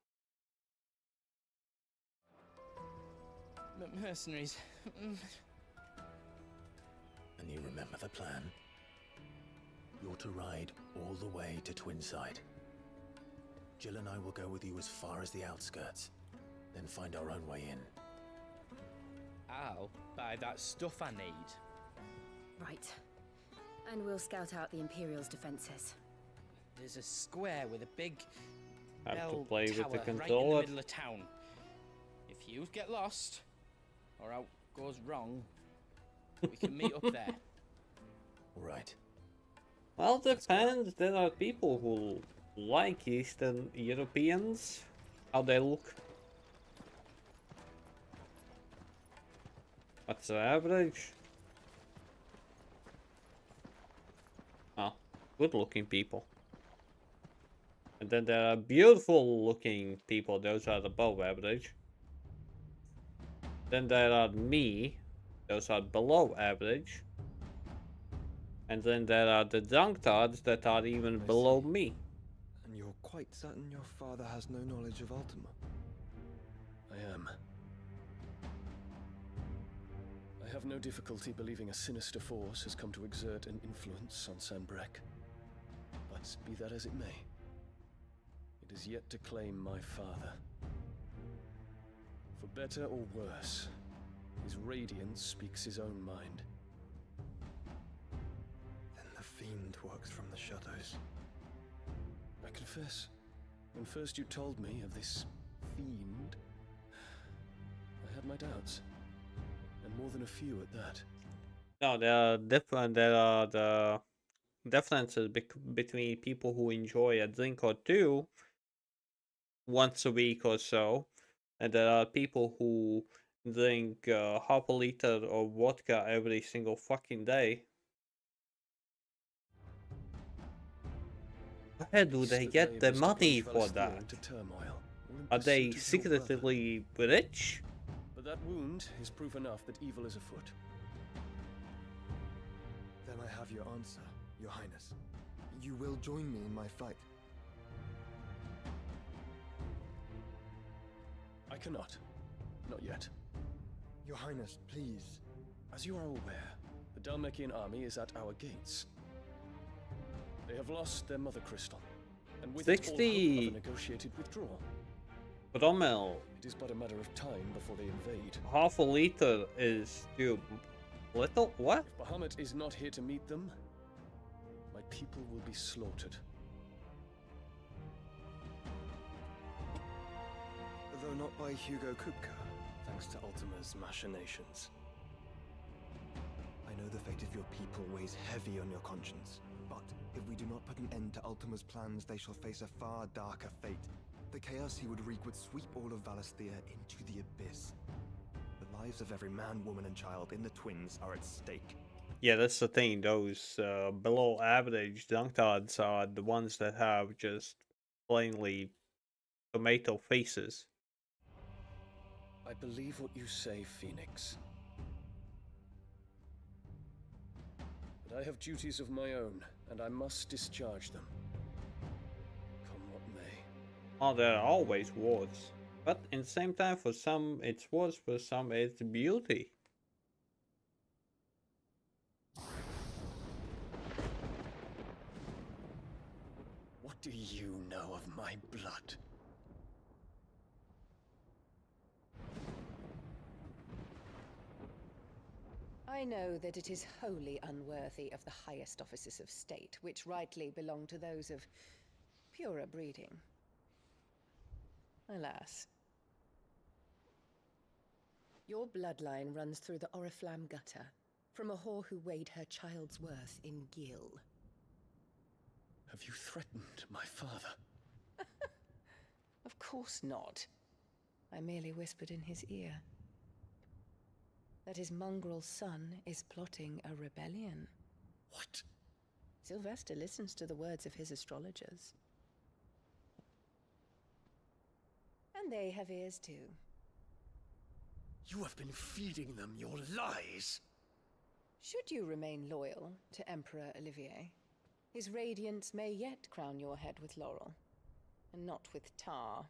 Mercenaries. And you remember the plan? You're to ride all the way to Twinside. Jill and I will go with you as far as the outskirts, then find our own way in. I'll buy that stuff I need. Right. And we'll scout out the Imperial's defenses. There's a square with a big Have to bell play with the tower right in the controller. middle of town. If you get lost, or out goes wrong, we can meet up there. All right. Well, depends. There are people who like Eastern Europeans. How they look. What's the average? Oh, good looking people. And then there are beautiful looking people. Those are above average. Then there are me. Those are below average. And then there are the drunkards that are even below me. And you're quite certain your father has no knowledge of Ultima? I am. I have no difficulty believing a sinister force has come to exert an influence on Sanbreque. But be that as it may, it is yet to claim my father. For better or worse, his radiance speaks his own mind. Then the fiend works from the shadows. I confess, when first you told me of this fiend, I had my doubts. And more than a few at that. No, there are different. There are the differences between people who enjoy a drink or two once a week or so, and there are people who drink half a liter of vodka every single fucking day. Where do they get the money for that? Are they secretly rich? But that wound is proof enough that evil is afoot. Then I have your answer, Your Highness. You will join me in my fight. I cannot. Not yet. Your Highness, please. As you are aware, the Dalmekian army is at our gates. They have lost their mother crystal, and with it all hope of a negotiated withdrawal. Rommel. It is but a matter of time before they invade. Half a liter is too little? What? If Bahamut is not here to meet them, my people will be slaughtered. Though not by Hugo Kupka, thanks to Ultima's machinations. I know the fate of your people weighs heavy on your conscience, but if we do not put an end to Ultima's plans, they shall face a far darker fate. The chaos he would wreak would sweep all of Valisthea into the abyss. The lives of every man, woman, and child in the Twins are at stake. Yeah, that's the thing. Those below average Dunktards are the ones that have just plainly tomato faces. I believe what you say, Phoenix. But I have duties of my own, and I must discharge them. Come what may. Oh, there are always wars. But in the same time, for some it's wars, for some it's beauty. What do you know of my blood? I know that it is wholly unworthy of the highest offices of state, which rightly belong to those of purer breeding. Alas. Your bloodline runs through the Oriflamme gutter, from a whore who weighed her child's worth in gil. Have you threatened my father? Of course not. I merely whispered in his ear that his mongrel son is plotting a rebellion. What? Sylvester listens to the words of his astrologers. And they have ears too. You have been feeding them your lies! Should you remain loyal to Emperor Olivier, his radiance may yet crown your head with laurel, and not with tar.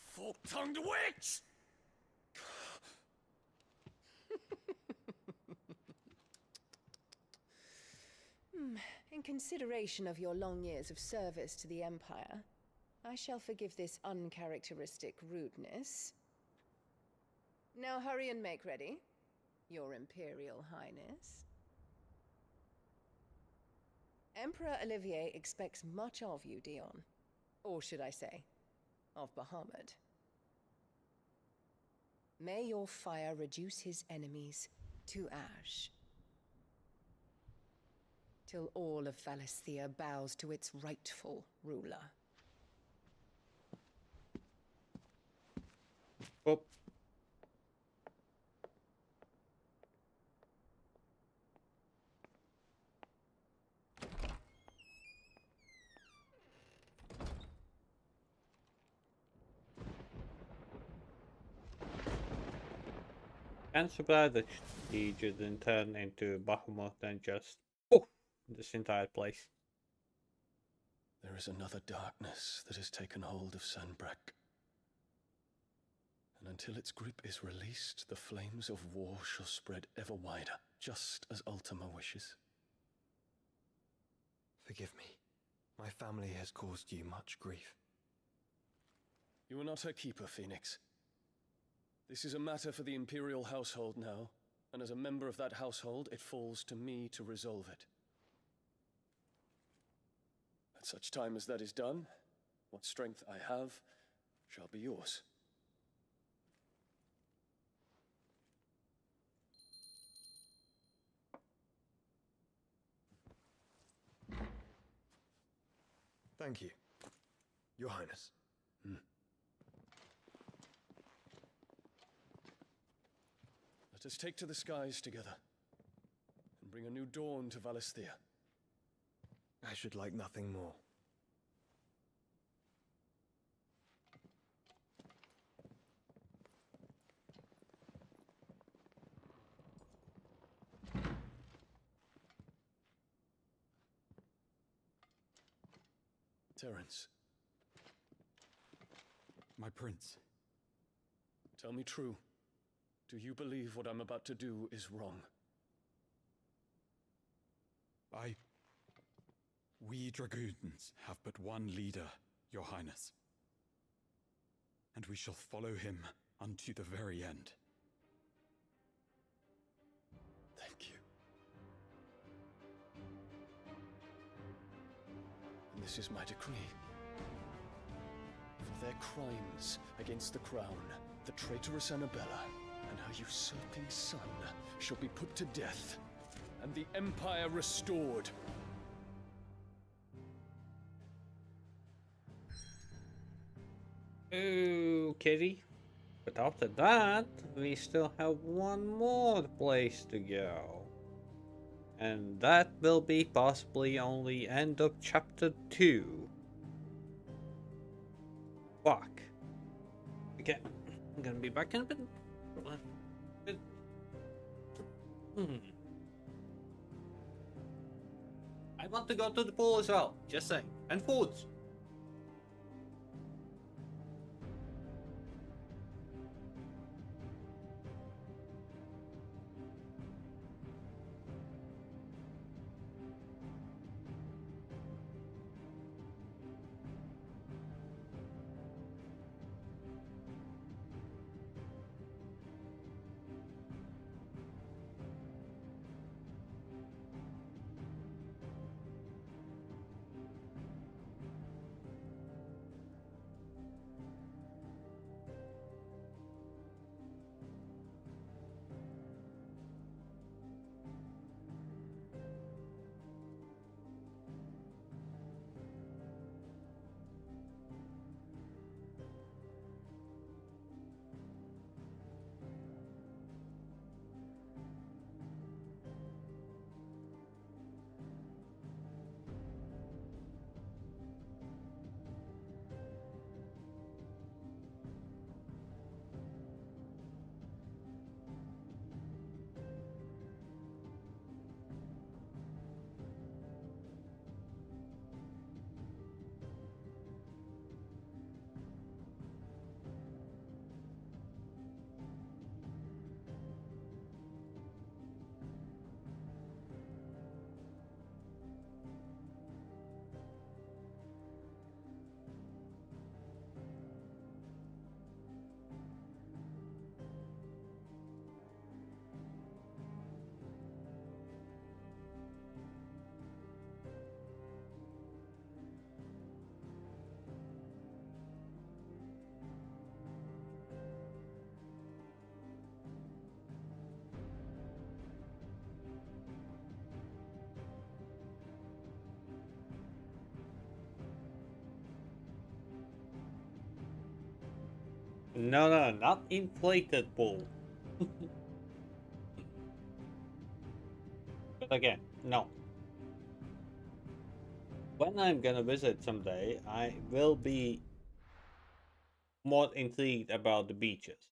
Fork-tongued witch! In consideration of your long years of service to the Empire, I shall forgive this uncharacteristic rudeness. Now hurry and make ready, Your Imperial Highness. Emperor Olivier expects much of you, Dion. Or should I say, of Bahamut. May your fire reduce his enemies to ash, till all of Valisthea bows to its rightful ruler. Oh. I'm surprised that he didn't turn into Bahamut and just this entire place. There is another darkness that has taken hold of Sanbreque. And until its grip is released, the flames of war shall spread ever wider, just as Ultima wishes. Forgive me. My family has caused you much grief. You are not her keeper, Phoenix. This is a matter for the Imperial household now, and as a member of that household, it falls to me to resolve it. At such time as that is done, what strength I have shall be yours. Thank you, Your Highness. Let us take to the skies together, and bring a new dawn to Valisthea. I should like nothing more. Terence. My prince. Tell me true. Do you believe what I'm about to do is wrong? We dragoons have but one leader, Your Highness. And we shall follow him unto the very end. Thank you. And this is my decree. For their crimes against the crown, the traitorous Annabella and her usurping son shall be put to death, and the Empire restored. Oh, kitty. But after that, we still have one more place to go. And that will be possibly only end of chapter 2. Fuck. Okay, I'm gonna be back in a bit. I want to go to the pool as well, just saying. And foods. No, not inflated pool. But again, no. When I'm gonna visit someday, I will be more intrigued about the beaches.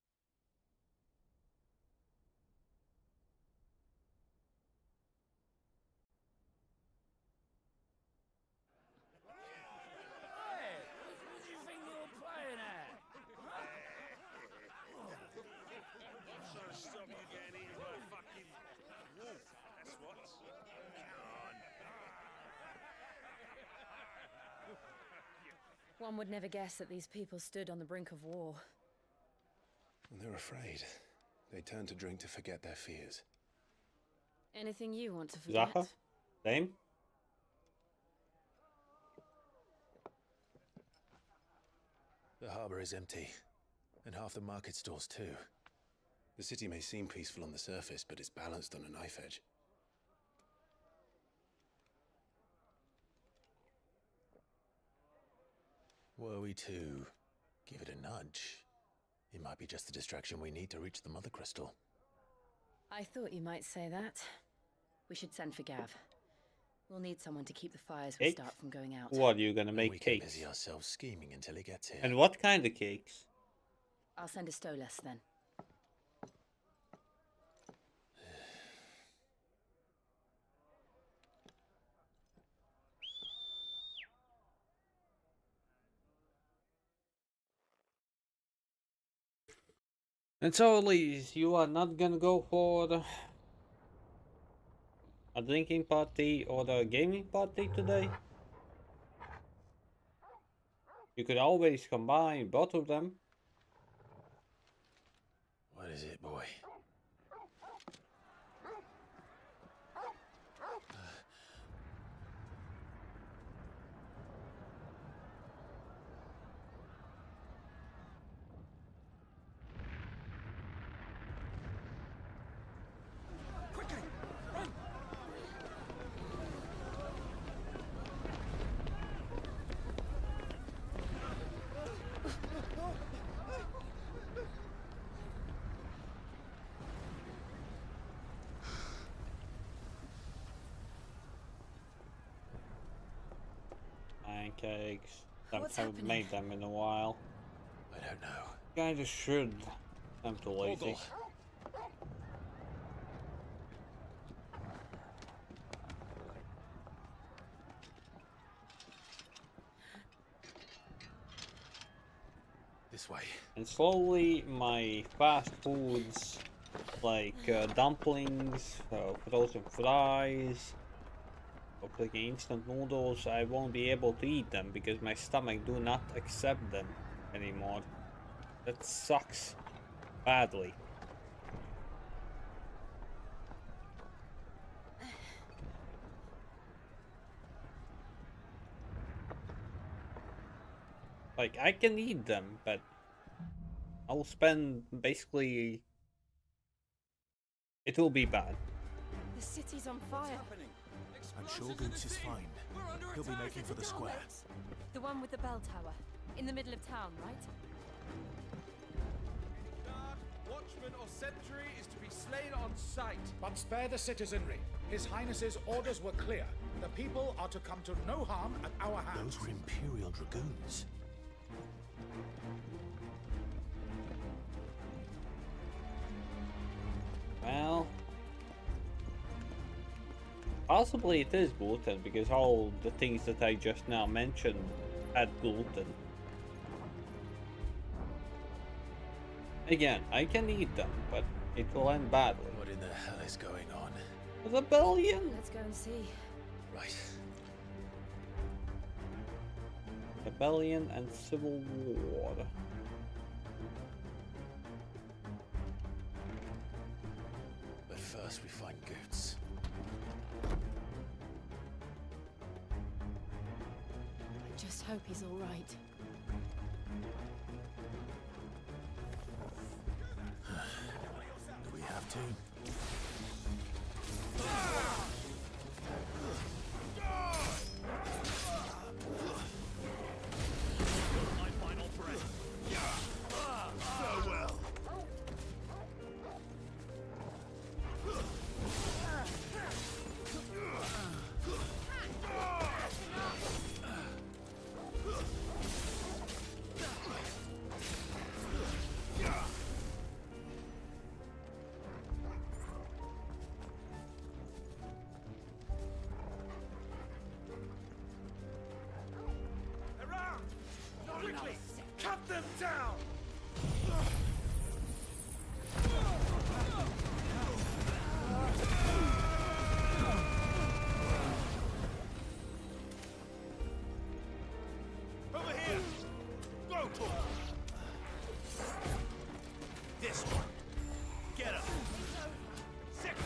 One would never guess that these people stood on the brink of war. They're afraid. They turn to drink to forget their fears. Anything you want to forget? Zaha? Same? The harbor is empty, and half the market stalls too. The city may seem peaceful on the surface, but it's balanced on a knife edge. Were we to give it a nudge, it might be just the distraction we need to reach the Mother Crystal. I thought you might say that. We should send for Gav. We'll need someone to keep the fires we Cakes? start from going out. What, are you gonna make we cakes? Can busy ourselves scheming until he gets here. And what kind of cakes? I'll send a Stolas then. And so, Elise, you are not gonna go for a drinking party or the gaming party today? You could always combine both of them. What is it, boy? pancakes. I What's haven't happening? made them in a while. I don't know. Kinda should. I'm too lazy. This way. And slowly my fast foods like dumplings, frozen fries, or cooking instant noodles, I won't be able to eat them because my stomach do not accept them anymore. That sucks badly. Like, I can eat them, but I'll spend basically... It will be bad. The city's on fire. I'm sure Goose is fine. He'll be making for the square. The one with the bell tower. In the middle of town, right? Guard, watchman or sentry is to be slain on sight. But spare the citizenry. His Highness's orders were clear. The people are to come to no harm at our hands. Those were Imperial Dragoons. Well... Possibly it is gluten, because all the things that I just now mentioned had gluten. Again, I can eat them, but it will end badly. What in the hell is going on? Rebellion? Let's go and see. Right. Rebellion and civil war. But first we find Goots. I just hope he's all right. Do we have to? My final breath. Farewell. Around! Quickly! Cut them down! Over here! Go to him! This one! Get him! Sick!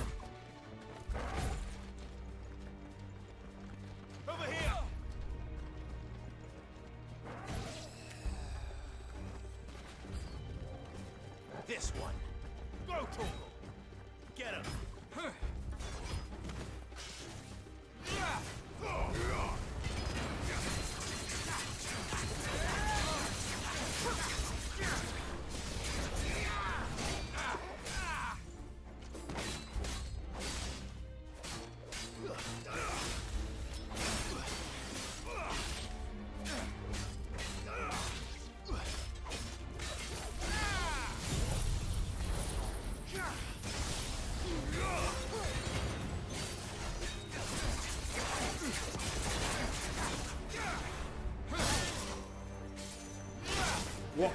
Over here! This one! Go to him! Get him! What?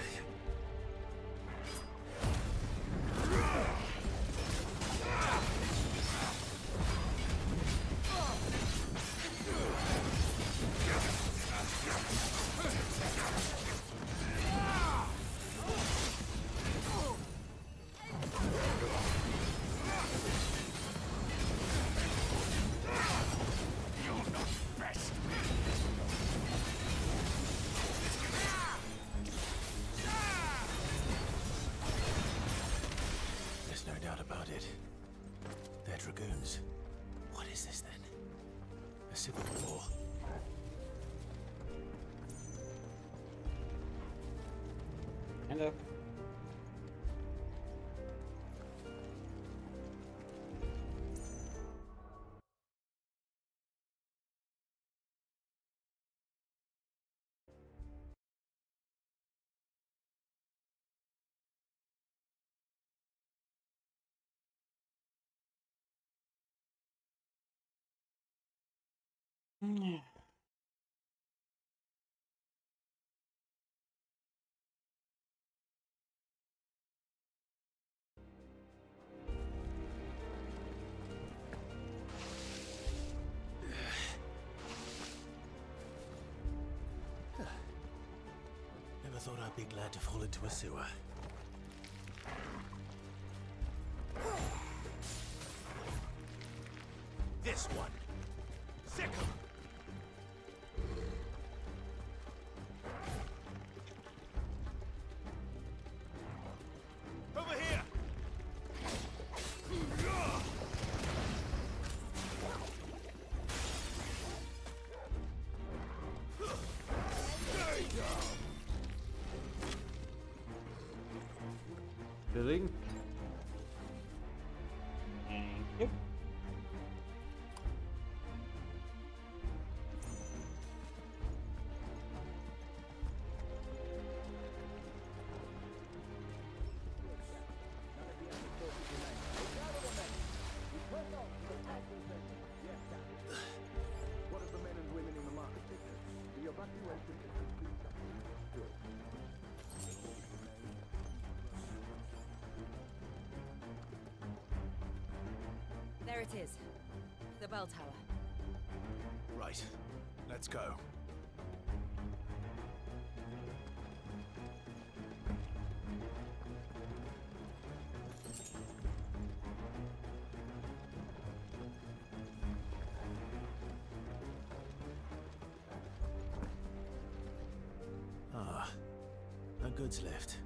There's no doubt about it. They're Dragoons. What is this then? A civil war? Hello. Never thought I'd be glad to fall into a sewer. This one. Sick 'em. Over here. Building. Thank you. What of the men and women in the market district? The evacuation is complete. Good. There it is. The bell tower. Right. Let's go. Ah, a goods lift.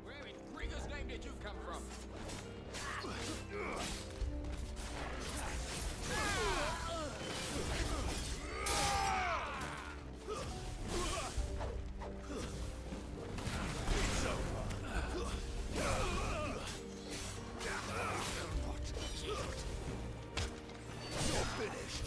Where in Gringer's name did you come from? You're finished.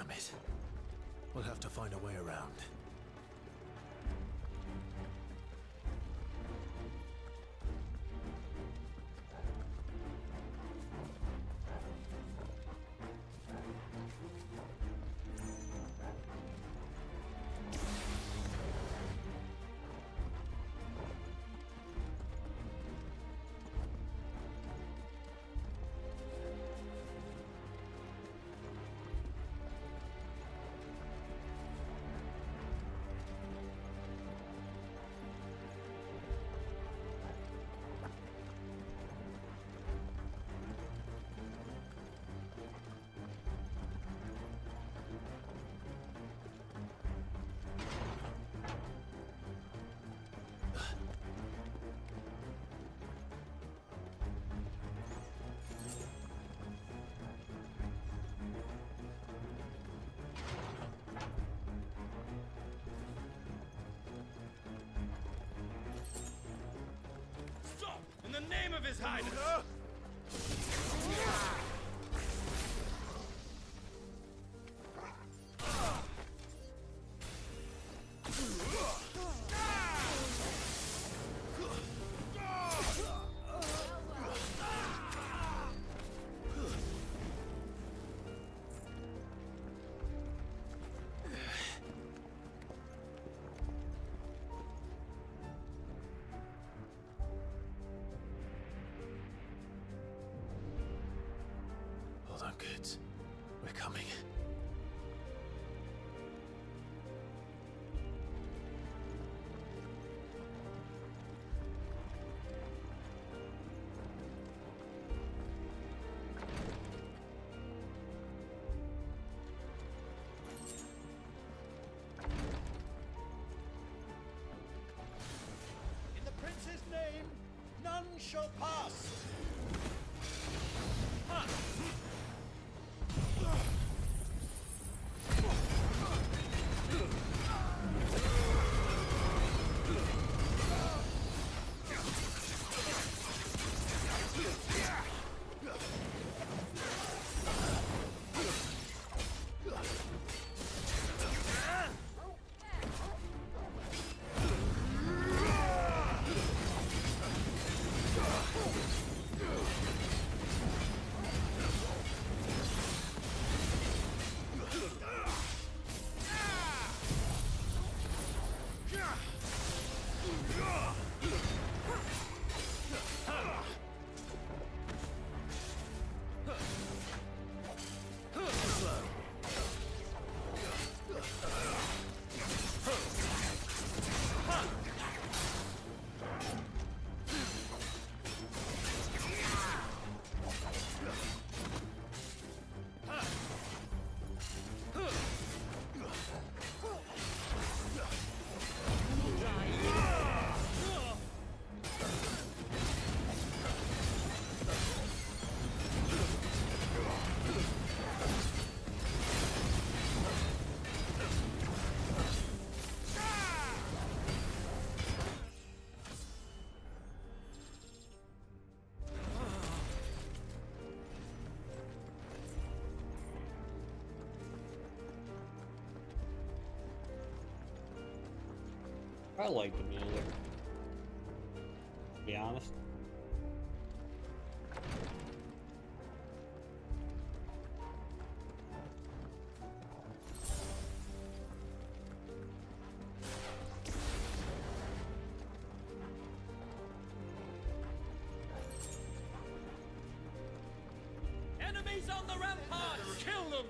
Damn it. We'll have to find a way around. Stop! In the name of His Highness! Hold on, kids. We're coming. In the prince's name, none shall pass. I like the music, to be honest. Enemies on the ramparts! Kill them!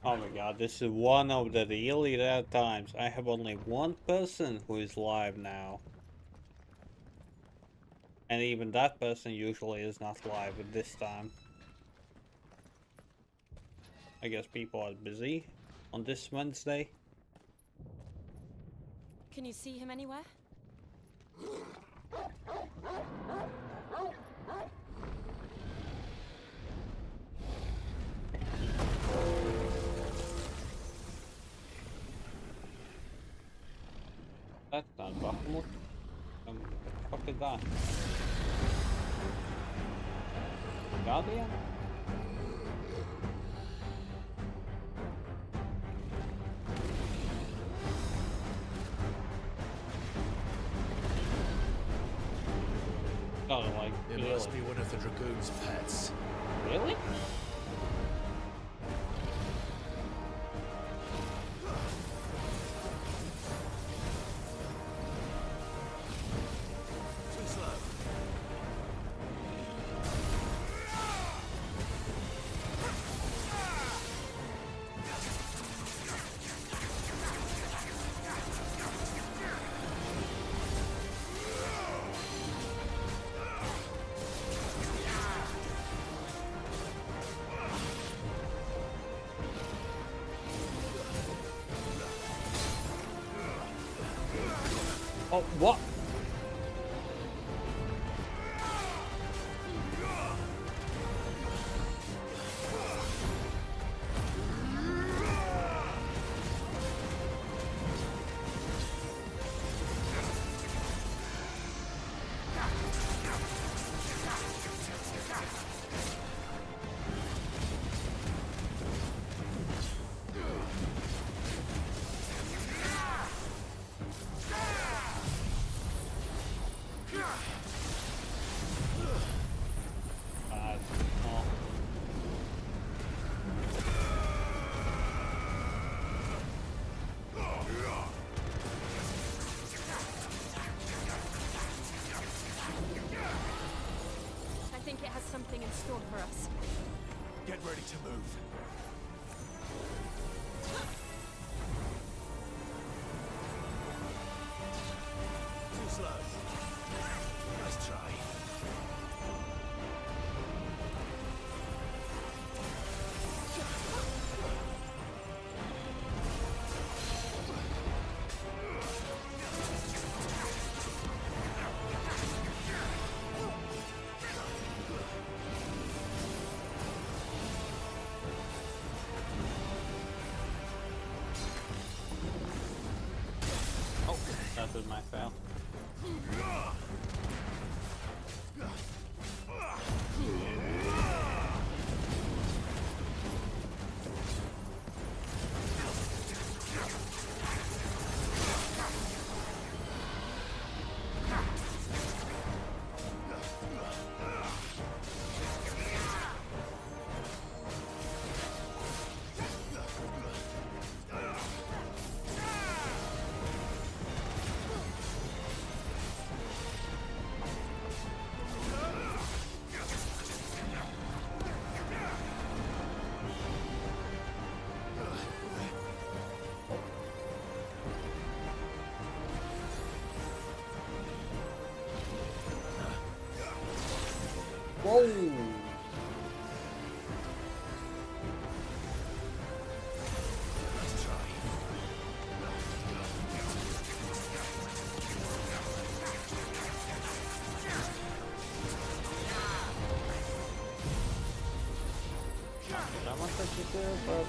Oh my god, this is one of the really rare times. I have only one person who is live now. And even that person usually is not live at this time. I guess people are busy on this Wednesday. Can you see him anywhere? That's not Bakhmut. What the fuck is that? Guardian? Oh, like, It must be one of the Dragoon's pets. Really? Too slow. Oh, what? I think it has something in store for us. Get ready to move. Too slow. Nice try. Oh, that was my fail. Whoa! I want that to do, but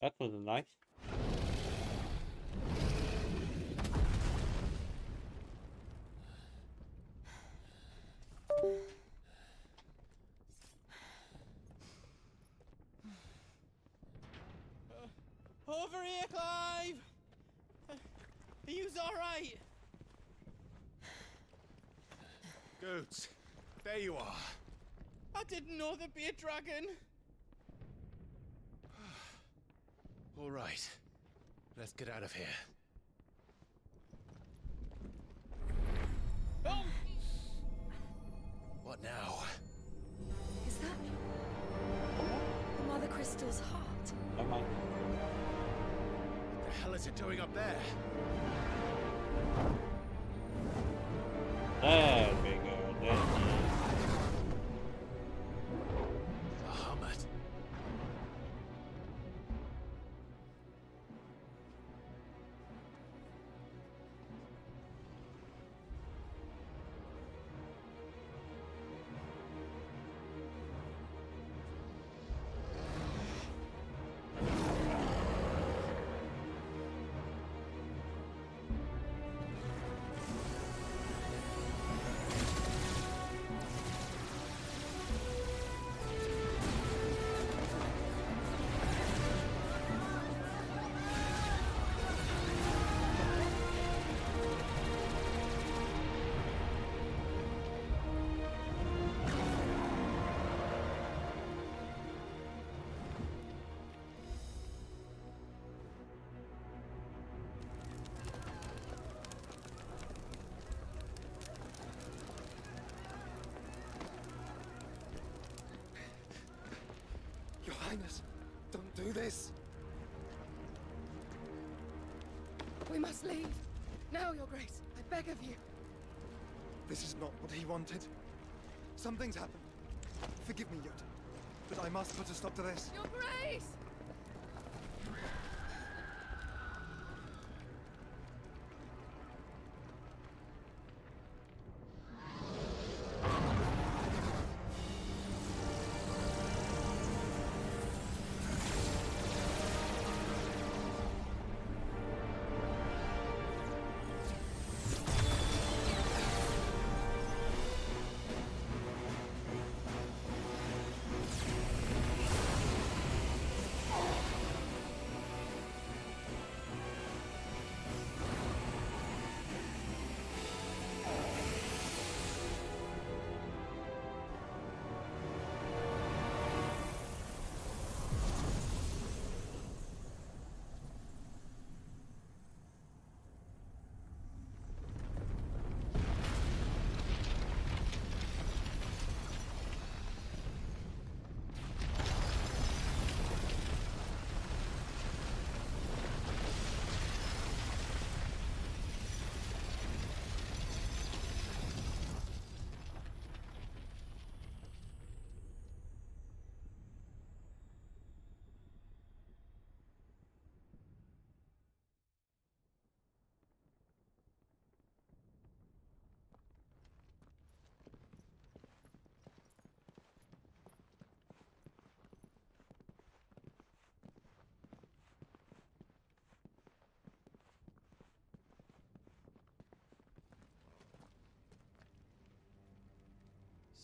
That was nice. Over here, Clive! Are you alright? Goots, there you are. I didn't know there'd be a dragon. All right, let's get out of here. Oh! What now? Is that Mother Crystal's heart? Come on. What the hell is it doing up there? There we go. There it is. Bahamut. Your Highness, don't do this. We must leave. Now, Your Grace. I beg of you. This is not what he wanted. Something's happened. Forgive me, Yota, but I must put a stop to this. Your Grace!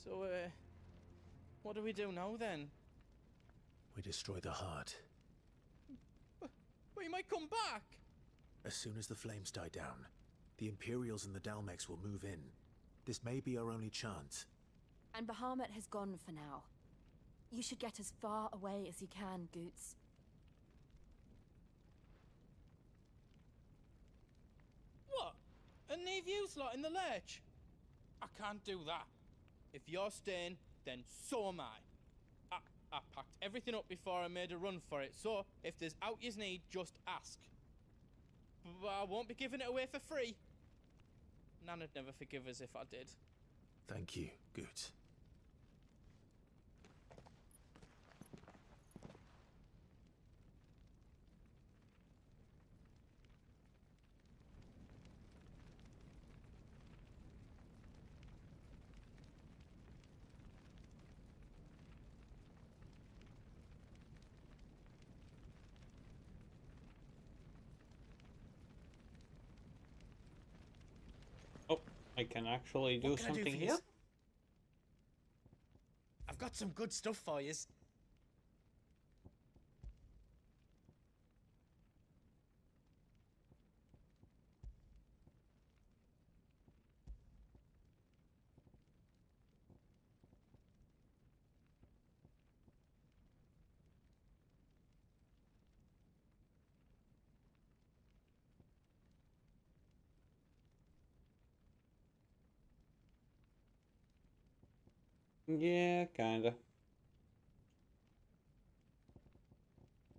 So, what do we do now then? We destroy the heart. But he might come back! As soon as the flames die down, the Imperials and the Dalmex will move in. This may be our only chance. And Bahamut has gone for now. You should get as far away as you can, Goots. What? And leave you lot in the lurch? I can't do that. If you're staying, then so am I. I packed everything up before I made a run for it, so if there's out yous need, just ask. But I won't be giving it away for free. Nana'd never forgive us if I did. Thank you, Goots. I can actually do What can I do something for here? yous? I've got some good stuff for yous. Yeah, kinda.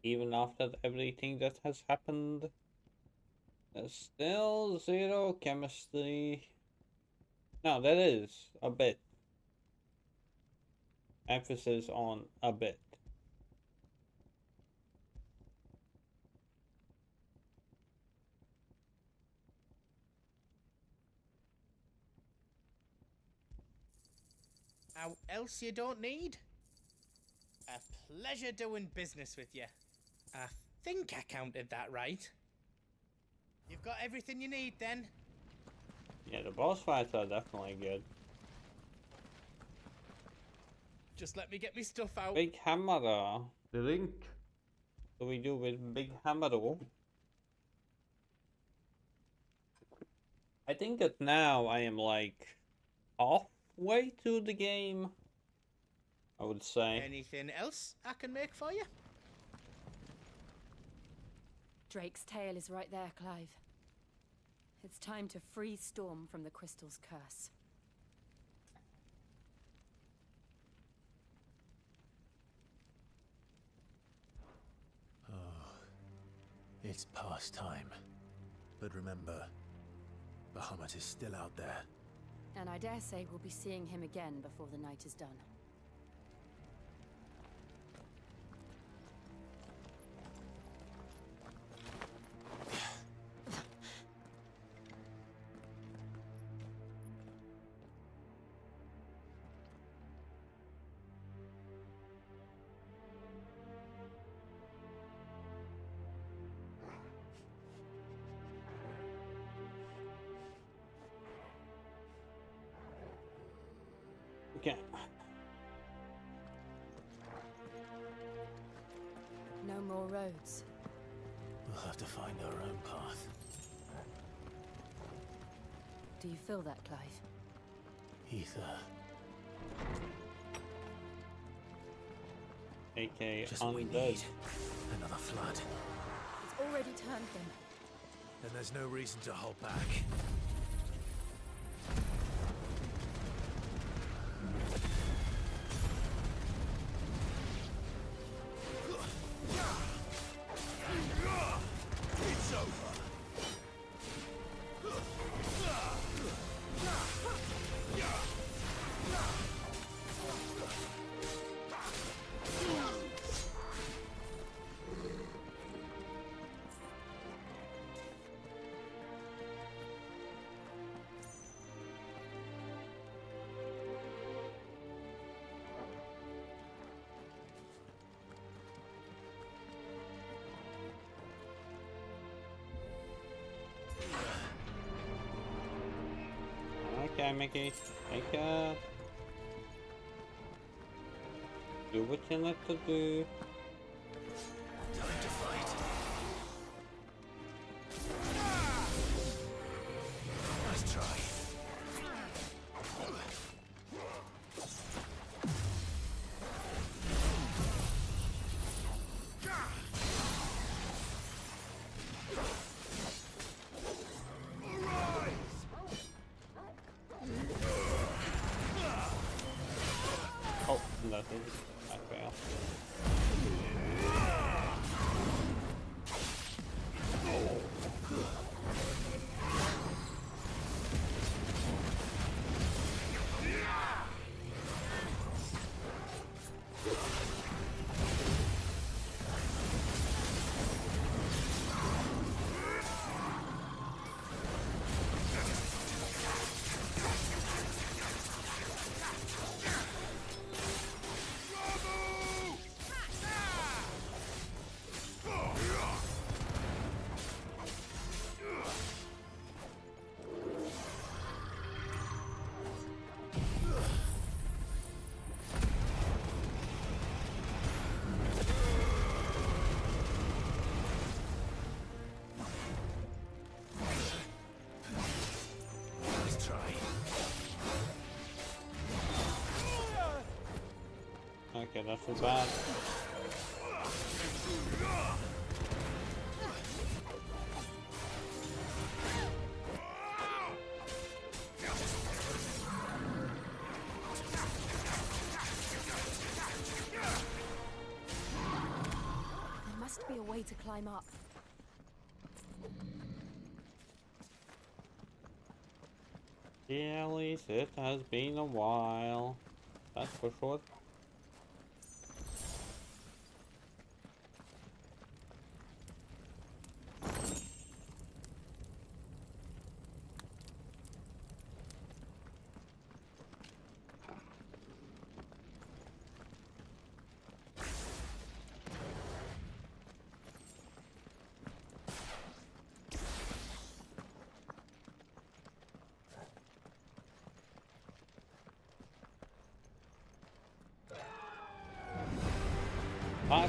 Even after everything that has happened, there's still zero chemistry. No, that is a bit. Emphasis on a bit. How else you don't need? A pleasure doing business with you. I think I counted that right. You've got everything you need then? Yeah, the boss fights are definitely good. Just let me get me stuff out. Big Hammer. The link. What do we do with Big Hammer? I think that now I am like halfway through the game, I would say. Anything else I can make for you? Drake's tail is right there, Clive. It's time to free Storm from the crystal's curse. It's past time. But remember, Bahamut is still out there. And I dare say we'll be seeing him again before the night is done. Okay. No more roads. We'll have to find our own path. Do you feel that, Clive? Ether. AK Just what we undead. need. Another flood. It's already turned them. Then there's no reason to hold back. It's over. Okay, Mickey. Take care. Do what you need to do. Time to fight. Nice try. Oh, nothing. I fail. Okay, not too bad. There must be a way to climb up. Yeah, at least it has been a while. That's for sure.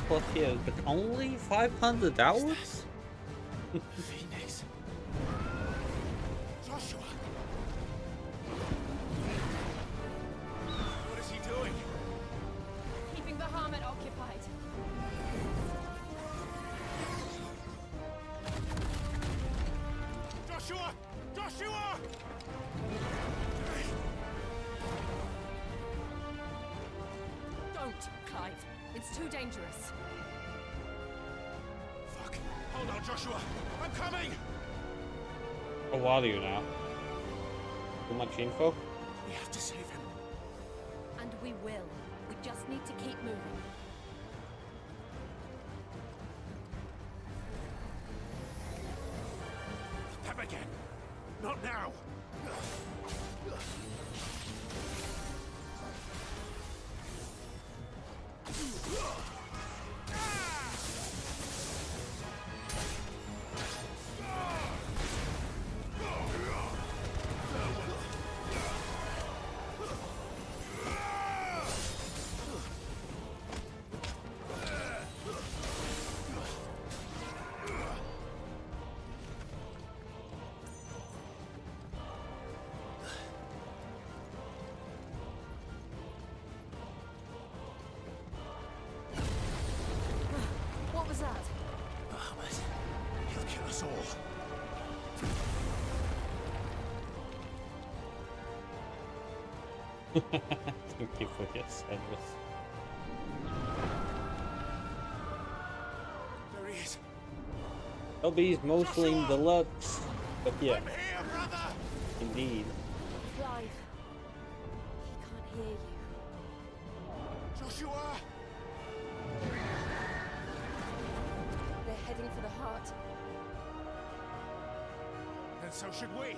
+5 years, but only 500 hours? Phoenix. Joshua. What is he doing? Keeping the Hermit occupied. Joshua! Joshua! Don't, Clive. It's too dangerous. Fuck. Hold on, Joshua. I'm coming! How are you now? Too much info? We have to save him. And we will. We just need to keep moving. Them again. Not now. What was that? Bahamut. He'll kill us all. Thank you for your service. There he is. LB's mostly in deluxe, but yeah. I'm here, brother! Indeed. Clive. He can't hear you. Joshua! They're heading for the heart. And so should we.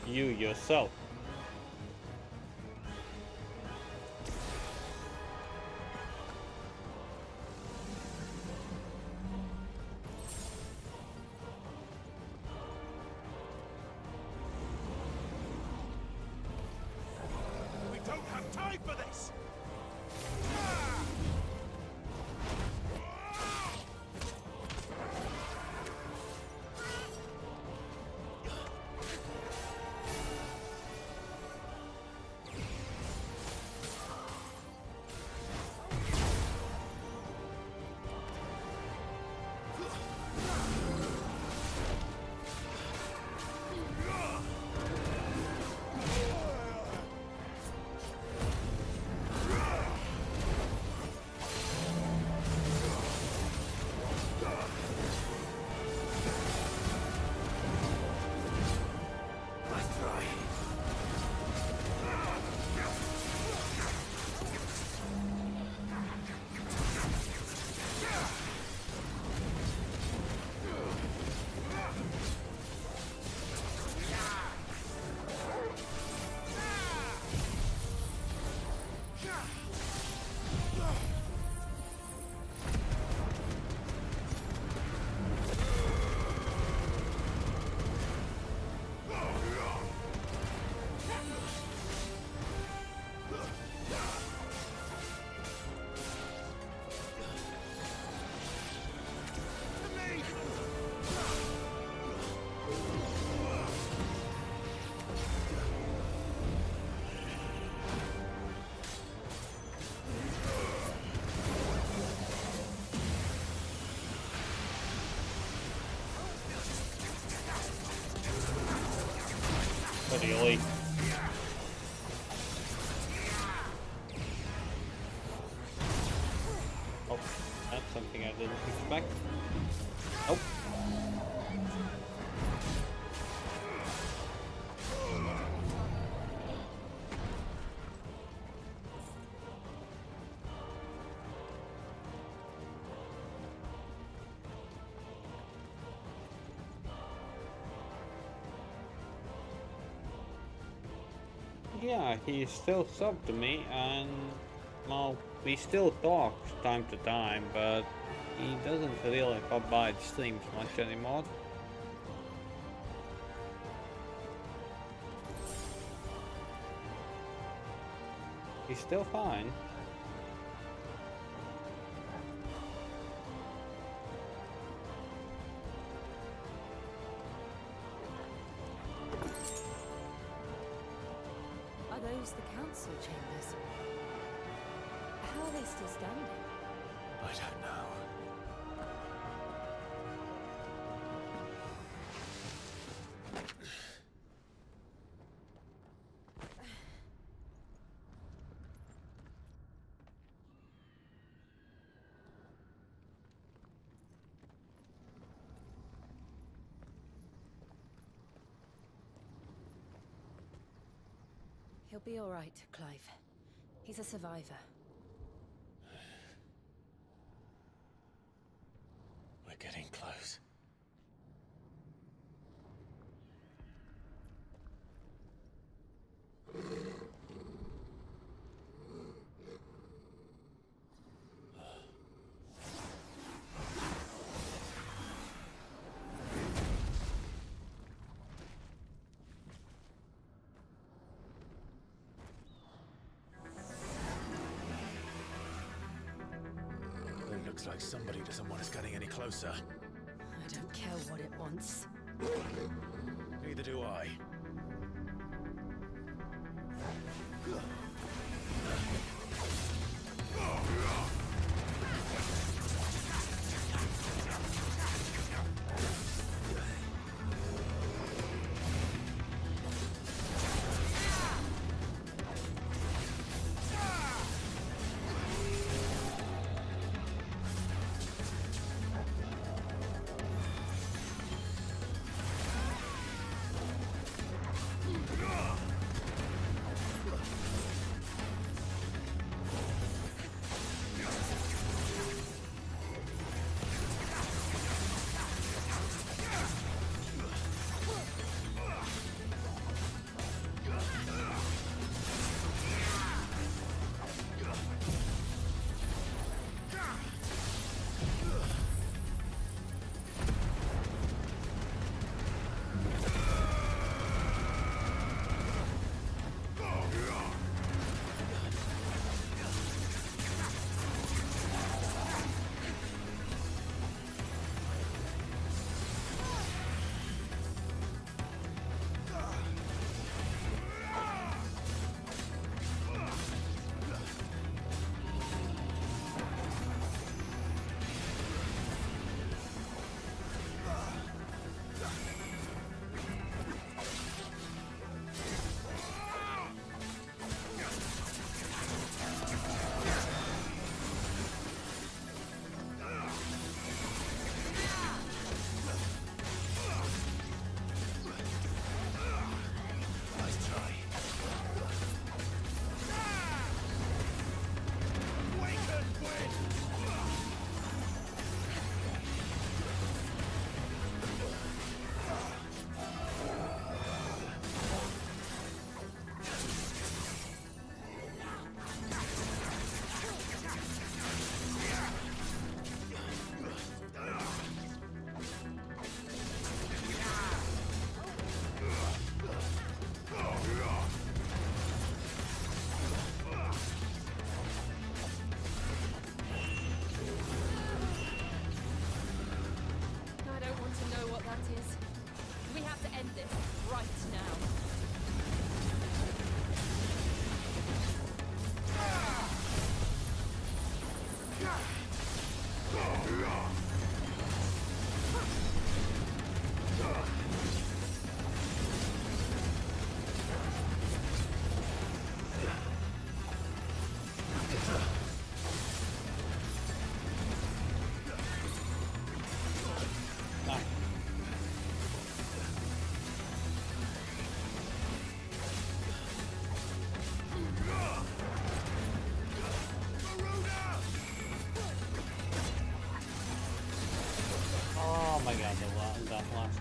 You yourself. We don't have time for this! Really? Oh, that's something I didn't expect. Nope. Yeah, he still subbed to me, and well, we still talk time to time, but he doesn't really pop by the streams much anymore. He's still fine. Are those the council chambers? How are they still standing? I don't know. He'll be all right, Clive. He's a survivor. We're getting close. It looks like somebody doesn't want us getting any closer. I don't care what it wants. Neither do I.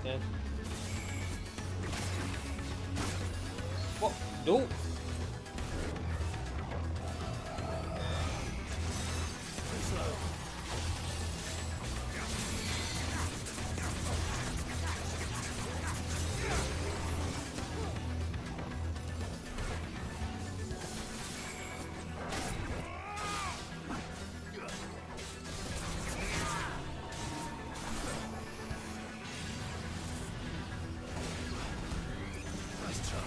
this. What? No. Nice try.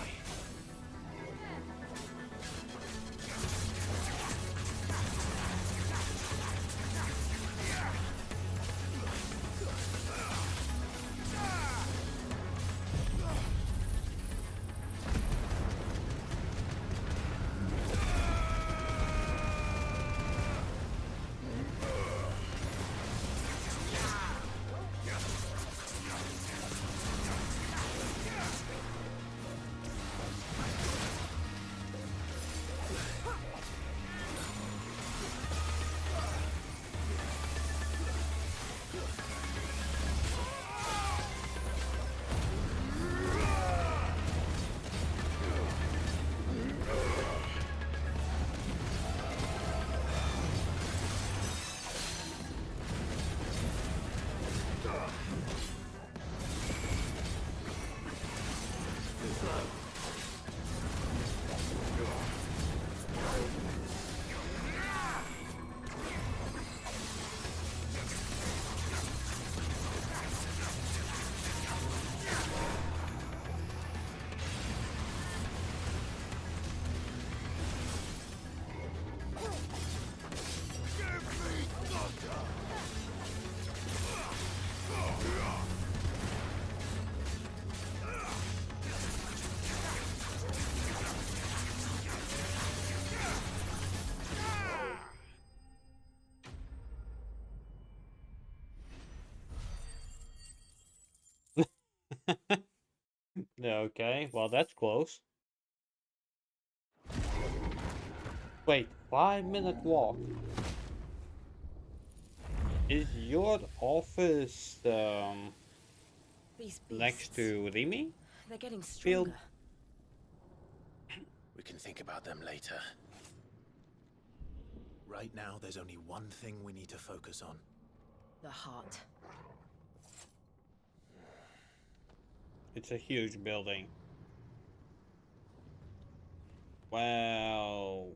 Okay, well that's close. Wait, 5-minute walk. Is your office These next to Rimi? They're getting Field? stronger. We can think about them later. Right now, there's only one thing we need to focus on. The heart. It's a huge building. Well,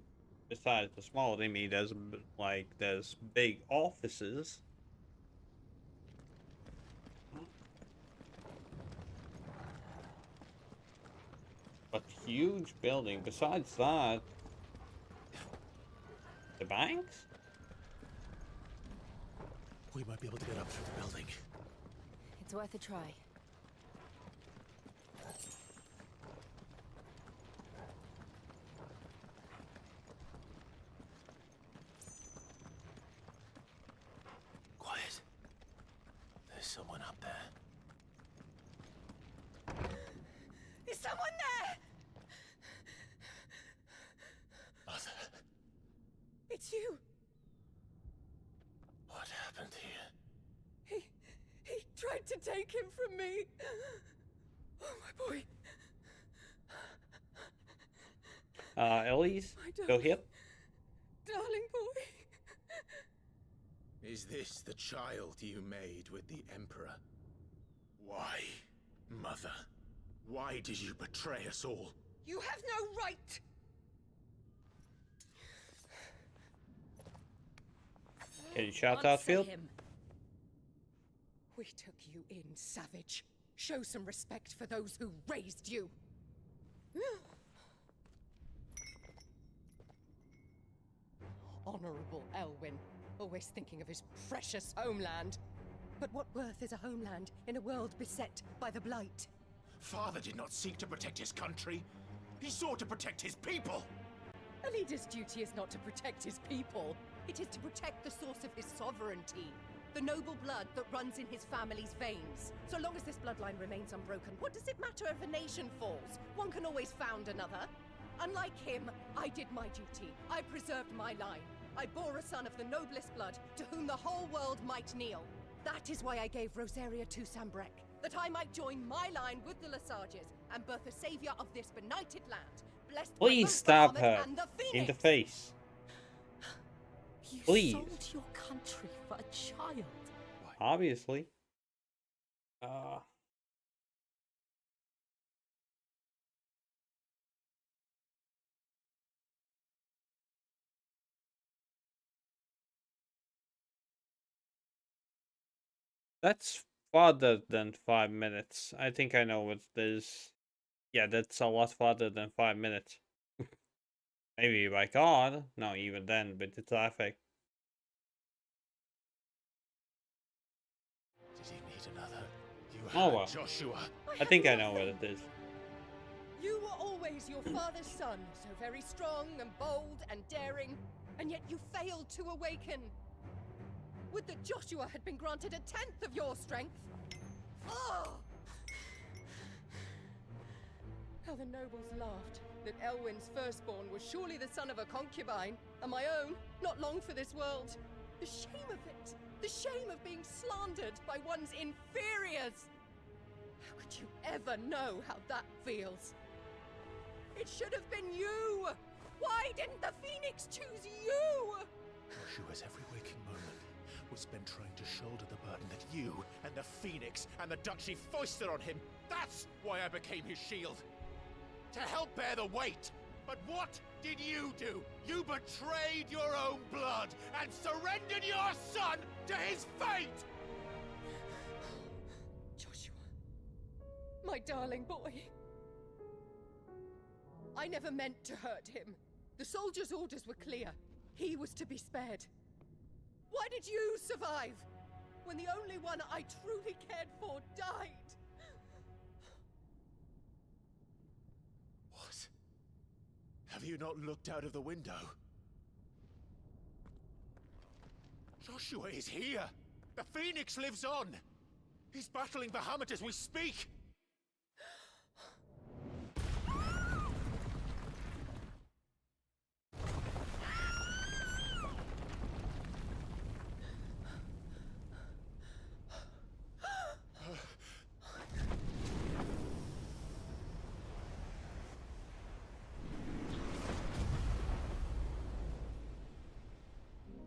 besides the small Rimi, there's there's big offices. But huge building. Besides that, the banks? We might be able to get up through the building. It's worth a try. Quiet. There's someone up there. Is someone there? Mother, It's you. what happened here? He tried to take him from me. Oh, my boy. Elise, My go darling. here. Darling boy. Is this the child you made with the Emperor? Why, Mother? Why did you betray us all? You have no right. Can you shout Answer out, Field? him. We took you in, savage. Show some respect for those who raised you. Honorable Elwyn, always thinking of his precious homeland. But what worth is a homeland in a world beset by the Blight? Father did not seek to protect his country. He sought to protect his people. A leader's duty is not to protect his people. It is to protect the source of his sovereignty. The noble blood that runs in his family's veins. So long as this bloodline remains unbroken, what does it matter if a nation falls? One can always found another. Unlike him, I did my duty. I preserved my line. I bore a son of the noblest blood, to whom the whole world might kneel. That is why I gave Rosaria to Sambrek. that I might join my line with the Lesages and birth a savior of this benighted land, blessed by Please both stab Bahamut her and the in the Phoenix. face. You Please. sold your country for a child. Obviously. That's farther than 5 minutes. I think I know what it is. Yeah, that's a lot farther than 5 minutes. Maybe by car. No, even then, with the traffic. Did he need another? You Oh had well. Joshua. I think I know what it is. You were always your father's son, so very strong and bold and daring, and yet you failed to awaken. Would that Joshua had been granted 1/10 of your strength. Oh! How the nobles laughed that Elwyn's firstborn was surely the son of a concubine, and my own, not long for this world. The shame of it! The shame of being slandered by one's inferiors! How could you ever know how that feels? It should have been you! Why didn't the Phoenix choose you? Joshua's every waking moment was spent trying to shoulder the burden that you and the Phoenix and the Duchy foisted on him. That's why I became his shield. To help bear the weight. But what did you do? You betrayed your own blood and surrendered your son to his fate! Joshua. My darling boy. I never meant to hurt him. The soldiers' orders were clear. He was to be spared. Why did you survive? When the only one I truly cared for died? What? Have you not looked out of the window? Joshua is here! The Phoenix lives on! He's battling Bahamut as we speak!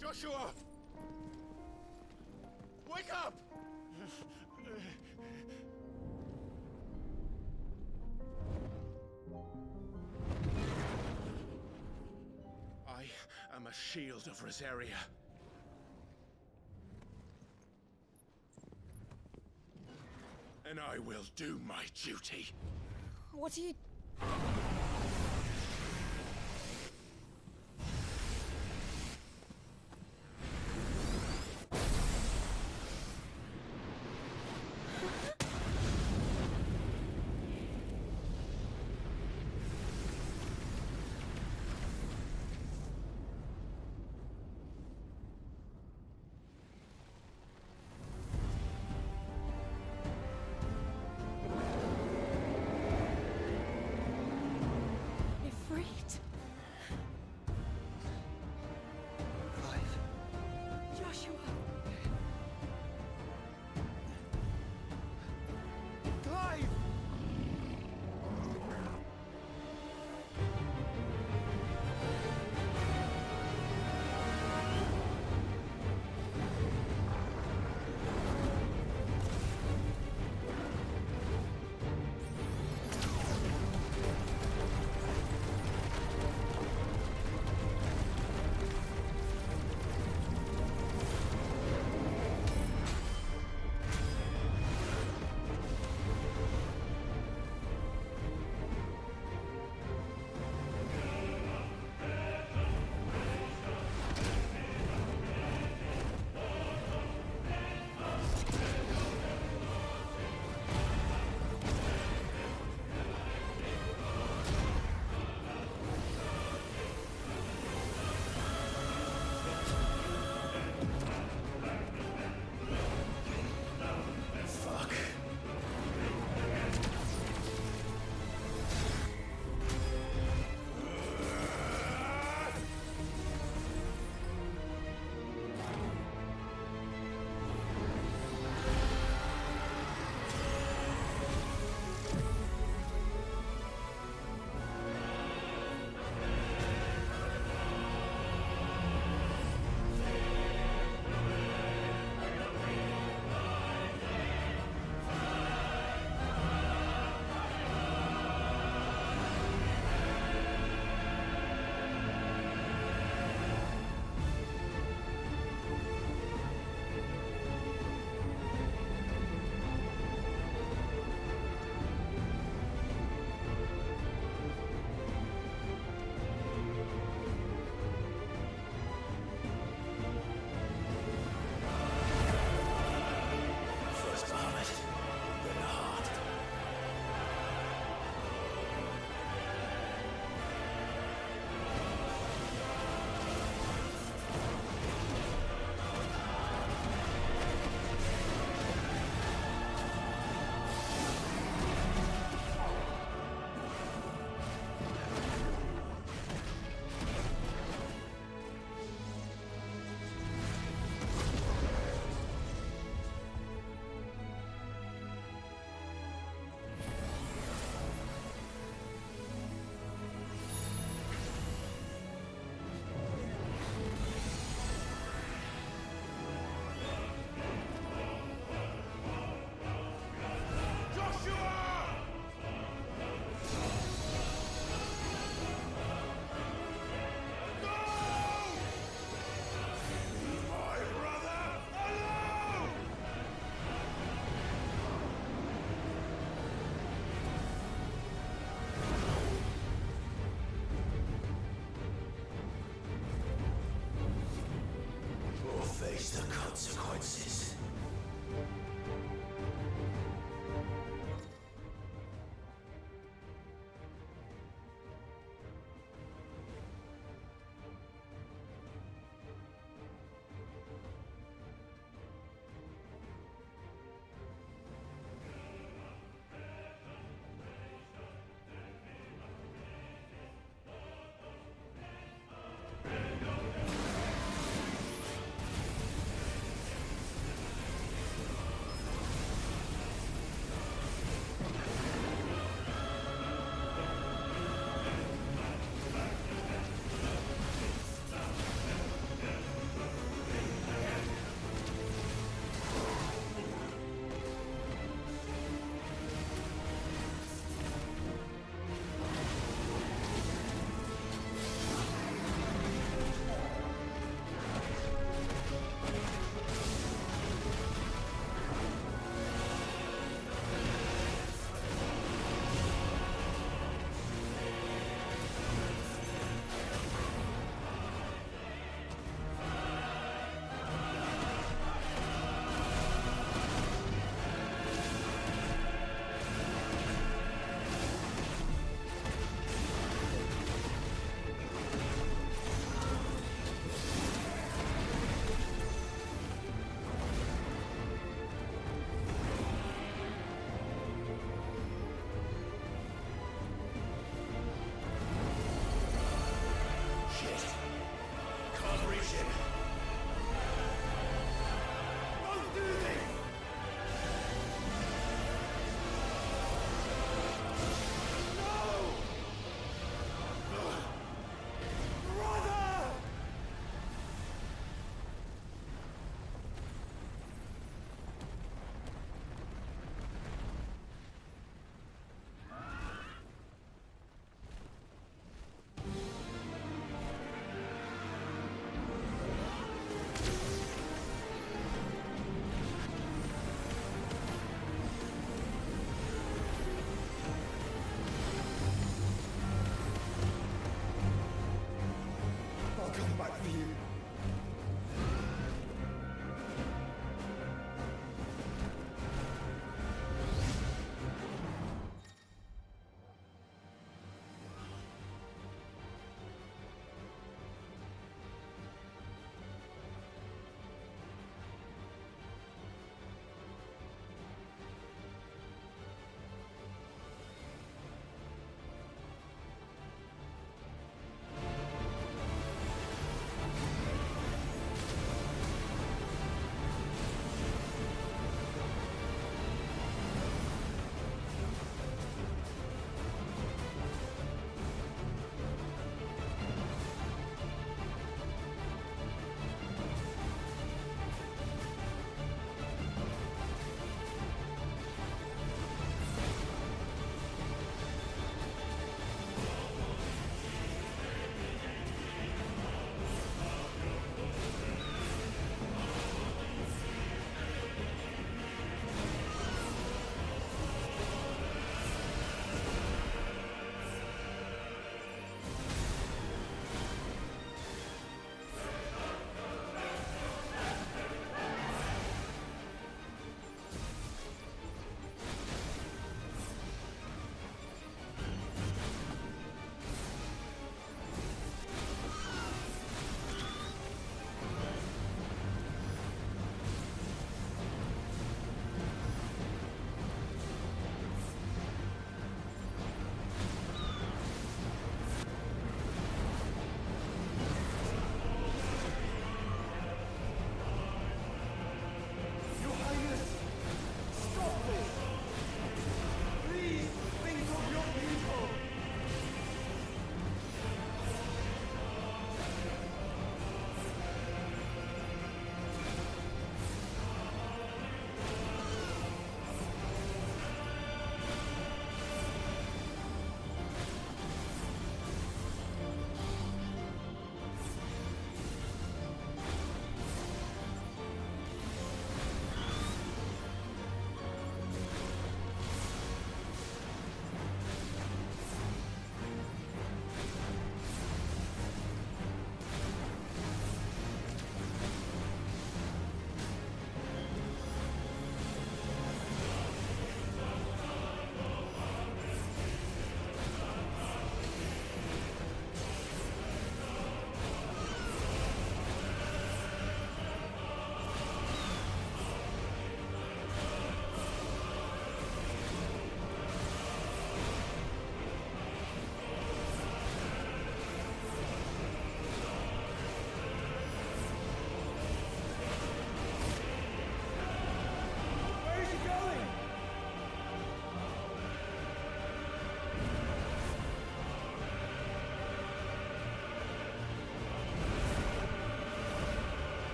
Joshua! Wake up! I am a shield of Rosaria. And I will do my duty. What are you... face the consequences.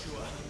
to her.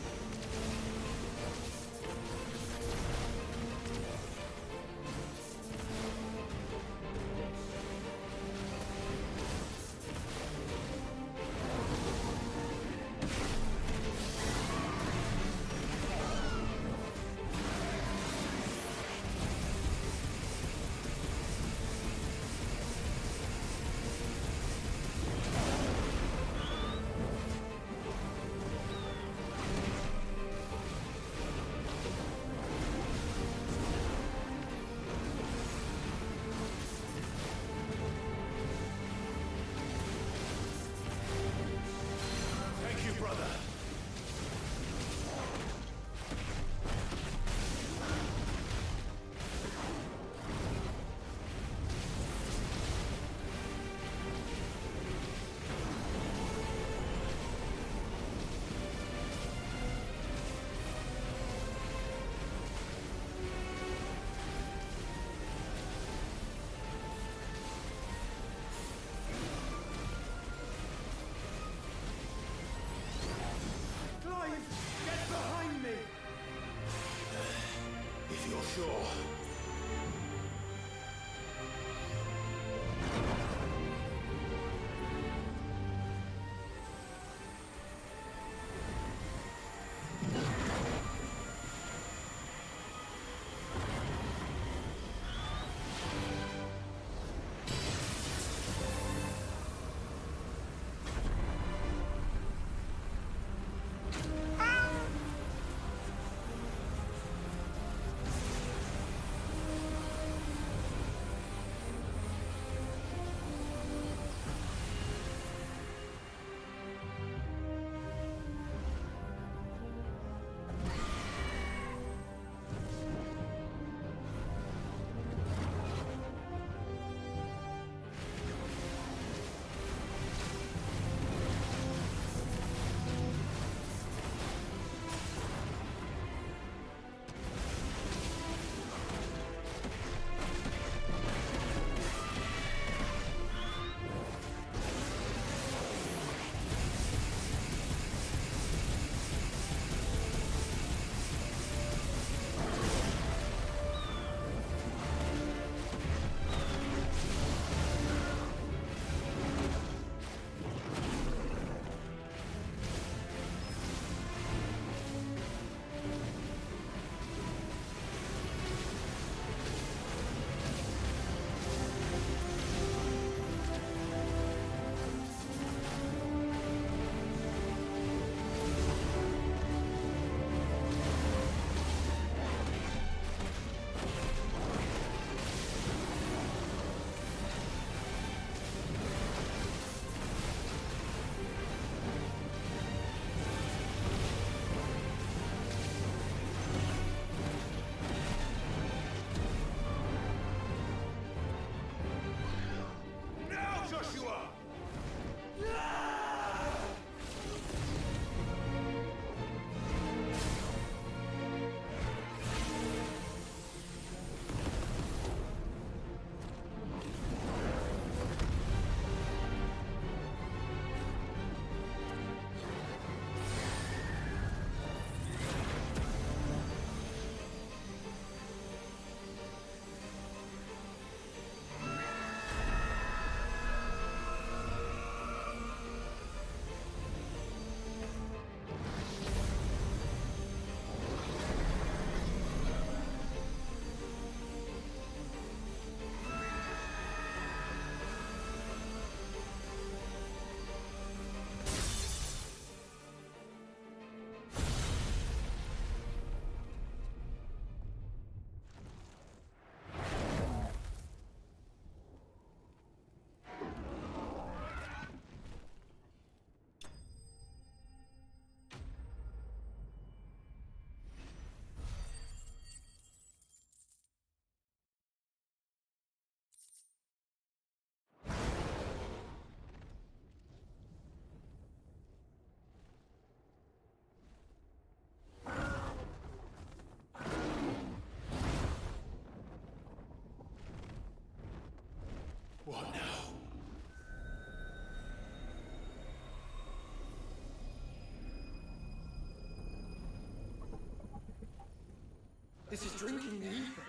This is drinking the ether.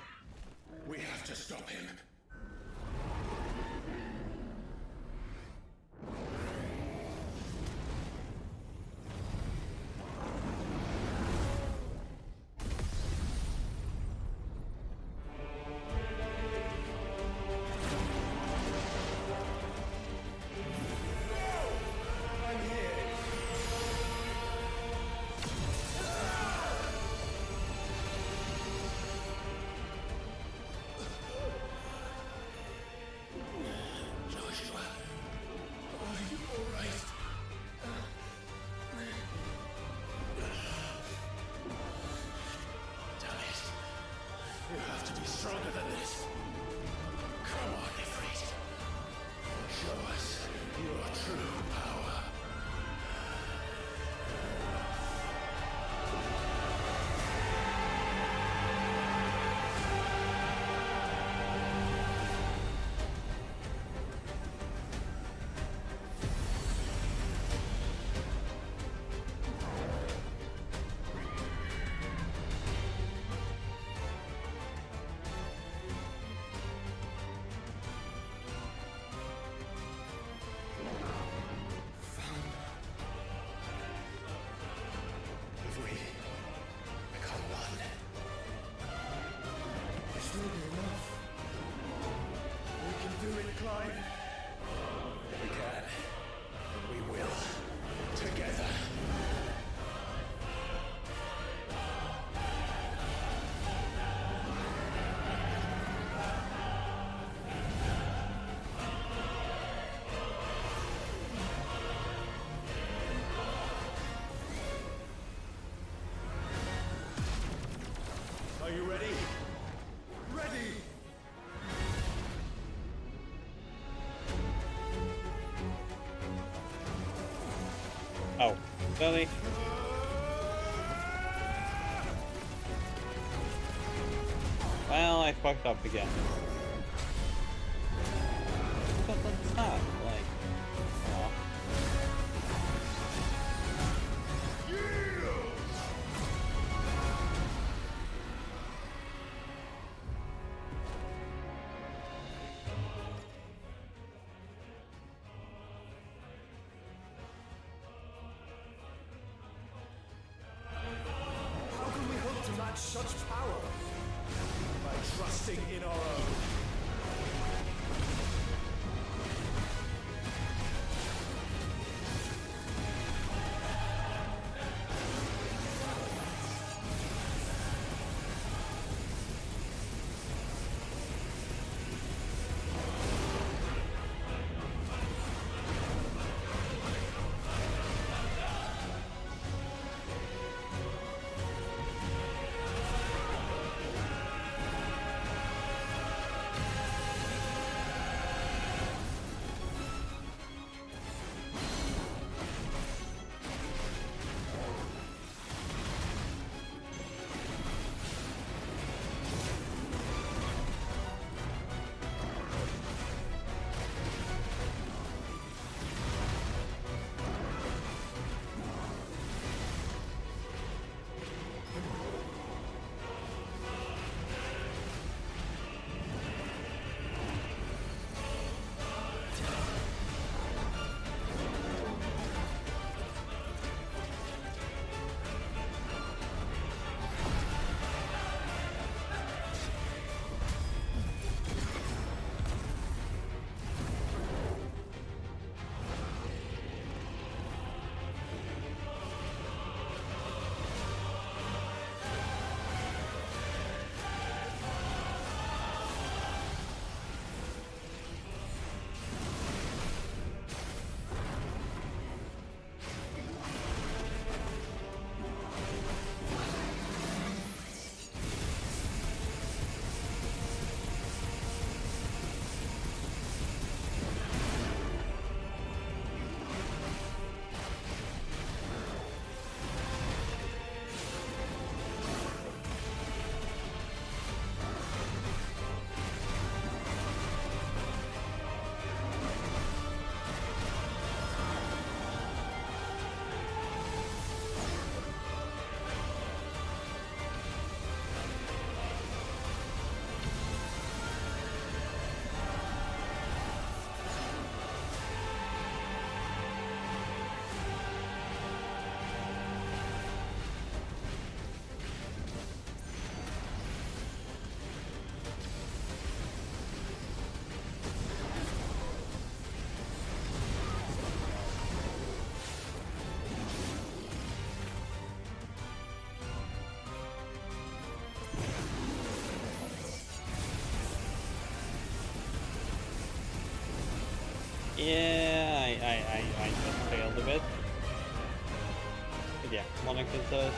We have to stop him. Stronger than this. Come on, Ifrit. Show us your true power. Are you ready? Ready! Oh, really? Well, I fucked up again. But that's not, like... Aw. How can we hope to match such power? By trusting in our own. Yeah, I just failed a bit. But yeah, Monica does.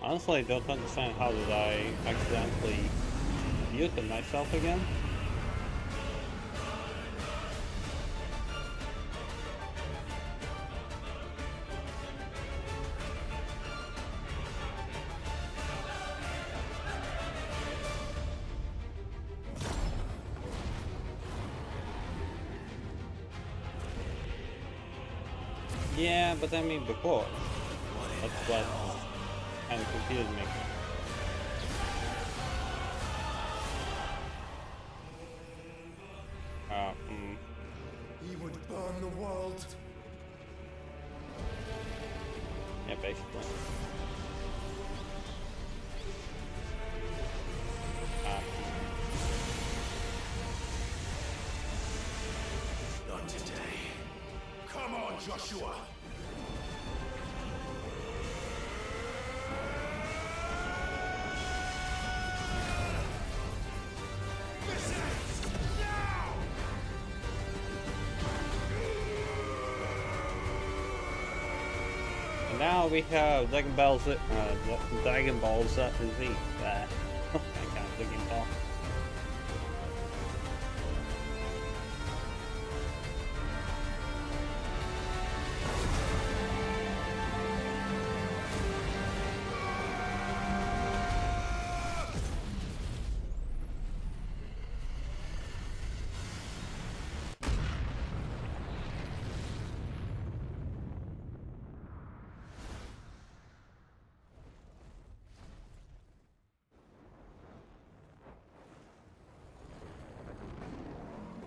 Honestly, I don't understand how did I accidentally mute myself again. Yeah, but I mean before. That's what kind of confused me. He would burn the world. Yeah, basically. Not today. Come on, Joshua! Now we have Dragon Ball Z, Dragon Ball Z. I can't freaking talk.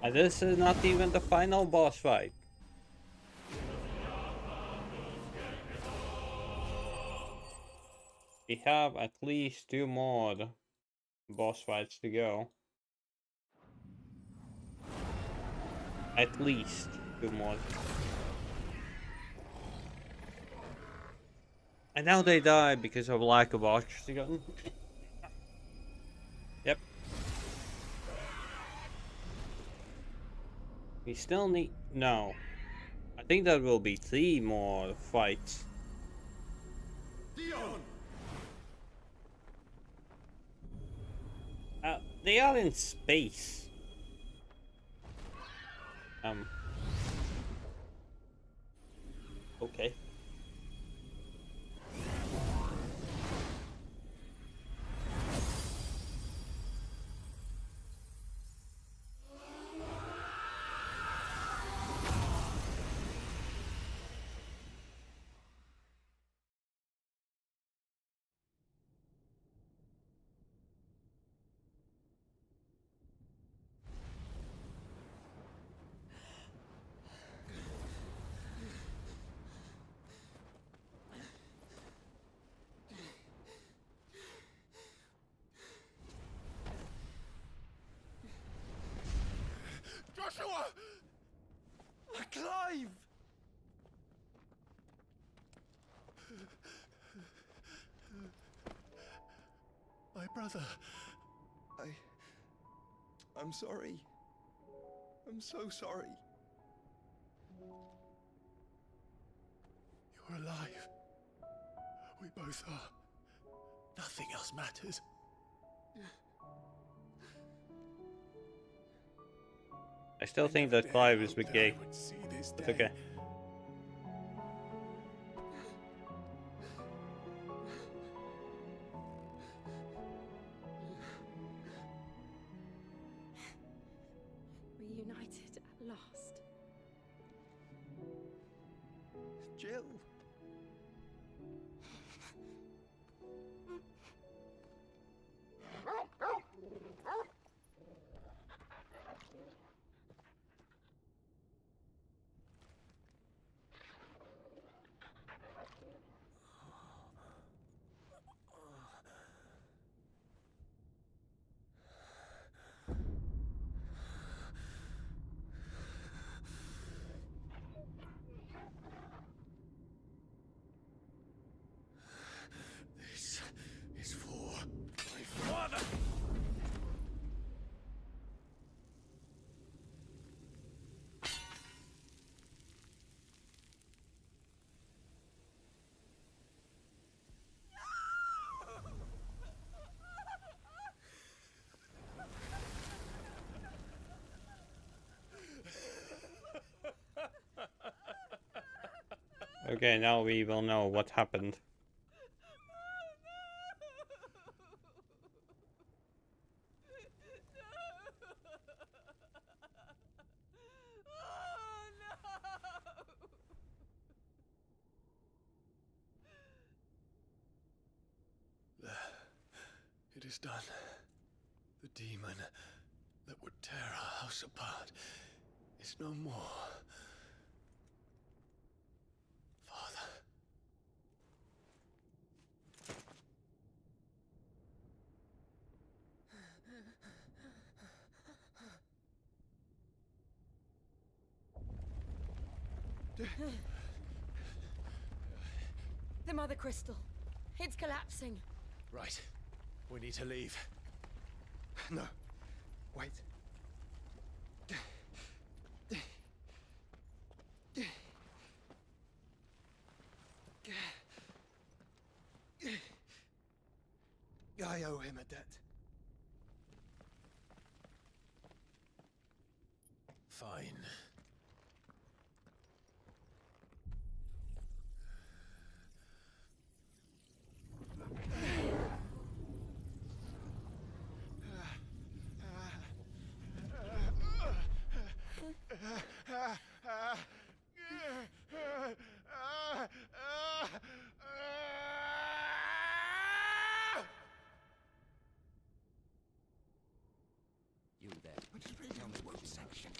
And this is not even the final boss fight. We have at least 2 more boss fights to go. At least 2 more. And now they die because of lack of oxygen. Yep. We still need... No. I think there will be 3 more fights. They are in space. my brother. I'm sorry. I'm so sorry. You're alive. We both are. Nothing else matters. I still think that Clive is with gay. It's okay. Reunited at last. Jill. This is for my father. Okay, now we will know what happened. It is done. The demon that would tear our house apart is no more. Father. The Mother Crystal. It's collapsing. Right. We need to leave. No. Wait. I owe him a debt. Fine. You there. Tell me what section.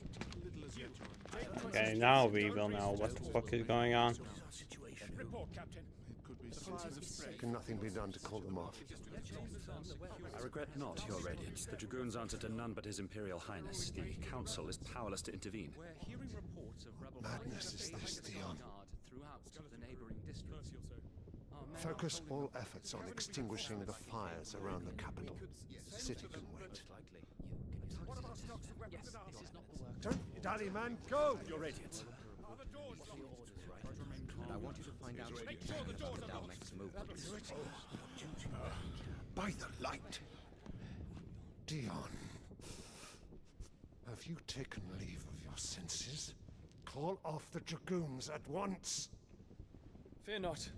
Okay, now we will know what the fuck is going on. Report, Captain. Can nothing be done to call them off? I regret not, Your Radiance. The Dragoons answer to none but His Imperial Highness. The Council is powerless to intervene. We're hearing reports of rebel Madness is this, Dion. throughout the neighboring districts. Focus all efforts on extinguishing the fires around the capital. The city can wait. Don't you dally, man. Go! Your Radiance. And I want you to find out the Dalmek's movements. By the light. Dion. Have you taken leave of your senses? Call off the Dragoons at once. Fear not.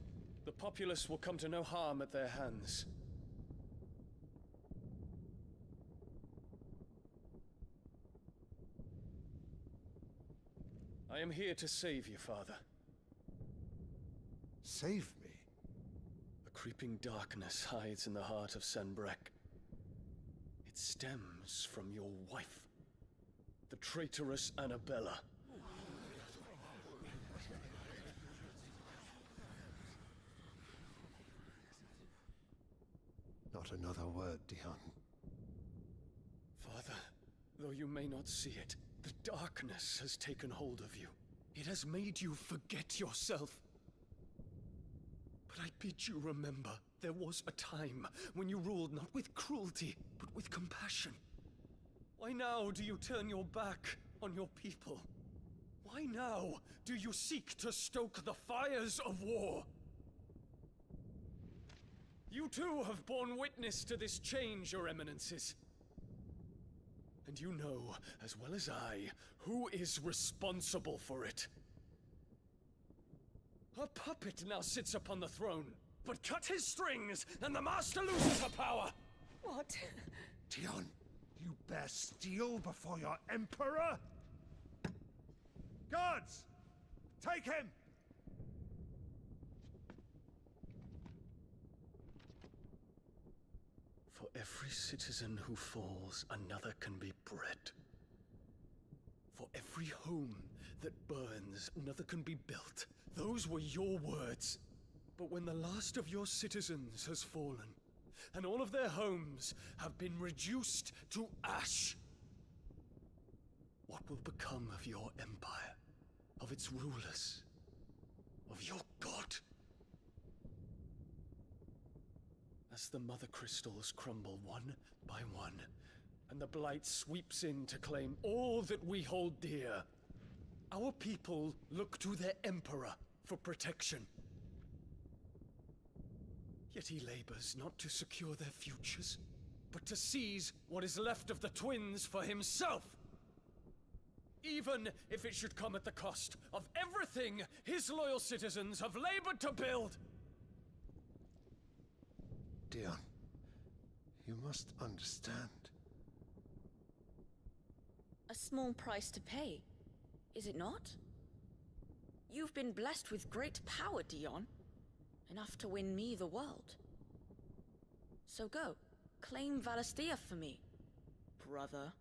The populace will come to no harm at their hands. I am here to save you, Father. Save me? A creeping darkness hides in the heart of Sanbreque. It stems from your wife, the traitorous Annabella. Not another word, Dion. Father, though you may not see it, the darkness has taken hold of you. It has made you forget yourself. But I bid you remember, there was a time when you ruled not with cruelty, but with compassion. Why now do you turn your back on your people? Why now do you seek to stoke the fires of war? You too have borne witness to this change, your eminences. And you know, as well as I, who is responsible for it. A puppet now sits upon the throne, but cut his strings, and the master loses her power! What? Dion, you bear steel before your emperor? Guards! Take him! For every citizen who falls, another can be bred. For every home that burns, another can be built. Those were your words. But when the last of your citizens has fallen, and all of their homes have been reduced to ash, what will become of your empire, of its rulers, of your god? As the mother crystals crumble one by one, and the blight sweeps in to claim all that we hold dear, our people look to their emperor for protection. Yet he labors not to secure their futures, but to seize what is left of the twins for himself. Even if it should come at the cost of everything his loyal citizens have labored to build. Dion, you must understand. A small price to pay, is it not? You've been blessed with great power, Dion. Enough to win me the world. So go, claim Valisthea for me, brother.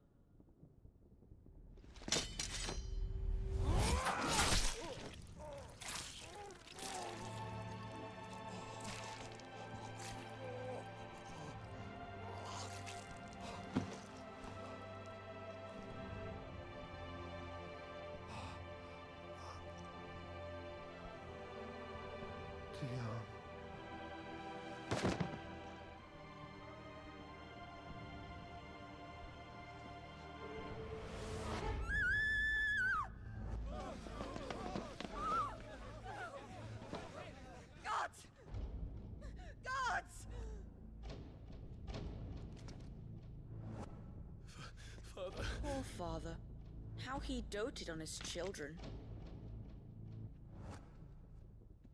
Poor father. How he doted on his children.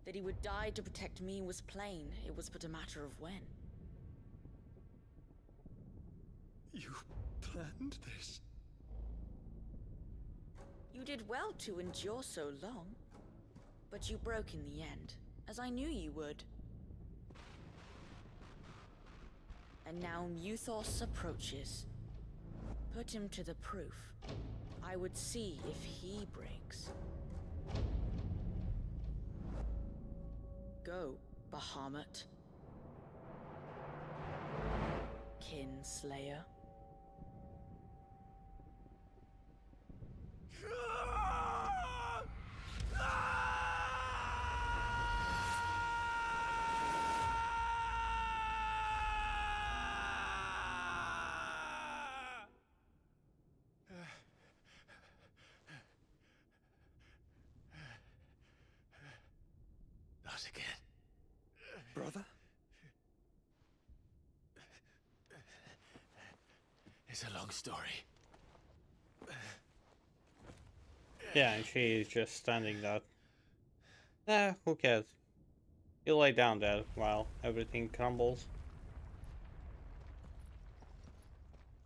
That he would die to protect me was plain. It was but a matter of when. You planned this? You did well to endure so long. But you broke in the end, as I knew you would. And now Muthos approaches. Put him to the proof. I would see if he breaks. Go, Bahamut. Kinslayer. Not again. Brother? It's a long story. Yeah, and she is just standing there. Who cares? You lay down there while everything crumbles.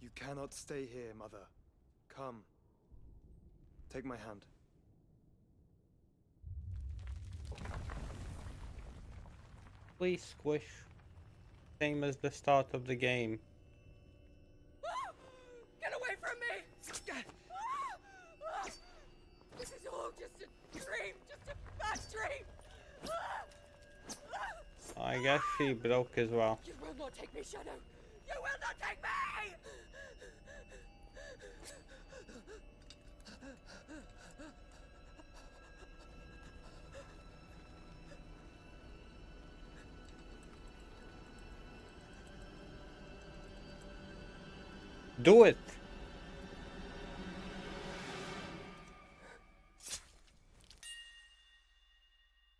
You cannot stay here, Mother. Come. Take my hand. Please squish. Same as the start of the game. Get away from me! This is all just a dream, just a bad dream! I guess she broke as well. You will not take me, Shadow! You will not take me! Do it.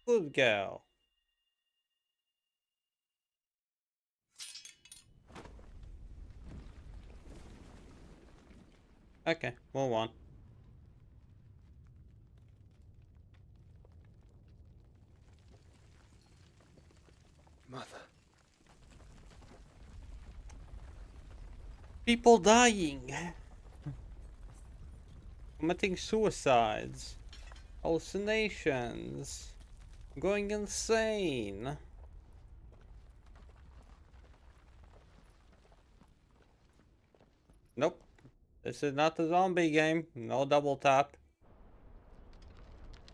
Good girl. Okay, move on. Mother. People dying. Committing suicides. Hallucinations. Going insane. Nope. This is not a zombie game. No double tap.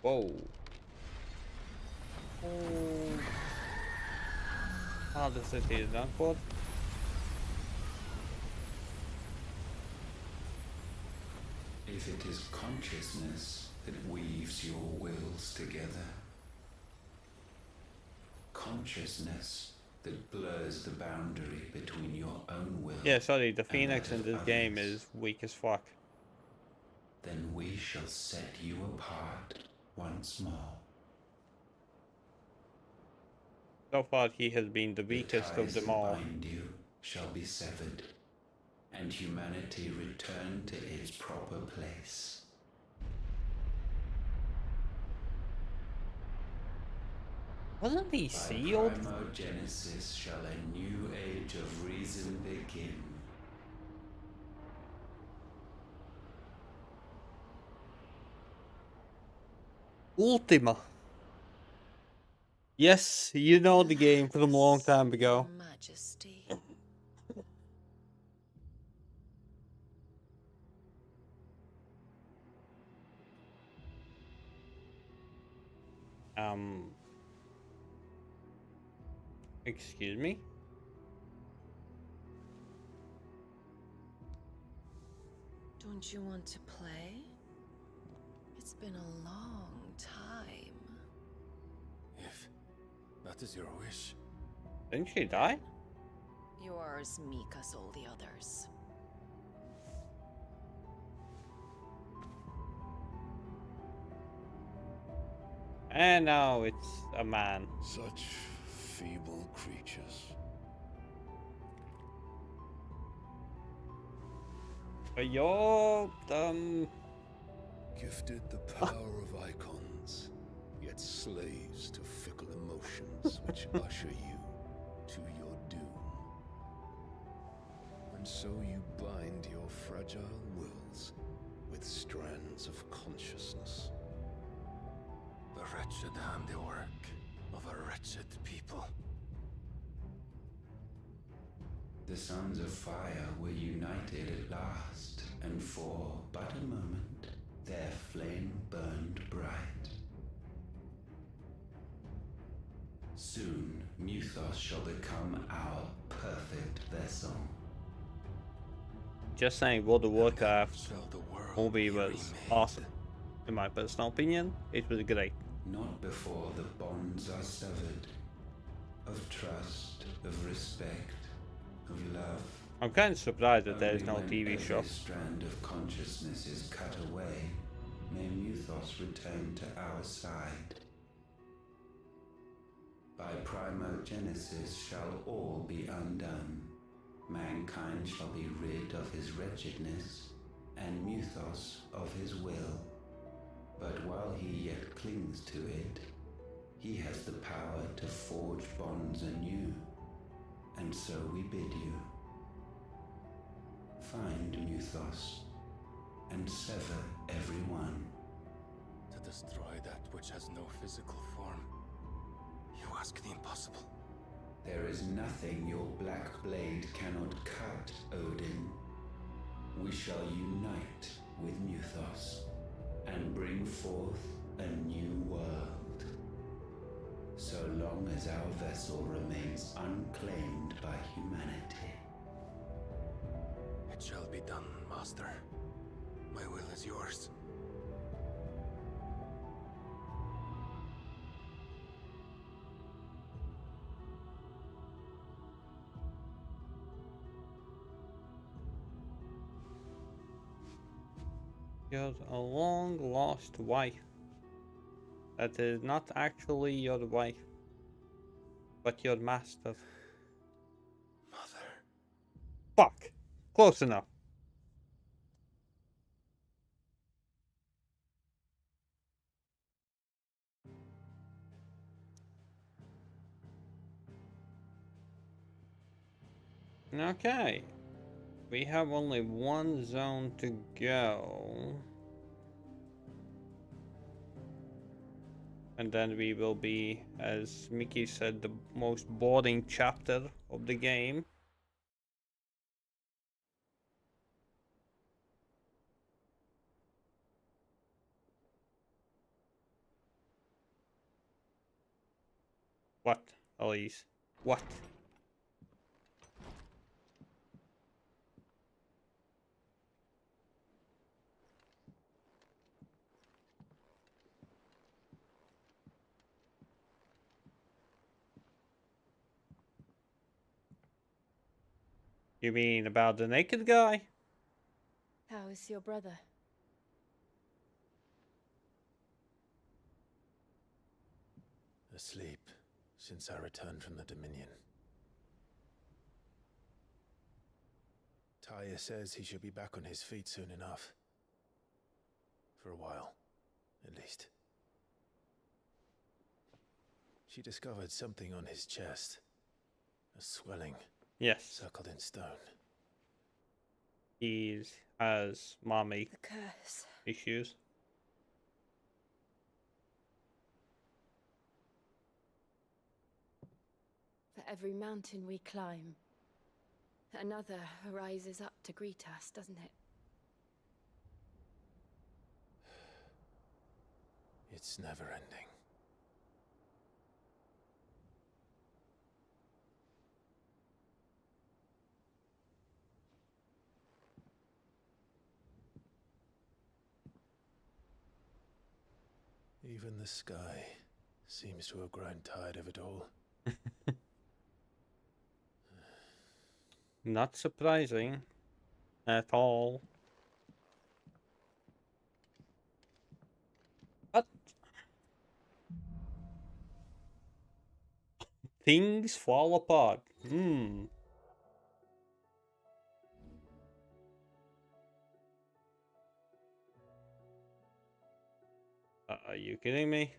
Whoa. Oh, the city is done for. If it is consciousness that weaves your wills together, consciousness that blurs the boundary between your own will. Yeah, sorry, the Phoenix in this game is weak as fuck. Then we shall set you apart once more. So far, he has been the weakest of them all. The ties that bind you shall be severed, and humanity return to its proper place. Wasn't he sealed? By primogenesis shall a new age of reason begin. Ultima. Yes, you know the game from a long time ago. Majesty. Excuse me? Don't you want to play? It's been a long time. If that is your wish. Didn't she die? You are as meek as all the others. And now it's a man. Such feeble creatures. But you're Gifted the power of icons, yet slaves to fickle emotions which usher you to your doom. And so you bind your fragile wills with strands of consciousness. The wretched handiwork of a wretched people. The sons of fire were united at last, and for but a moment, their flame burned bright. Soon, Mythos shall become our perfect vessel. just saying, World of Warcraft movie was awesome. In my personal opinion, it was great. Not before the bonds are severed, of trust, of respect, of love. I'm kind of surprised that there is Only no when TV show. every strand of consciousness is cut away, may Mythos return to our side. By primogenesis shall all be undone. Mankind shall be rid of his wretchedness, and Mythos of his will. But while he yet clings to it, he has the power to forge bonds anew. And so we bid you. Find Mythos, and sever every one. To destroy that which has no physical form. You ask the impossible. There is nothing your black blade cannot cut, Odin. We shall unite with Mythos, and bring forth a new world. So long as our vessel remains unclaimed by humanity. It shall be done, Master. My will is yours. Your long lost wife. That is not actually your wife, but your master. Mother. Fuck! Close enough. Okay. We have only one zone to go. And then we will be, as Mickey said, the most boring chapter of the game. What, Elise? What? You mean about the naked guy? How is your brother? Asleep since I returned from the Dominion. Taya says he should be back on his feet soon enough. For a while, at least. She discovered something on his chest. A swelling. Yes. Circled in stone. He has mommy The curse. issues. For every mountain we climb, another rises up to greet us, doesn't it? It's never ending. Even the sky seems to have grown tired of it all. Not surprising at all. But things fall apart. Are you kidding me?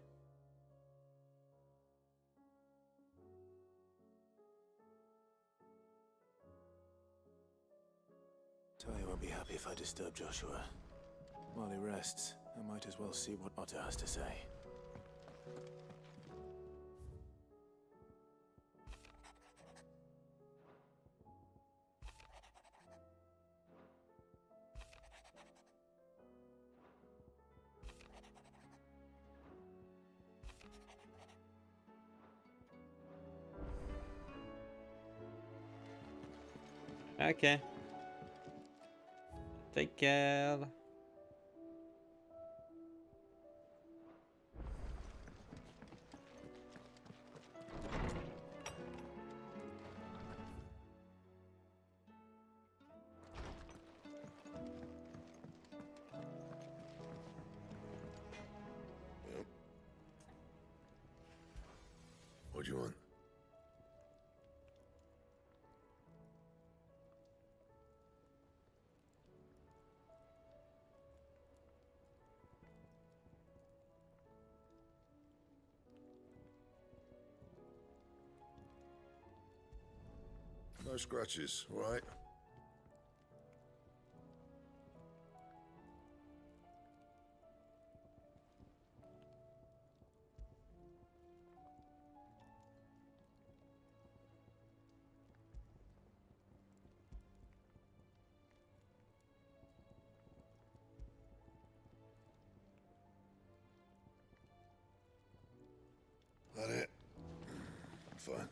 Taya won't be happy if I disturb Joshua. While he rests, I might as well see what Otto has to say. Okay. Take care. What do you want? No scratches, all right? That it? Fine.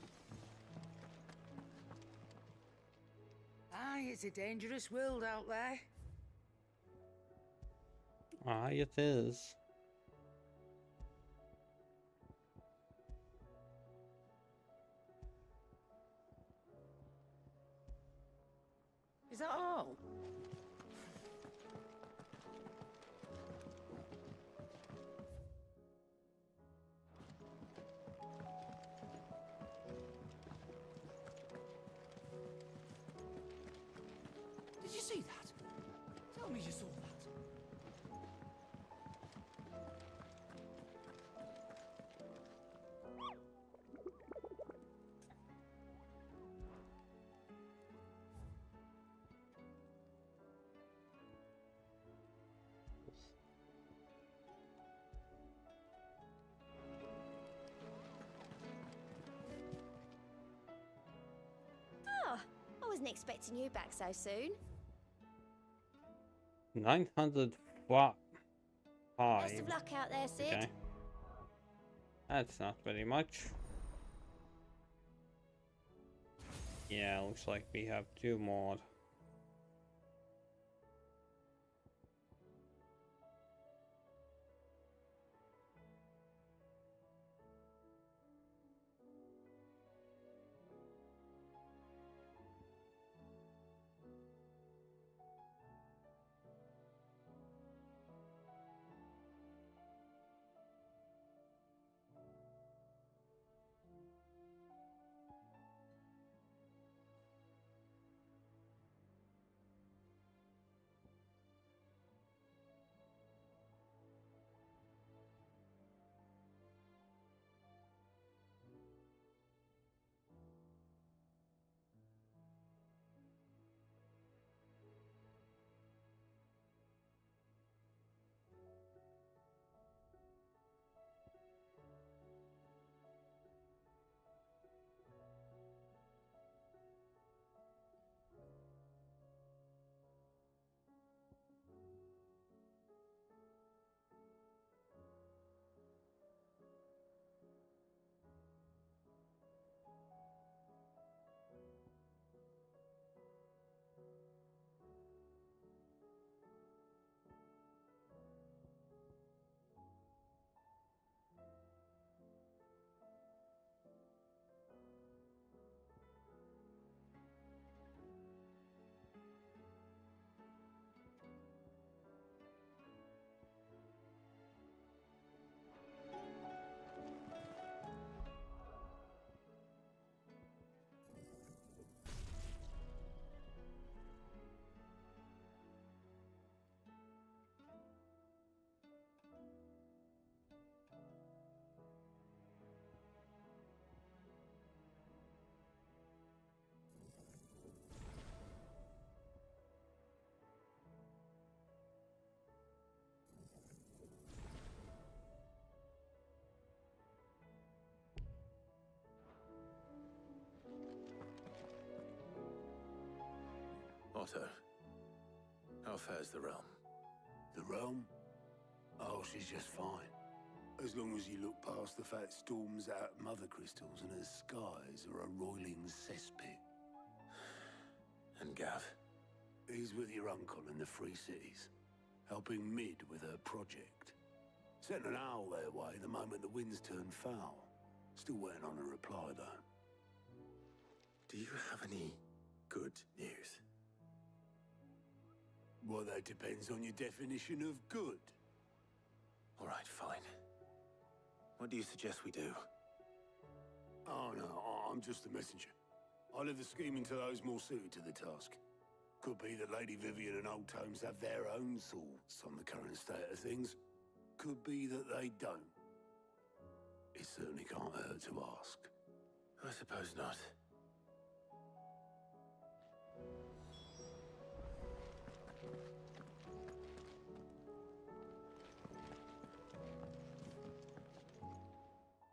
Aye, it's a dangerous world out there. Aye, it is. Is that all? Tell me you saw that. Ah, I wasn't expecting you back so soon. 905. Best of luck out there, Sid. Okay. That's not very much. Yeah, looks like we have 2 more. Otto, how fares the realm? The realm? Oh, she's just fine. As long as you look past the fat storms out mother crystals and her skies are a roiling cesspit. And Gav? He's with your uncle in the Free Cities, helping Mid with her project. Sent an owl their way the moment the winds turned foul. Still waiting on a reply, though. Do you have any good news? Well, that depends on your definition of good. All right, fine. What do you suggest we do? Oh, no, I'm just a messenger. I leave the scheming to those more suited to the task. Could be that Lady Vivian and Old Tomes have their own thoughts on the current state of things. Could be that they don't. It certainly can't hurt to ask. I suppose not.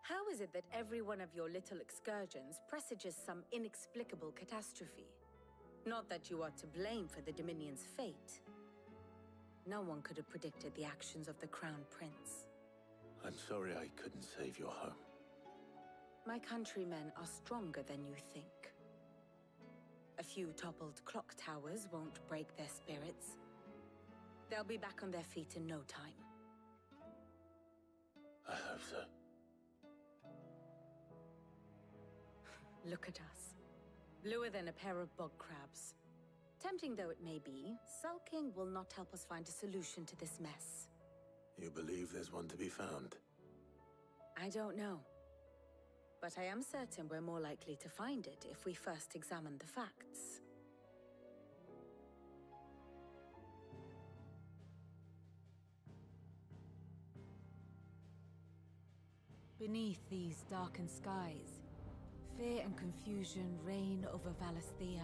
How is it that every one of your little excursions presages some inexplicable catastrophe? Not that you are to blame for the Dominion's fate. No one could have predicted the actions of the Crown Prince. I'm sorry I couldn't save your home. My countrymen are stronger than you think. A few toppled clock towers won't break their spirits. They'll be back on their feet in no time. I hope so. Look at us. Bluer than a pair of bog crabs. Tempting though it may be, sulking will not help us find a solution to this mess. You believe there's one to be found? I don't know. But I am certain we're more likely to find it if we first examine the facts. Beneath these darkened skies, fear and confusion reign over Valisthea.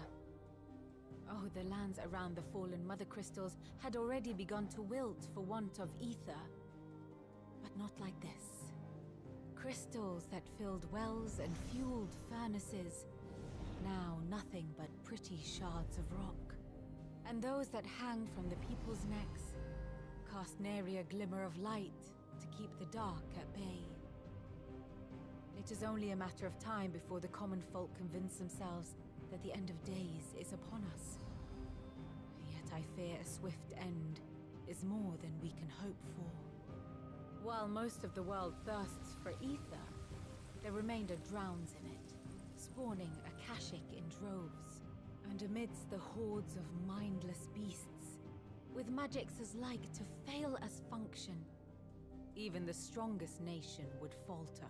Oh, the lands around the fallen Mother Crystals had already begun to wilt for want of ether. But not like this. Crystals that filled wells and fueled furnaces, now nothing but pretty shards of rock. And those that hang from the people's necks cast nary a glimmer of light to keep the dark at bay. It is only a matter of time before the common folk convince themselves that the end of days is upon us. Yet I fear a swift end is more than we can hope for. While most of the world thirsts for ether, the remainder drowns in it, spawning Akashic in droves. And amidst the hordes of mindless beasts, with magics as like to fail as function, even the strongest nation would falter.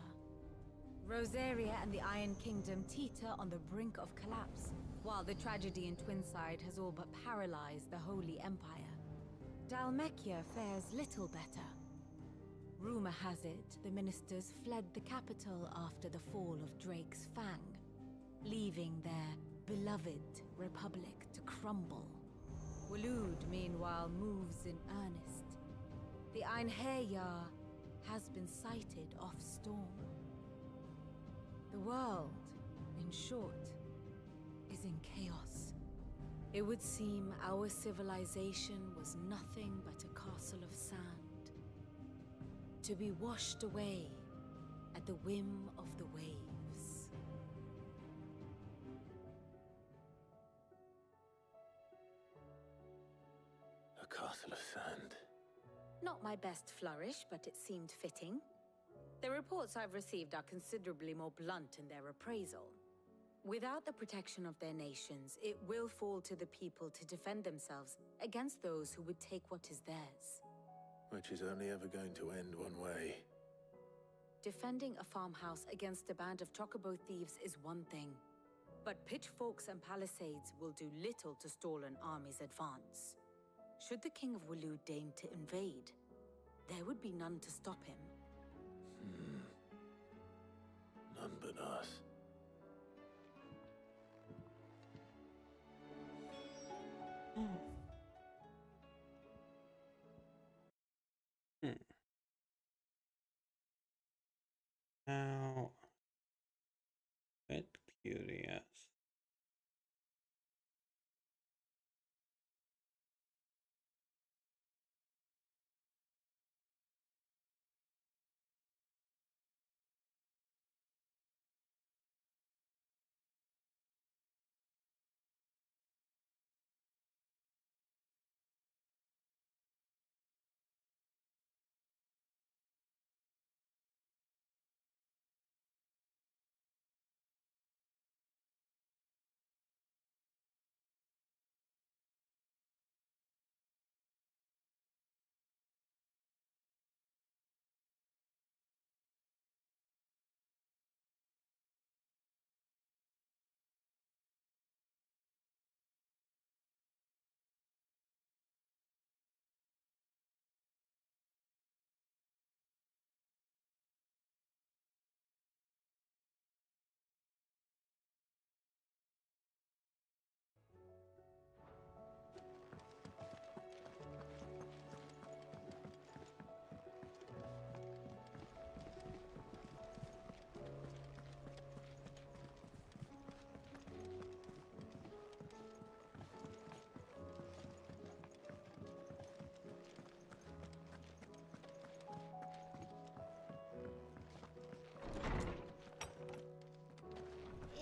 Rosaria and the Iron Kingdom teeter on the brink of collapse, while the tragedy in Twinside has all but paralyzed the Holy Empire. Dhalmekia fares little better. Rumor has it the ministers fled the capital after the fall of Drake's Fang, leaving their beloved republic to crumble. Waloed, meanwhile, moves in earnest. The Einherjar has been sighted off storm. The world, in short, is in chaos. It would seem our civilization was nothing but a castle of sand, to be washed away at the whim of the waves. A castle of sand. Not my best flourish, but it seemed fitting. The reports I've received are considerably more blunt in their appraisal. Without the protection of their nations, it will fall to the people to defend themselves against those who would take what is theirs. Which is only ever going to end one way. Defending a farmhouse against a band of chocobo thieves is one thing, but pitchforks and palisades will do little to stall an army's advance. Should the King of Waloed deign to invade, there would be none to stop him. None but us. Now, bit curious.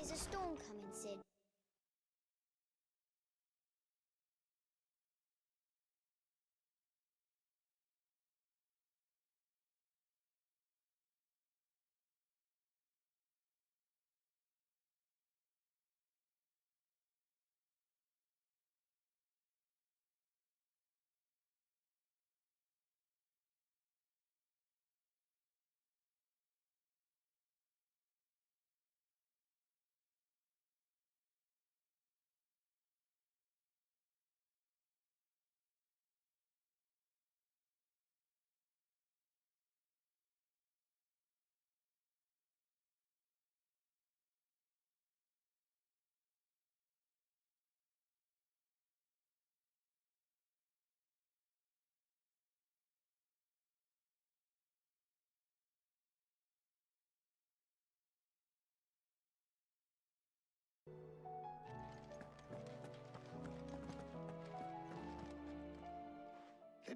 Is a storm coming, Sid?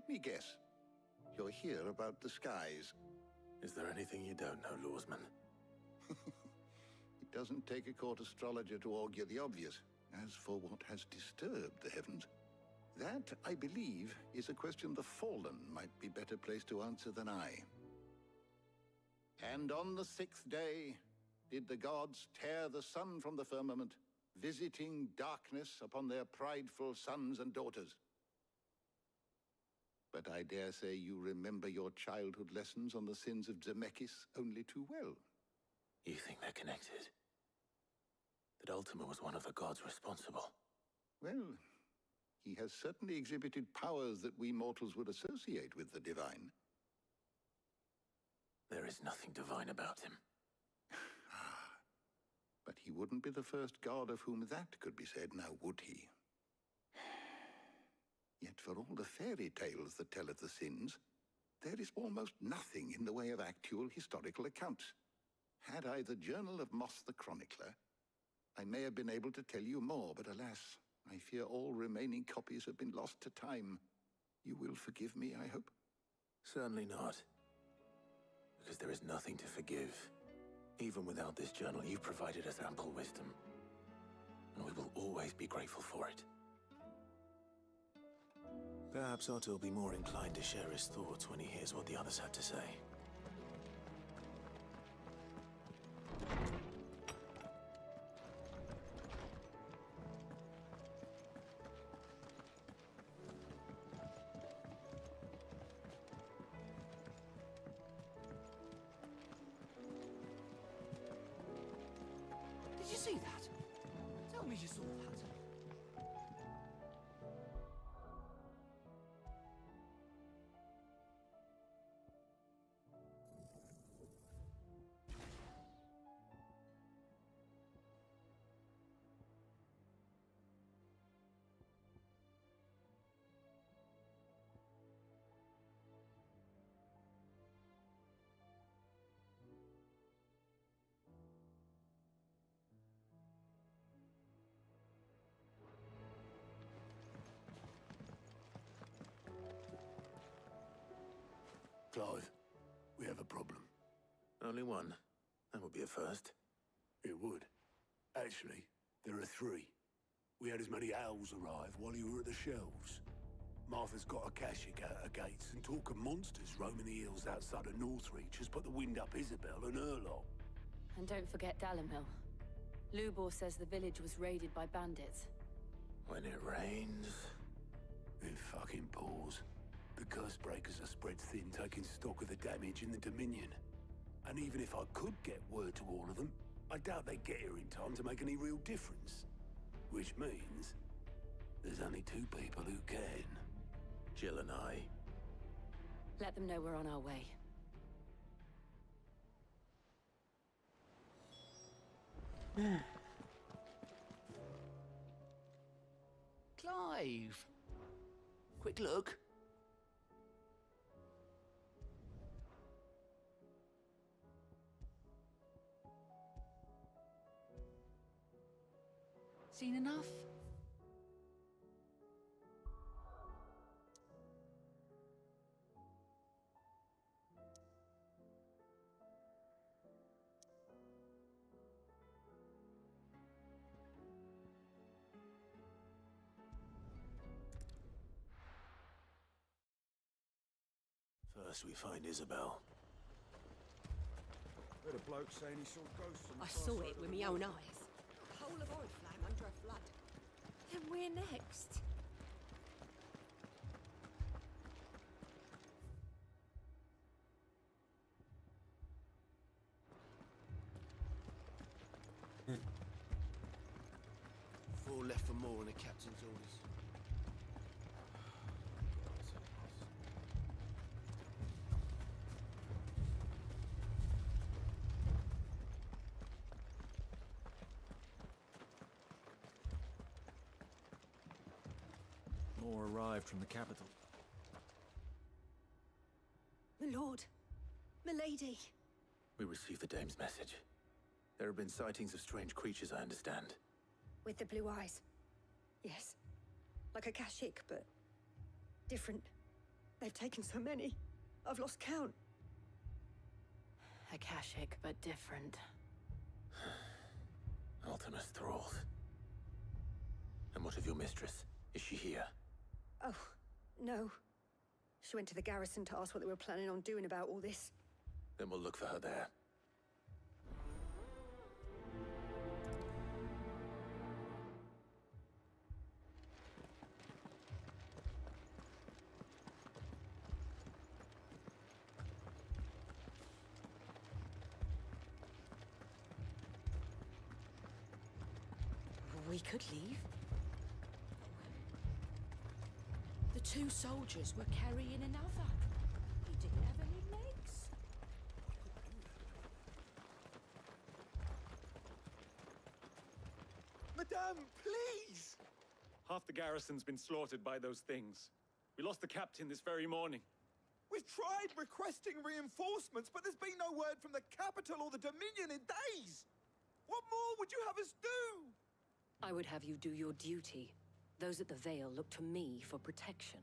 Let me guess. You're here about the skies. Is there anything you don't know, Lawsman? It doesn't take a court astrologer to augur the obvious. As for what has disturbed the heavens, that, I believe, is a question the Fallen might be better placed to answer than I. And on the 6th day did the gods tear the sun from the firmament, visiting darkness upon their prideful sons and daughters. But I dare say you remember your childhood lessons on the sins of Zemeckis only too well. You think they're connected? That Ultima was one of the gods responsible? Well, he has certainly exhibited powers that we mortals would associate with the divine. There is nothing divine about him. But he wouldn't be the first god of whom that could be said, now would he? Yet for all the fairy tales that tell of the sins, there is almost nothing in the way of actual historical accounts. Had I the Journal of Moss the Chronicler, I may have been able to tell you more, but alas, I fear all remaining copies have been lost to time. You will forgive me, I hope? Certainly not. Because there is nothing to forgive. Even without this journal, you've provided us ample wisdom. And we will always be grateful for it. Perhaps Otto will be more inclined to share his thoughts when he hears what the others had to say. Did you see that? Tell me you saw that. Clive, we have a problem. Only one. That would be a first. It would. Actually, there are three. We had as many owls arrive while you were at the shelves. Martha's got a Akashic out her gates, and talk of monsters roaming the hills outside of Northreach has put the wind up Isabel and her lot. And don't forget Dalimil. Lubor says the village was raided by bandits. When it rains... It fucking pours. The curse breakers are spread thin, taking stock of the damage in the Dominion. And even if I could get word to all of them, I doubt they'd get here in time to make any real difference. Which means there's only two people who can. Jill and I. Let them know we're on our way. Clive! Quick look. Seen enough? First we find Isabel. Heard a bloke saying he saw ghosts on the I far saw side it of with the my road. own eyes. A whole of Oriflamme under a flood. Then we're next. Four left for more on the captain's orders. More arrived from the capital. My lord. Milady. We received the dame's message. There have been sightings of strange creatures, I understand. With the blue eyes. Yes. Like a Akashic, but different. They've taken so many. I've lost count. Akashic, but different. Ultima's thralls. And what of your mistress? Is she here? Oh, no. She went to the garrison to ask what they were planning on doing about all this. Then we'll look for her there. We could leave. The two soldiers were carrying another. He didn't have any legs. Madame, please! Half the garrison's been slaughtered by those things. We lost the captain this very morning. We've tried requesting reinforcements, but there's been no word from the capital or the Dominion in days. What more would you have us do? I would have you do your duty. Those at the Vale look to me for protection.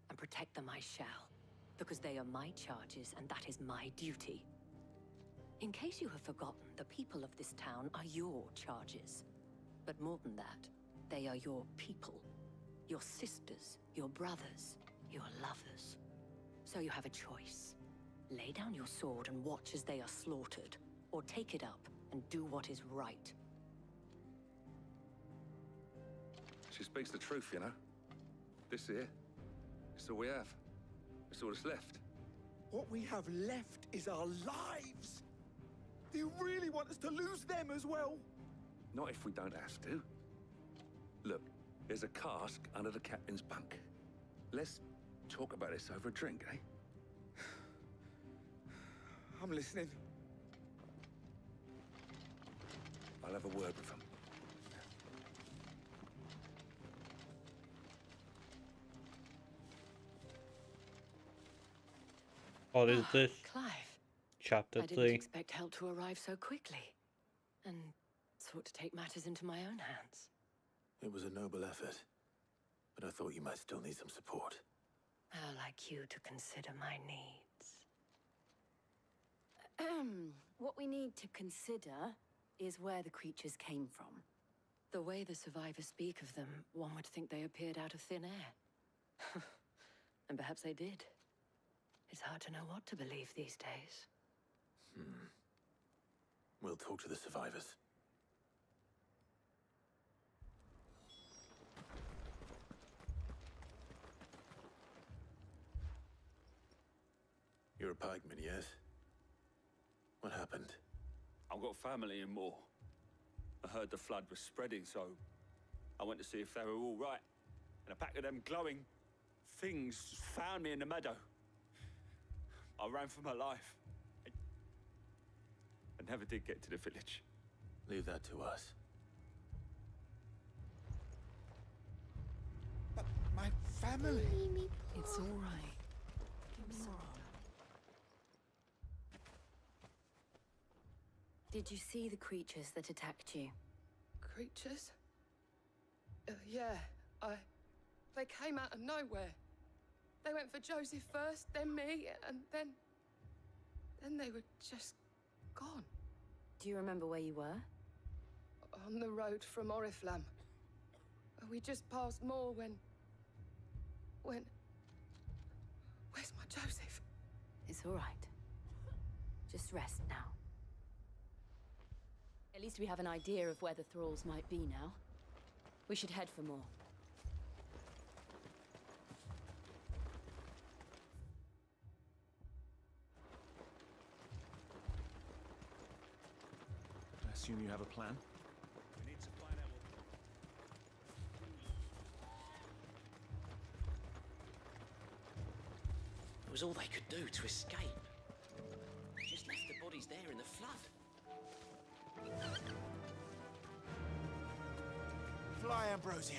And protect them I shall. Because they are my charges, and that is my duty. In case you have forgotten, the people of this town are your charges. But more than that, they are your people. Your sisters, your brothers, your lovers. So you have a choice. Lay down your sword and watch as they are slaughtered, or take it up and do what is right. She speaks the truth, you know. This here, it's all we have. It's all that's left. What we have left is our lives. Do you really want us to lose them as well? Not if we don't have to. Look, there's a cask under the captain's bunk. Let's talk about this over a drink, eh? I'm listening. I'll have a word with him. What is this? Clive. Chapter I didn't 3. expect help to arrive so quickly. And sought to take matters into my own hands. It was a noble effort, but I thought you might still need some support. How like you to consider my needs. What we need to consider is where the creatures came from. The way the survivors speak of them, one would think they appeared out of thin air. And perhaps they did. It's hard to know what to believe these days. We'll talk to the survivors. You're a pikeman, yes? What happened? I've got family in Moor. I heard the flood was spreading, so I went to see if they were all right. And a pack of them glowing things found me in the meadow. I ran for my life. I never did get to the village. Leave that to us. But my family... It's all right. I'm sorry. Did you see the creatures that attacked you? Creatures? Yeah, they came out of nowhere. They went for Joseph first, then me, and then they were just gone. Do you remember where you were? On the road from Oriflamme. We just passed Moor when... Where's my Joseph? It's all right. Just rest now. At least we have an idea of where the thralls might be now. We should head for more. I assume you have a plan? We need to find out It was all they could do to escape. They just left the bodies there in the flood. Fly, Ambrosia.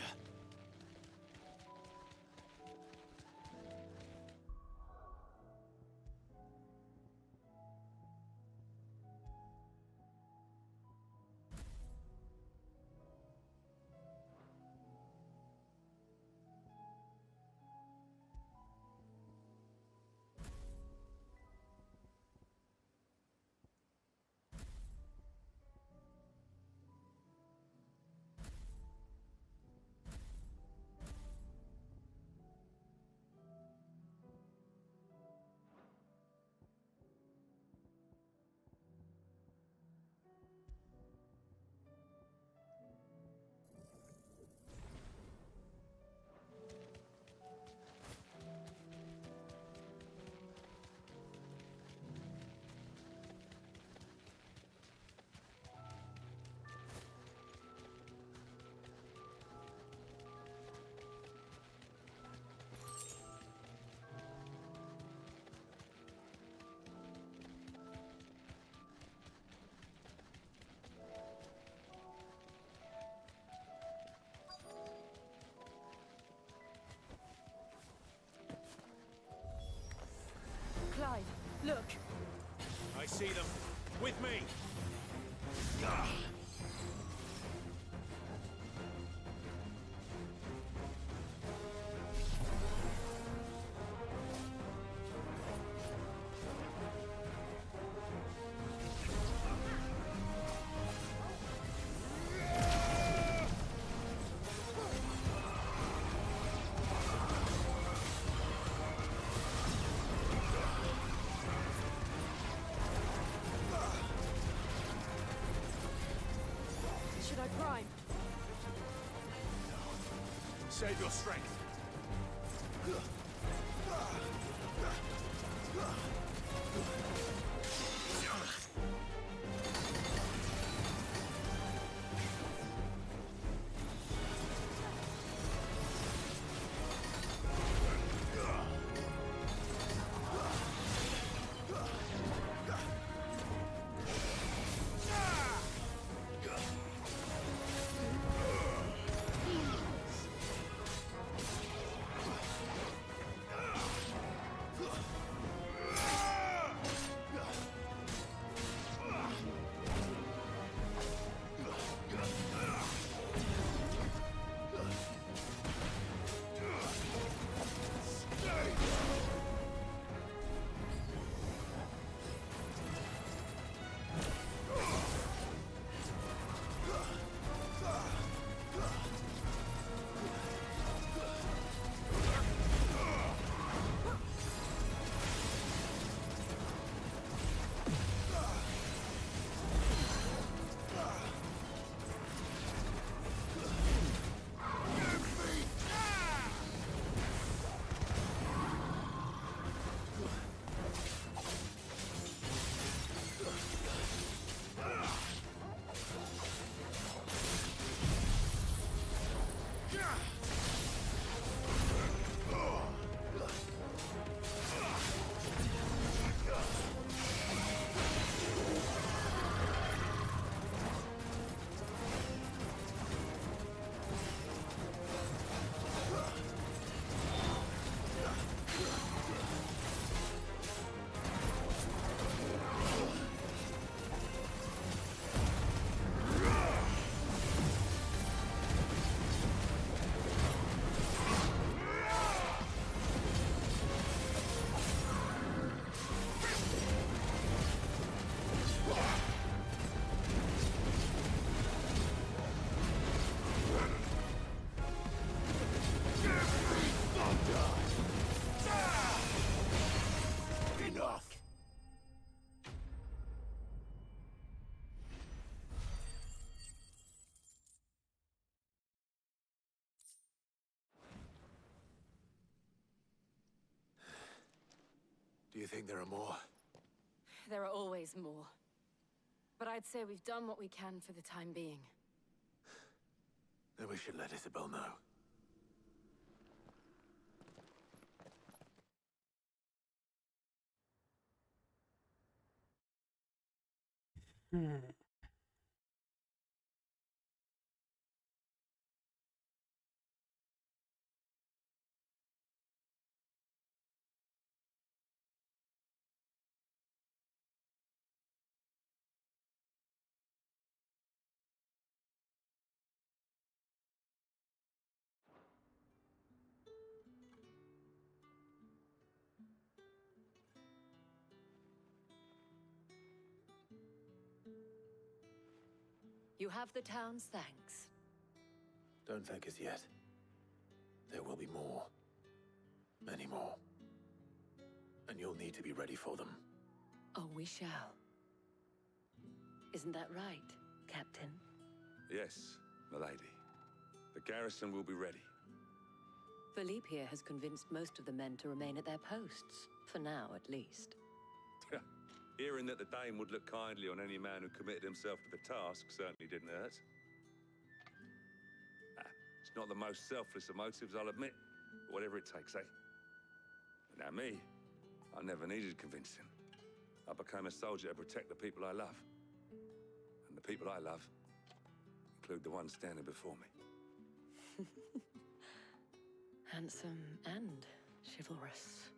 I see them. With me! Should I prime? Save your strength. Do you think there are more? There are always more. But I'd say we've done what we can for the time being. Then we should let Isabel know. You have the town's thanks. Don't thank us yet. There will be more. Many more. And you'll need to be ready for them. Oh, we shall. Isn't that right, Captain? Yes, milady. The garrison will be ready. Philippe here has convinced most of the men to remain at their posts. For now, at least. Hearing that the Dane would look kindly on any man who committed himself to the task certainly didn't hurt. It's not the most selfless of motives, I'll admit. But whatever it takes, eh? But now me, I never needed convincing. I became a soldier to protect the people I love. And the people I love include the ones standing before me. Handsome and chivalrous.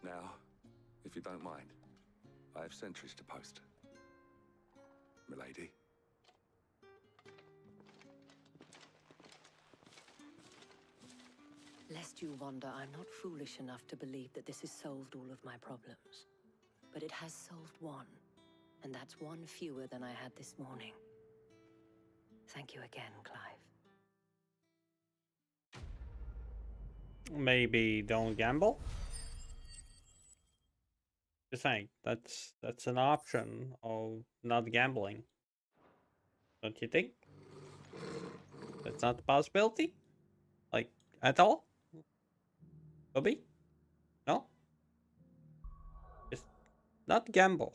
Now, if you don't mind. I have sentries to post. Milady. Lest you wonder, I'm not foolish enough to believe that this has solved all of my problems. But it has solved one, and that's one fewer than I had this morning. Thank you again, Clive. Maybe don't gamble? Just saying, that's an option of not gambling. Don't you think? That's not a possibility? Like, at all? Could be? No? Just not gamble.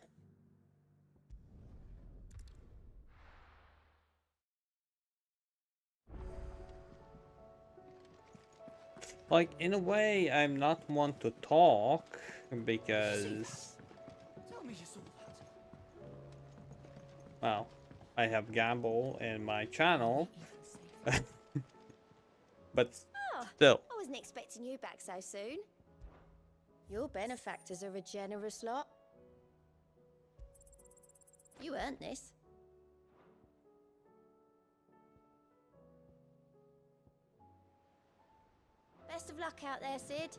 Like, in a way, I'm not one to talk, because... Tell me you saw that. Well, I have gamble in my channel. But still. I wasn't expecting you back so soon. Your benefactors are a generous lot. You earned this. Best of luck out there, Sid.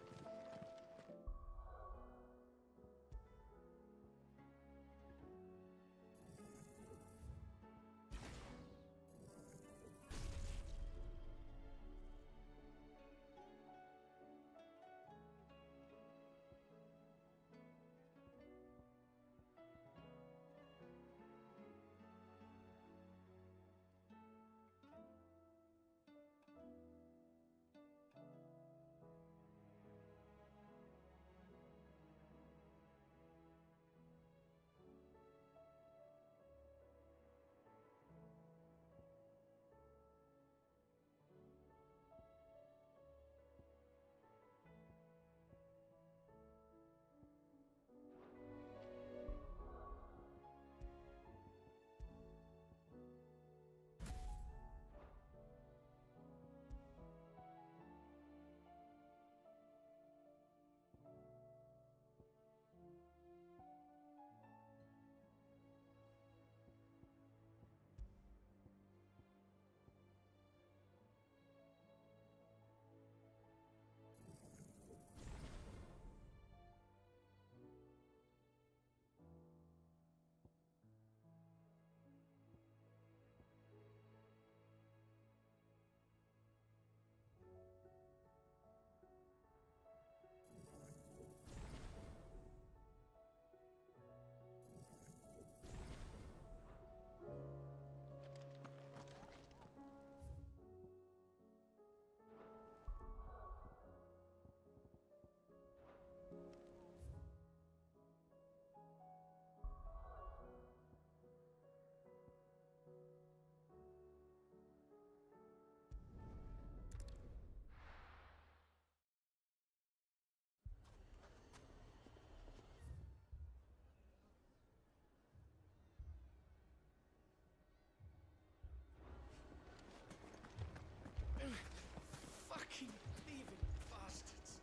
Fucking thieving bastards.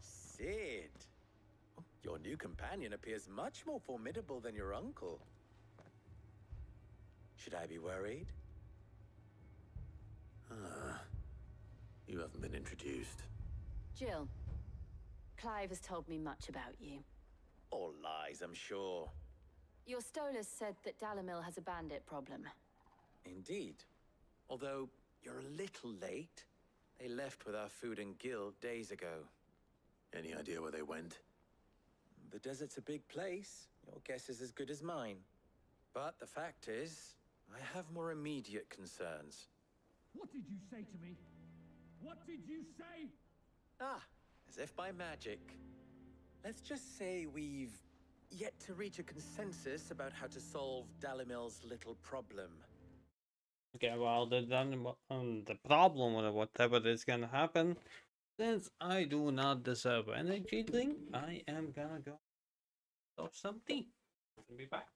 Sid. Your new companion appears much more formidable than your uncle. Should I be worried? You haven't been introduced. Jill, Clive has told me much about you. All lies, I'm sure. Your Stolas said that Dalimil has a bandit problem. Indeed. Although, you're a little late. They left with our food and guild days ago. Any idea where they went? The desert's a big place. Your guess is as good as mine. But the fact is, I have more immediate concerns. What did you say to me? What did you say? Ah, as if by magic. Let's just say we've yet to reach a consensus about how to solve Dalimil's little problem. Okay, well, the problem with whatever is gonna happen, since I do not deserve energy drink, I am gonna go have some tea. I'll be back.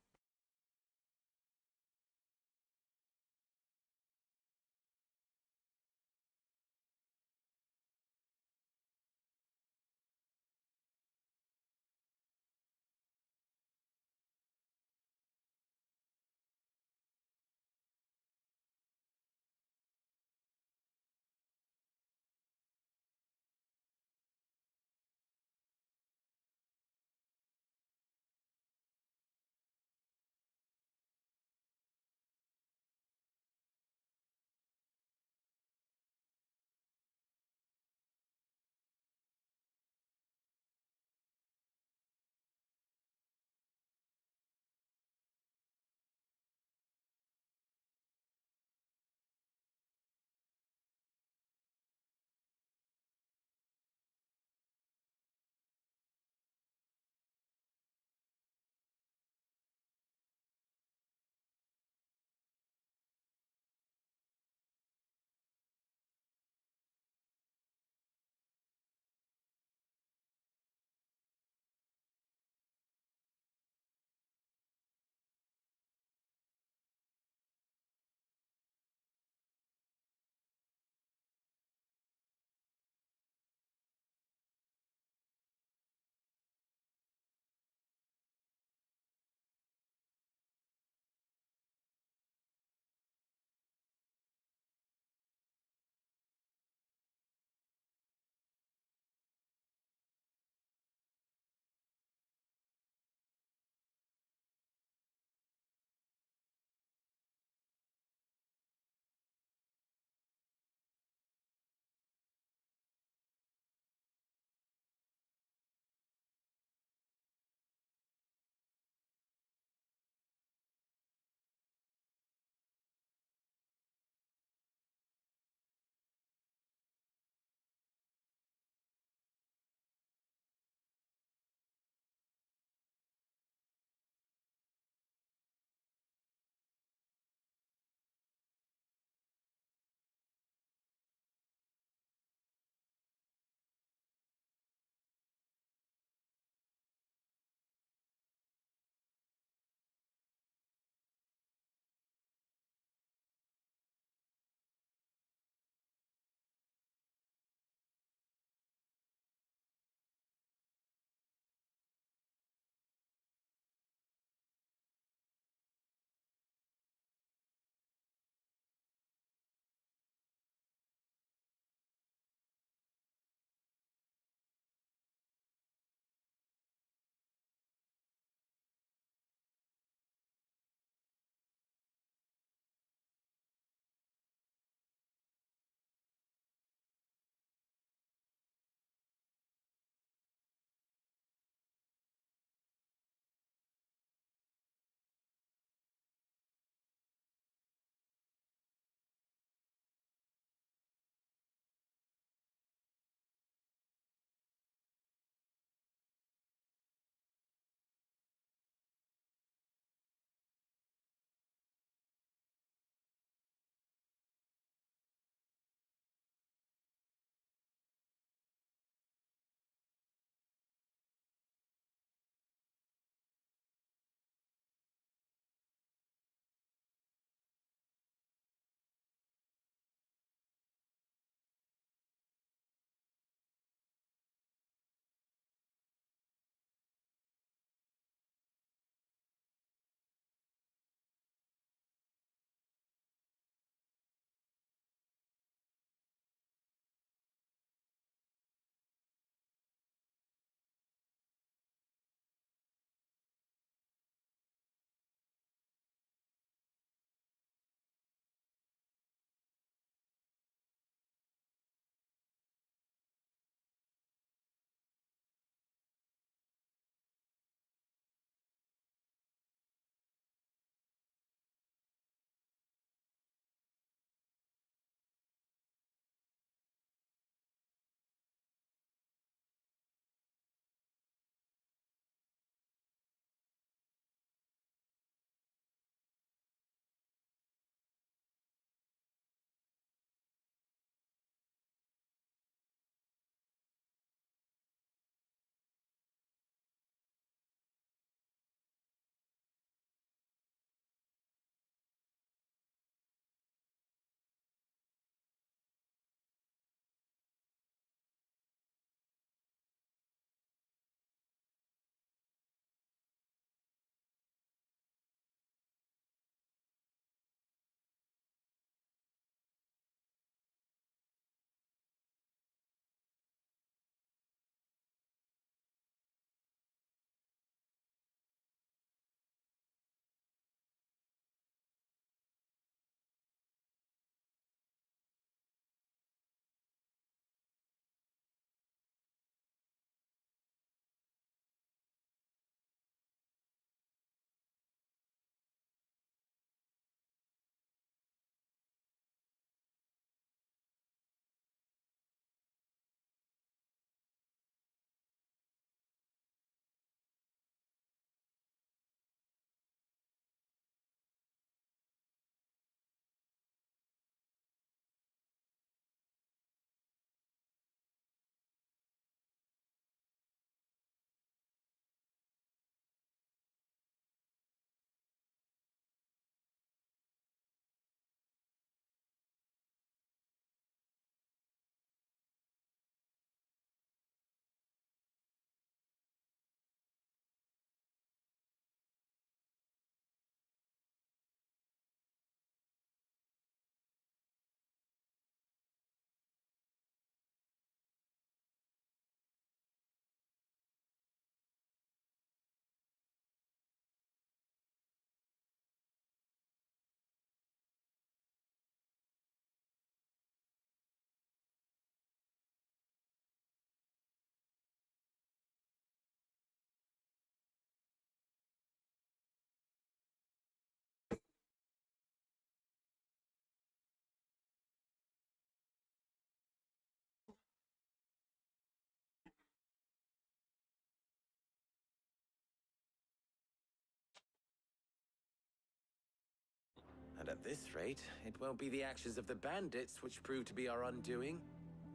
this rate, it won't be the actions of the bandits which prove to be our undoing.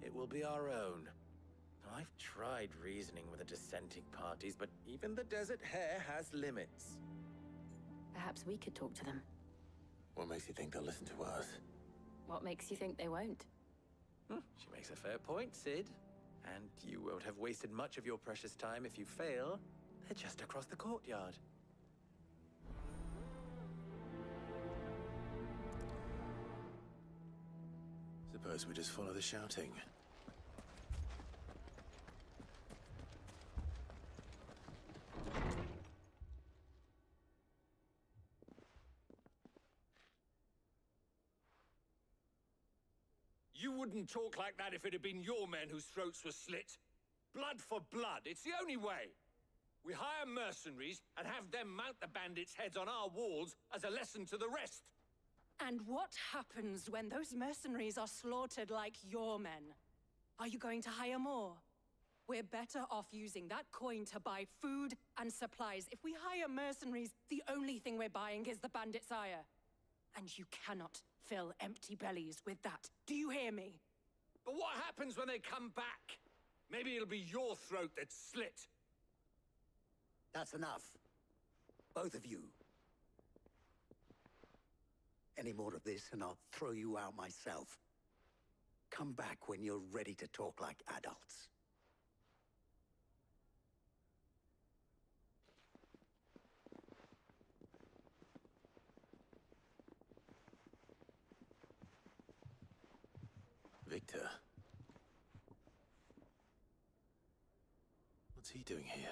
It will be our own. I've tried reasoning with the dissenting parties, but even the Desert Hare has limits. Perhaps we could talk to them. What makes you think they'll listen to us? What makes you think they won't? She makes a fair point, Sid. And you won't have wasted much of your precious time if you fail. They're just across the courtyard. Suppose we just follow the shouting. You wouldn't talk like that if it had been your men whose throats were slit. Blood for blood, it's the only way. We hire mercenaries and have them mount the bandits' heads on our walls as a lesson to the rest. And what happens when those mercenaries are slaughtered like your men? Are you going to hire more? We're better off using that coin to buy food and supplies. If we hire mercenaries, the only thing we're buying is the bandits' ire. And you cannot fill empty bellies with that. Do you hear me? But what happens when they come back? Maybe it'll be your throat that's slit. That's enough. Both of you. Any more of this and I'll throw you out myself. Come back when you're ready to talk like adults. Victor. What's he doing here?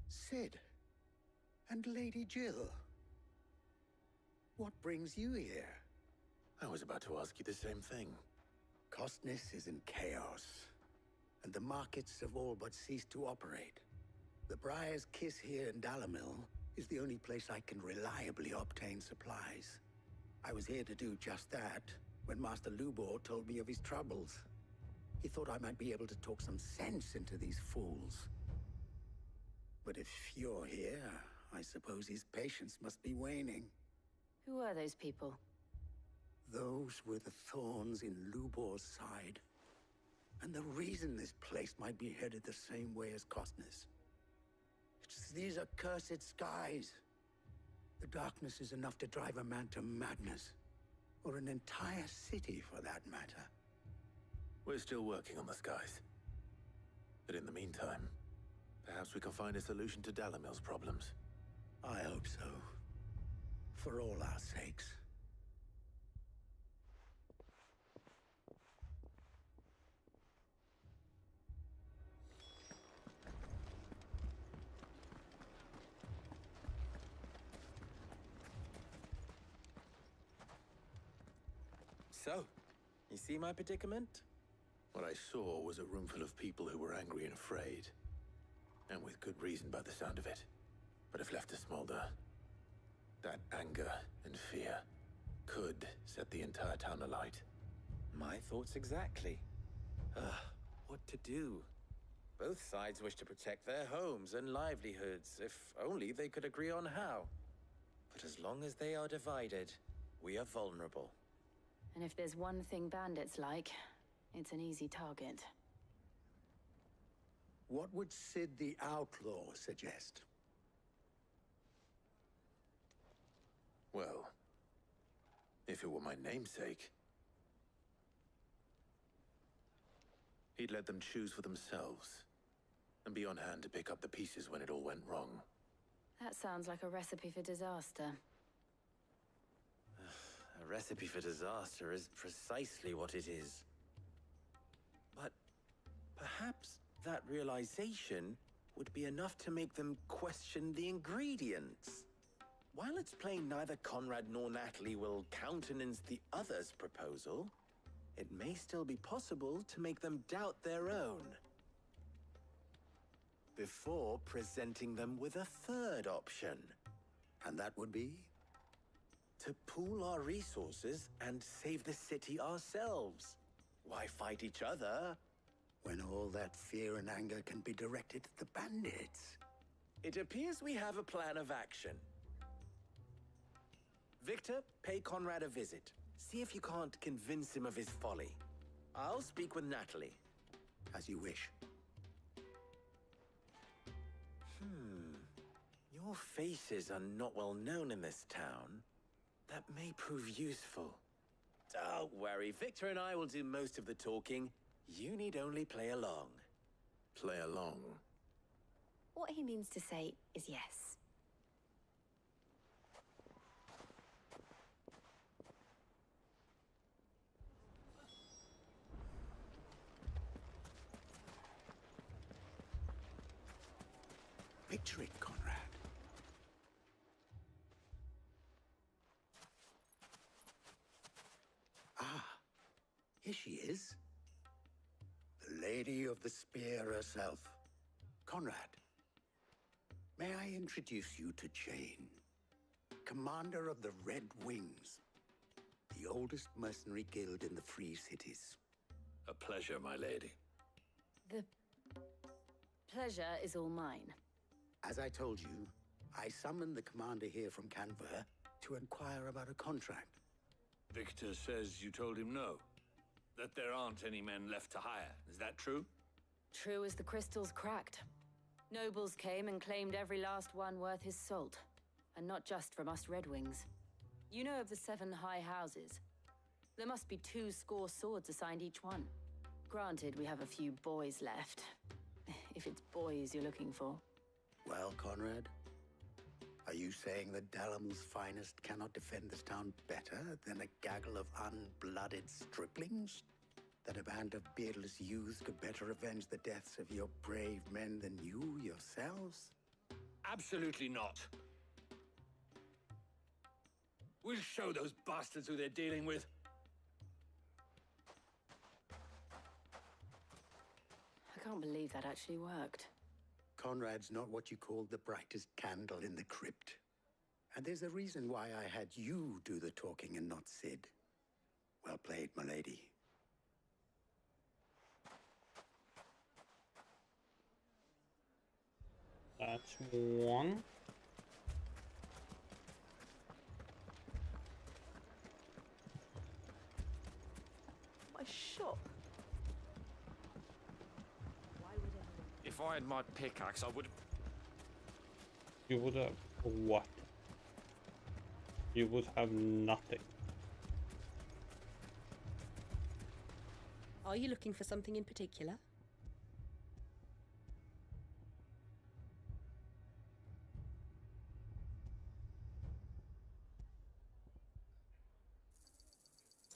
Sid. And Lady Jill. What brings you here? I was about to ask you the same thing. Costness is in chaos, and the markets have all but ceased to operate. The Briar's Kiss here in Dalimil is the only place I can reliably obtain supplies. I was here to do just that when Master Lubor told me of his troubles. He thought I might be able to talk some sense into these fools. But if you're here, I suppose his patience must be waning. Who are those people? Those were the thorns in Lubor's side. And the reason this place might be headed the same way as Costness. It's these accursed skies. The darkness is enough to drive a man to madness. Or an entire city, for that matter. We're still working on the skies. But in the meantime, perhaps we can find a solution to Dalimil's problems. I hope so. For all our sakes. So, you see my predicament? What I saw was a room full of people who were angry and afraid. And with good reason by the sound of it. But if left to smolder, that anger and fear could set the entire town alight. My thoughts exactly. What to do? Both sides wish to protect their homes and livelihoods, if only they could agree on how. But as long as they are divided, we are vulnerable. And if there's one thing bandits like, it's an easy target. What would Sid the Outlaw suggest? Well, if it were my namesake, he'd let them choose for themselves, and be on hand to pick up the pieces when it all went wrong. That sounds like a recipe for disaster. A recipe for disaster is precisely what it is. But perhaps that realization would be enough to make them question the ingredients. While it's plain neither Conrad nor Natalie will countenance the other's proposal, it may still be possible to make them doubt their own. Before presenting them with a third option. And that would be? To pool our resources and save the city ourselves. Why fight each other? When all that fear and anger can be directed at the bandits. It appears we have a plan of action. Victor, pay Conrad a visit. See if you can't convince him of his folly. I'll speak with Natalie. As you wish. Your faces are not well known in this town. That may prove useful. Don't worry, Victor and I will do most of the talking. You need only play along. Play along? What he means to say is yes. Picture it, Conrad. Ah, here she is. The Lady of the Spear herself. Conrad, may I introduce you to Jane, commander of the Red Wings, the oldest mercenary guild in the Free Cities. A pleasure, my lady. The pleasure is all mine. As I told you, I summoned the commander here from Canver to inquire about a contract. Victor says you told him no. That there aren't any men left to hire. Is that true? True as the crystals cracked. Nobles came and claimed every last one worth his salt. And not just from us Red Wings. You know of the 7 high houses. There must be 2 swords assigned each one. Granted, we have a few boys left. If it's boys you're looking for. Well, Conrad, are you saying that Dalamil's finest cannot defend this town better than a gaggle of unblooded striplings? That a band of beardless youths could better avenge the deaths of your brave men than you yourselves? Absolutely not. We'll show those bastards who they're dealing with. I can't believe that actually worked. Conrad's not what you called the brightest candle in the crypt. And there's a reason why I had you do the talking and not Sid. Well played, my lady. That's one. My shop. If I had my pickaxe, I would. You would have what? You would have nothing. Are you looking for something in particular?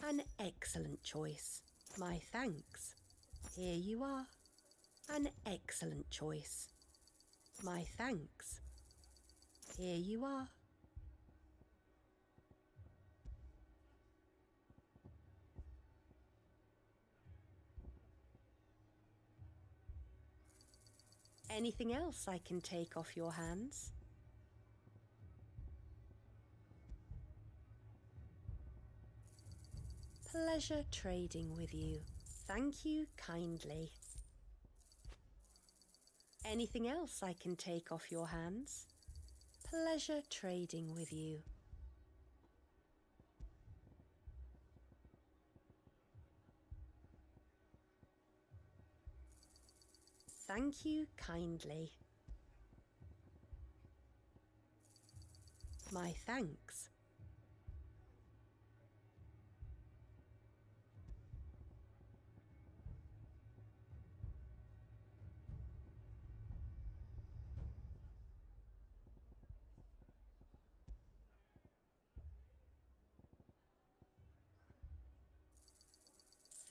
An excellent choice. My thanks. Here you are. An excellent choice. My thanks. Here you are. Anything else I can take off your hands? Pleasure trading with you. Thank you kindly. Anything else I can take off your hands? Pleasure trading with you. Thank you kindly. My thanks.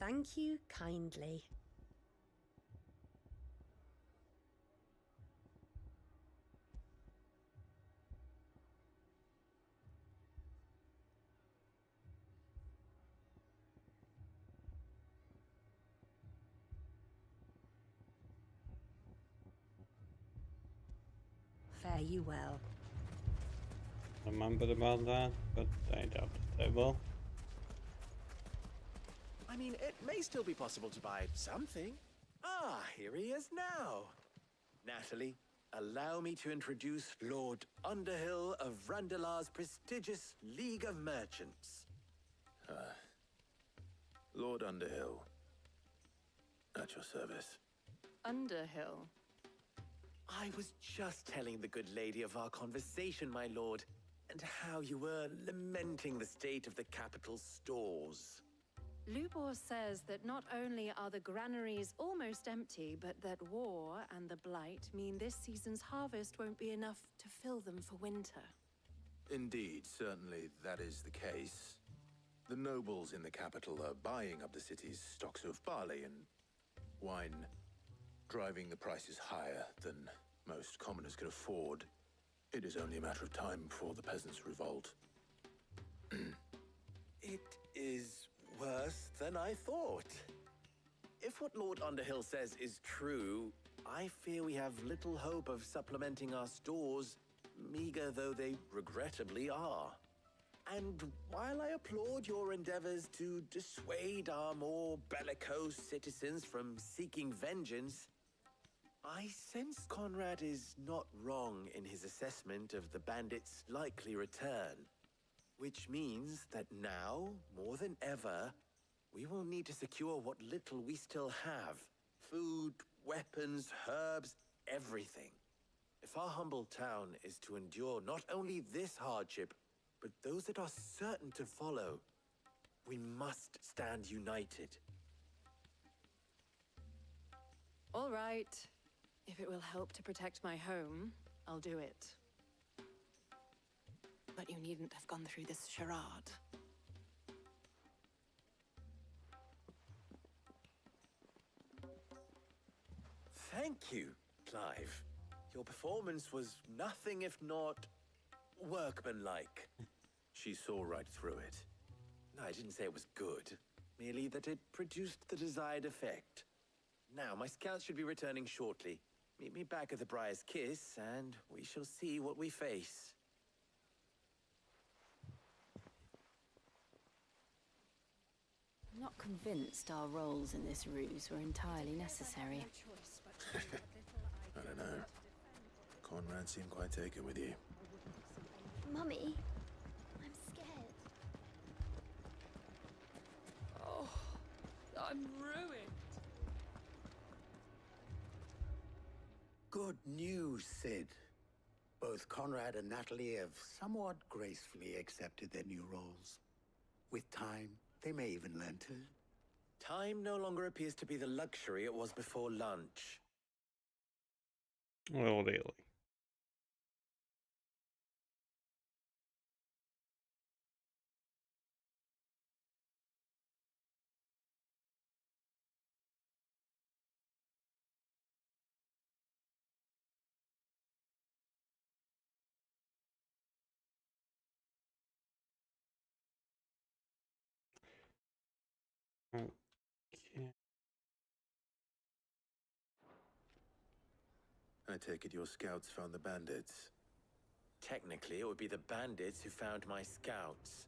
Thank you kindly. Fare you well. Remembered about that, but I doubt they will. I mean, it may still be possible to buy something. Ah, here he is now. Natalie, allow me to introduce Lord Underhill of Randalar's prestigious League of Merchants. Lord Underhill. At your service. Underhill? I was just telling the good lady of our conversation, my lord, and how you were lamenting the state of the capital's stores. Lubor says that not only are the granaries almost empty, but that war and the blight mean this season's harvest won't be enough to fill them for winter. Indeed, certainly that is the case. The nobles in the capital are buying up the city's stocks of barley and wine, driving the prices higher than most commoners can afford. It is only a matter of time before the peasants revolt. It is worse than I thought. If what Lord Underhill says is true, I fear we have little hope of supplementing our stores, meager though they regrettably are. And while I applaud your endeavors to dissuade our more bellicose citizens from seeking vengeance, I sense Conrad is not wrong in his assessment of the bandits' likely return. Which means that now, more than ever, we will need to secure what little we still have. Food, weapons, herbs, everything. If our humble town is to endure not only this hardship, but those that are certain to follow, we must stand united. All right. If it will help to protect my home, I'll do it. But you needn't have gone through this charade. Thank you, Clive. Your performance was nothing if not workmanlike. She saw right through it. No, I didn't say it was good. Merely that it produced the desired effect. Now, my scouts should be returning shortly. Meet me back at the Briar's Kiss, and we shall see what we face. I'm not convinced our roles in this ruse were entirely necessary. I don't know. Conrad seemed quite taken with you. Mummy, I'm scared. Oh, I'm ruined. Good news, Sid. Both Conrad and Natalie have somewhat gracefully accepted their new roles. With time, they may even learn to. Time no longer appears to be the luxury it was before lunch. Well, really. Okay. I take it your scouts found the bandits. Technically, it would be the bandits who found my scouts.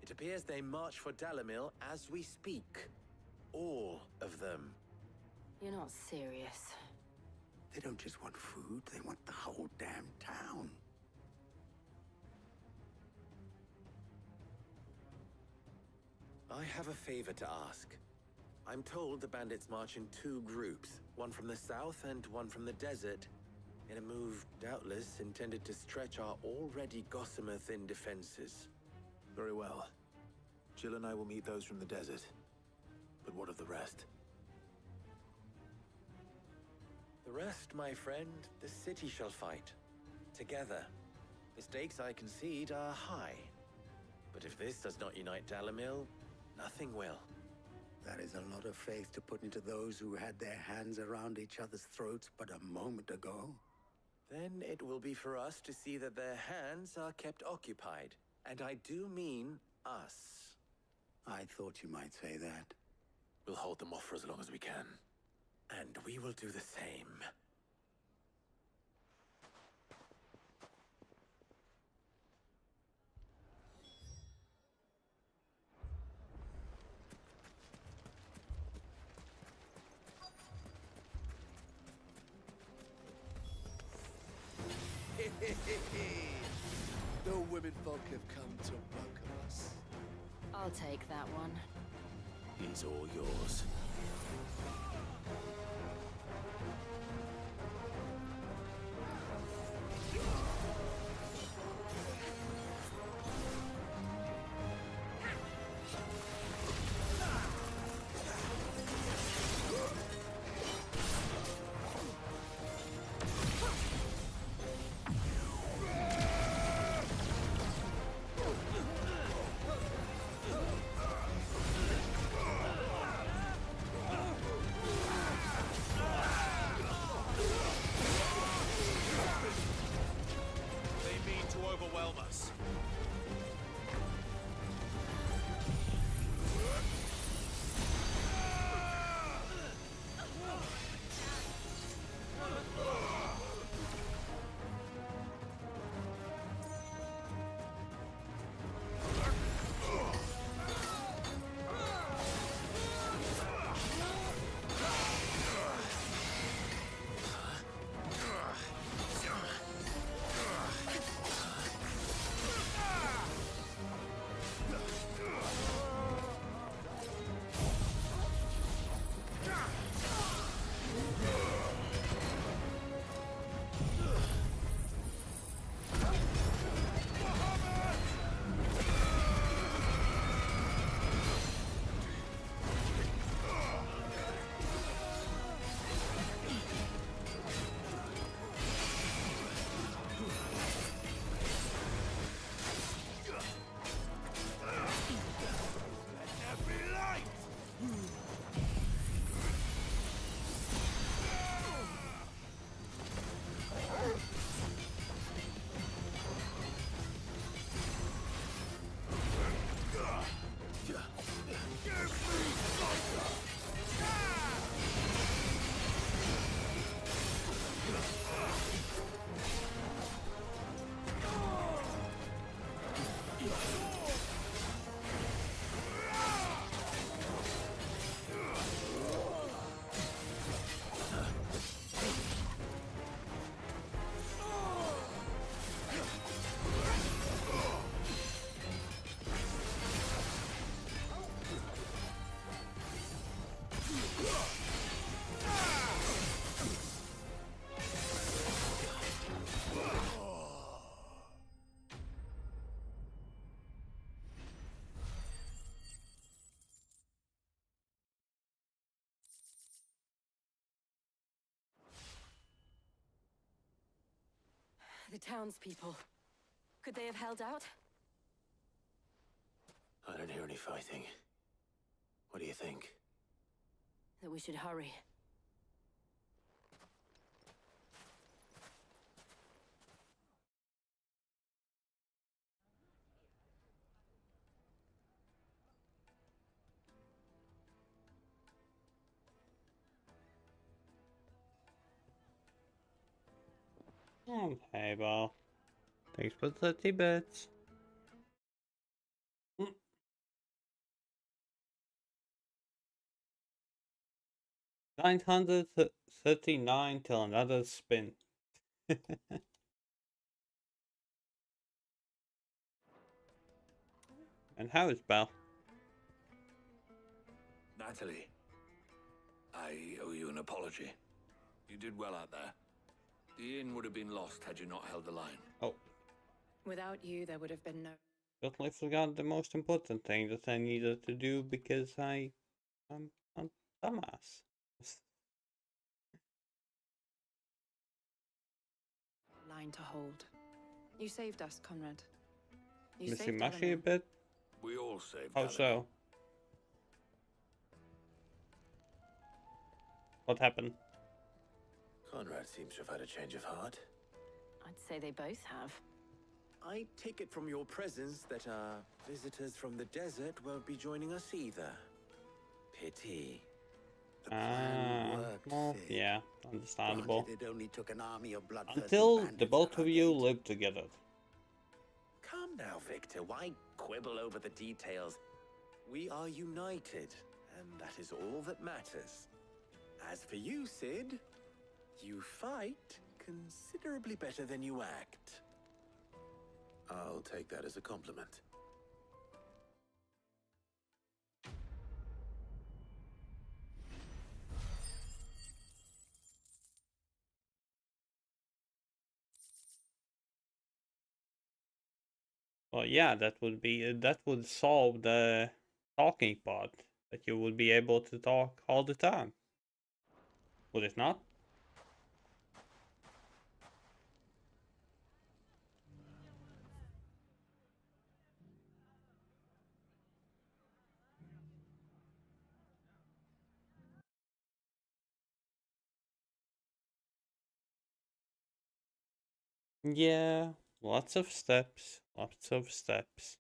It appears they march for Dalamil as we speak. All of them. You're not serious. They don't just want food, they want the whole damn town. I have a favor to ask. I'm told the bandits march in two groups, one from the south and one from the desert, in a move doubtless intended to stretch our already gossamer-thin defenses. Very well. Jill and I will meet those from the desert. But what of the rest? The rest, my friend, the city shall fight. Together. The stakes, I concede, are high. But if this does not unite Dalamil, nothing will. That is a lot of faith to put into those who had their hands around each other's throats but a moment ago. Then it will be for us to see that their hands are kept occupied. And I do mean us. I thought you might say that. We'll hold them off for as long as we can. And we will do the same. The womenfolk have come to welcome us. I'll take that one. He's all yours. The townspeople. Could they have held out? I don't hear any fighting. What do you think? That we should hurry. Okay, well, thanks for 30 bits. 939 till another spin. And how is Belle? Natalie, I owe you an apology. You did well out there. The inn would have been lost had you not held the line. Oh. Without you, there would have been no... Totally forgot the most important thing that I needed to do because I'm a dumbass. line to hold. You saved us, Conrad. You Missy saved Mushy a Eleanor. bit? We all saved How Eleanor. so? What happened? Conrad seems to have had a change of heart. I'd say they both have. I take it from your presence that our visitors from the desert won't be joining us either. Pity. Well, yeah, understandable. Granted, it only took an army of bloodthirsty Until the bandits both at our of you gate. live together. Come now, Victor. Why quibble over the details? We are united, and that is all that matters. As for you, Sid, you fight considerably better than you act. I'll take that as a compliment. Well, yeah, that would solve the talking part. That you would be able to talk all the time. Would it not? Yeah, lots of steps, lots of steps.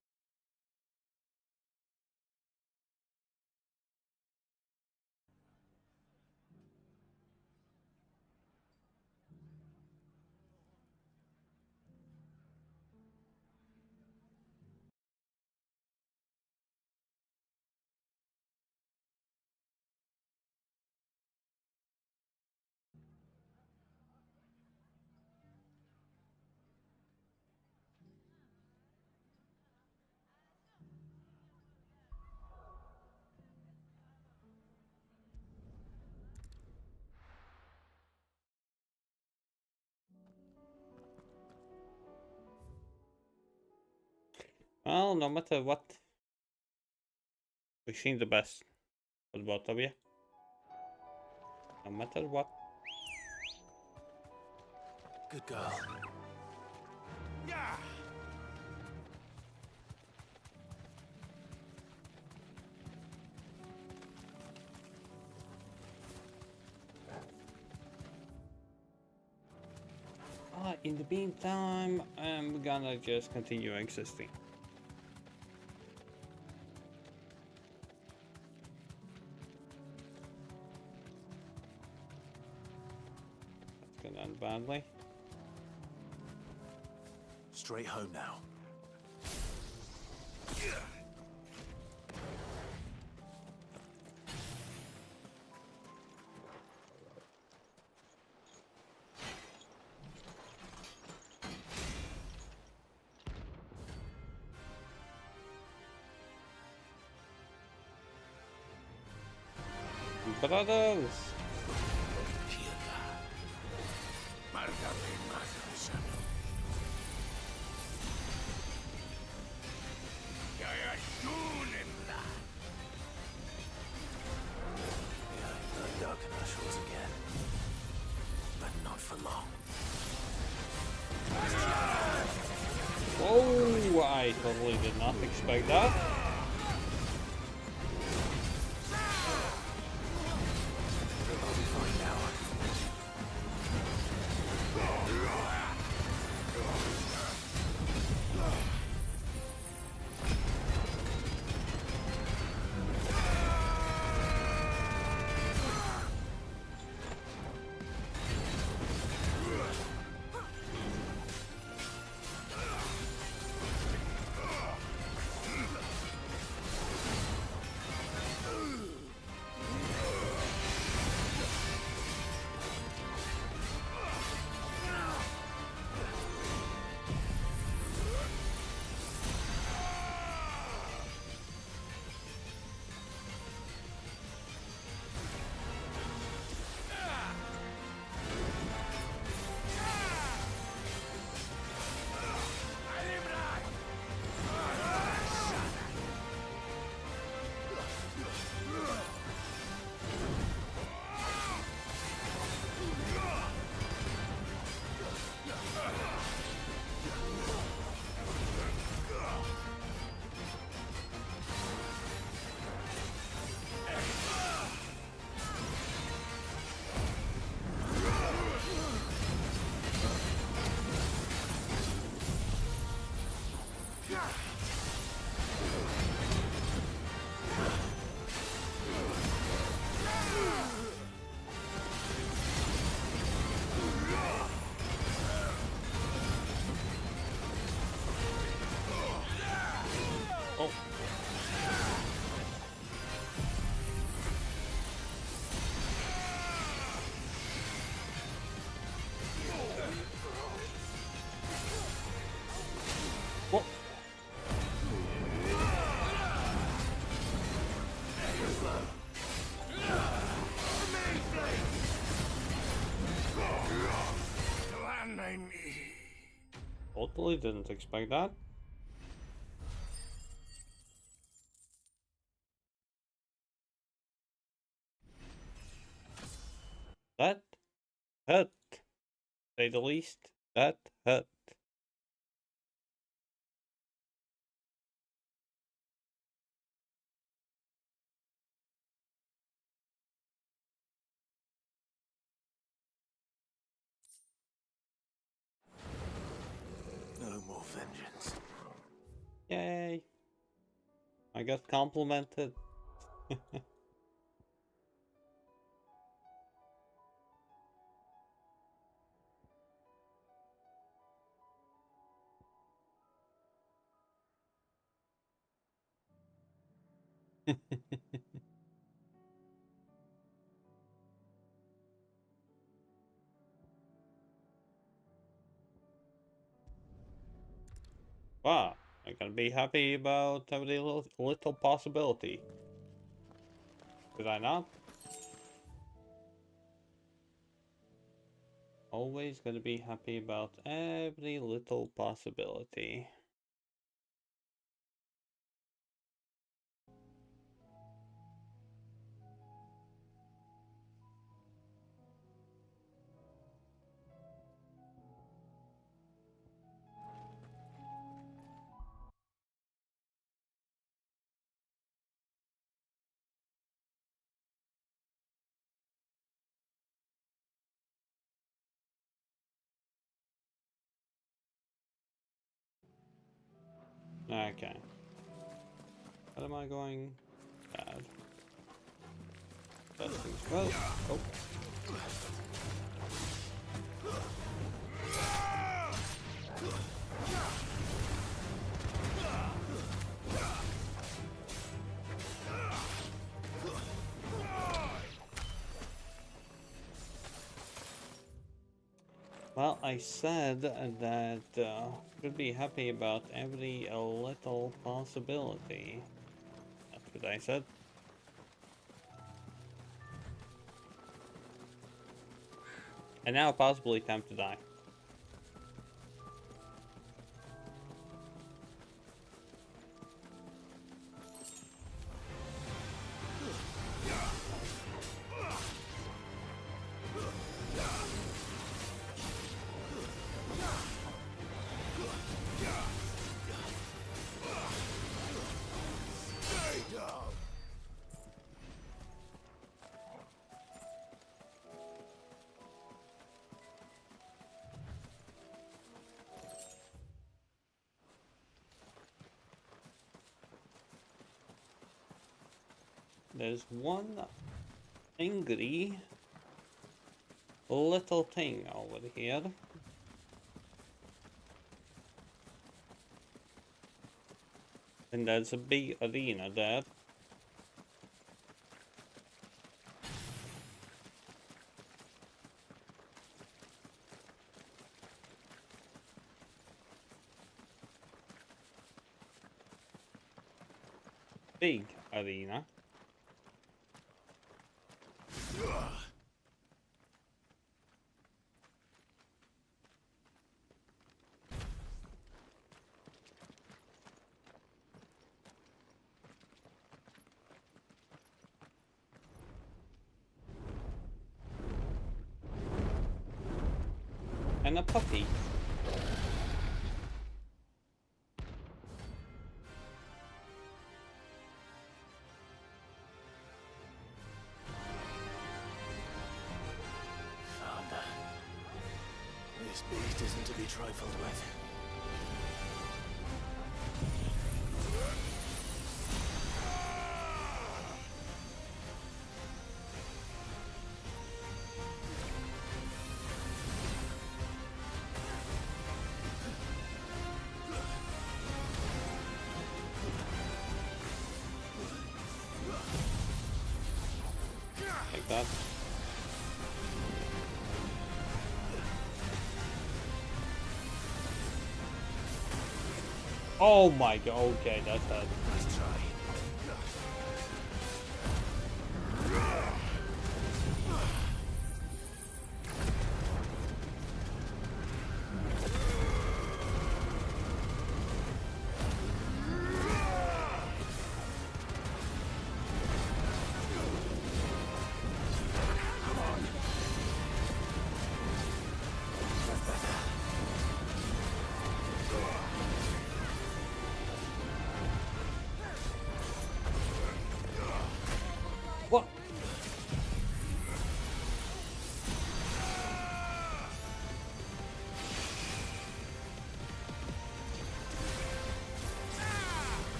Well, no matter what, wishing the best for both of you. No matter what. Good girl. Yeah. In the meantime, I'm gonna just continue existing. That's gonna end badly. Straight home now. Brothers! Dark in our shores again. But not for long. Oh, I totally did not expect that. I'll be fine now. Totally didn't expect that. That hurt. To say the least, that hurt. No more vengeance. Yay. I got complimented. Wow, I can be happy about every little possibility. Did I not? Always gonna be happy about every little possibility. Okay. What am I going? Bad. Bad things. Well, oh. Well, I said that could be happy about every little possibility. That's what I said. And now possibly time to die. There's one angry little thing over here. And there's a big arena there. Big arena. And a puppy. Thunder. This beast isn't to be trifled with. Like that. Oh my god, okay, that's that. Nice try.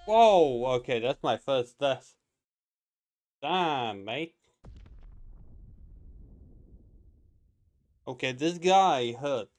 Whoa, okay, that's my first death. Damn, mate. Okay, this guy hurt.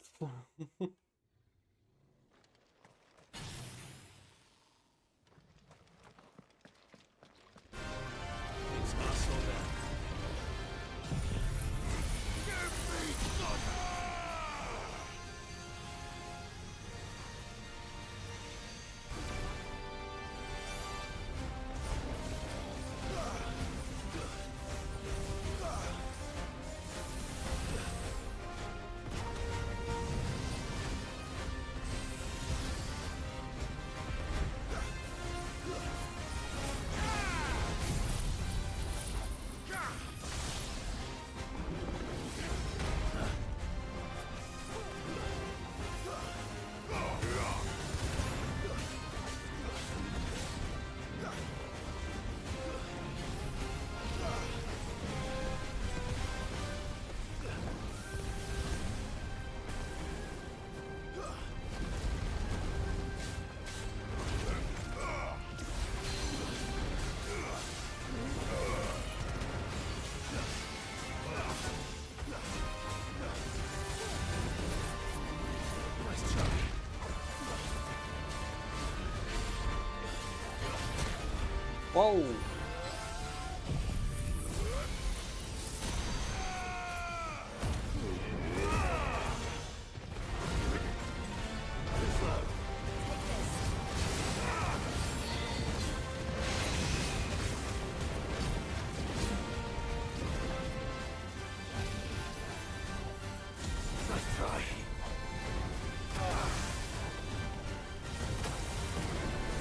Whoa.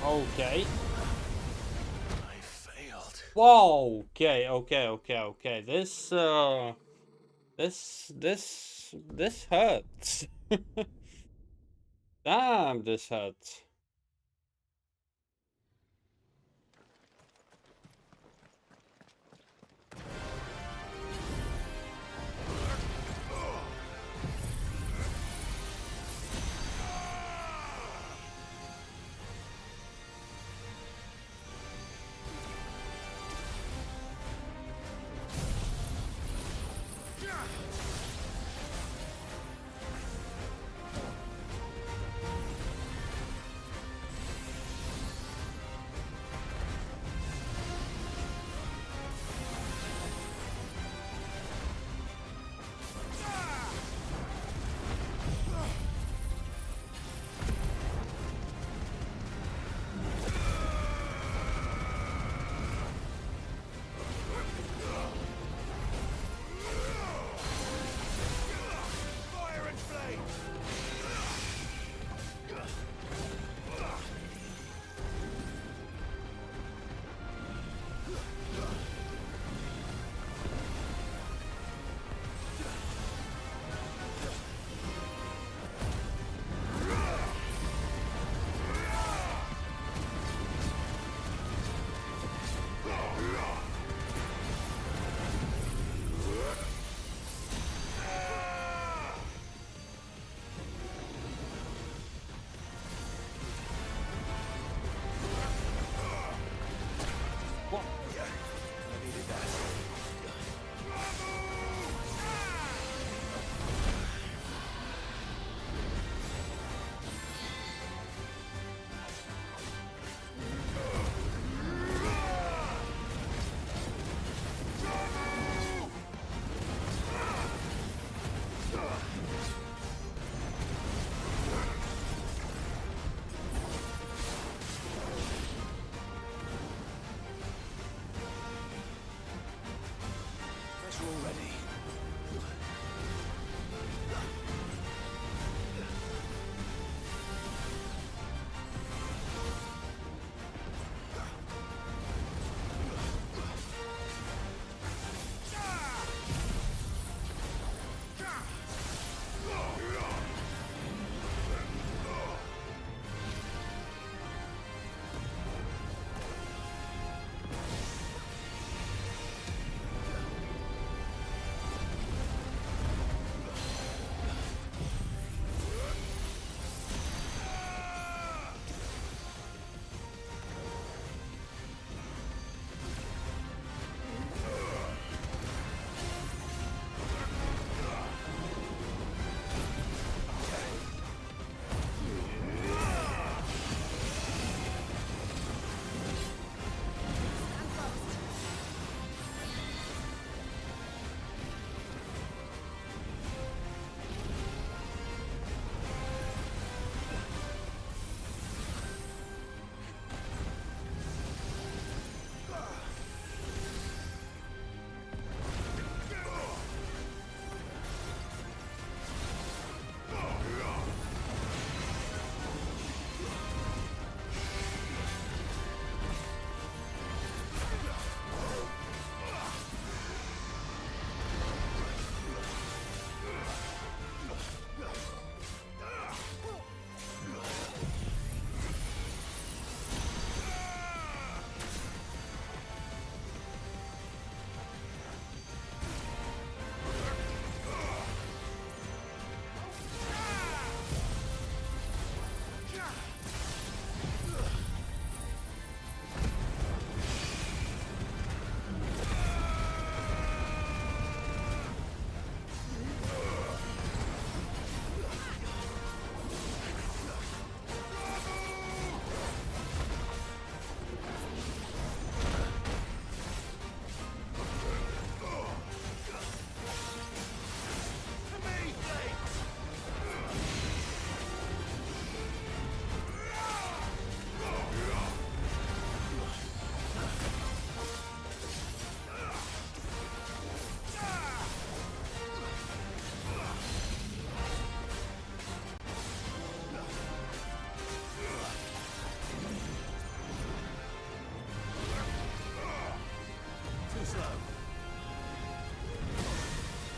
Okay. Whoa, okay. This hurts. Damn, this hurts.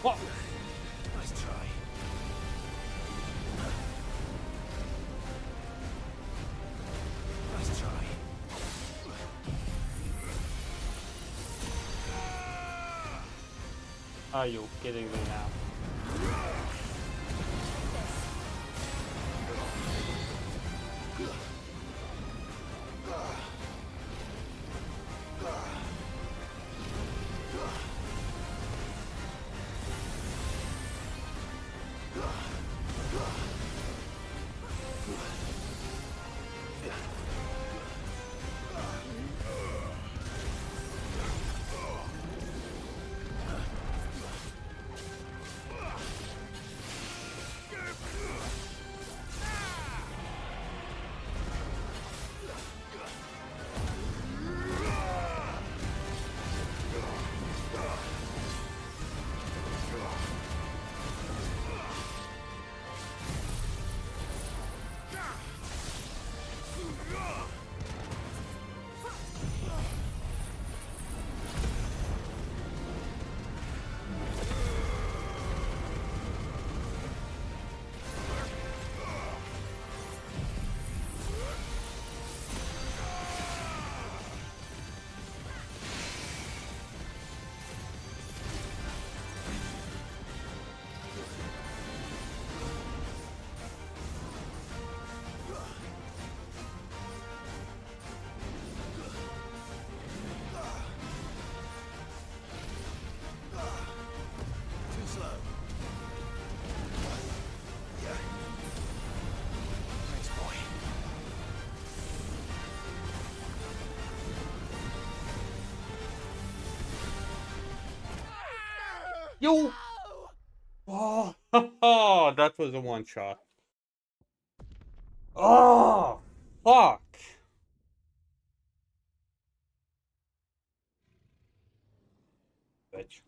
What? Nice try. Nice try. Are you kidding me now? You! Oh, oh, that was a one shot. Oh, fuck. Bitch.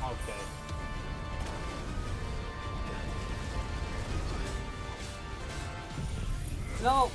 Okay. No.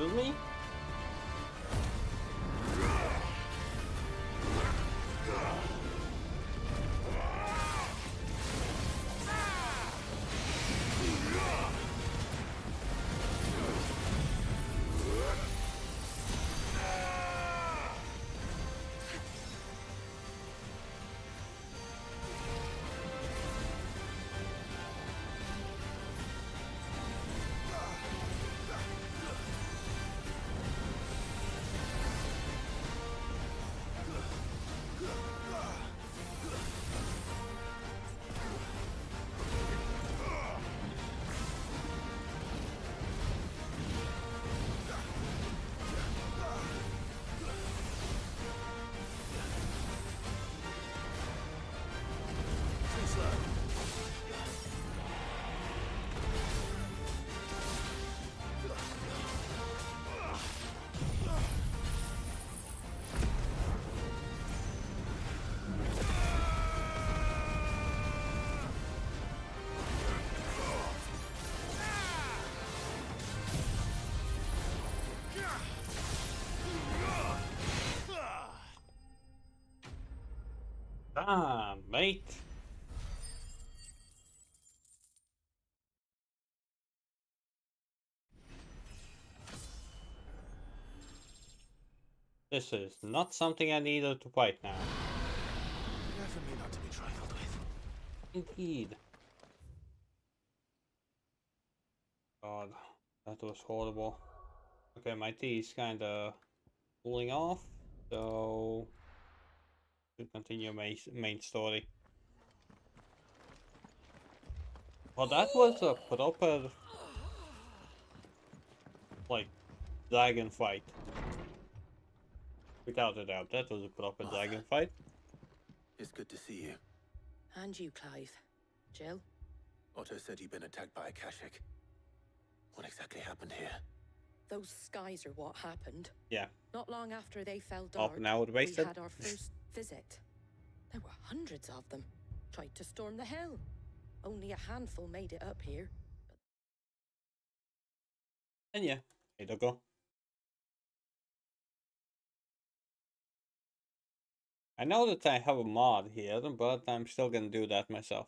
Excuse me? Ah, mate. This is not something I needed to fight now. Rare for me not to be trifled with. Indeed. God, that was horrible. Okay, my tea is kinda cooling off, so to continue my main story. Well, that was a proper, like, dragon fight. Without a doubt, that was a proper dragon fight. It's good to see you. And you, Clive. Jill? Otto said you'd been attacked by a Kashik. What exactly happened here? Those skies are what happened. Yeah. Not long after they fell dark, Half an hour we wasted. had our first visit. There were hundreds of them. Tried to storm the hill. Only a handful made it up here. And yeah, here you go. I know that I have a mod here, but I'm still gonna do that myself.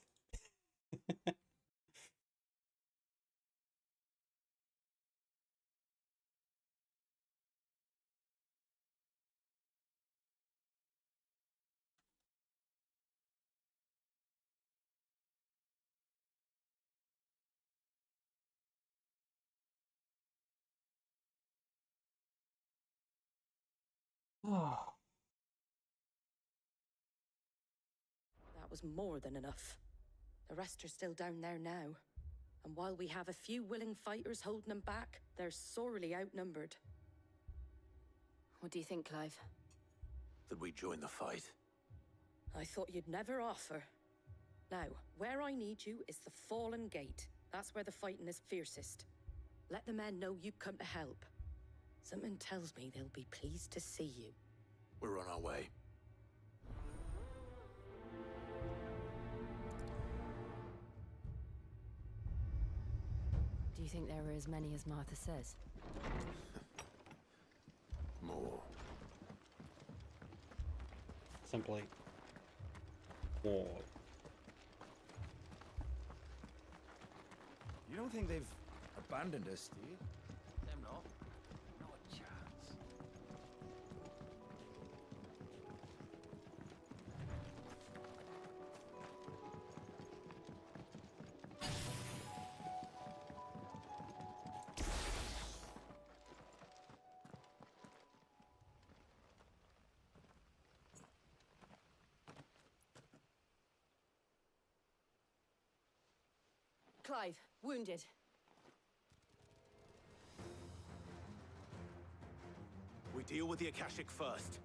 That was more than enough. The rest are still down there now. And while we have a few willing fighters holding them back, they're sorely outnumbered. What do you think, Clive? That we join the fight. I thought you'd never offer. Now, where I need you is the Fallen Gate. That's where the fighting is fiercest. Let the men know you've come to help. Something tells me they'll be pleased to see you. We're on our way. Do you think there are as many as Martha says? More. Simply more. You don't think they've abandoned us, do you? Them not. Not a chance. Clive, wounded. We deal with the Akashic first.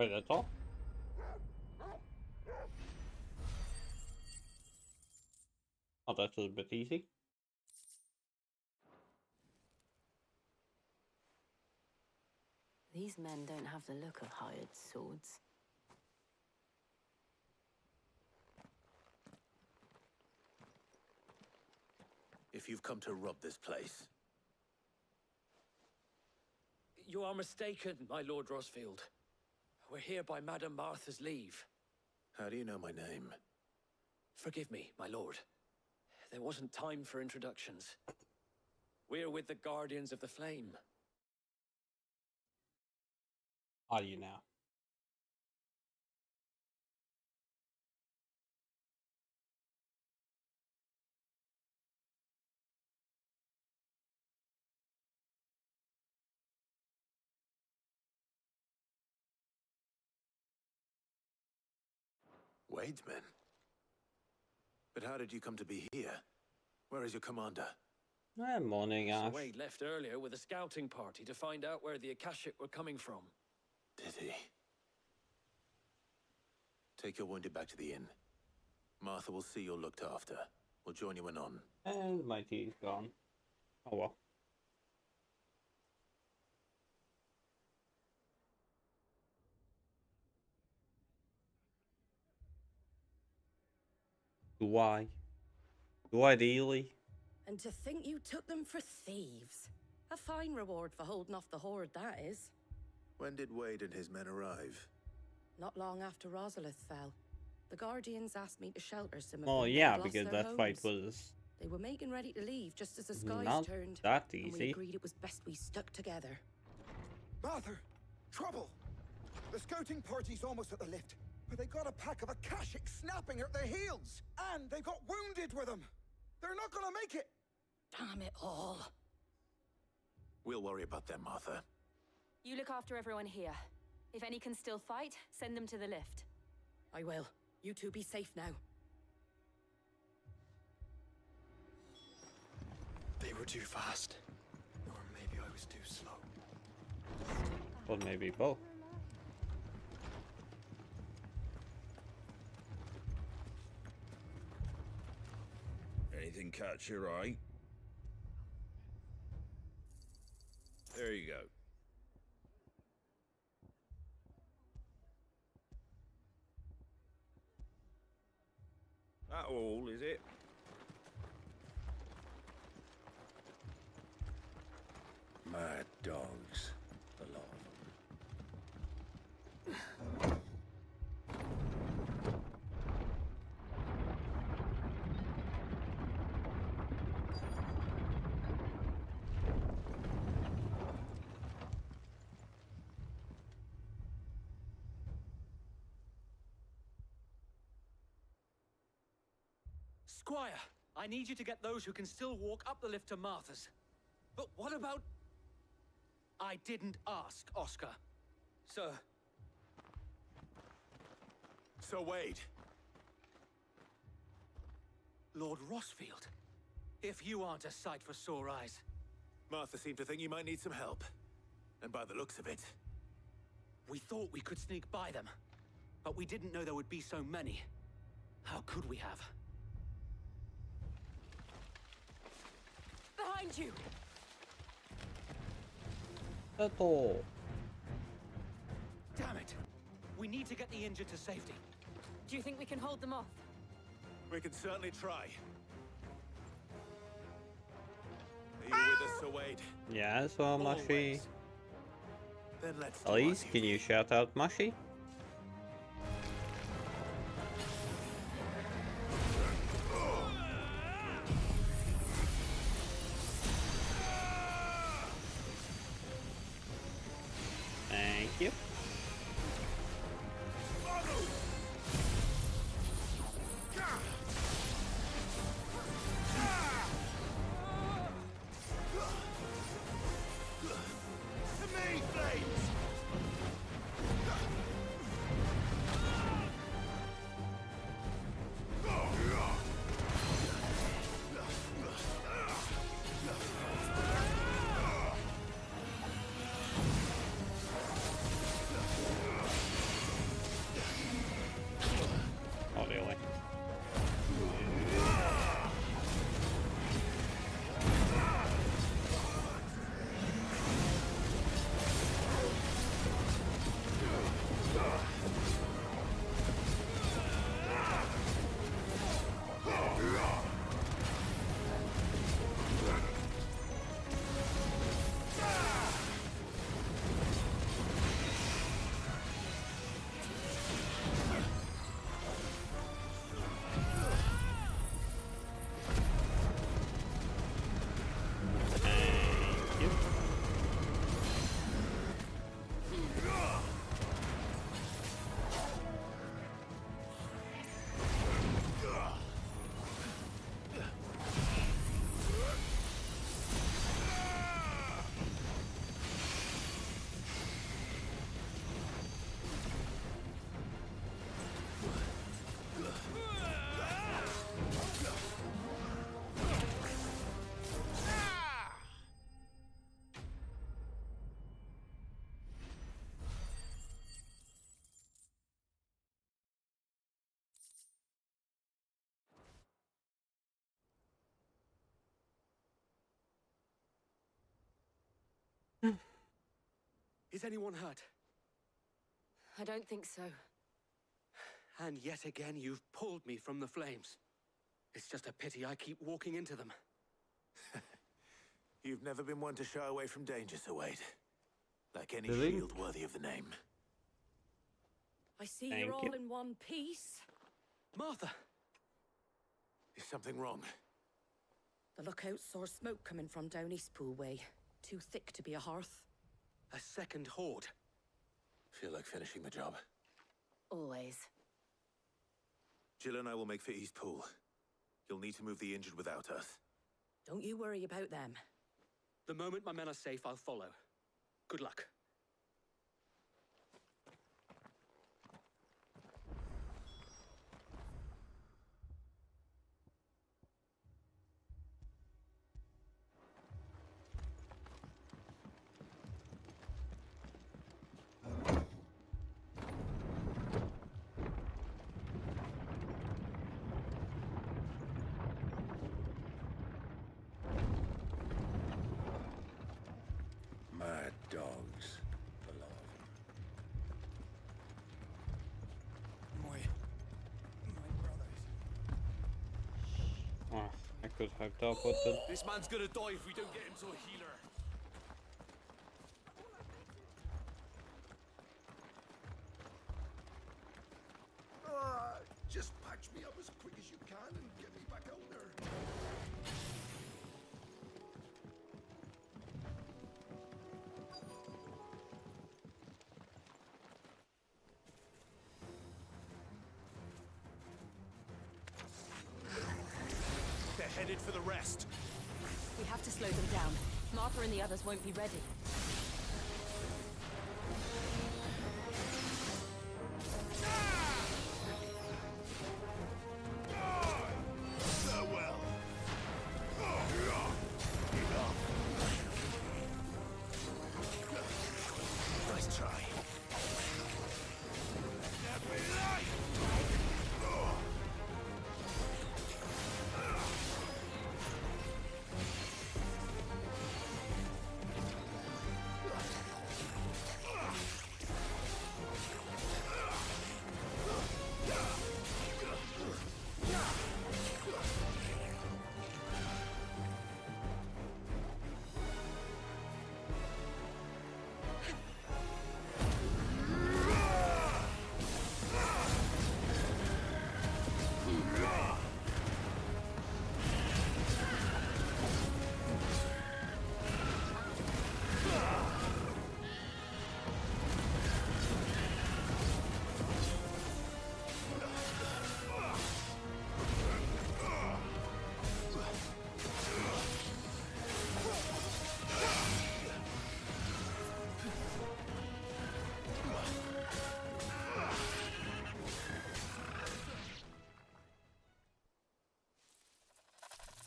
Wait, that's all? Oh, that was a bit easy. These men don't have the look of hired swords. If you've come to rob this place, You are mistaken, my Lord Rosfield. We're here by Madame Martha's leave. how do you know my name? Forgive me, my lord. There wasn't time for introductions. We're with the Guardians of the Flame. Are you now? Wade's men? But how did you come to be here? Where is your commander? Morning, Sir Ash. Wade left earlier with a scouting party to find out where the Akashic were coming from. Did he? Take your wounded back to the inn. Martha will see you're looked after. We'll join you anon. And my tea's gone. Oh well. Do I? Do I really? And to think you took them for thieves. A fine reward for holding off the horde, that is. When did Wade and his men arrive? Not long after Rosalith fell. The Guardians asked me to shelter some of Well, them yeah, who'd lost because their that fight homes. was They were making ready to leave just as the skies not turned. that And we easy. agreed it was best we stuck together. Martha! Trouble! The scouting party's almost at the lift, but they got a pack of Akashic snapping at their heels! And they got wounded with them! They're not gonna make it! Damn it all. We'll worry about them, Martha. You look after everyone here. If any can still fight, send them to the lift. I will. You two be safe now. They were too fast. Or maybe I was too slow. Well, maybe both. Anything catch your eye? There you go. That all, is it? Mad dogs, the lot of them. Squire, I need you to get those who can still walk up the lift to Martha's. But what about... I didn't ask, Oscar. Sir. So Wade. Lord Rosfield. If you aren't a sight for sore eyes. Martha seemed to think you might need some help. And by the looks of it... We thought we could sneak by them. But we didn't know there would be so many. How could we have? Behind you! That's all. Damn it! We need to get the injured to safety. Do you think we can hold them off? We can certainly try. Are you with us, Sir Wade? Yeah, so Mushy. Always. Then let's do Elise, our can you shout out Mushy? Thank you. To me, flames! Is anyone hurt? I don't think so. And yet again, you've pulled me from the flames. It's just a pity I keep walking into them. You've never been one to shy away from danger, Sir Wade. Like any Really? shield worthy of the name. I see Thank you're all you. in one piece. Martha! Is something wrong? The lookout saw smoke coming from down Eastpool way. Too thick to be a hearth. A second horde. Feel like finishing the job. Always. Jill and I will make for Eastpool. You'll need to move the injured without us. Don't you worry about them. The moment my men are safe, I'll follow. Good luck. Mad dogs. Oh, I could have teleported. This man's gonna die if we don't get him to a healer. Just patch me up as quick as you can and get me back out there. They're headed for the rest. We have to slow them down. Martha and the others won't be ready. Farewell. Nice try.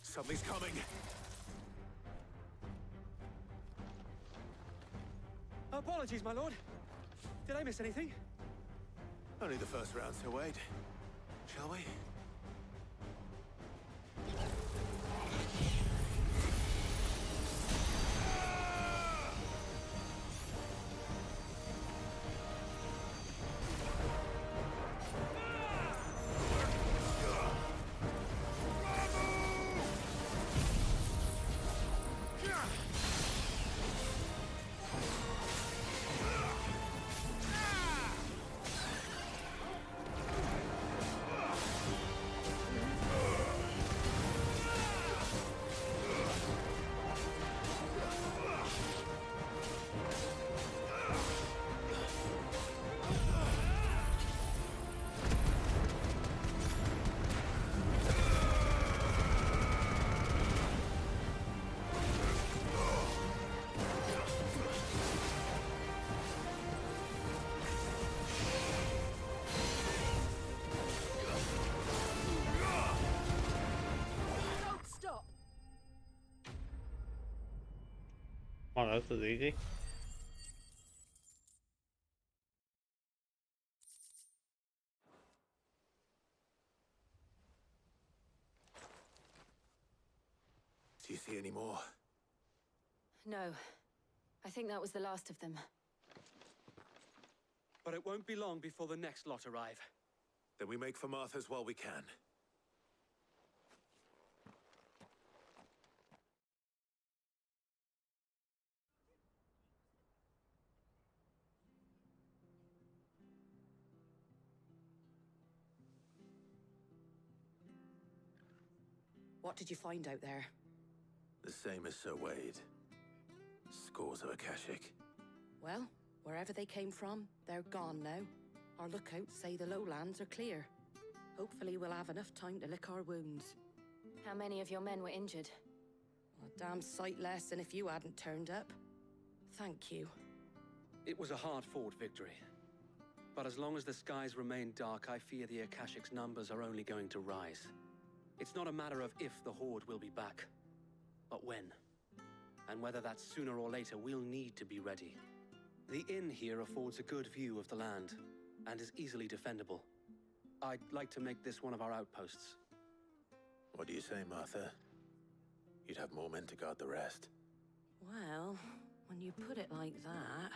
Something's coming. Apologies, my lord. Did I miss anything? Only the first round, Sir Wade. Shall we? Oh, this is easy. Do you see any more? No. I think that was the last of them. But it won't be long before the next lot arrive. Then we make for Martha's while we can. What did you find out there? The same as Sir Wade. Scores of Akashic. Well, wherever they came from, they're gone now. Our lookouts say the lowlands are clear. Hopefully we'll have enough time to lick our wounds. How many of your men were injured? A damn sight less than if you hadn't turned up. Thank you. It was a hard-fought victory. But as long as the skies remain dark, I fear the Akashic's numbers are only going to rise. It's not a matter of if the Horde will be back, but when. And whether that's sooner or later, we'll need to be ready. The inn here affords a good view of the land, and is easily defendable. I'd like to make this one of our outposts. What do you say, Martha? You'd have more men to guard the rest. Well, when you put it like that,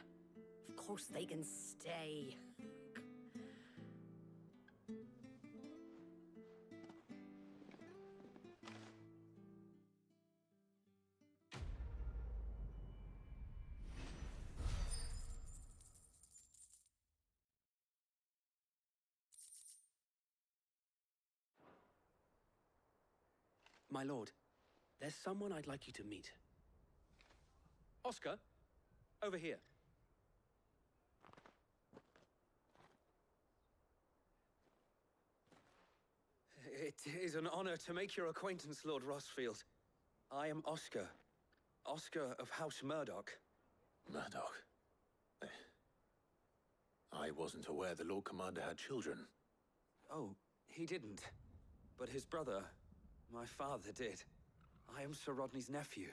of course they can stay. My lord, there's someone I'd like you to meet. Oscar, over here. It is an honor to make your acquaintance, Lord Rossfield. I am Oscar. Oscar of House Murdoch. Murdoch? I wasn't aware the Lord Commander had children. Oh, he didn't. But his brother, my father, did. I am Sir Rodney's nephew.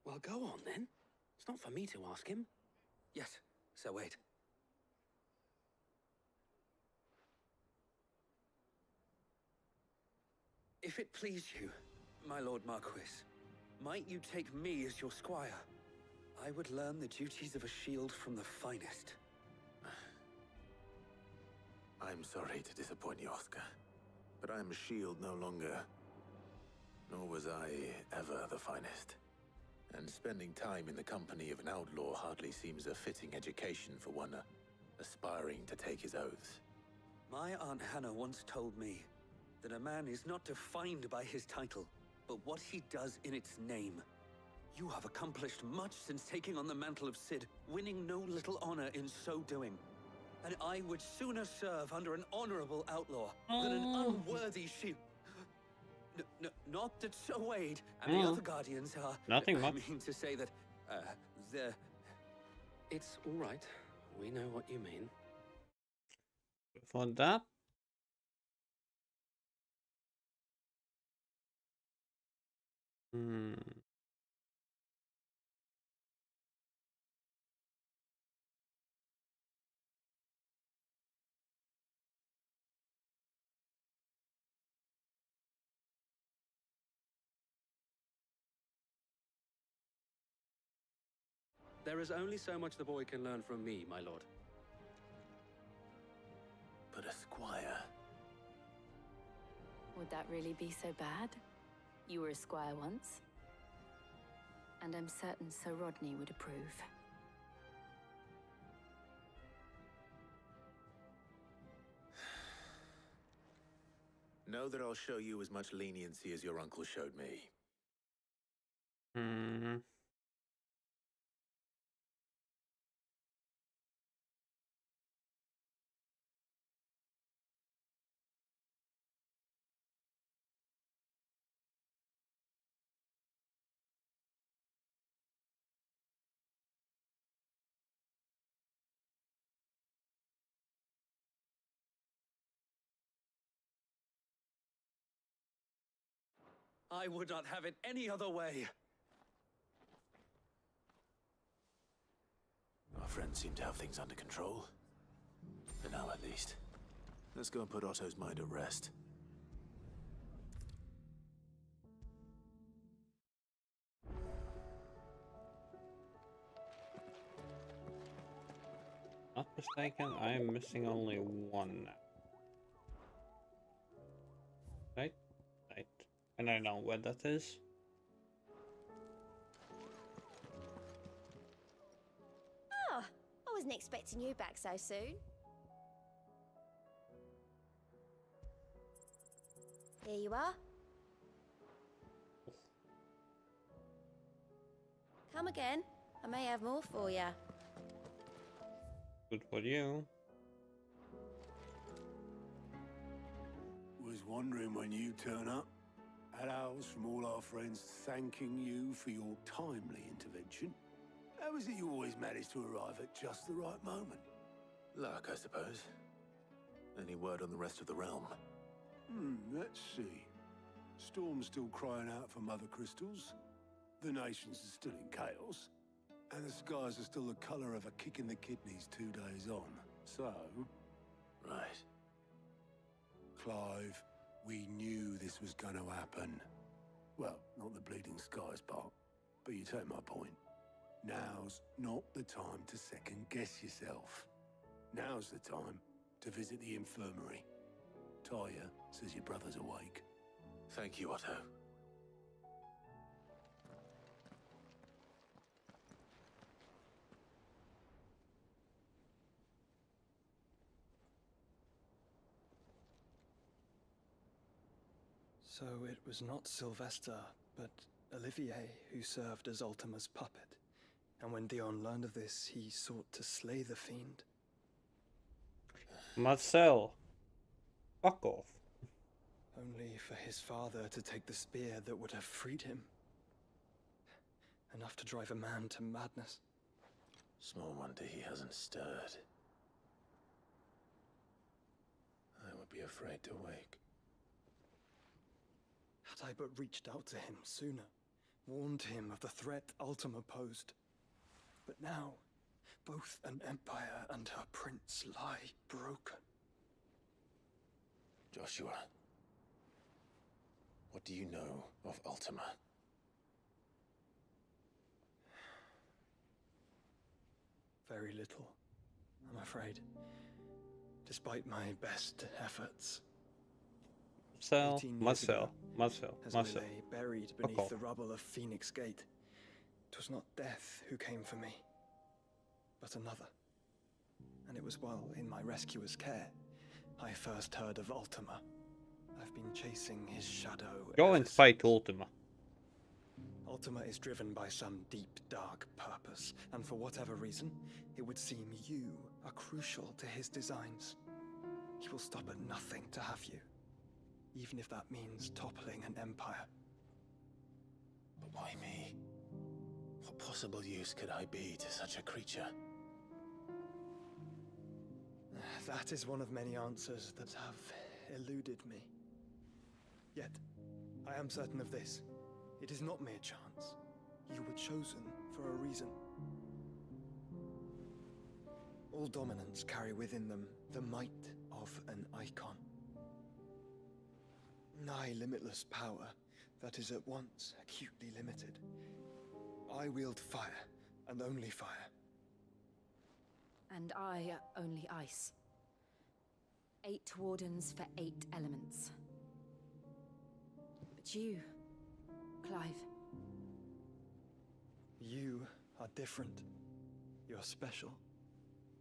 Well, go on, then. It's not for me to ask him. Yes, Sir Wade. If it please you, my Lord Marquis, might you take me as your squire? I would learn the duties of a shield from the finest. I'm sorry to disappoint you, Oscar, but I am a shield no longer. Nor was I ever the finest. And spending time in the company of an outlaw hardly seems a fitting education for one aspiring to take his oaths. My Aunt Hannah once told me that a man is not defined by his title, but what he does in its name. You have accomplished much since taking on the mantle of Cid, winning no little honor in so doing. And I would sooner serve under an honorable outlaw than an unworthy shield. Not that Sir Wade and the other guardians are... Nothing much. I mean to say that, It's all right. We know what you mean. For that? There is only so much the boy can learn from me, my lord. But a squire... Would that really be so bad? You were a squire once. And I'm certain Sir Rodney would approve. Know that I'll show you as much leniency as your uncle showed me. I would not have it any other way. Our friends seem to have things under control. For now, at least. Let's go and put Otto's mind at rest. mistaken, I am missing only one now. Right? Right. And I know where that is. Ah, I wasn't expecting you back so soon. Here you are. Come again. I may have more for you. Good for you. Was wondering when you turn up. Had owls from all our friends thanking you for your timely intervention. How is it you always manage to arrive at just the right moment? Luck, I suppose. Any word on the rest of the realm? Let's see. Storm's still crying out for mother crystals. The nations are still in chaos. And the skies are still the colour of a kick in the kidneys 2 days on. So... Right. Clive, we knew this was going to happen. Well, not the bleeding skies part, but you take my point. Now's not the time to second-guess yourself. Now's the time to visit the infirmary. Talia says your brother's awake. Thank you, Otto. So it was not Sylvester, but Olivier who served as Ultima's puppet. And when Dion learned of this, he sought to slay the fiend. Marcel. Fuck off. Only for his father to take the spear that would have freed him. Enough to drive a man to madness. Small wonder he hasn't stirred. I would be afraid to wake. Had I but reached out to him sooner, warned him of the threat Ultima posed. But now, both an empire and her prince lie broken. Joshua, what do you know of Ultima? Very little, I'm afraid. Despite my best efforts. Marcel. As I lay buried beneath the rubble of Phoenix Gate, 'twas not death who came for me, but another. And it was while in my rescuer's care, I first heard of Ultima. I've been chasing his shadow. Go and fight Ultima. Ultima is driven by some deep, dark purpose, and for whatever reason, it would seem you are crucial to his designs. He will stop at nothing to have you, even if that means toppling an empire. But why me? What possible use could I be to such a creature? That is one of many answers that have eluded me. Yet, I am certain of this. It is not mere chance. You were chosen for a reason. All dominants carry within them the might of an icon. Nigh limitless power that is at once acutely limited. I wield fire, and only fire. And I only ice. 8 wardens for 8 elements. But you, Clive. You are different. You're special.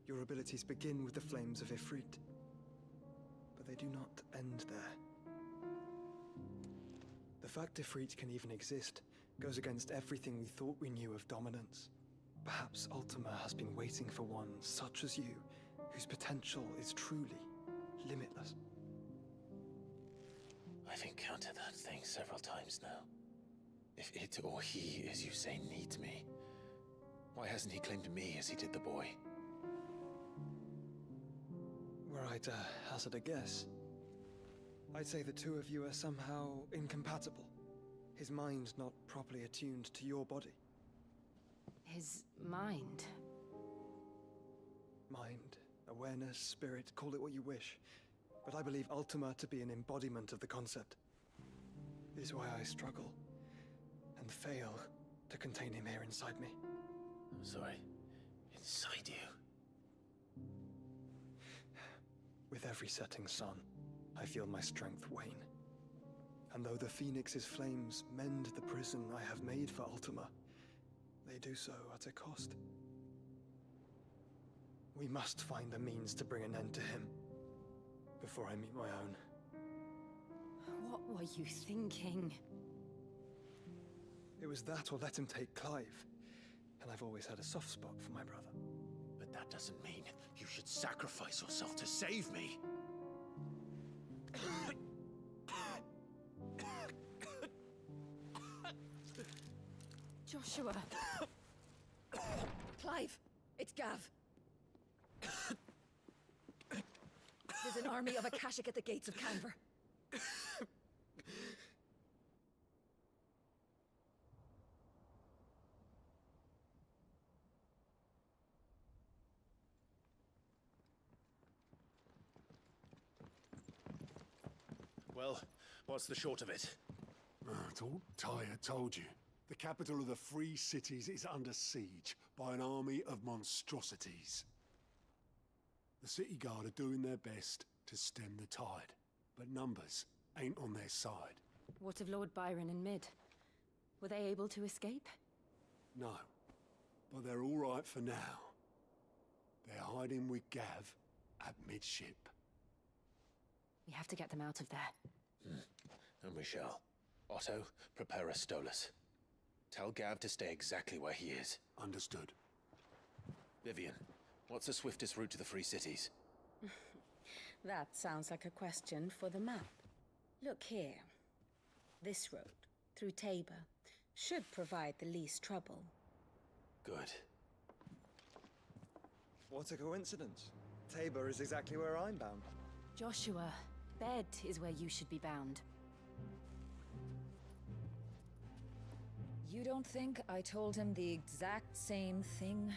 Your abilities begin with the flames of Ifrit. But they do not end there. The fact Ifrit can even exist goes against everything we thought we knew of dominance. Perhaps Ultima has been waiting for one such as you, whose potential is truly limitless. I've encountered that thing several times now. If it or he, as you say, needs me, why hasn't he claimed me as he did the boy? Were I to hazard a guess, I'd say the two of you are somehow incompatible. His mind not properly attuned to your body. His mind? Mind, awareness, spirit, call it what you wish. But I believe Ultima to be an embodiment of the concept. This is why I struggle and fail to contain him here inside me. I'm sorry. Inside you? With every setting sun, I feel my strength wane. And though the Phoenix's flames mend the prison I have made for Ultima, they do so at a cost. We must find a means to bring an end to him before I meet my own. What were you thinking? It was that or let him take Clive. And I've always had a soft spot for my brother. But that doesn't mean you should sacrifice yourself to save me. Joshua. Clive, it's Gav. There's an army of Akashic at the gates of Canver. Well, what's the short of it? It's all Tyre told you. The capital of the Free Cities is under siege by an army of monstrosities. The city guard are doing their best to stem the tide, but numbers ain't on their side. What of Lord Byron and Mid? Were they able to escape? No, but they're all right for now. They're hiding with Gav at midship. We have to get them out of there. And we shall. Otto, prepare a Stolas. Tell Gav to stay exactly where he is. Understood. Vivian, what's the swiftest route to the Free Cities? That sounds like a question for the map. Look here. This road, through Tabor, should provide the least trouble. Good. What a coincidence. Tabor is exactly where I'm bound. Joshua, bed is where you should be bound. You don't think I told him the exact same thing?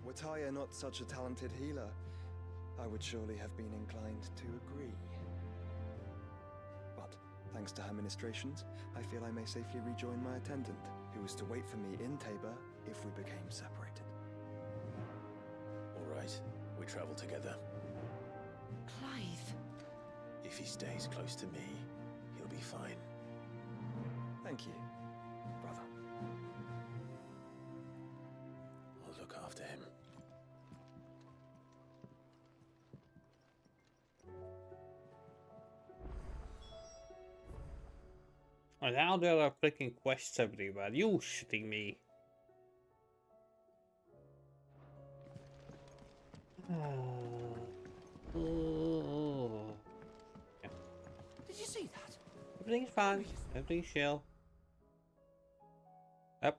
Were Tyre not such a talented healer, I would surely have been inclined to agree. But, thanks to her ministrations, I feel I may safely rejoin my attendant, who was to wait for me in Tabor if we became separated. All right, we travel together. Clive. If he stays close to me, he'll be fine. Thank you, brother. I'll look after him. And now there are freaking quests everywhere. You shitting me. Did you see that? Everything's fine. Everything's chill. Yep.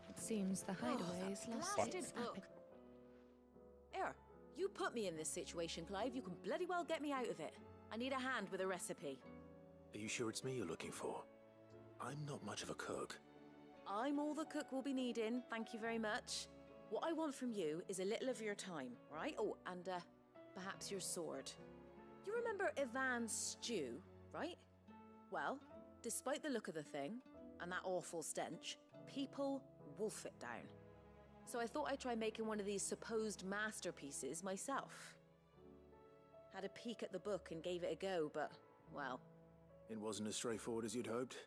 It seems the hideaway is lost. blasted book. Here, you put me in this situation, Clive. You can bloody well get me out of it. I need a hand with a recipe. Are you sure it's me you're looking for? I'm not much of a cook. I'm all the cook will be needing, thank you very much. What I want from you is a little of your time, right? Oh, and perhaps your sword. You remember Ivan's stew, right? Well, despite the look of the thing, and that awful stench, people wolf it down. So I thought I'd try making one of these supposed masterpieces myself. Had a peek at the book and gave it a go, but, well... It wasn't as straightforward as you'd hoped.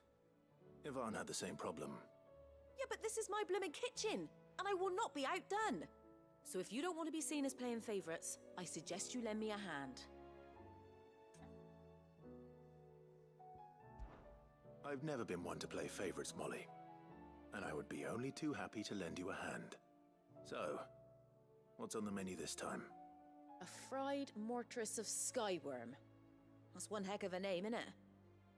Ivan had the same problem. Yeah, but this is my blimmin' kitchen, and I will not be outdone. So if you don't want to be seen as playing favourites, I suggest you lend me a hand. I've never been one to play favourites, Molly. And I would be only too happy to lend you a hand. So, what's on the menu this time? A fried mortress of skyworm. That's one heck of a name, innit?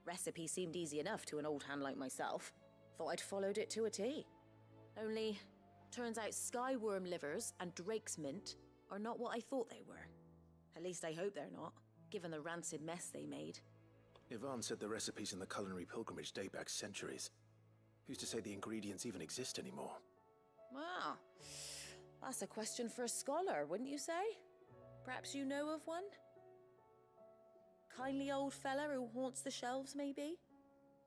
Recipe seemed easy enough to an old hand like myself. Thought I'd followed it to a T. Only, turns out skyworm livers and drake's mint are not what I thought they were. At least I hope they're not, given the rancid mess they made. Ivan said the recipes in the culinary pilgrimage date back centuries. Who's to say the ingredients even exist anymore? Wow. That's a question for a scholar, wouldn't you say? Perhaps you know of one? Kindly old fella who haunts the shelves, maybe?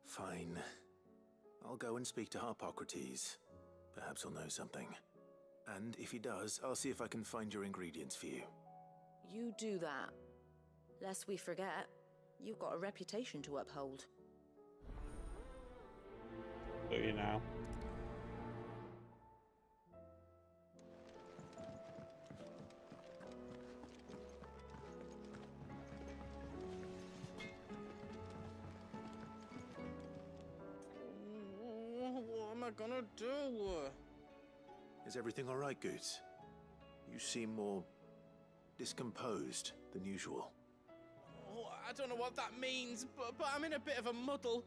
Fine. I'll go and speak to Harpocrates. Perhaps he'll know something. And if he does, I'll see if I can find your ingredients for you. You do that. Lest we forget, you've got a reputation to uphold. So you know. What am I gonna do? Is everything all right, Goots? You seem more discomposed than usual. Oh, I don't know what that means, but I'm in a bit of a muddle.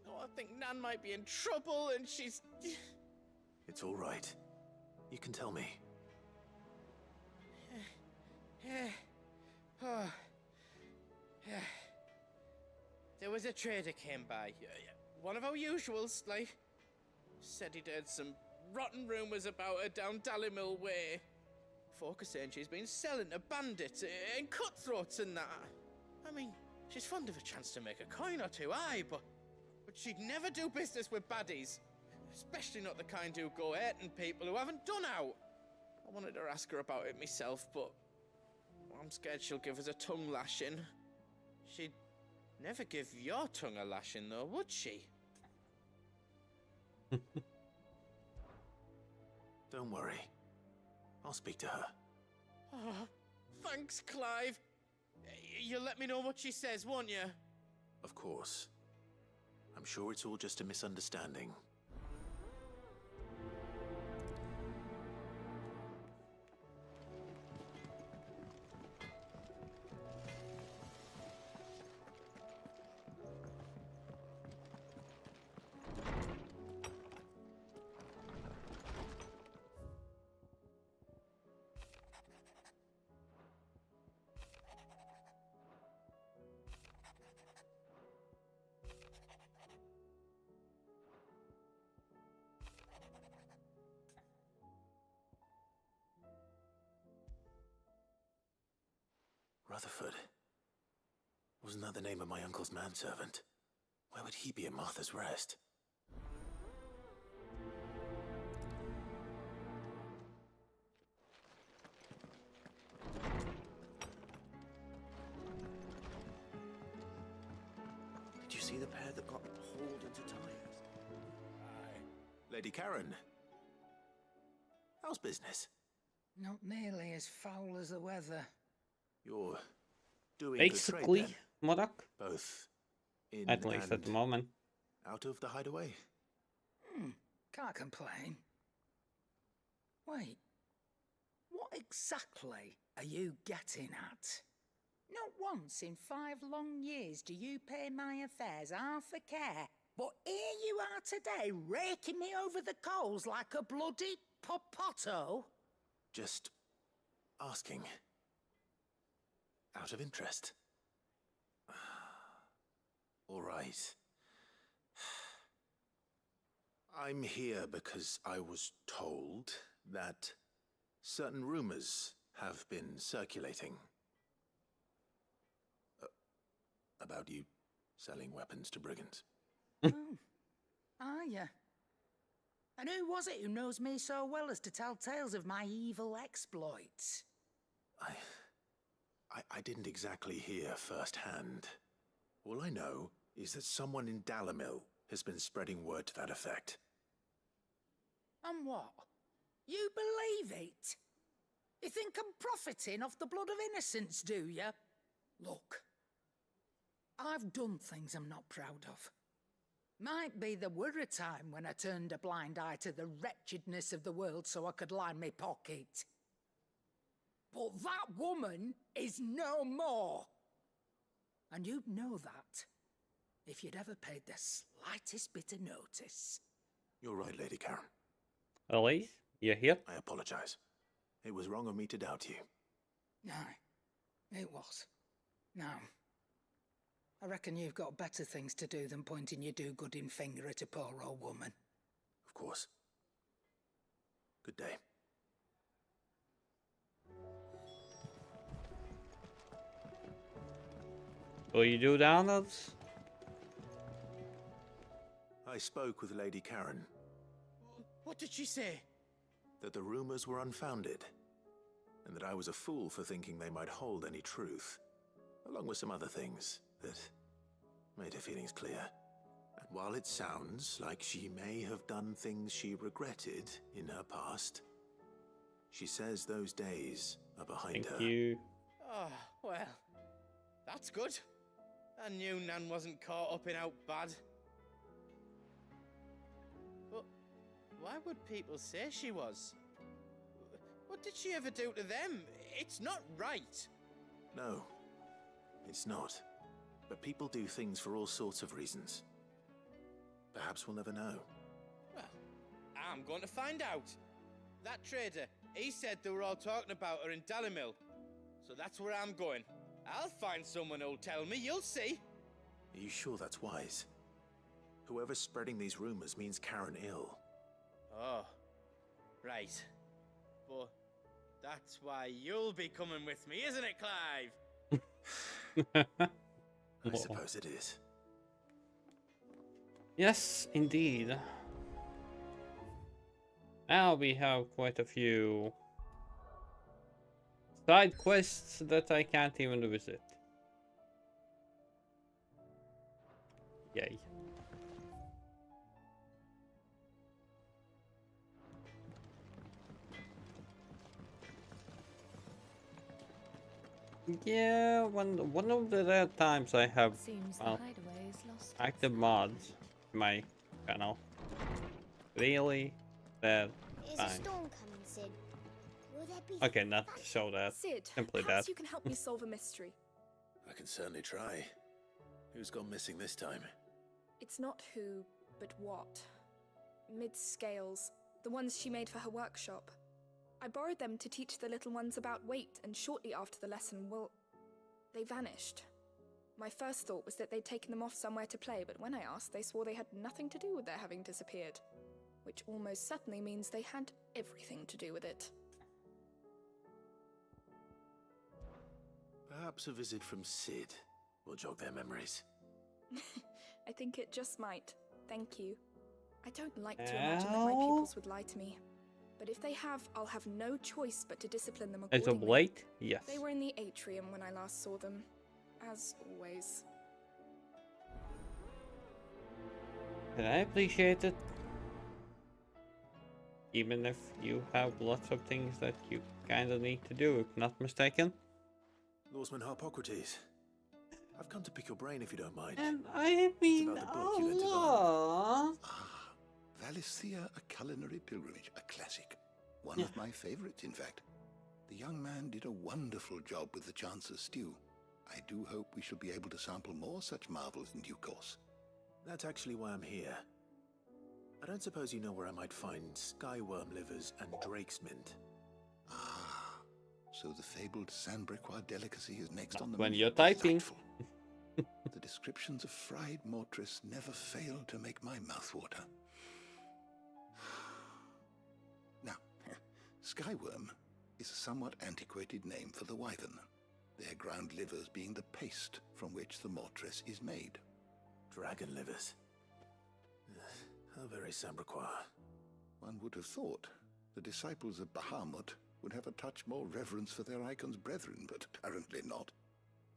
Oh, I think Nan might be in trouble, and she's... It's all right. You can tell me. There was a trader came by. One of our usuals, like. Said he'd heard some rotten rumours about her down Dalimil way. Folk are saying she's been selling to bandits and cutthroats and that. I mean, she's fond of a chance to make a coin or two, aye, but she'd never do business with baddies. Especially not the kind who go hurting people who haven't done out. I wanted to ask her about it myself, but I'm scared she'll give us a tongue lashing. She'd never give your tongue a lashing, though, would she? Don't worry. I'll speak to her. Oh, thanks, Clive. You'll let me know what she says, won't you? Of course. I'm sure it's all just a misunderstanding. Rutherford. Wasn't that the name of my uncle's manservant? Where would he be at Martha's Rest? Did you see the pair that got hauled into tires? Aye. Lady Karen. How's business? Not nearly as foul as the weather. You're doing basically, good trade, then? Modoc. Both in at least at the moment. Out of the hideaway? Can't complain. Wait. What exactly are you getting at? Not once in 5 long years do you pay my affairs half a care. But here you are today, raking me over the coals like a bloody popoto. Just asking. Out of interest. All right. I'm here because I was told that certain rumors have been circulating. About you selling weapons to brigands. Oh, are you? And who was it who knows me so well as to tell tales of my evil exploits? I didn't exactly hear firsthand. All I know is that someone in Dalimil has been spreading word to that effect. And what? You believe it? You think I'm profiting off the blood of innocents, do you? Look, I've done things I'm not proud of. Might be there were a time when I turned a blind eye to the wretchedness of the world so I could line my pocket. But that woman is no more. And you'd know that if you'd ever paid the slightest bit of notice. You're right, Lady Karen. Elise, you here? I apologize. It was wrong of me to doubt you. Aye, it was. Now, I reckon you've got better things to do than pointing your do-gooding finger at a poor old woman. Of course. Good day. Will you do downloads? I spoke with Lady Karen. What did she say? That the rumors were unfounded, and that I was a fool for thinking they might hold any truth, along with some other things that made her feelings clear. And while it sounds like she may have done things she regretted in her past, she says those days are behind her. Thank you. Oh, well, that's good. I knew Nan wasn't caught up in out bad. But why would people say she was? What did she ever do to them? It's not right. No, it's not. But people do things for all sorts of reasons. Perhaps we'll never know. Well, I'm going to find out. That trader, he said they were all talking about her in Dalimil. So that's where I'm going. I'll find someone who'll tell me, you'll see. Are you sure that's wise? Whoever's spreading these rumors means Karen ill. Oh, right. But that's why you'll be coming with me, isn't it, Clive? I suppose it is. Yes, indeed. Now we have quite a few side quests that I can't even visit. Yay. Yeah, one of the rare times I have active mods in my channel. Really bad Is a time. storm coming, Sid? Will there be Okay, not to show that. Sid, Simply perhaps that. you can help me solve a mystery. I can certainly try. Who's gone missing this time? It's not who, but what. Mid's scales, the ones she made for her workshop. I borrowed them to teach the little ones about weight, and shortly after the lesson, well, they vanished. My first thought was that they'd taken them off somewhere to play, but when I asked, they swore they had nothing to do with their having disappeared. Which almost certainly means they had everything to do with it. Perhaps a visit from Sid will jog their memories. I think it just might. Thank you. I don't like to imagine that my pupils would lie to me. But if they have, I'll have no choice but to discipline them As accordingly. of late, yes. They were in the atrium when I last saw them. As always. And I appreciate it. Even if you have lots of things that you kinda need to do, if not mistaken. Lawsman Harpocrates, I've come to pick your brain if you don't mind. And I mean, it's about the book you lent to Varn. Valisthea, a culinary pilgrimage, a classic. One of my favorites, in fact. The young man did a wonderful job with the Chance's stew. I do hope we shall be able to sample more such marvels in due course. That's actually why I'm here. I don't suppose you know where I might find skyworm livers and drake's mint. Ah, so the fabled Sandbrequois delicacy is next on the When menu. you're typing. The descriptions of fried mortress never fail to make my mouth water. Now, skyworm is a somewhat antiquated name for the wyvern, their ground livers being the paste from which the mortress is made. Dragon livers. How very Sandbrequois. One would have thought the disciples of Bahamut would have a touch more reverence for their icon's brethren, but apparently not.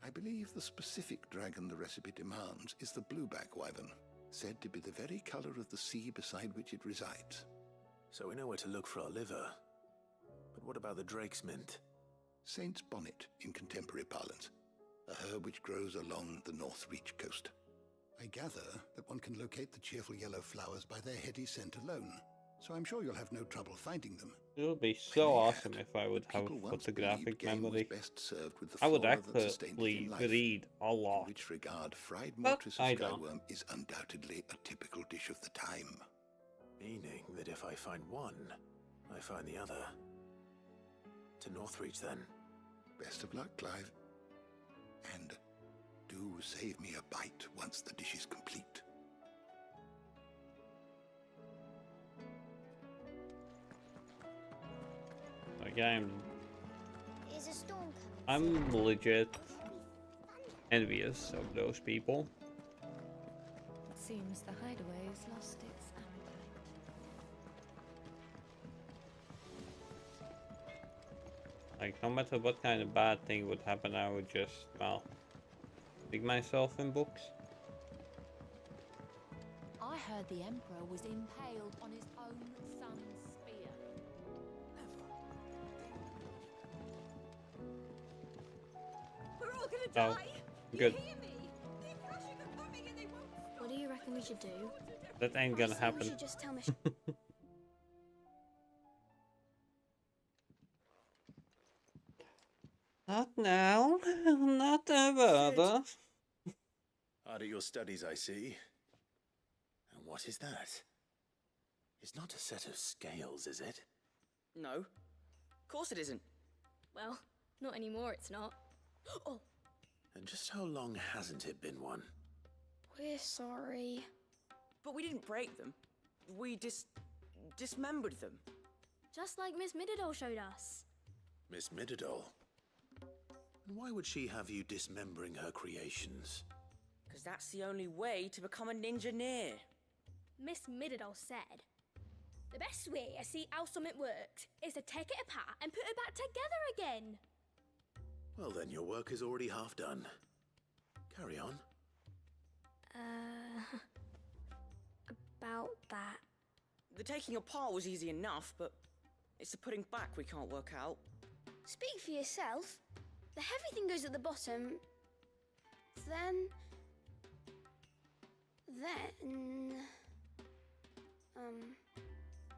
I believe the specific dragon the recipe demands is the blueback wyvern, said to be the very color of the sea beside which it resides. So we know where to look for our liver. But what about the drake's mint? Saint's bonnet in contemporary parlance, a herb which grows along the North Reach coast. I gather that one can locate the cheerful yellow flowers by their heady scent alone, so I'm sure you'll have no trouble finding them. It would be so awesome if I would have photographic memory. I would actually read a lot. In which regard, fried But mortress of I don't. skyworm is undoubtedly a typical dish of the time. Meaning that if I find one, I find the other. To Northreach, then. Best of luck, Clive. And do save me a bite once the dish is complete. Okay, Is a storm coming? I'm legit envious of those people. Seems the hideaway's lost its appetite. Like, no matter what kind of bad thing would happen, I would just, well, dig myself in books. I heard the Emperor was impaled on his own son's spear. We're all gonna Oh, die. good. You hear me? The Akashic are coming and they won't stop. What do you reckon we should do? That ain't gonna happen. We should just tell Miss. Not now. Not ever. Hard at your studies, I see. And what is that? It's not a set of scales, is it? No. Of course it isn't. Well, not anymore. It's not. Oh, And just how long hasn't it been one? we're sorry. But we didn't break them. We dismembered them. Just like Miss Mididol showed us. Miss Mididol? And why would she have you dismembering her creations? Because that's the only way to become a ninja-neer. Miss Mididol said, the best way to see how something works is to take it apart and put it back together again. Well then, your work is already half done. Carry on. About that. The taking apart was easy enough, but it's the putting back we can't work out. Speak for yourself. The heavy thing goes at the bottom. Then...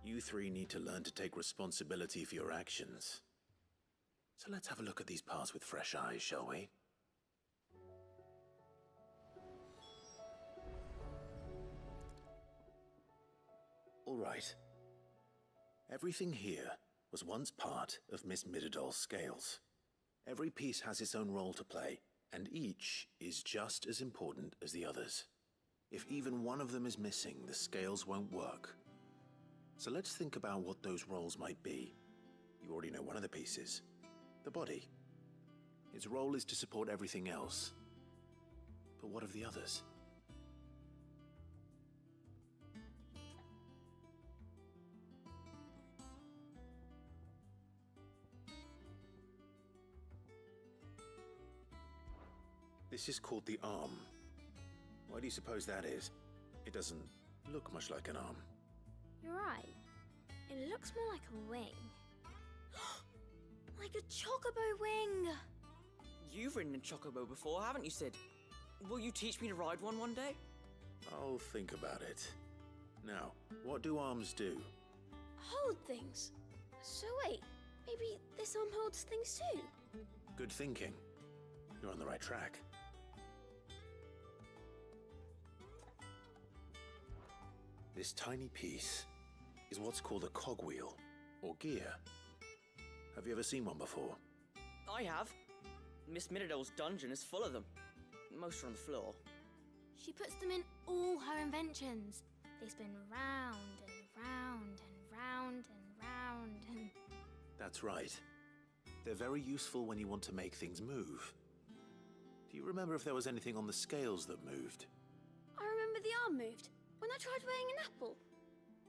You three need to learn to take responsibility for your actions. So let's have a look at these parts with fresh eyes, shall we? All right. Everything here was once part of Miss Mididol's scales. Every piece has its own role to play, and each is just as important as the others. If even one of them is missing, the scales won't work. So let's think about what those roles might be. You already know one of the pieces. The body. Its role is to support everything else. But what of the others? This is called the arm. Why do you suppose that is? It doesn't look much like an arm. You're right. It looks more like a wing. Like a chocobo wing! You've ridden a chocobo before, haven't you, Sid? Will you teach me to ride one day? I'll think about it. Now, what do arms do? Hold things. So wait, maybe this arm holds things too? Good thinking. You're on the right track. This tiny piece is what's called a cogwheel, or gear. Have you ever seen one before? I have. Miss Mididol's dungeon is full of them. Most are on the floor. She puts them in all her inventions. They spin round and round and round and round and... That's right. They're very useful when you want to make things move. Do you remember if there was anything on the scales that moved? I remember the arm moved when I tried weighing an apple.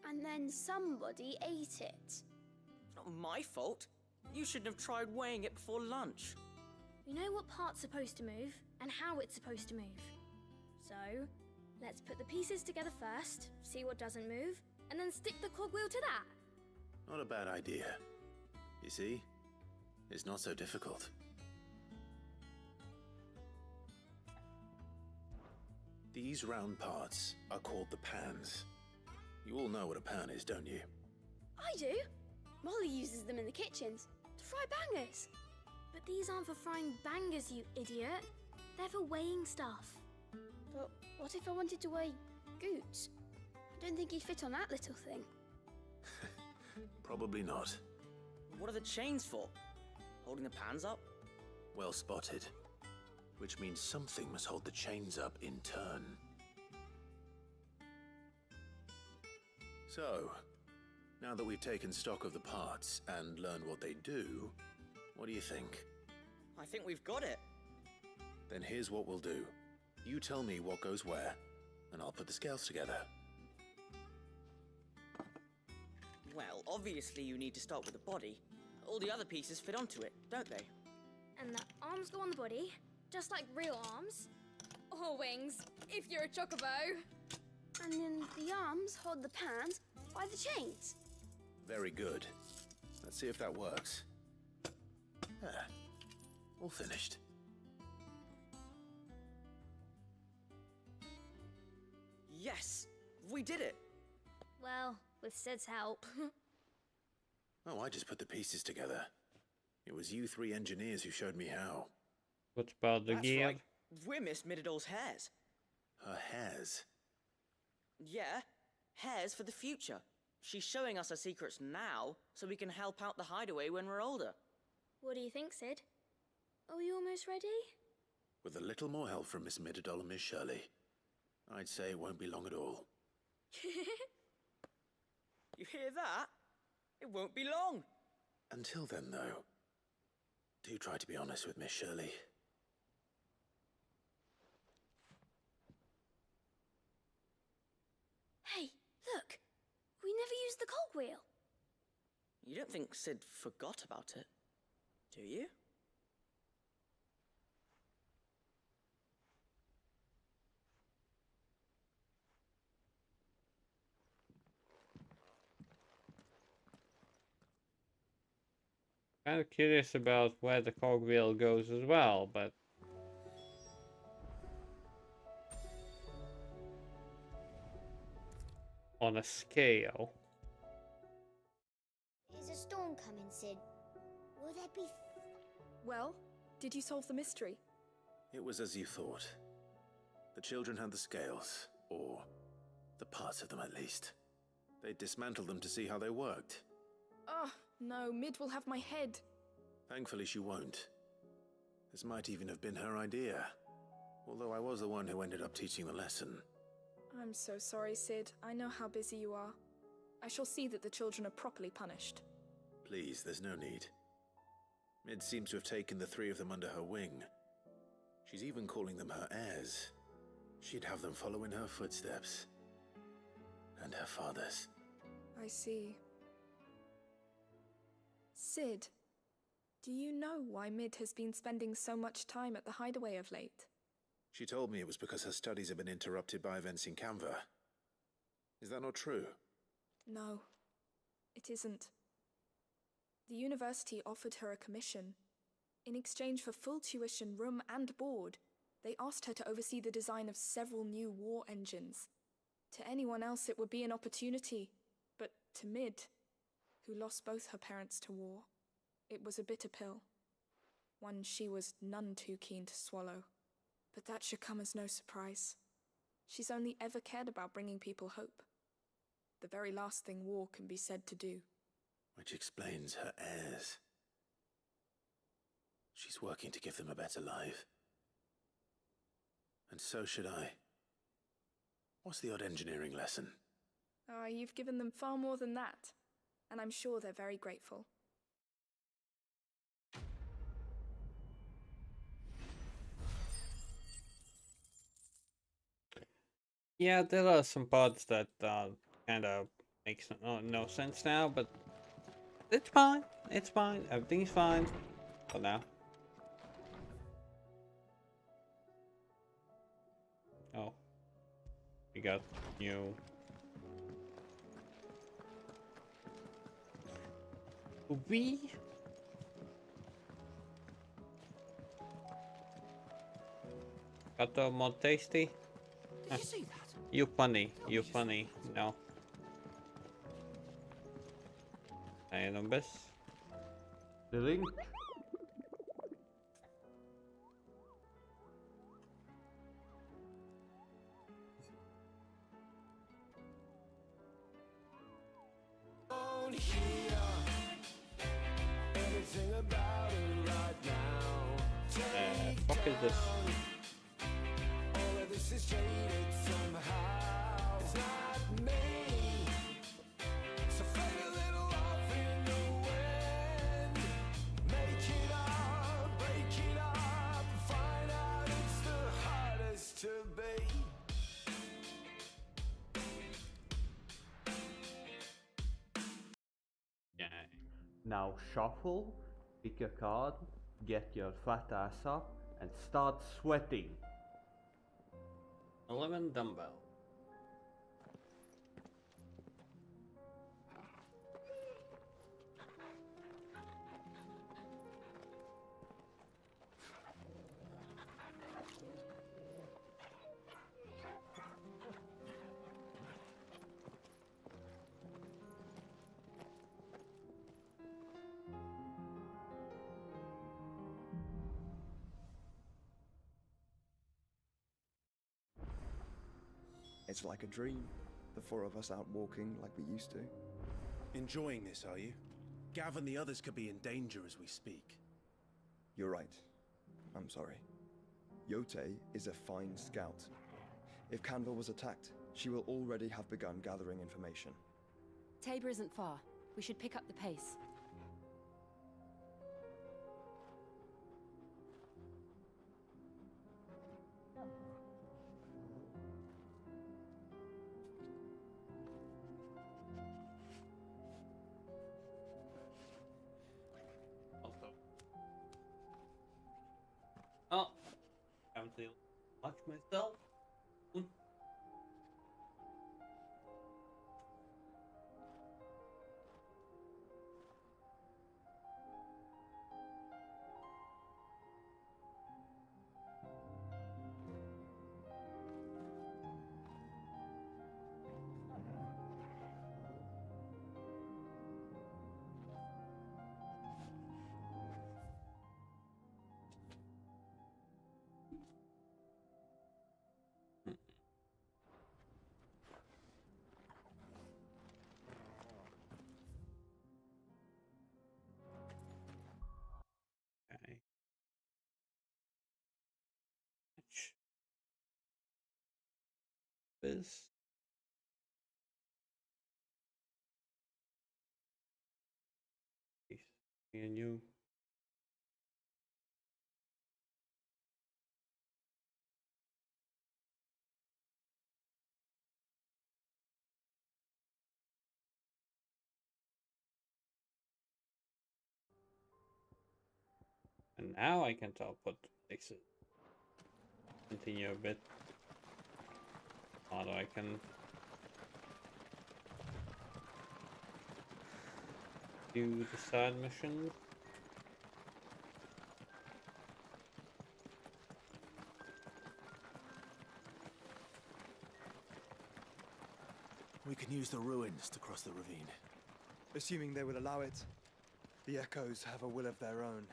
And then somebody ate it. It's not my fault. You shouldn't have tried weighing it before lunch. We know what part's supposed to move and how it's supposed to move. So, let's put the pieces together first, see what doesn't move, and then stick the cogwheel to that. Not a bad idea. You see? It's not so difficult. These round parts are called the pans. You all know what a pan is, don't you? I do. Molly uses them in the kitchens to fry bangers. But these aren't for frying bangers, you idiot. They're for weighing stuff. But what if I wanted to weigh Goots? I don't think he'd fit on that little thing. Probably not. What are the chains for? Holding the pans up? Well spotted. Which means something must hold the chains up in turn. So, now that we've taken stock of the parts and learned what they do, what do you think? I think we've got it. Then here's what we'll do. You tell me what goes where, and I'll put the scales together. Well, obviously you need to start with the body. All the other pieces fit onto it, don't they? And the arms go on the body, just like real arms. Or wings, if you're a chocobo. And then the arms hold the pans by the chains. Very good. Let's see if that works. Ah, all finished. Yes! We did it! Well, with Sid's help. Oh, I just put the pieces together. It was you three engineers who showed me how. What about the That's gear? right. We're Miss Middledor's hairs. Her hairs? Yeah, hairs for the future. She's showing us her secrets now, so we can help out the hideaway when we're older. What do you think, Sid? Are we almost ready? With a little more help from Miss Middledore and Miss Shirley, I'd say it won't be long at all. You hear that? It won't be long. Until then, though, do try to be honest with Miss Shirley. Hey, look! We never used the cogwheel. You don't think Sid forgot about it, do you? Kind of curious about where the cogwheel goes as well, but on a scale. Is a storm coming, Sid? Will there be... Well, did you solve the mystery? It was as you thought. The children had the scales, or the parts of them at least. They dismantled them to see how they worked. Oh, no, Mid will have my head. Thankfully she won't. This might even have been her idea, although I was the one who ended up teaching the lesson. I'm so sorry, Sid. I know how busy you are. I shall see that the children are properly punished. Please, there's no need. Mid seems to have taken the three of them under her wing. She's even calling them her heirs. She'd have them follow in her footsteps. And her father's. I see. Sid, do you know why Mid has been spending so much time at the hideaway of late? She told me it was because her studies have been interrupted by events in Canva. Is that not true? No, it isn't. The university offered her a commission. In exchange for full tuition, room and board, they asked her to oversee the design of several new war engines. To anyone else it would be an opportunity, but to Mid, who lost both her parents to war, it was a bitter pill. One she was none too keen to swallow. But that should come as no surprise. She's only ever cared about bringing people hope. The very last thing war can be said to do. Which explains her heirs. She's working to give them a better life. And so should I. What's the odd engineering lesson? Ah, you've given them far more than that. And I'm sure they're very grateful. Yeah, there are some parts that kind of makes no sense now, but it's fine. It's fine. Everything's fine for now. Oh, we got new. We. Got the more tasty. Did you see that? You funny. You funny. No. Ayan ang best. Diling. Don't hear anything about it right now. Fuck is this? All of this is jaded somehow. It's not me. So fade a little off in the wind. Make it up, break it up, find out it's the hardest to be. Now shuffle, pick a card, get your fat ass up, and start sweating. 11 dumbbell. It's like a dream. The four of us out walking like we used to. Enjoying this, are you? Gav and the others could be in danger as we speak. You're right. I'm sorry. Yote is a fine scout. If Canva was attacked, she will already have begun gathering information. Tabor isn't far. We should pick up the pace. Oh, haven't seen much myself. Okay. This. Me and you. And now I can teleport to places. Continue a bit. Although I can do the side missions. We can use the ruins to cross the ravine. Assuming they would allow it. The Echoes have a will of their own.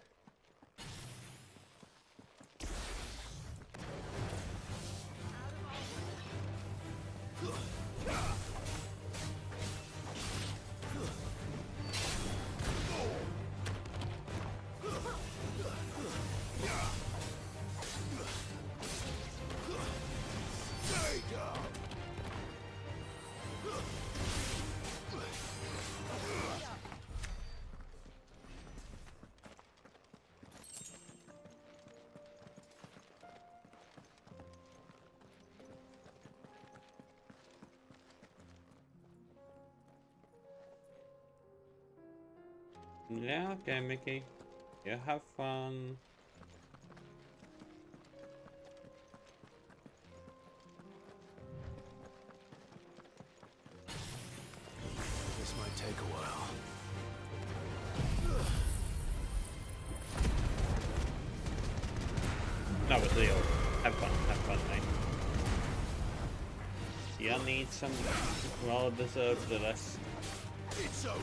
Yeah, okay, Mickey. You have fun. This might take a while. No, but Leo, have fun, mate. You need some well-deserved rest. It's over.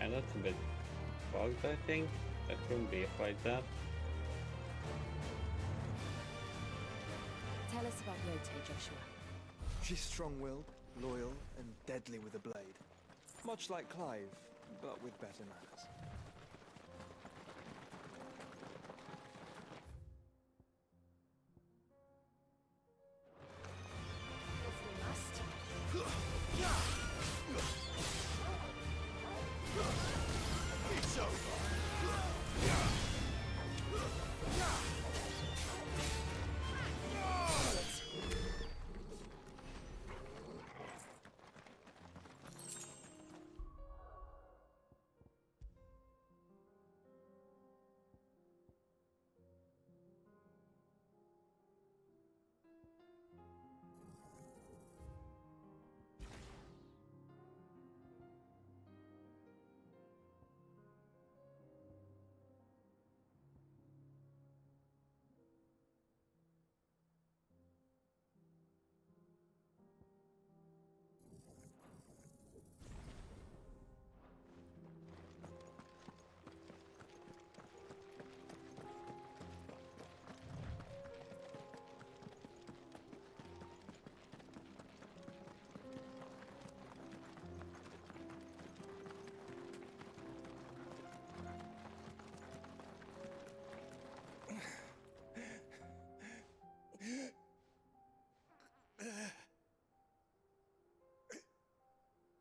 Yeah, that's a bit bugged, I think. That couldn't be a fight that. Tell us about Yote, Joshua. She's strong-willed, loyal, and deadly with a blade. Much like Clive, but with better manners. It's over.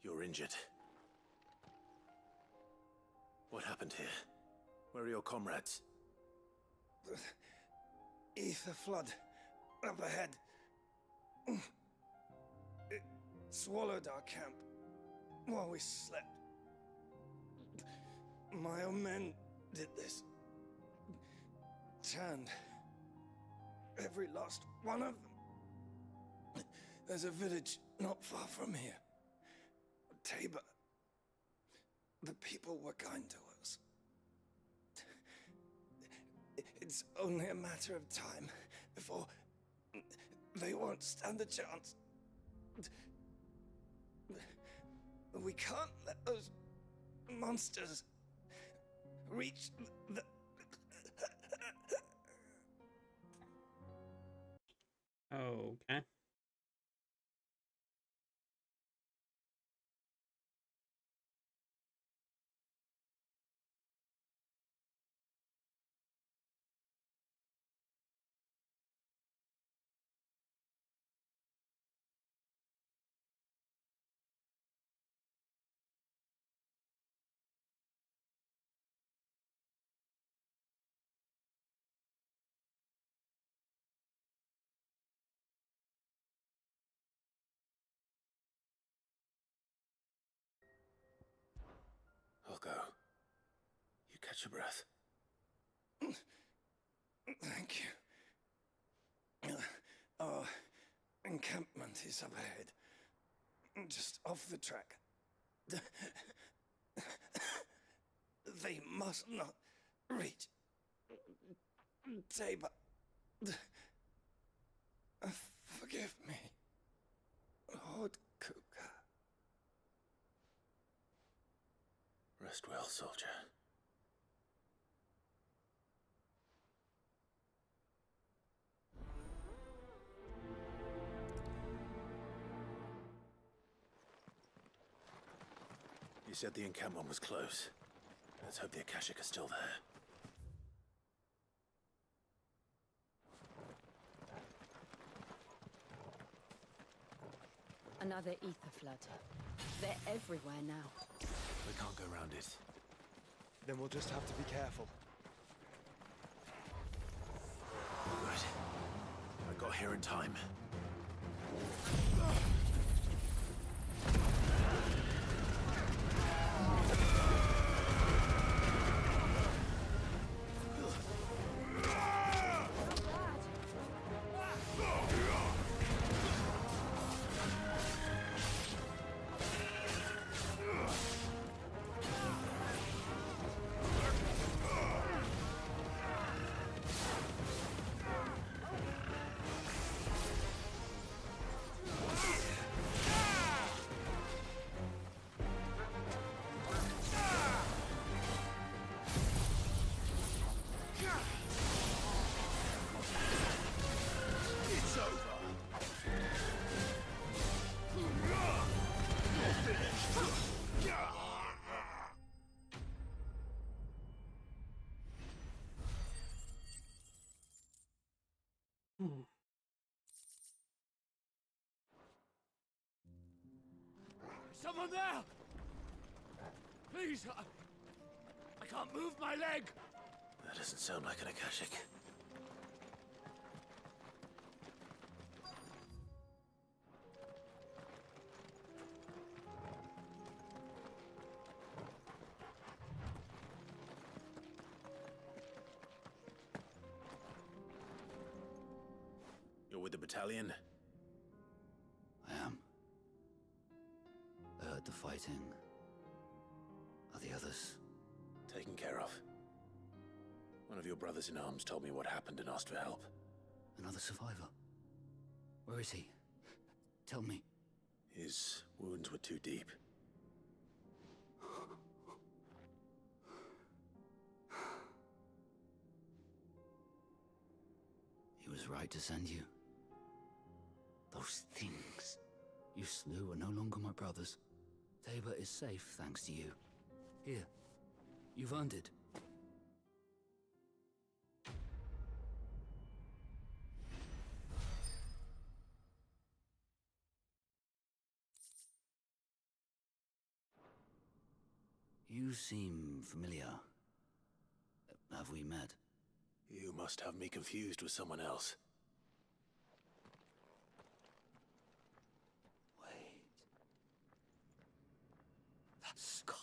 You're injured. What happened here? Where are your comrades? The ether flood up ahead. It swallowed our camp while we slept. My own men did this. Turned every last one of them. There's a village not far from here. Tabor. The people were kind to us. It's only a matter of time before they won't stand a chance. We can't let those monsters reach the... Okay. I'll go. You catch your breath. Thank you. Our encampment is up ahead. Just off the track. They must not reach Tabor. Forgive me, Lord Kuka. Rest well, soldier. You said the encampment was close. Let's hope the Akashic are still there. Another ether flood. They're everywhere now. We can't go around it. Then we'll just have to be careful. Good. I got here in time. Anyone there? Please, I can't move my leg. That doesn't sound like an Akashic. You're with the battalion? I am. I heard the fighting. Are the others? Taken care of. One of your brothers in arms told me what happened and asked for help. Another survivor? Where is he? Tell me. His wounds were too deep. He was right to send you. Those things you slew are no longer my brothers. Tabor is safe thanks to you. Here, you've earned it. You seem familiar. Have we met? You must have me confused with someone else. Wait. That scar.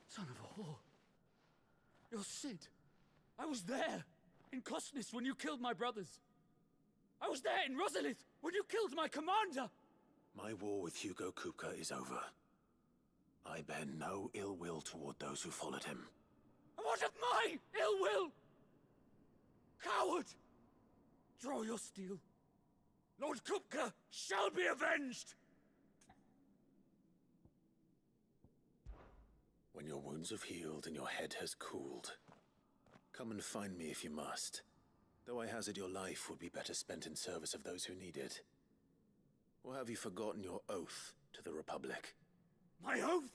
Son of a whore. You're Sid. I was there in Cosnis when you killed my brothers. I was there in Rosalith when you killed my commander. My war with Hugo Kupka is over. I bear no ill will toward those who followed him. And what of my ill will? Coward! Draw your steel. Lord Kupka shall be avenged! When your wounds have healed and your head has cooled, come and find me if you must. Though I hazard your life would be better spent in service of those who need it. Or have you forgotten your oath to the Republic? My oath?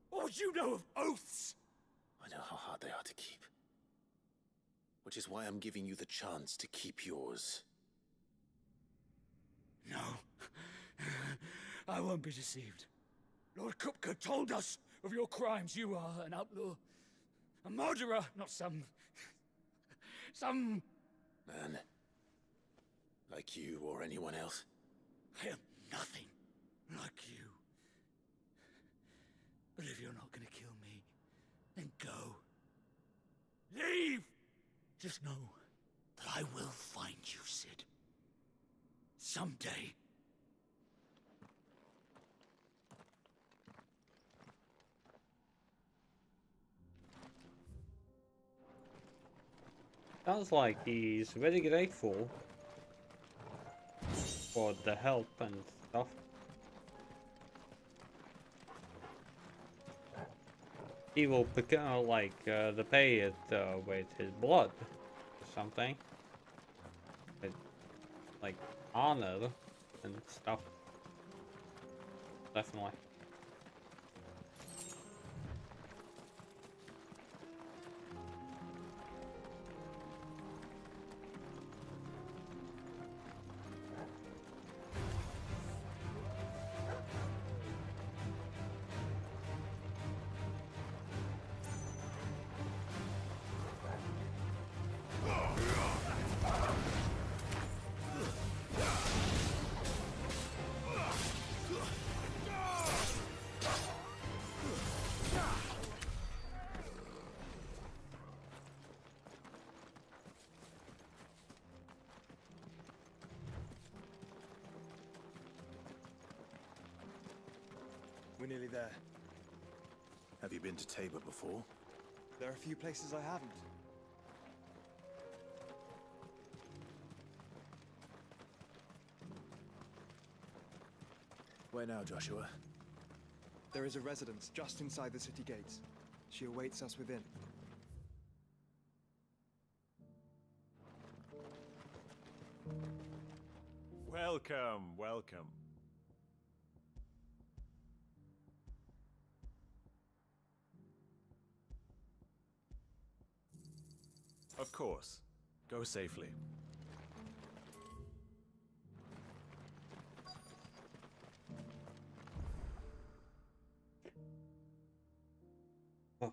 What would you know of oaths? I know how hard they are to keep. Which is why I'm giving you the chance to keep yours. No. I won't be deceived. Lord Kupka told us of your crimes. You are an outlaw. A murderer, not some man. Like you or anyone else. I am nothing like you. But if you're not gonna kill me, then go. Leave! Just know that I will find you, Sid. Someday. Sounds like he's very grateful for the help and stuff. He will become like repay it with his blood or something. With like honor and stuff. Definitely. We're nearly there. Have you been to Tabor before? There are a few places I haven't. Where now, Joshua? There is a residence just inside the city gates. She awaits us within. Welcome, welcome. Of course. Go safely. Oh.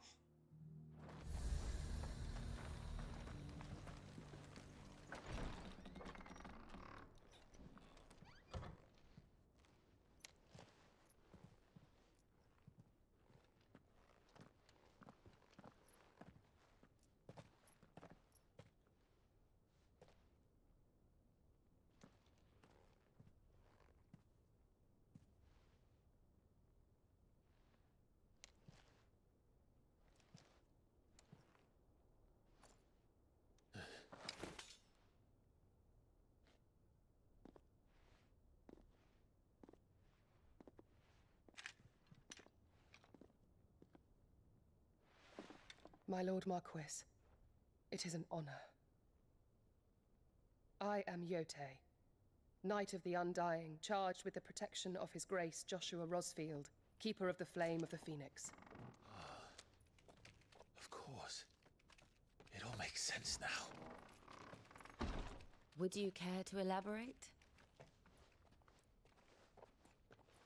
My Lord Marquis, it is an honor. I am Yotei, Knight of the Undying, charged with the protection of His Grace Joshua Rosfield, Keeper of the Flame of the Phoenix. Of course. It all makes sense now. Would you care to elaborate?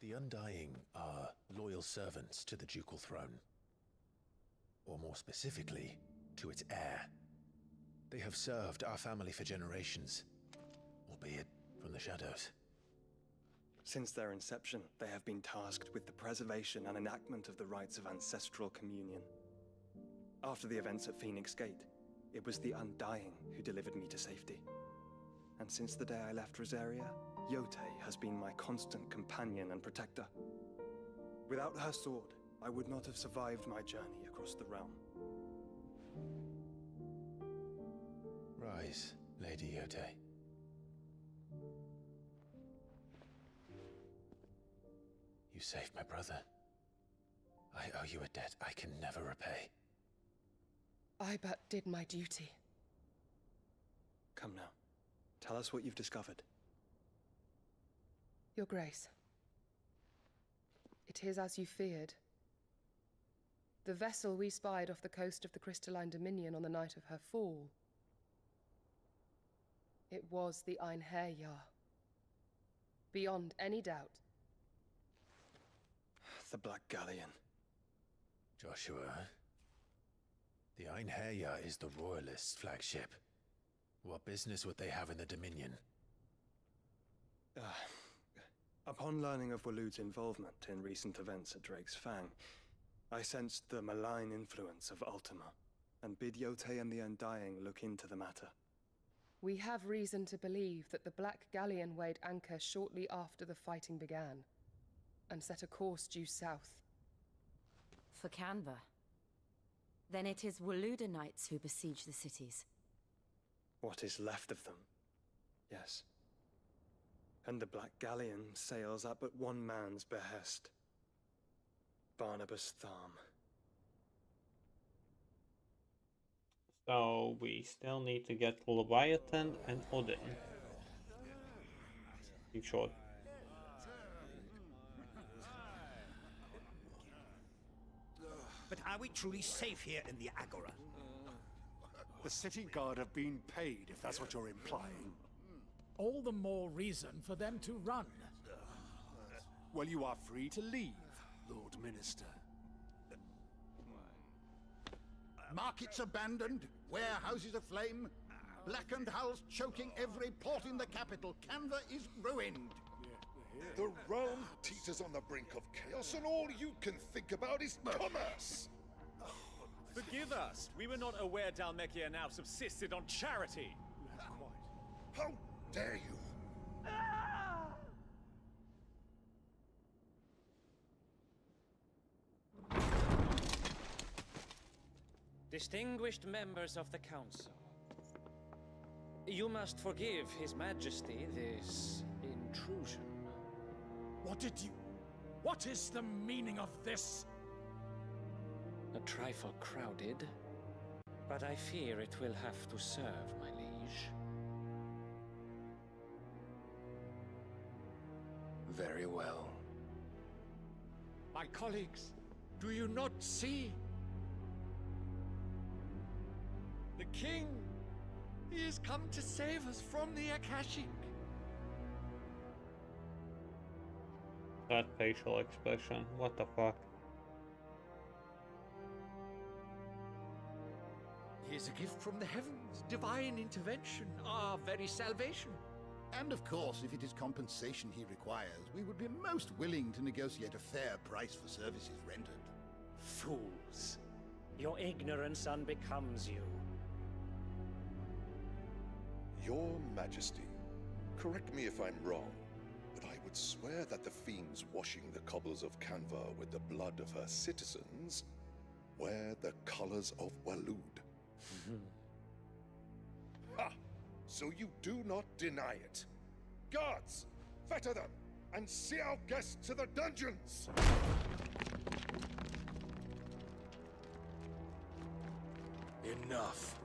The Undying are loyal servants to the ducal throne. Or more specifically, to its heir. They have served our family for generations, albeit from the shadows. Since their inception, they have been tasked with the preservation and enactment of the rites of ancestral communion. After the events at Phoenix Gate, it was the Undying who delivered me to safety. And since the day I left Rosaria, Yotei has been my constant companion and protector. Without her sword, I would not have survived my journey across the realm. Rise, Lady Yotei. You saved my brother. I owe you a debt I can never repay. I but did my duty. Come now. Tell us what you've discovered. Your Grace. It is as you feared. The vessel we spied off the coast of the Crystalline Dominion on the night of her fall. It was the Einherjar. Beyond any doubt. The Black Galleon. Joshua, the Einherjar is the Royalists' flagship. What business would they have in the Dominion? Upon learning of Waloed's involvement in recent events at Drake's Fang, I sensed the malign influence of Ultima, and bid Yotei and the Undying look into the matter. We have reason to believe that the Black Galleon weighed anchor shortly after the fighting began, and set a course due south. For Canva. Then it is Waloed knights who besiege the cities. What is left of them, yes. And the Black Galleon sails at but one man's behest. Barnabas Tharm. So we still need to get Leviathan and Odin. In short. But are we truly safe here in the Agora? The city guard have been paid, if that's what you're implying. All the more reason for them to run. Well, you are free to leave, Lord Minister. Markets abandoned, warehouses aflame, blackened hulls choking every port in the capital. Canva is ruined. The realm teeters on the brink of chaos, and all you can think about is commerce. Forgive us. We were not aware Dhalmekia now subsisted on charity. How dare you? Distinguished members of the Council, you must forgive His Majesty this intrusion. What is the meaning of this? A trifle crowded, but I fear it will have to serve, my liege. Very well. My colleagues, do you not see? The king, he has come to save us from the Akashic. That facial expression, what the fuck? is a gift from the heavens, divine intervention, our very salvation. And of course, if it is compensation he requires, we would be most willing to negotiate a fair price for services rendered. Fools. Your ignorance unbecomes you. Your Majesty, correct me if I'm wrong, but I would swear that the fiends washing the cobbles of Canva with the blood of her citizens wear the colors of Waloed. Ha! So you do not deny it. Guards, fetter them, and see our guests to the dungeons! Enough.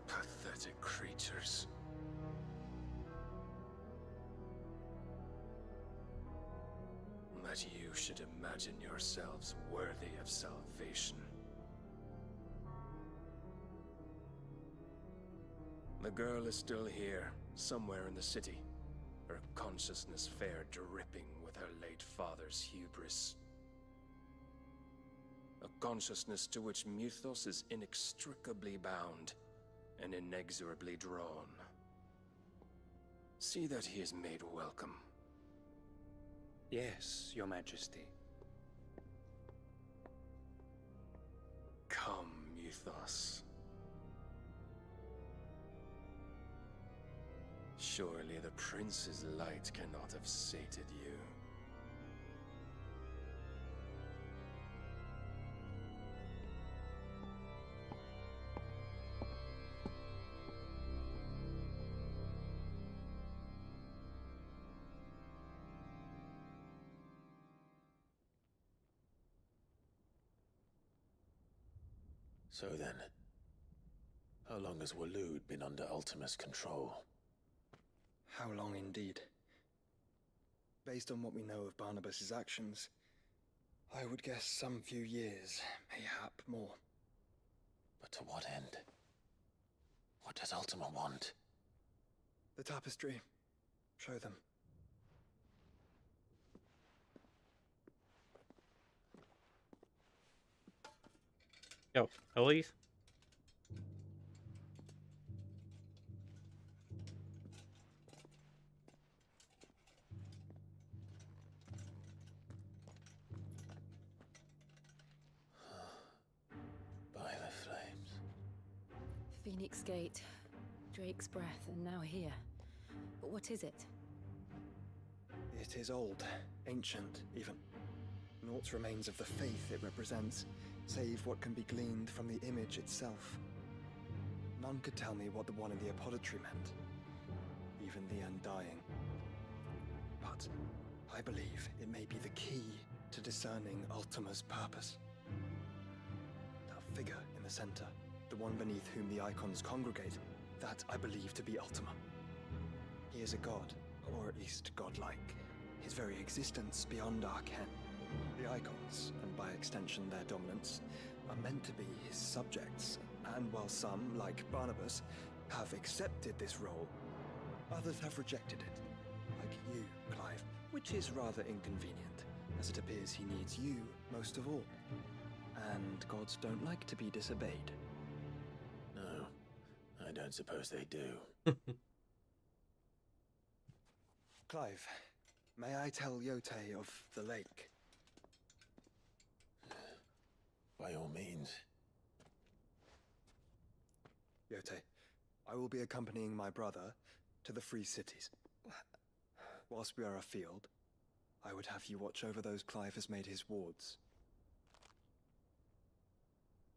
Pathetic creatures. That you should imagine yourselves worthy of salvation. The girl is still here, somewhere in the city, her consciousness fair dripping with her late father's hubris. A consciousness to which Mythos is inextricably bound and inexorably drawn. See that he is made welcome. Yes, Your Majesty. Come, Mythos. Surely the prince's light cannot have sated you. So then, how long has Waloed been under Ultima's control? How long indeed? Based on what we know of Barnabas's actions, I would guess some few years, mayhap more. But to what end? What does Ultima want? The tapestry. Show them. Yo, Elise? By the flames. Phoenix Gate, Drake's breath, and now here. But what is it? It is old, ancient, even. Naught remains of the faith it represents, save what can be gleaned from the image itself. None could tell me what the one in the apothecary meant, even the Undying. But I believe it may be the key to discerning Ultima's purpose. That figure in the center, the one beneath whom the icons congregate, that I believe to be Ultima. He is a god, or at least godlike, his very existence beyond our ken. The icons, and by extension their dominance, are meant to be his subjects, and while some, like Barnabas, have accepted this role, others have rejected it, like you, Clive, which is rather inconvenient, as it appears he needs you most of all. And gods don't like to be disobeyed. No, I don't suppose they do. Clive, may I tell Yote of the lake? By all means. Yote, I will be accompanying my brother to the Free Cities. Whilst we are afield, I would have you watch over those Clive has made his wards.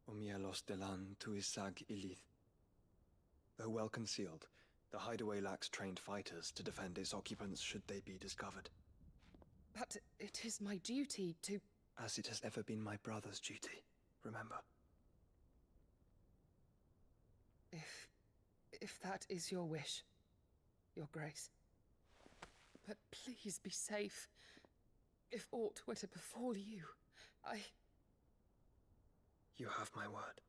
Umielos delan tuisag ilith. Though well concealed, the hideaway lacks trained fighters to defend its occupants should they be discovered. But it is my duty to... As it has ever been my brother's duty, remember. If that is your wish, Your Grace. But please be safe. If aught were to befall you, You have my word.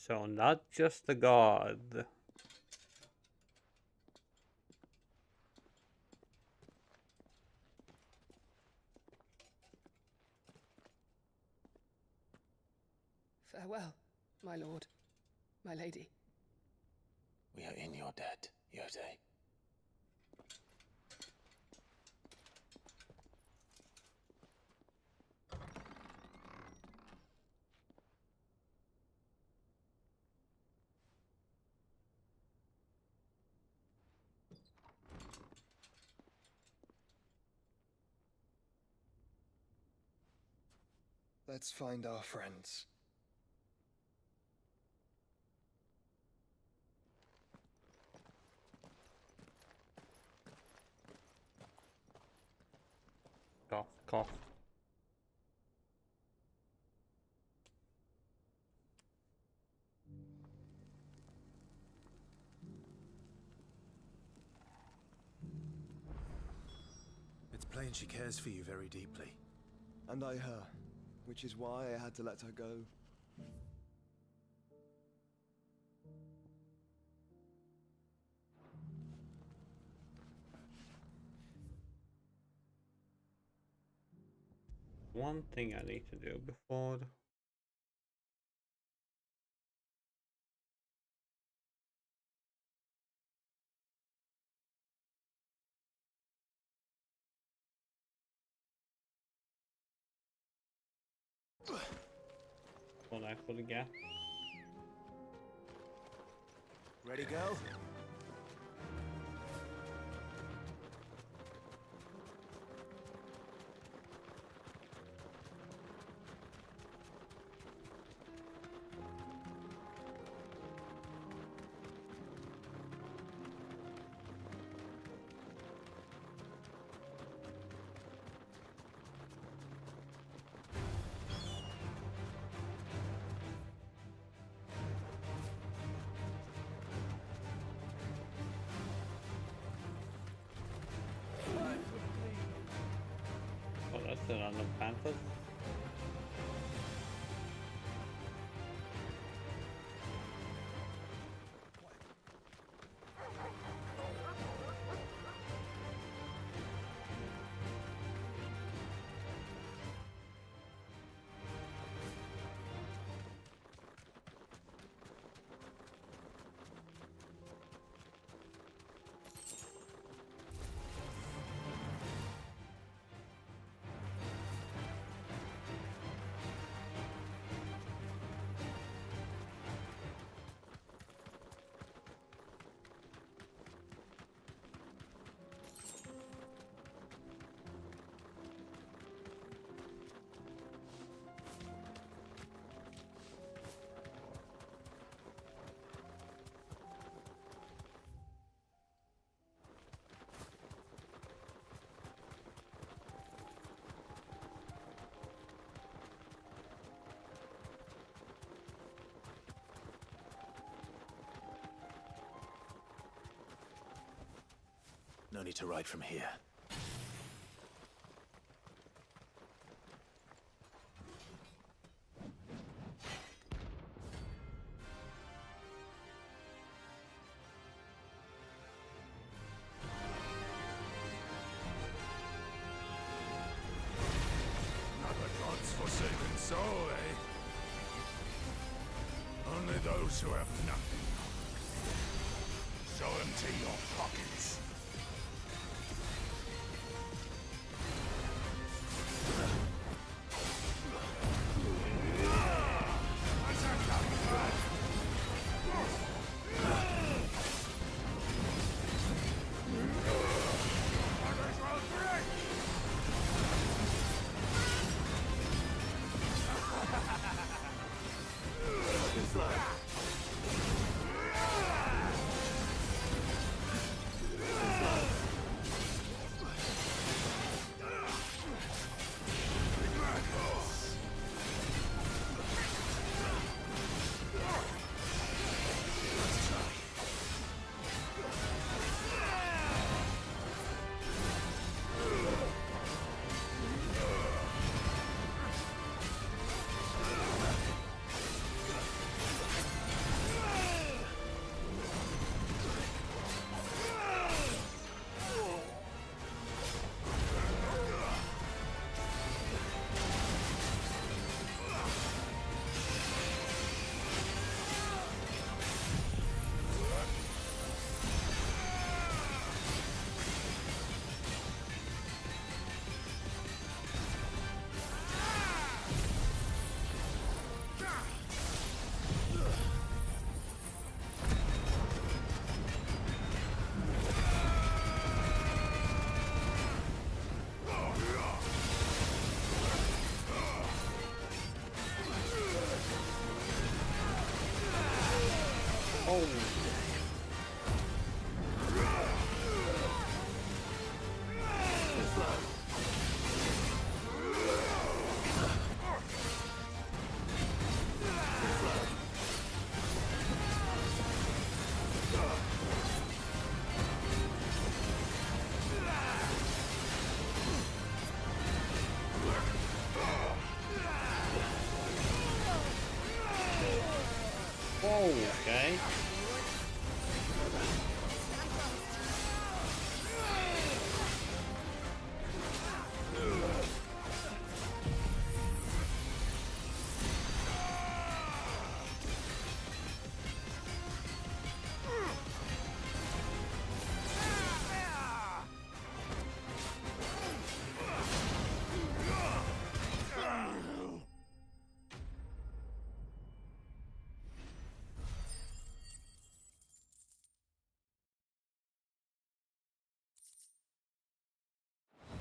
So not just the god. Farewell, my lord, my lady. We are in your debt, Yode. Let's find our friends. Cough, cough. It's plain she cares for you very deeply. And I her, which is why I had to let her go. One thing I need to do before one I for the gap. Ready, girl? Oh, that's the random Panthers. No need to ride from here. Not the gods' forsaken soul, eh? Only those who have nothing. So empty your pockets. Okay.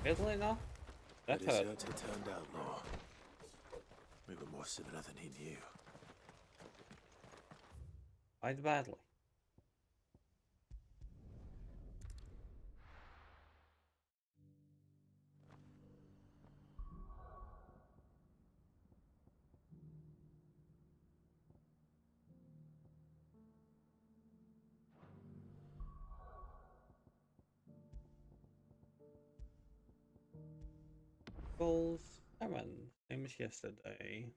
Really now? That hurt. It turned outlaw. We were more similar than he knew. Quite badly. Goals 7, same as yesterday.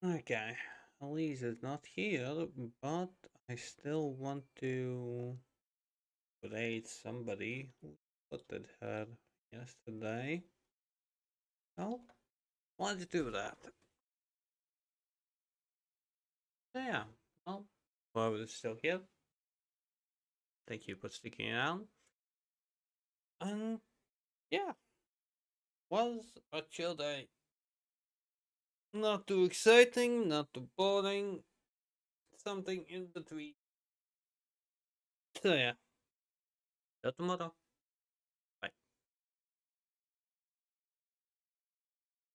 Okay, Elise is not here, but I still want to raid somebody who spotted her yesterday. So, let's do that. So yeah, well, whoever is still here, thank you for sticking around. And yeah, was a chill day. Not too exciting, not too boring, something in between. So yeah, till tomorrow.